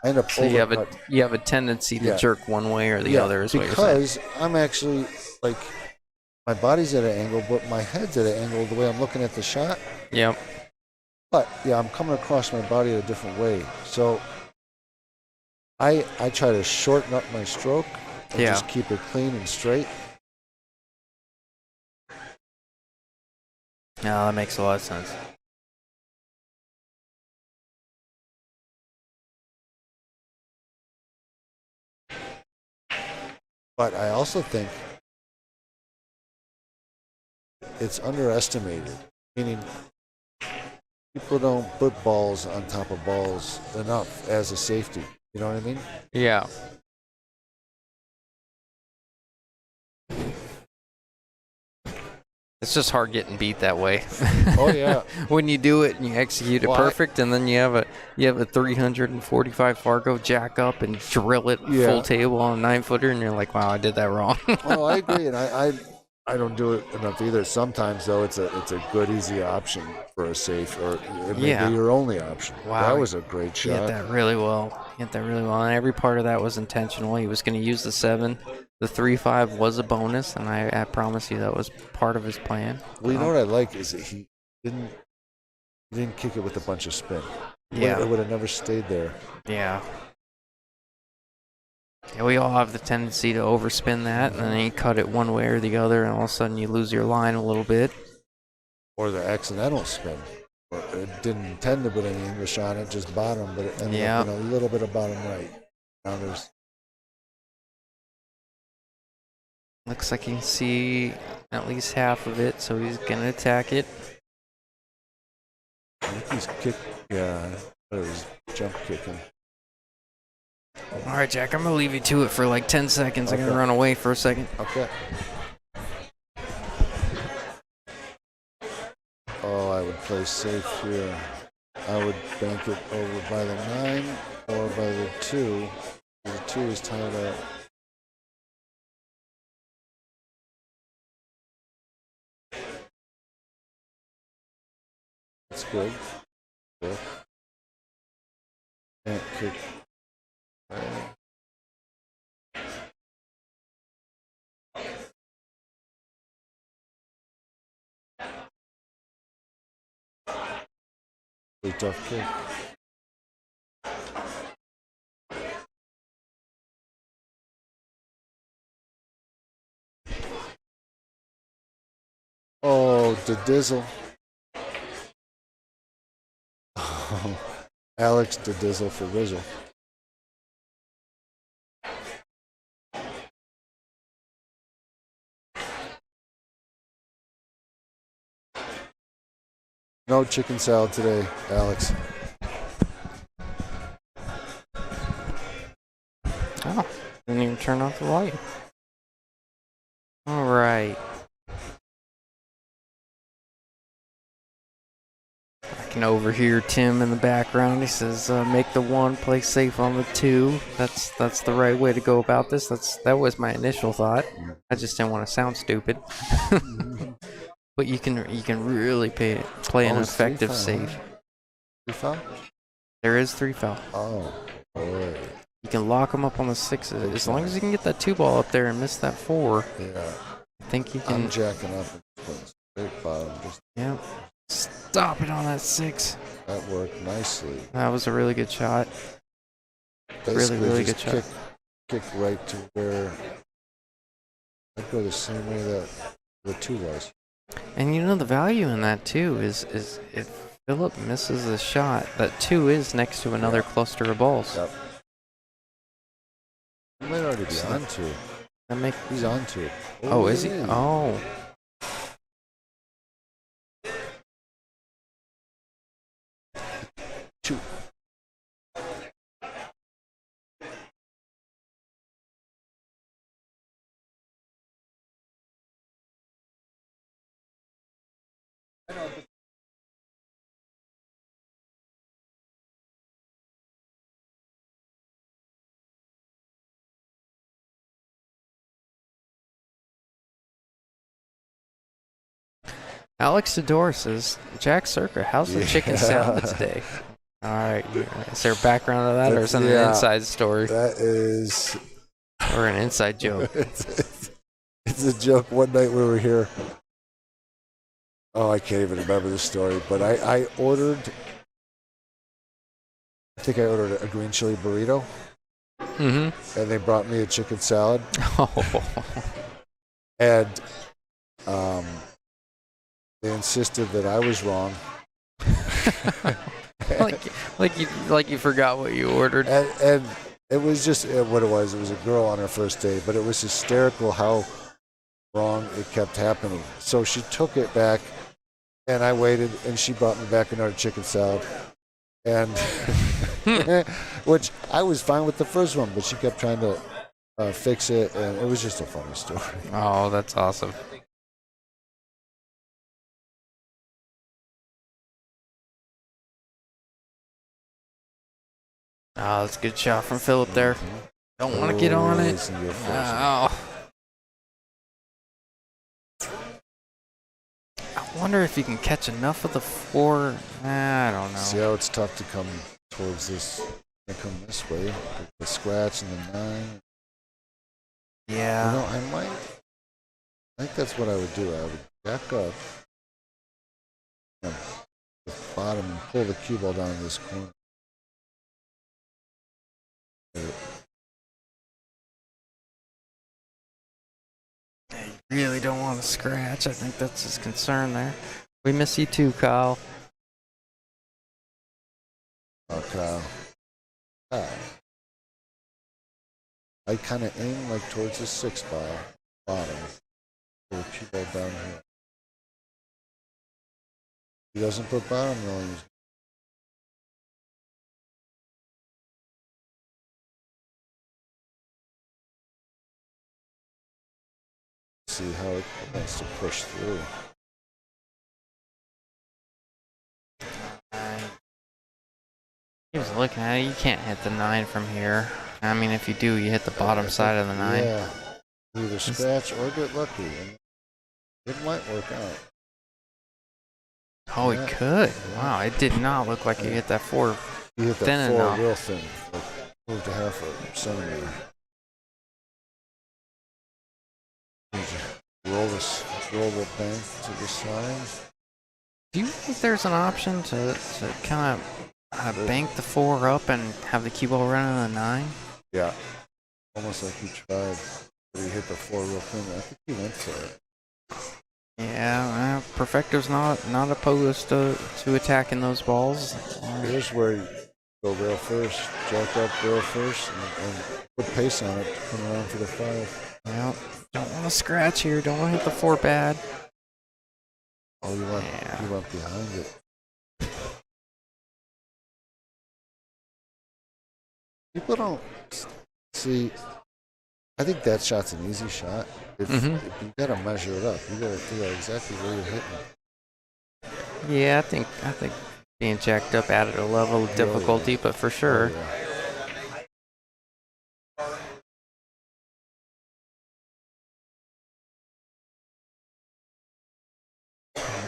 Speaker 5: end up
Speaker 1: so you have a tendency to jerk one way or the other, is what you're saying.
Speaker 5: Because I'm actually like, my body's at an angle, but my head's at an angle the way I'm looking at the shot.
Speaker 1: Yep.
Speaker 5: But yeah, I'm coming across my body a different way. So I try to shorten up my stroke and just keep it clean and straight.
Speaker 1: No, that makes a lot of sense.
Speaker 5: But I also think it's underestimated, meaning people don't put balls on top of balls enough as a safety. You know what I mean?
Speaker 1: Yeah. It's just hard getting beat that way.
Speaker 5: Oh yeah.
Speaker 1: When you do it and you execute it perfect, and then you have a 345 Fargo jack up and drill it full table on a 9-footer, and you're like, wow, I did that wrong.
Speaker 5: Oh, I agree, and I don't do it enough either. Sometimes though, it's a good easy option for a safe, or it may be your only option. Wow, that was a great shot.
Speaker 1: He hit that really well. And every part of that was intentional. He was going to use the 7. The 3-5 was a bonus, and I promise you that was part of his plan.
Speaker 5: Well, you know what I like is that he didn't kick it with a bunch of spin.
Speaker 1: Yeah.
Speaker 5: It would have never stayed there.
Speaker 1: Yeah. Yeah, we all have the tendency to overspin that, and then you cut it one way or the other, and all of a sudden you lose your line a little bit.
Speaker 5: Or the accidental spin. Or it didn't intend to put any English on it, just bottom, but it ended up in a little bit of bottom right. Now there's...
Speaker 1: Looks like you can see at least half of it, so he's going to attack it.
Speaker 5: I think he's kicked. Yeah, it was jump kicking.
Speaker 1: All right, Jack, I'm going to leave you to it for like 10 seconds. Okay. I'm going to run away for a second.
Speaker 5: Okay. Oh, I would play safe here. I would bank it over by the 9 or by the 2. The 2 is tied up. That's good. Good. Can't kick. Pretty tough kick. Oh, the Dizzle. Alex the Dizzle for Rizzle. No chicken salad today, Alex.
Speaker 1: Oh, didn't even turn off the light. All right. can overhear Tim in the background. He says, "Make the 1, play safe on the 2." That's the right way to go about this. That was my initial thought. I just didn't want to sound stupid. But you can really play an
Speaker 5: it's 3
Speaker 1: effective
Speaker 5: foul,
Speaker 1: save.
Speaker 5: huh? 3 foul?
Speaker 1: There is 3 foul.
Speaker 5: Oh, boy.
Speaker 1: You can lock them up on the 6s as long as you can get that 2 ball up there and miss that 4.
Speaker 5: Yeah.
Speaker 1: I think you can.
Speaker 5: I'm jacking up and putting straight bottom.
Speaker 1: Yeah. Stop it on that 6.
Speaker 5: That worked nicely.
Speaker 1: That was a really good shot.
Speaker 5: Basically
Speaker 1: really
Speaker 5: just
Speaker 1: good shot.
Speaker 5: Kick right to where I'd go the same way that the 2 was.
Speaker 1: And the value in that too is if Philip misses a shot, that 2 is next to another cluster of balls.
Speaker 5: Yep. He might already be on 2. He's on 2.
Speaker 1: Oh, is he? Oh.
Speaker 5: Two.
Speaker 1: Alex Sador says, Jack Circa, how's the chicken salad today? All right. Is there a background to that, or is it an inside story?
Speaker 5: That is.
Speaker 1: Or an inside joke?
Speaker 5: It's a joke. One night we were here. Oh, I can't even remember the story, but I ordered. I think I ordered a green chili burrito.
Speaker 1: Mm-hmm.
Speaker 5: And they brought me a chicken salad.
Speaker 1: Oh.
Speaker 5: And they insisted that I was wrong.
Speaker 1: like you forgot what you ordered.
Speaker 5: And it was just what it was. It was a girl on her first date, but it was hysterical how wrong it kept happening. So she took it back, and I waited, and she brought me back another chicken salad. And which I was fine with the first one, but she kept trying to fix it, and it was just a funny story.
Speaker 1: Oh, that's awesome. Oh, that's a good shot from Philip there. Don't want to get on it. Oh. I wonder if you can catch enough of the 4. I don't know.
Speaker 5: See how it's tough to come towards this. Come this way. The scratch and the 9.
Speaker 1: Yeah.
Speaker 5: I think that's what I would do. I would back up the bottom and pull the cue ball down to this corner.
Speaker 1: You really don't want to scratch. I think that's his concern there. We miss you too, Kyle.
Speaker 5: Oh, Kyle. I kind of aim like towards the 6 ball, bottom. Pull the cue ball down here. He doesn't put bottom rolling. See how it wants to push through.
Speaker 1: He was looking at it. You can't hit the 9 from here. I mean, if you do, you hit the bottom side of the 9.
Speaker 5: Yeah. Either scratch or get lucky. And it might work out.
Speaker 1: Oh,
Speaker 5: Yeah.
Speaker 1: he could.
Speaker 5: Yeah.
Speaker 1: Wow, it did not look like he hit that 4.
Speaker 5: He hit
Speaker 1: Thin
Speaker 5: that 4
Speaker 1: enough.
Speaker 5: real thin. Like moved to half a centimeter. Roll the bank to the side.
Speaker 1: Do you think there's an option to kind of bank the 4 up and have the cue ball run on the 9?
Speaker 5: Yeah. Almost like he tried. But he hit the 4 real thin. I think he went for it.
Speaker 1: Yeah, Perfecto's not opposed to attacking those balls.
Speaker 5: Here's where you go rail first, jack up rail first, and put pace on it to come around for the 5.
Speaker 1: Well, don't want to scratch here. Don't want to hit the 4 bad.
Speaker 5: Oh, you went behind it. People don't see. I think that shot's an easy shot. If you gotta measure it up, you gotta figure out exactly where you're hitting.
Speaker 1: Yeah, I think being jacked up added a level of difficulty, but for sure.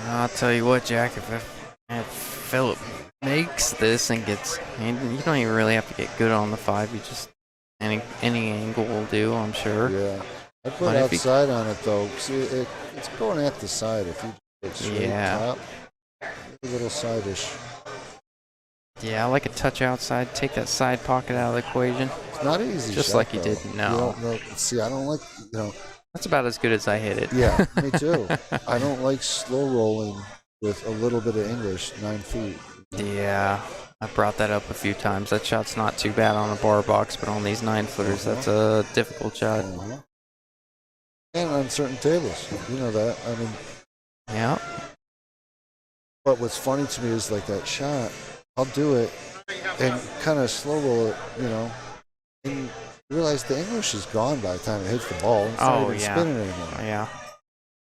Speaker 1: I'll tell you what, Jack, if Philip makes this and gets, you don't even really have to get good on the 5. You just any angle will do, I'm sure.
Speaker 5: Yeah. I put outside on it though. See, it's going at the side. If you get straight top, a little side-ish.
Speaker 1: Yeah, I like a touch outside. Take that side pocket out of the equation.
Speaker 5: It's not easy.
Speaker 1: Just
Speaker 5: shot,
Speaker 1: like you
Speaker 5: though.
Speaker 1: did. No.
Speaker 5: See, I don't like,
Speaker 1: That's about as good as I hit it.
Speaker 5: Yeah, me too. I don't like slow rolling with a little bit of English, 9 feet.
Speaker 1: Yeah, I brought that up a few times. That shot's not too bad on a bar box, but on these 9-footers, that's a difficult shot.
Speaker 5: And on certain tables, you know that. I mean,
Speaker 1: yeah.
Speaker 5: But what's funny to me is like that shot, I'll do it and kind of slow roll it, and you realize the English is gone by the time it hits the ball. It's not even spinning anymore.
Speaker 1: Yeah.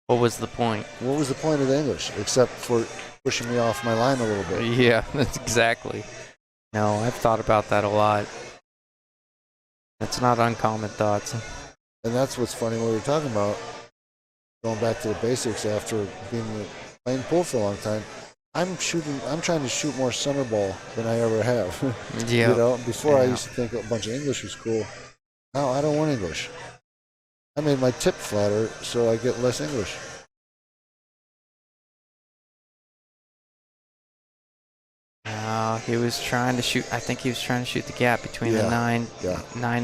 Speaker 1: What was the point?
Speaker 5: What was the point of the English, except for pushing me off my line a little bit?
Speaker 1: Yeah, that's exactly. No, I've thought about that a lot. That's not uncommon thoughts.
Speaker 5: And that's what's funny when we were talking about going back to the basics after playing pool for a long time. I'm trying to shoot more center ball than I ever have.
Speaker 1: Yeah.
Speaker 5: Before I used to think a bunch of English was cool. Now I don't want English. I made my tip flatter so I get less English.
Speaker 1: He was trying to shoot. I think he was trying to shoot the gap between the 9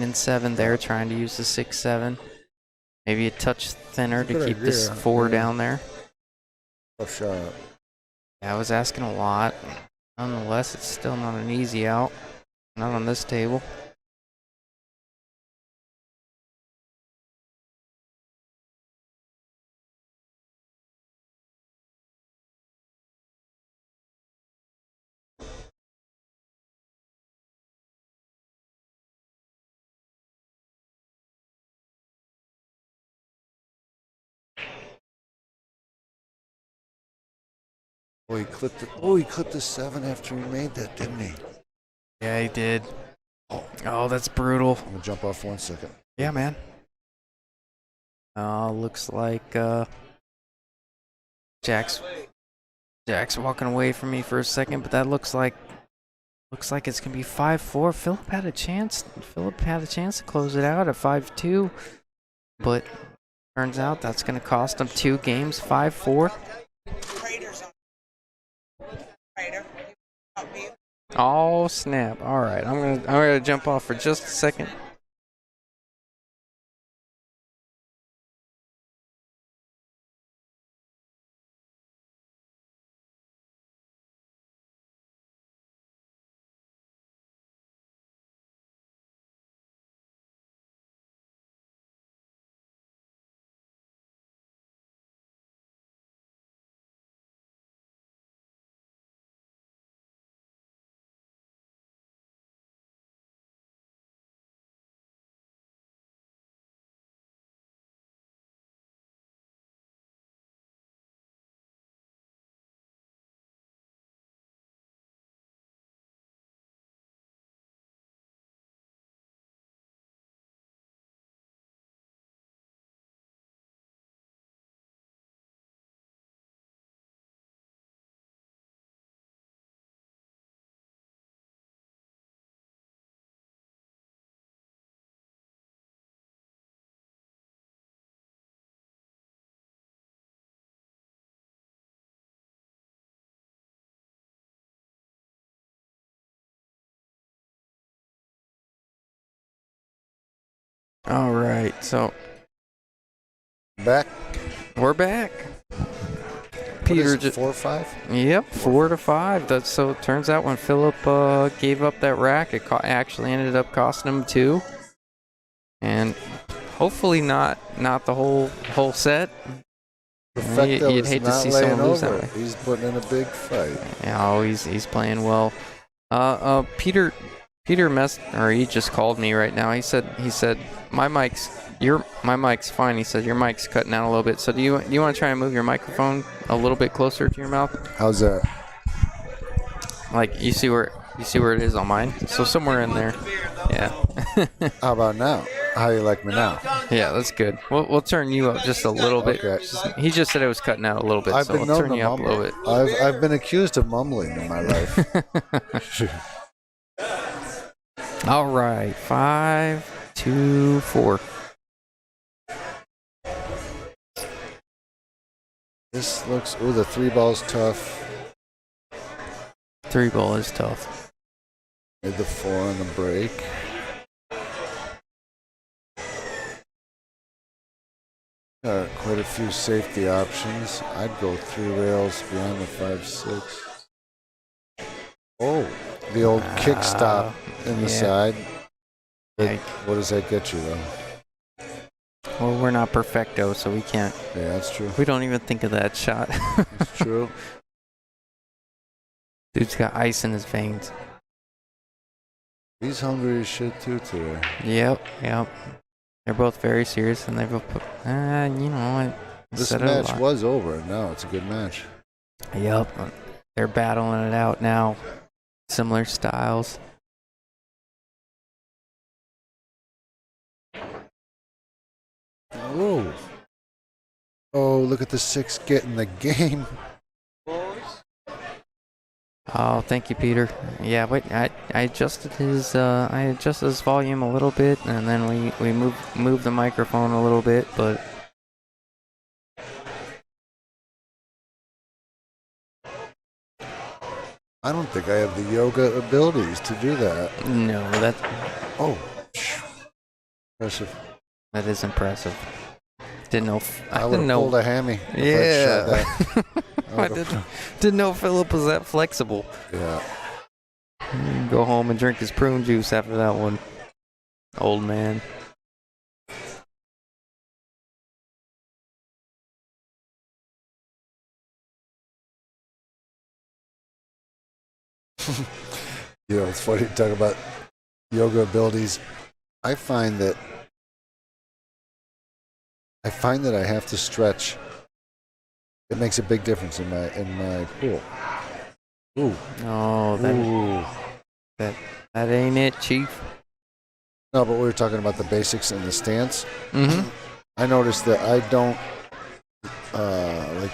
Speaker 1: and 7 there, trying to use the 6-7. Maybe a touch thinner to keep this 4 down there.
Speaker 5: Tough shot.
Speaker 1: Yeah, I was asking a lot. Nonetheless, it's still not an easy out. Not on this table.
Speaker 5: He clipped the 7 after he made that, didn't he?
Speaker 1: Yeah, he did. Oh, that's brutal.
Speaker 5: I'm gonna jump off 1 second.
Speaker 1: Yeah, man. Looks like Jack's walking away from me for a second, but that looks like it's gonna be 5-4. Philip had a chance to close it out at 5-2, but turns out that's gonna cost him 2 games. 5-4. Oh snap! All right, I'm gonna jump off for just a second. All right, so
Speaker 5: Back.
Speaker 1: we're back. Peter just
Speaker 5: 4-5.
Speaker 1: Yep, 4-5. So it turns out when Philip gave up that rack, it actually ended up costing him 2, and hopefully not the whole set.
Speaker 5: Perfecto
Speaker 1: You'd
Speaker 5: is
Speaker 1: hate to
Speaker 5: not
Speaker 1: see
Speaker 5: laying
Speaker 1: someone lose
Speaker 5: over.
Speaker 1: that way.
Speaker 5: He's putting in a big fight.
Speaker 1: Yeah, oh, he's playing well. Peter he just called me right now. He said my mic's fine. He said your mic's cutting out a little bit. So do you want to try and move your microphone a little bit closer to your mouth?
Speaker 5: How's that?
Speaker 1: Like you see where it is on mine. So somewhere in there. Yeah.
Speaker 5: How about now? How you like me now?
Speaker 1: Yeah, that's good. We'll turn you up just a little bit.
Speaker 5: Okay.
Speaker 1: He just said it was cutting out a little bit,
Speaker 5: I've
Speaker 1: so
Speaker 5: been
Speaker 1: I'll
Speaker 5: known
Speaker 1: turn
Speaker 5: to
Speaker 1: you up a
Speaker 5: mumble.
Speaker 1: little bit.
Speaker 5: I've been accused of mumbling in my life.
Speaker 1: All right, 5, 2, 4.
Speaker 5: This looks. Ooh, the 3-ball's tough.
Speaker 1: 3-ball is tough.
Speaker 5: Made the 4 on the break. Got quite a few safety options. I'd go 3 rails beyond the 5-6. Oh, the old kick stop in the side. What does that get you, though?
Speaker 1: Well, we're not perfecto, so we can't.
Speaker 5: Yeah, that's true.
Speaker 1: We don't even think of that shot.
Speaker 5: That's true.
Speaker 1: Dude's got ice in his veins.
Speaker 5: He's hungry as shit, too, today.
Speaker 1: Yep. They're both very serious, and they both put, you know,
Speaker 5: This match was over, and now it's a good match.
Speaker 1: Yep. They're battling it out now. Similar styles.
Speaker 5: Oh. Oh, look at the 6 getting the game.
Speaker 1: Oh, thank you, Peter. Yeah, wait, I adjusted his volume a little bit, and then we moved the microphone a little bit, but
Speaker 5: I don't think I have the yoga abilities to do that.
Speaker 1: no,
Speaker 5: Oh, impressive.
Speaker 1: that is impressive. Didn't know.
Speaker 5: I would have pulled a hammy.
Speaker 1: Yeah. I
Speaker 5: That.
Speaker 1: didn't know Philip was that flexible.
Speaker 5: Yeah.
Speaker 1: Go home and drink his prune juice after that one. Old man.
Speaker 5: You know, it's funny to talk about yoga abilities. I find that I have to stretch. It makes a big difference in my pool. Ooh.
Speaker 1: Oh, that ain't it, Chief.
Speaker 5: No, but we were talking about the basics and the stance.
Speaker 1: Mm-hmm.
Speaker 5: I noticed that I don't like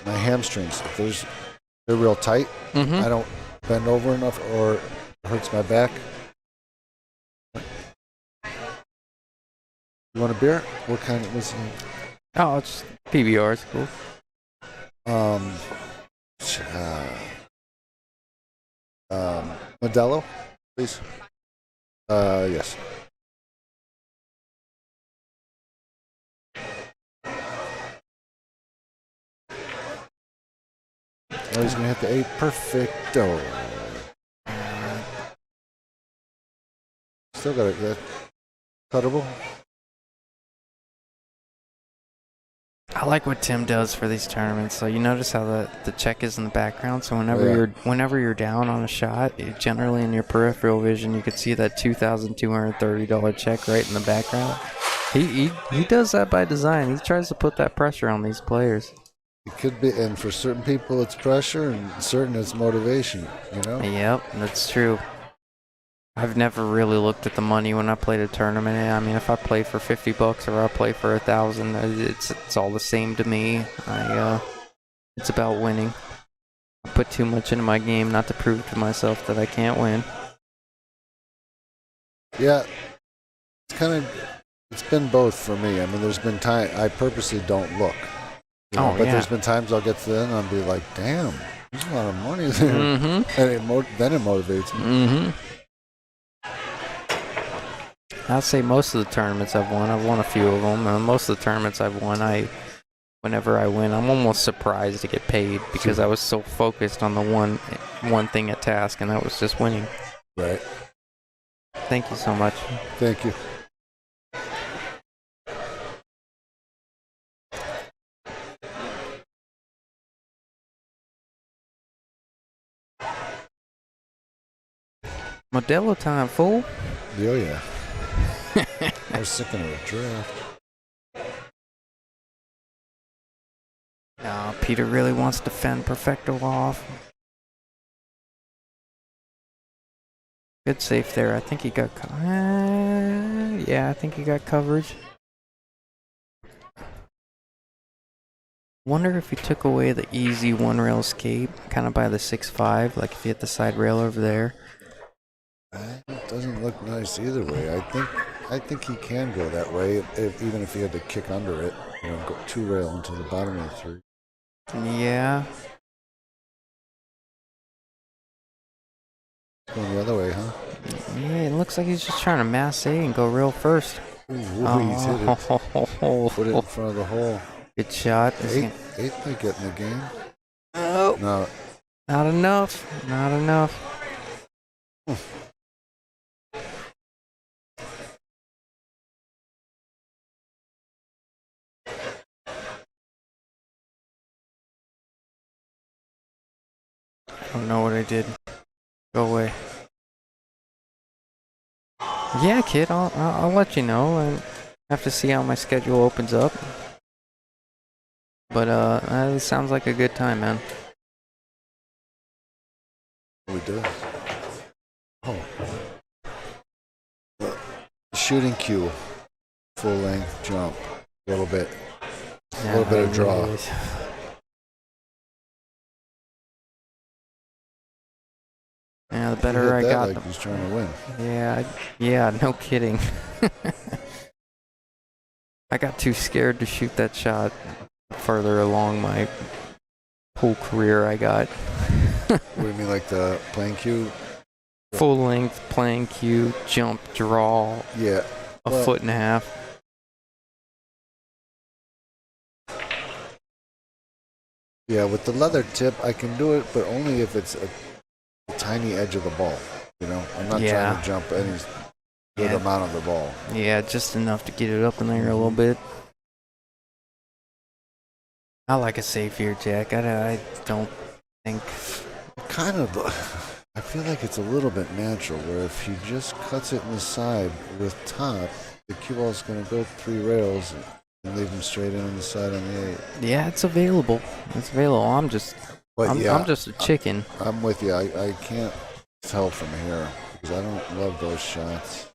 Speaker 5: my hamstrings. If they're real tight.
Speaker 1: Mm-hmm.
Speaker 5: I don't bend over enough, or it hurts my back. You want a beer? What kind of was it?
Speaker 1: Oh, it's PBR. It's cool.
Speaker 5: Modelo, please. Yes. Oh, he's gonna hit the 8. Perfecto. Still got it. Cuttable.
Speaker 1: I like what Tim does for these tournaments. So you notice how the check is in the background. So whenever you're down on a shot, generally in your peripheral vision, you could see that $2,230 check right in the background. He does that by design. He tries to put that pressure on these players.
Speaker 5: It could be, and for certain people it's pressure, and certain it's motivation. You know.
Speaker 1: Yep, that's true. I've never really looked at the money when I played a tournament. I mean, if I play for $50 or I play for $1,000, it's all the same to me. It's about winning. I put too much into my game not to prove to myself that I can't win.
Speaker 5: Yeah, it's been both for me. I mean, there's been time I purposely don't look. But there's been times I'll get to the end and I'll be like, damn, there's a lot of money there.
Speaker 1: Mm-hmm.
Speaker 5: And then it motivates me.
Speaker 1: Mm-hmm. I'll say most of the tournaments I've won a few of them, and most of the tournaments I've won, whenever I win, I'm almost surprised to get paid because I was so focused on the one thing at task, and that was just winning.
Speaker 5: Right.
Speaker 1: Thank you so much.
Speaker 5: Thank you.
Speaker 1: Modelo time, fool.
Speaker 5: Oh, yeah. I was thinking of a draft.
Speaker 1: No, Peter really wants to fend Perfecto off. Good safe there. I think he got. Yeah, I think he got coverage. Wonder if he took away the easy one rail escape, kind of by the 6.5, like if he hit the side rail over there.
Speaker 5: It doesn't look nice either way. I think he can go that way, even if he had to kick under it, go 2 rail into the bottom of the 3.
Speaker 1: Yeah.
Speaker 5: Going the other way, huh?
Speaker 1: Yeah, it looks like he's just trying to mass A and go real first.
Speaker 5: Ooh, he's hit it. Put it in front of the hole.
Speaker 1: Good shot.
Speaker 5: 8 might get in the game.
Speaker 1: Oh,
Speaker 5: No.
Speaker 1: not enough. Not enough. I don't know what I did. Go away. Yeah, kid, I'll let you know. I have to see how my schedule opens up. But it sounds like a good time, man.
Speaker 5: We do. Oh. Shooting cue. Full length jump. A little bit. A little bit of draw.
Speaker 1: Yeah, the better I got.
Speaker 5: Like he's trying to win.
Speaker 1: Yeah, no kidding. I got too scared to shoot that shot further along my pool career I got.
Speaker 5: What do you mean, like the playing cue?
Speaker 1: Full length, playing cue, jump, draw,
Speaker 5: Yeah.
Speaker 1: a foot and a half.
Speaker 5: Yeah, with the leather tip, I can do it, but only if it's a tiny edge of the ball. I'm not trying to jump any good amount of the ball.
Speaker 1: Yeah, just enough to get it up in there a little bit. I like a safe here, Jack. I don't think.
Speaker 5: Kind of. I feel like it's a little bit natural, where if he just cuts it in the side with top, the cue ball's going to go 3 rails and leave him straight in on the side on the 8.
Speaker 1: Yeah, it's available. It's available. I'm just a chicken.
Speaker 5: I'm with you. I can't tell from here because I don't love those shots.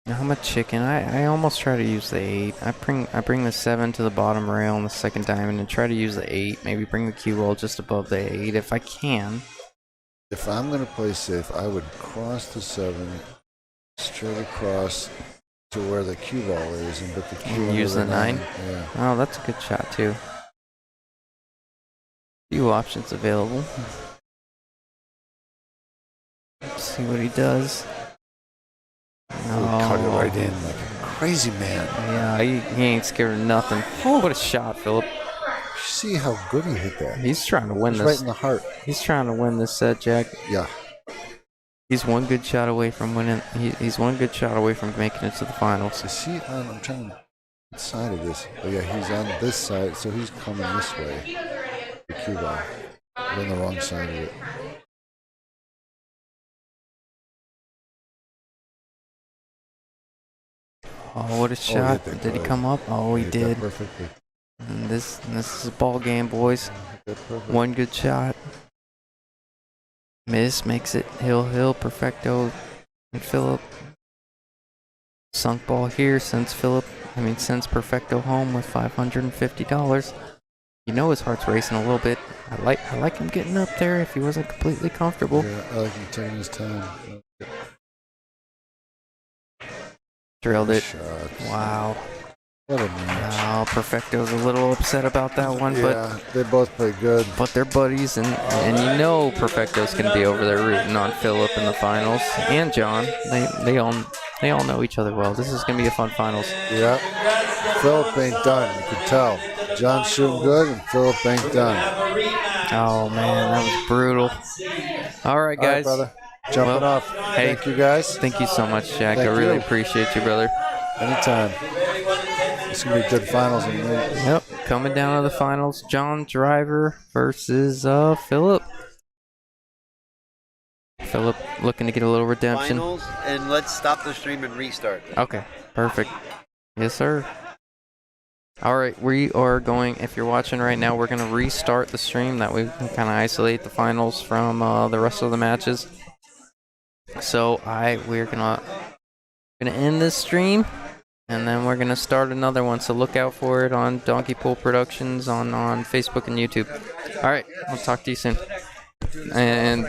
Speaker 1: I'm a chicken. I almost try to use the 8. I bring the 7 to the bottom rail on the second diamond and try to use the 8. Maybe bring the cue ball just above the 8 if I can.
Speaker 5: If I'm going to play safe, I would cross the 7 straight across to where the cue ball is and put the cue under
Speaker 1: use the 9.
Speaker 5: Yeah.
Speaker 1: Oh, that's a good shot too. Few options available. Let's see what he does.
Speaker 5: Cut it right in like a crazy man.
Speaker 1: Yeah, he ain't scared of nothing. Oh, what a shot, Philip.
Speaker 5: See how good he hit that.
Speaker 1: He's trying to win this.
Speaker 5: Right in the heart.
Speaker 1: He's trying to win this set, Jack.
Speaker 5: Yeah.
Speaker 1: He's one good shot away from winning. He's one good shot away from making it to the finals.
Speaker 5: So see, I'm trying to side of this. Oh yeah, he's on this side, so he's coming this way. The cue ball. We're on the wrong side of it.
Speaker 1: Oh, what a shot. Did he come up? Oh, he did.
Speaker 5: Perfectly.
Speaker 1: And this is a ball game, boys. One good shot. Miss makes it hill, perfecto, and Philip. Sunk ball here sends perfecto home with $550. You know his heart's racing a little bit. I like him getting up there if he wasn't completely comfortable.
Speaker 5: Yeah, I like him taking his time.
Speaker 1: Drilled it.
Speaker 5: Shots.
Speaker 1: Wow.
Speaker 5: What a match.
Speaker 1: Oh, Perfecto's a little upset about that one,
Speaker 5: Yeah, they both play good.
Speaker 1: but they're buddies, and you know Perfecto's gonna be over there rooting on Philip in the finals, and John. They all know each other well. This is gonna be a fun finals.
Speaker 5: Yeah. Philip ain't done. You can tell. John's shooting good, and Philip ain't done.
Speaker 1: Oh man, that was brutal. All right, guys.
Speaker 5: All right, brother. Jumping off.
Speaker 1: Hey,
Speaker 5: Thank you, guys.
Speaker 1: Thank you so much, Jack.
Speaker 5: Thank
Speaker 1: I really
Speaker 5: you.
Speaker 1: appreciate you, brother.
Speaker 5: Anytime. It's going to be good finals.
Speaker 1: Yep, coming down to the finals. John Driver versus Philip. Philip looking to get a little redemption.
Speaker 3: Finals, and let's stop the stream and restart.
Speaker 1: Okay, perfect. Yes, sir. All right, we are going, if you're watching right now, we're going to restart the stream. That way we can kind of isolate the finals from the rest of the matches. So we're gonna end this stream, and then we're gonna start another one. So look out for it on Donkey Pool Productions on Facebook and YouTube. All right, I'll talk to you soon. And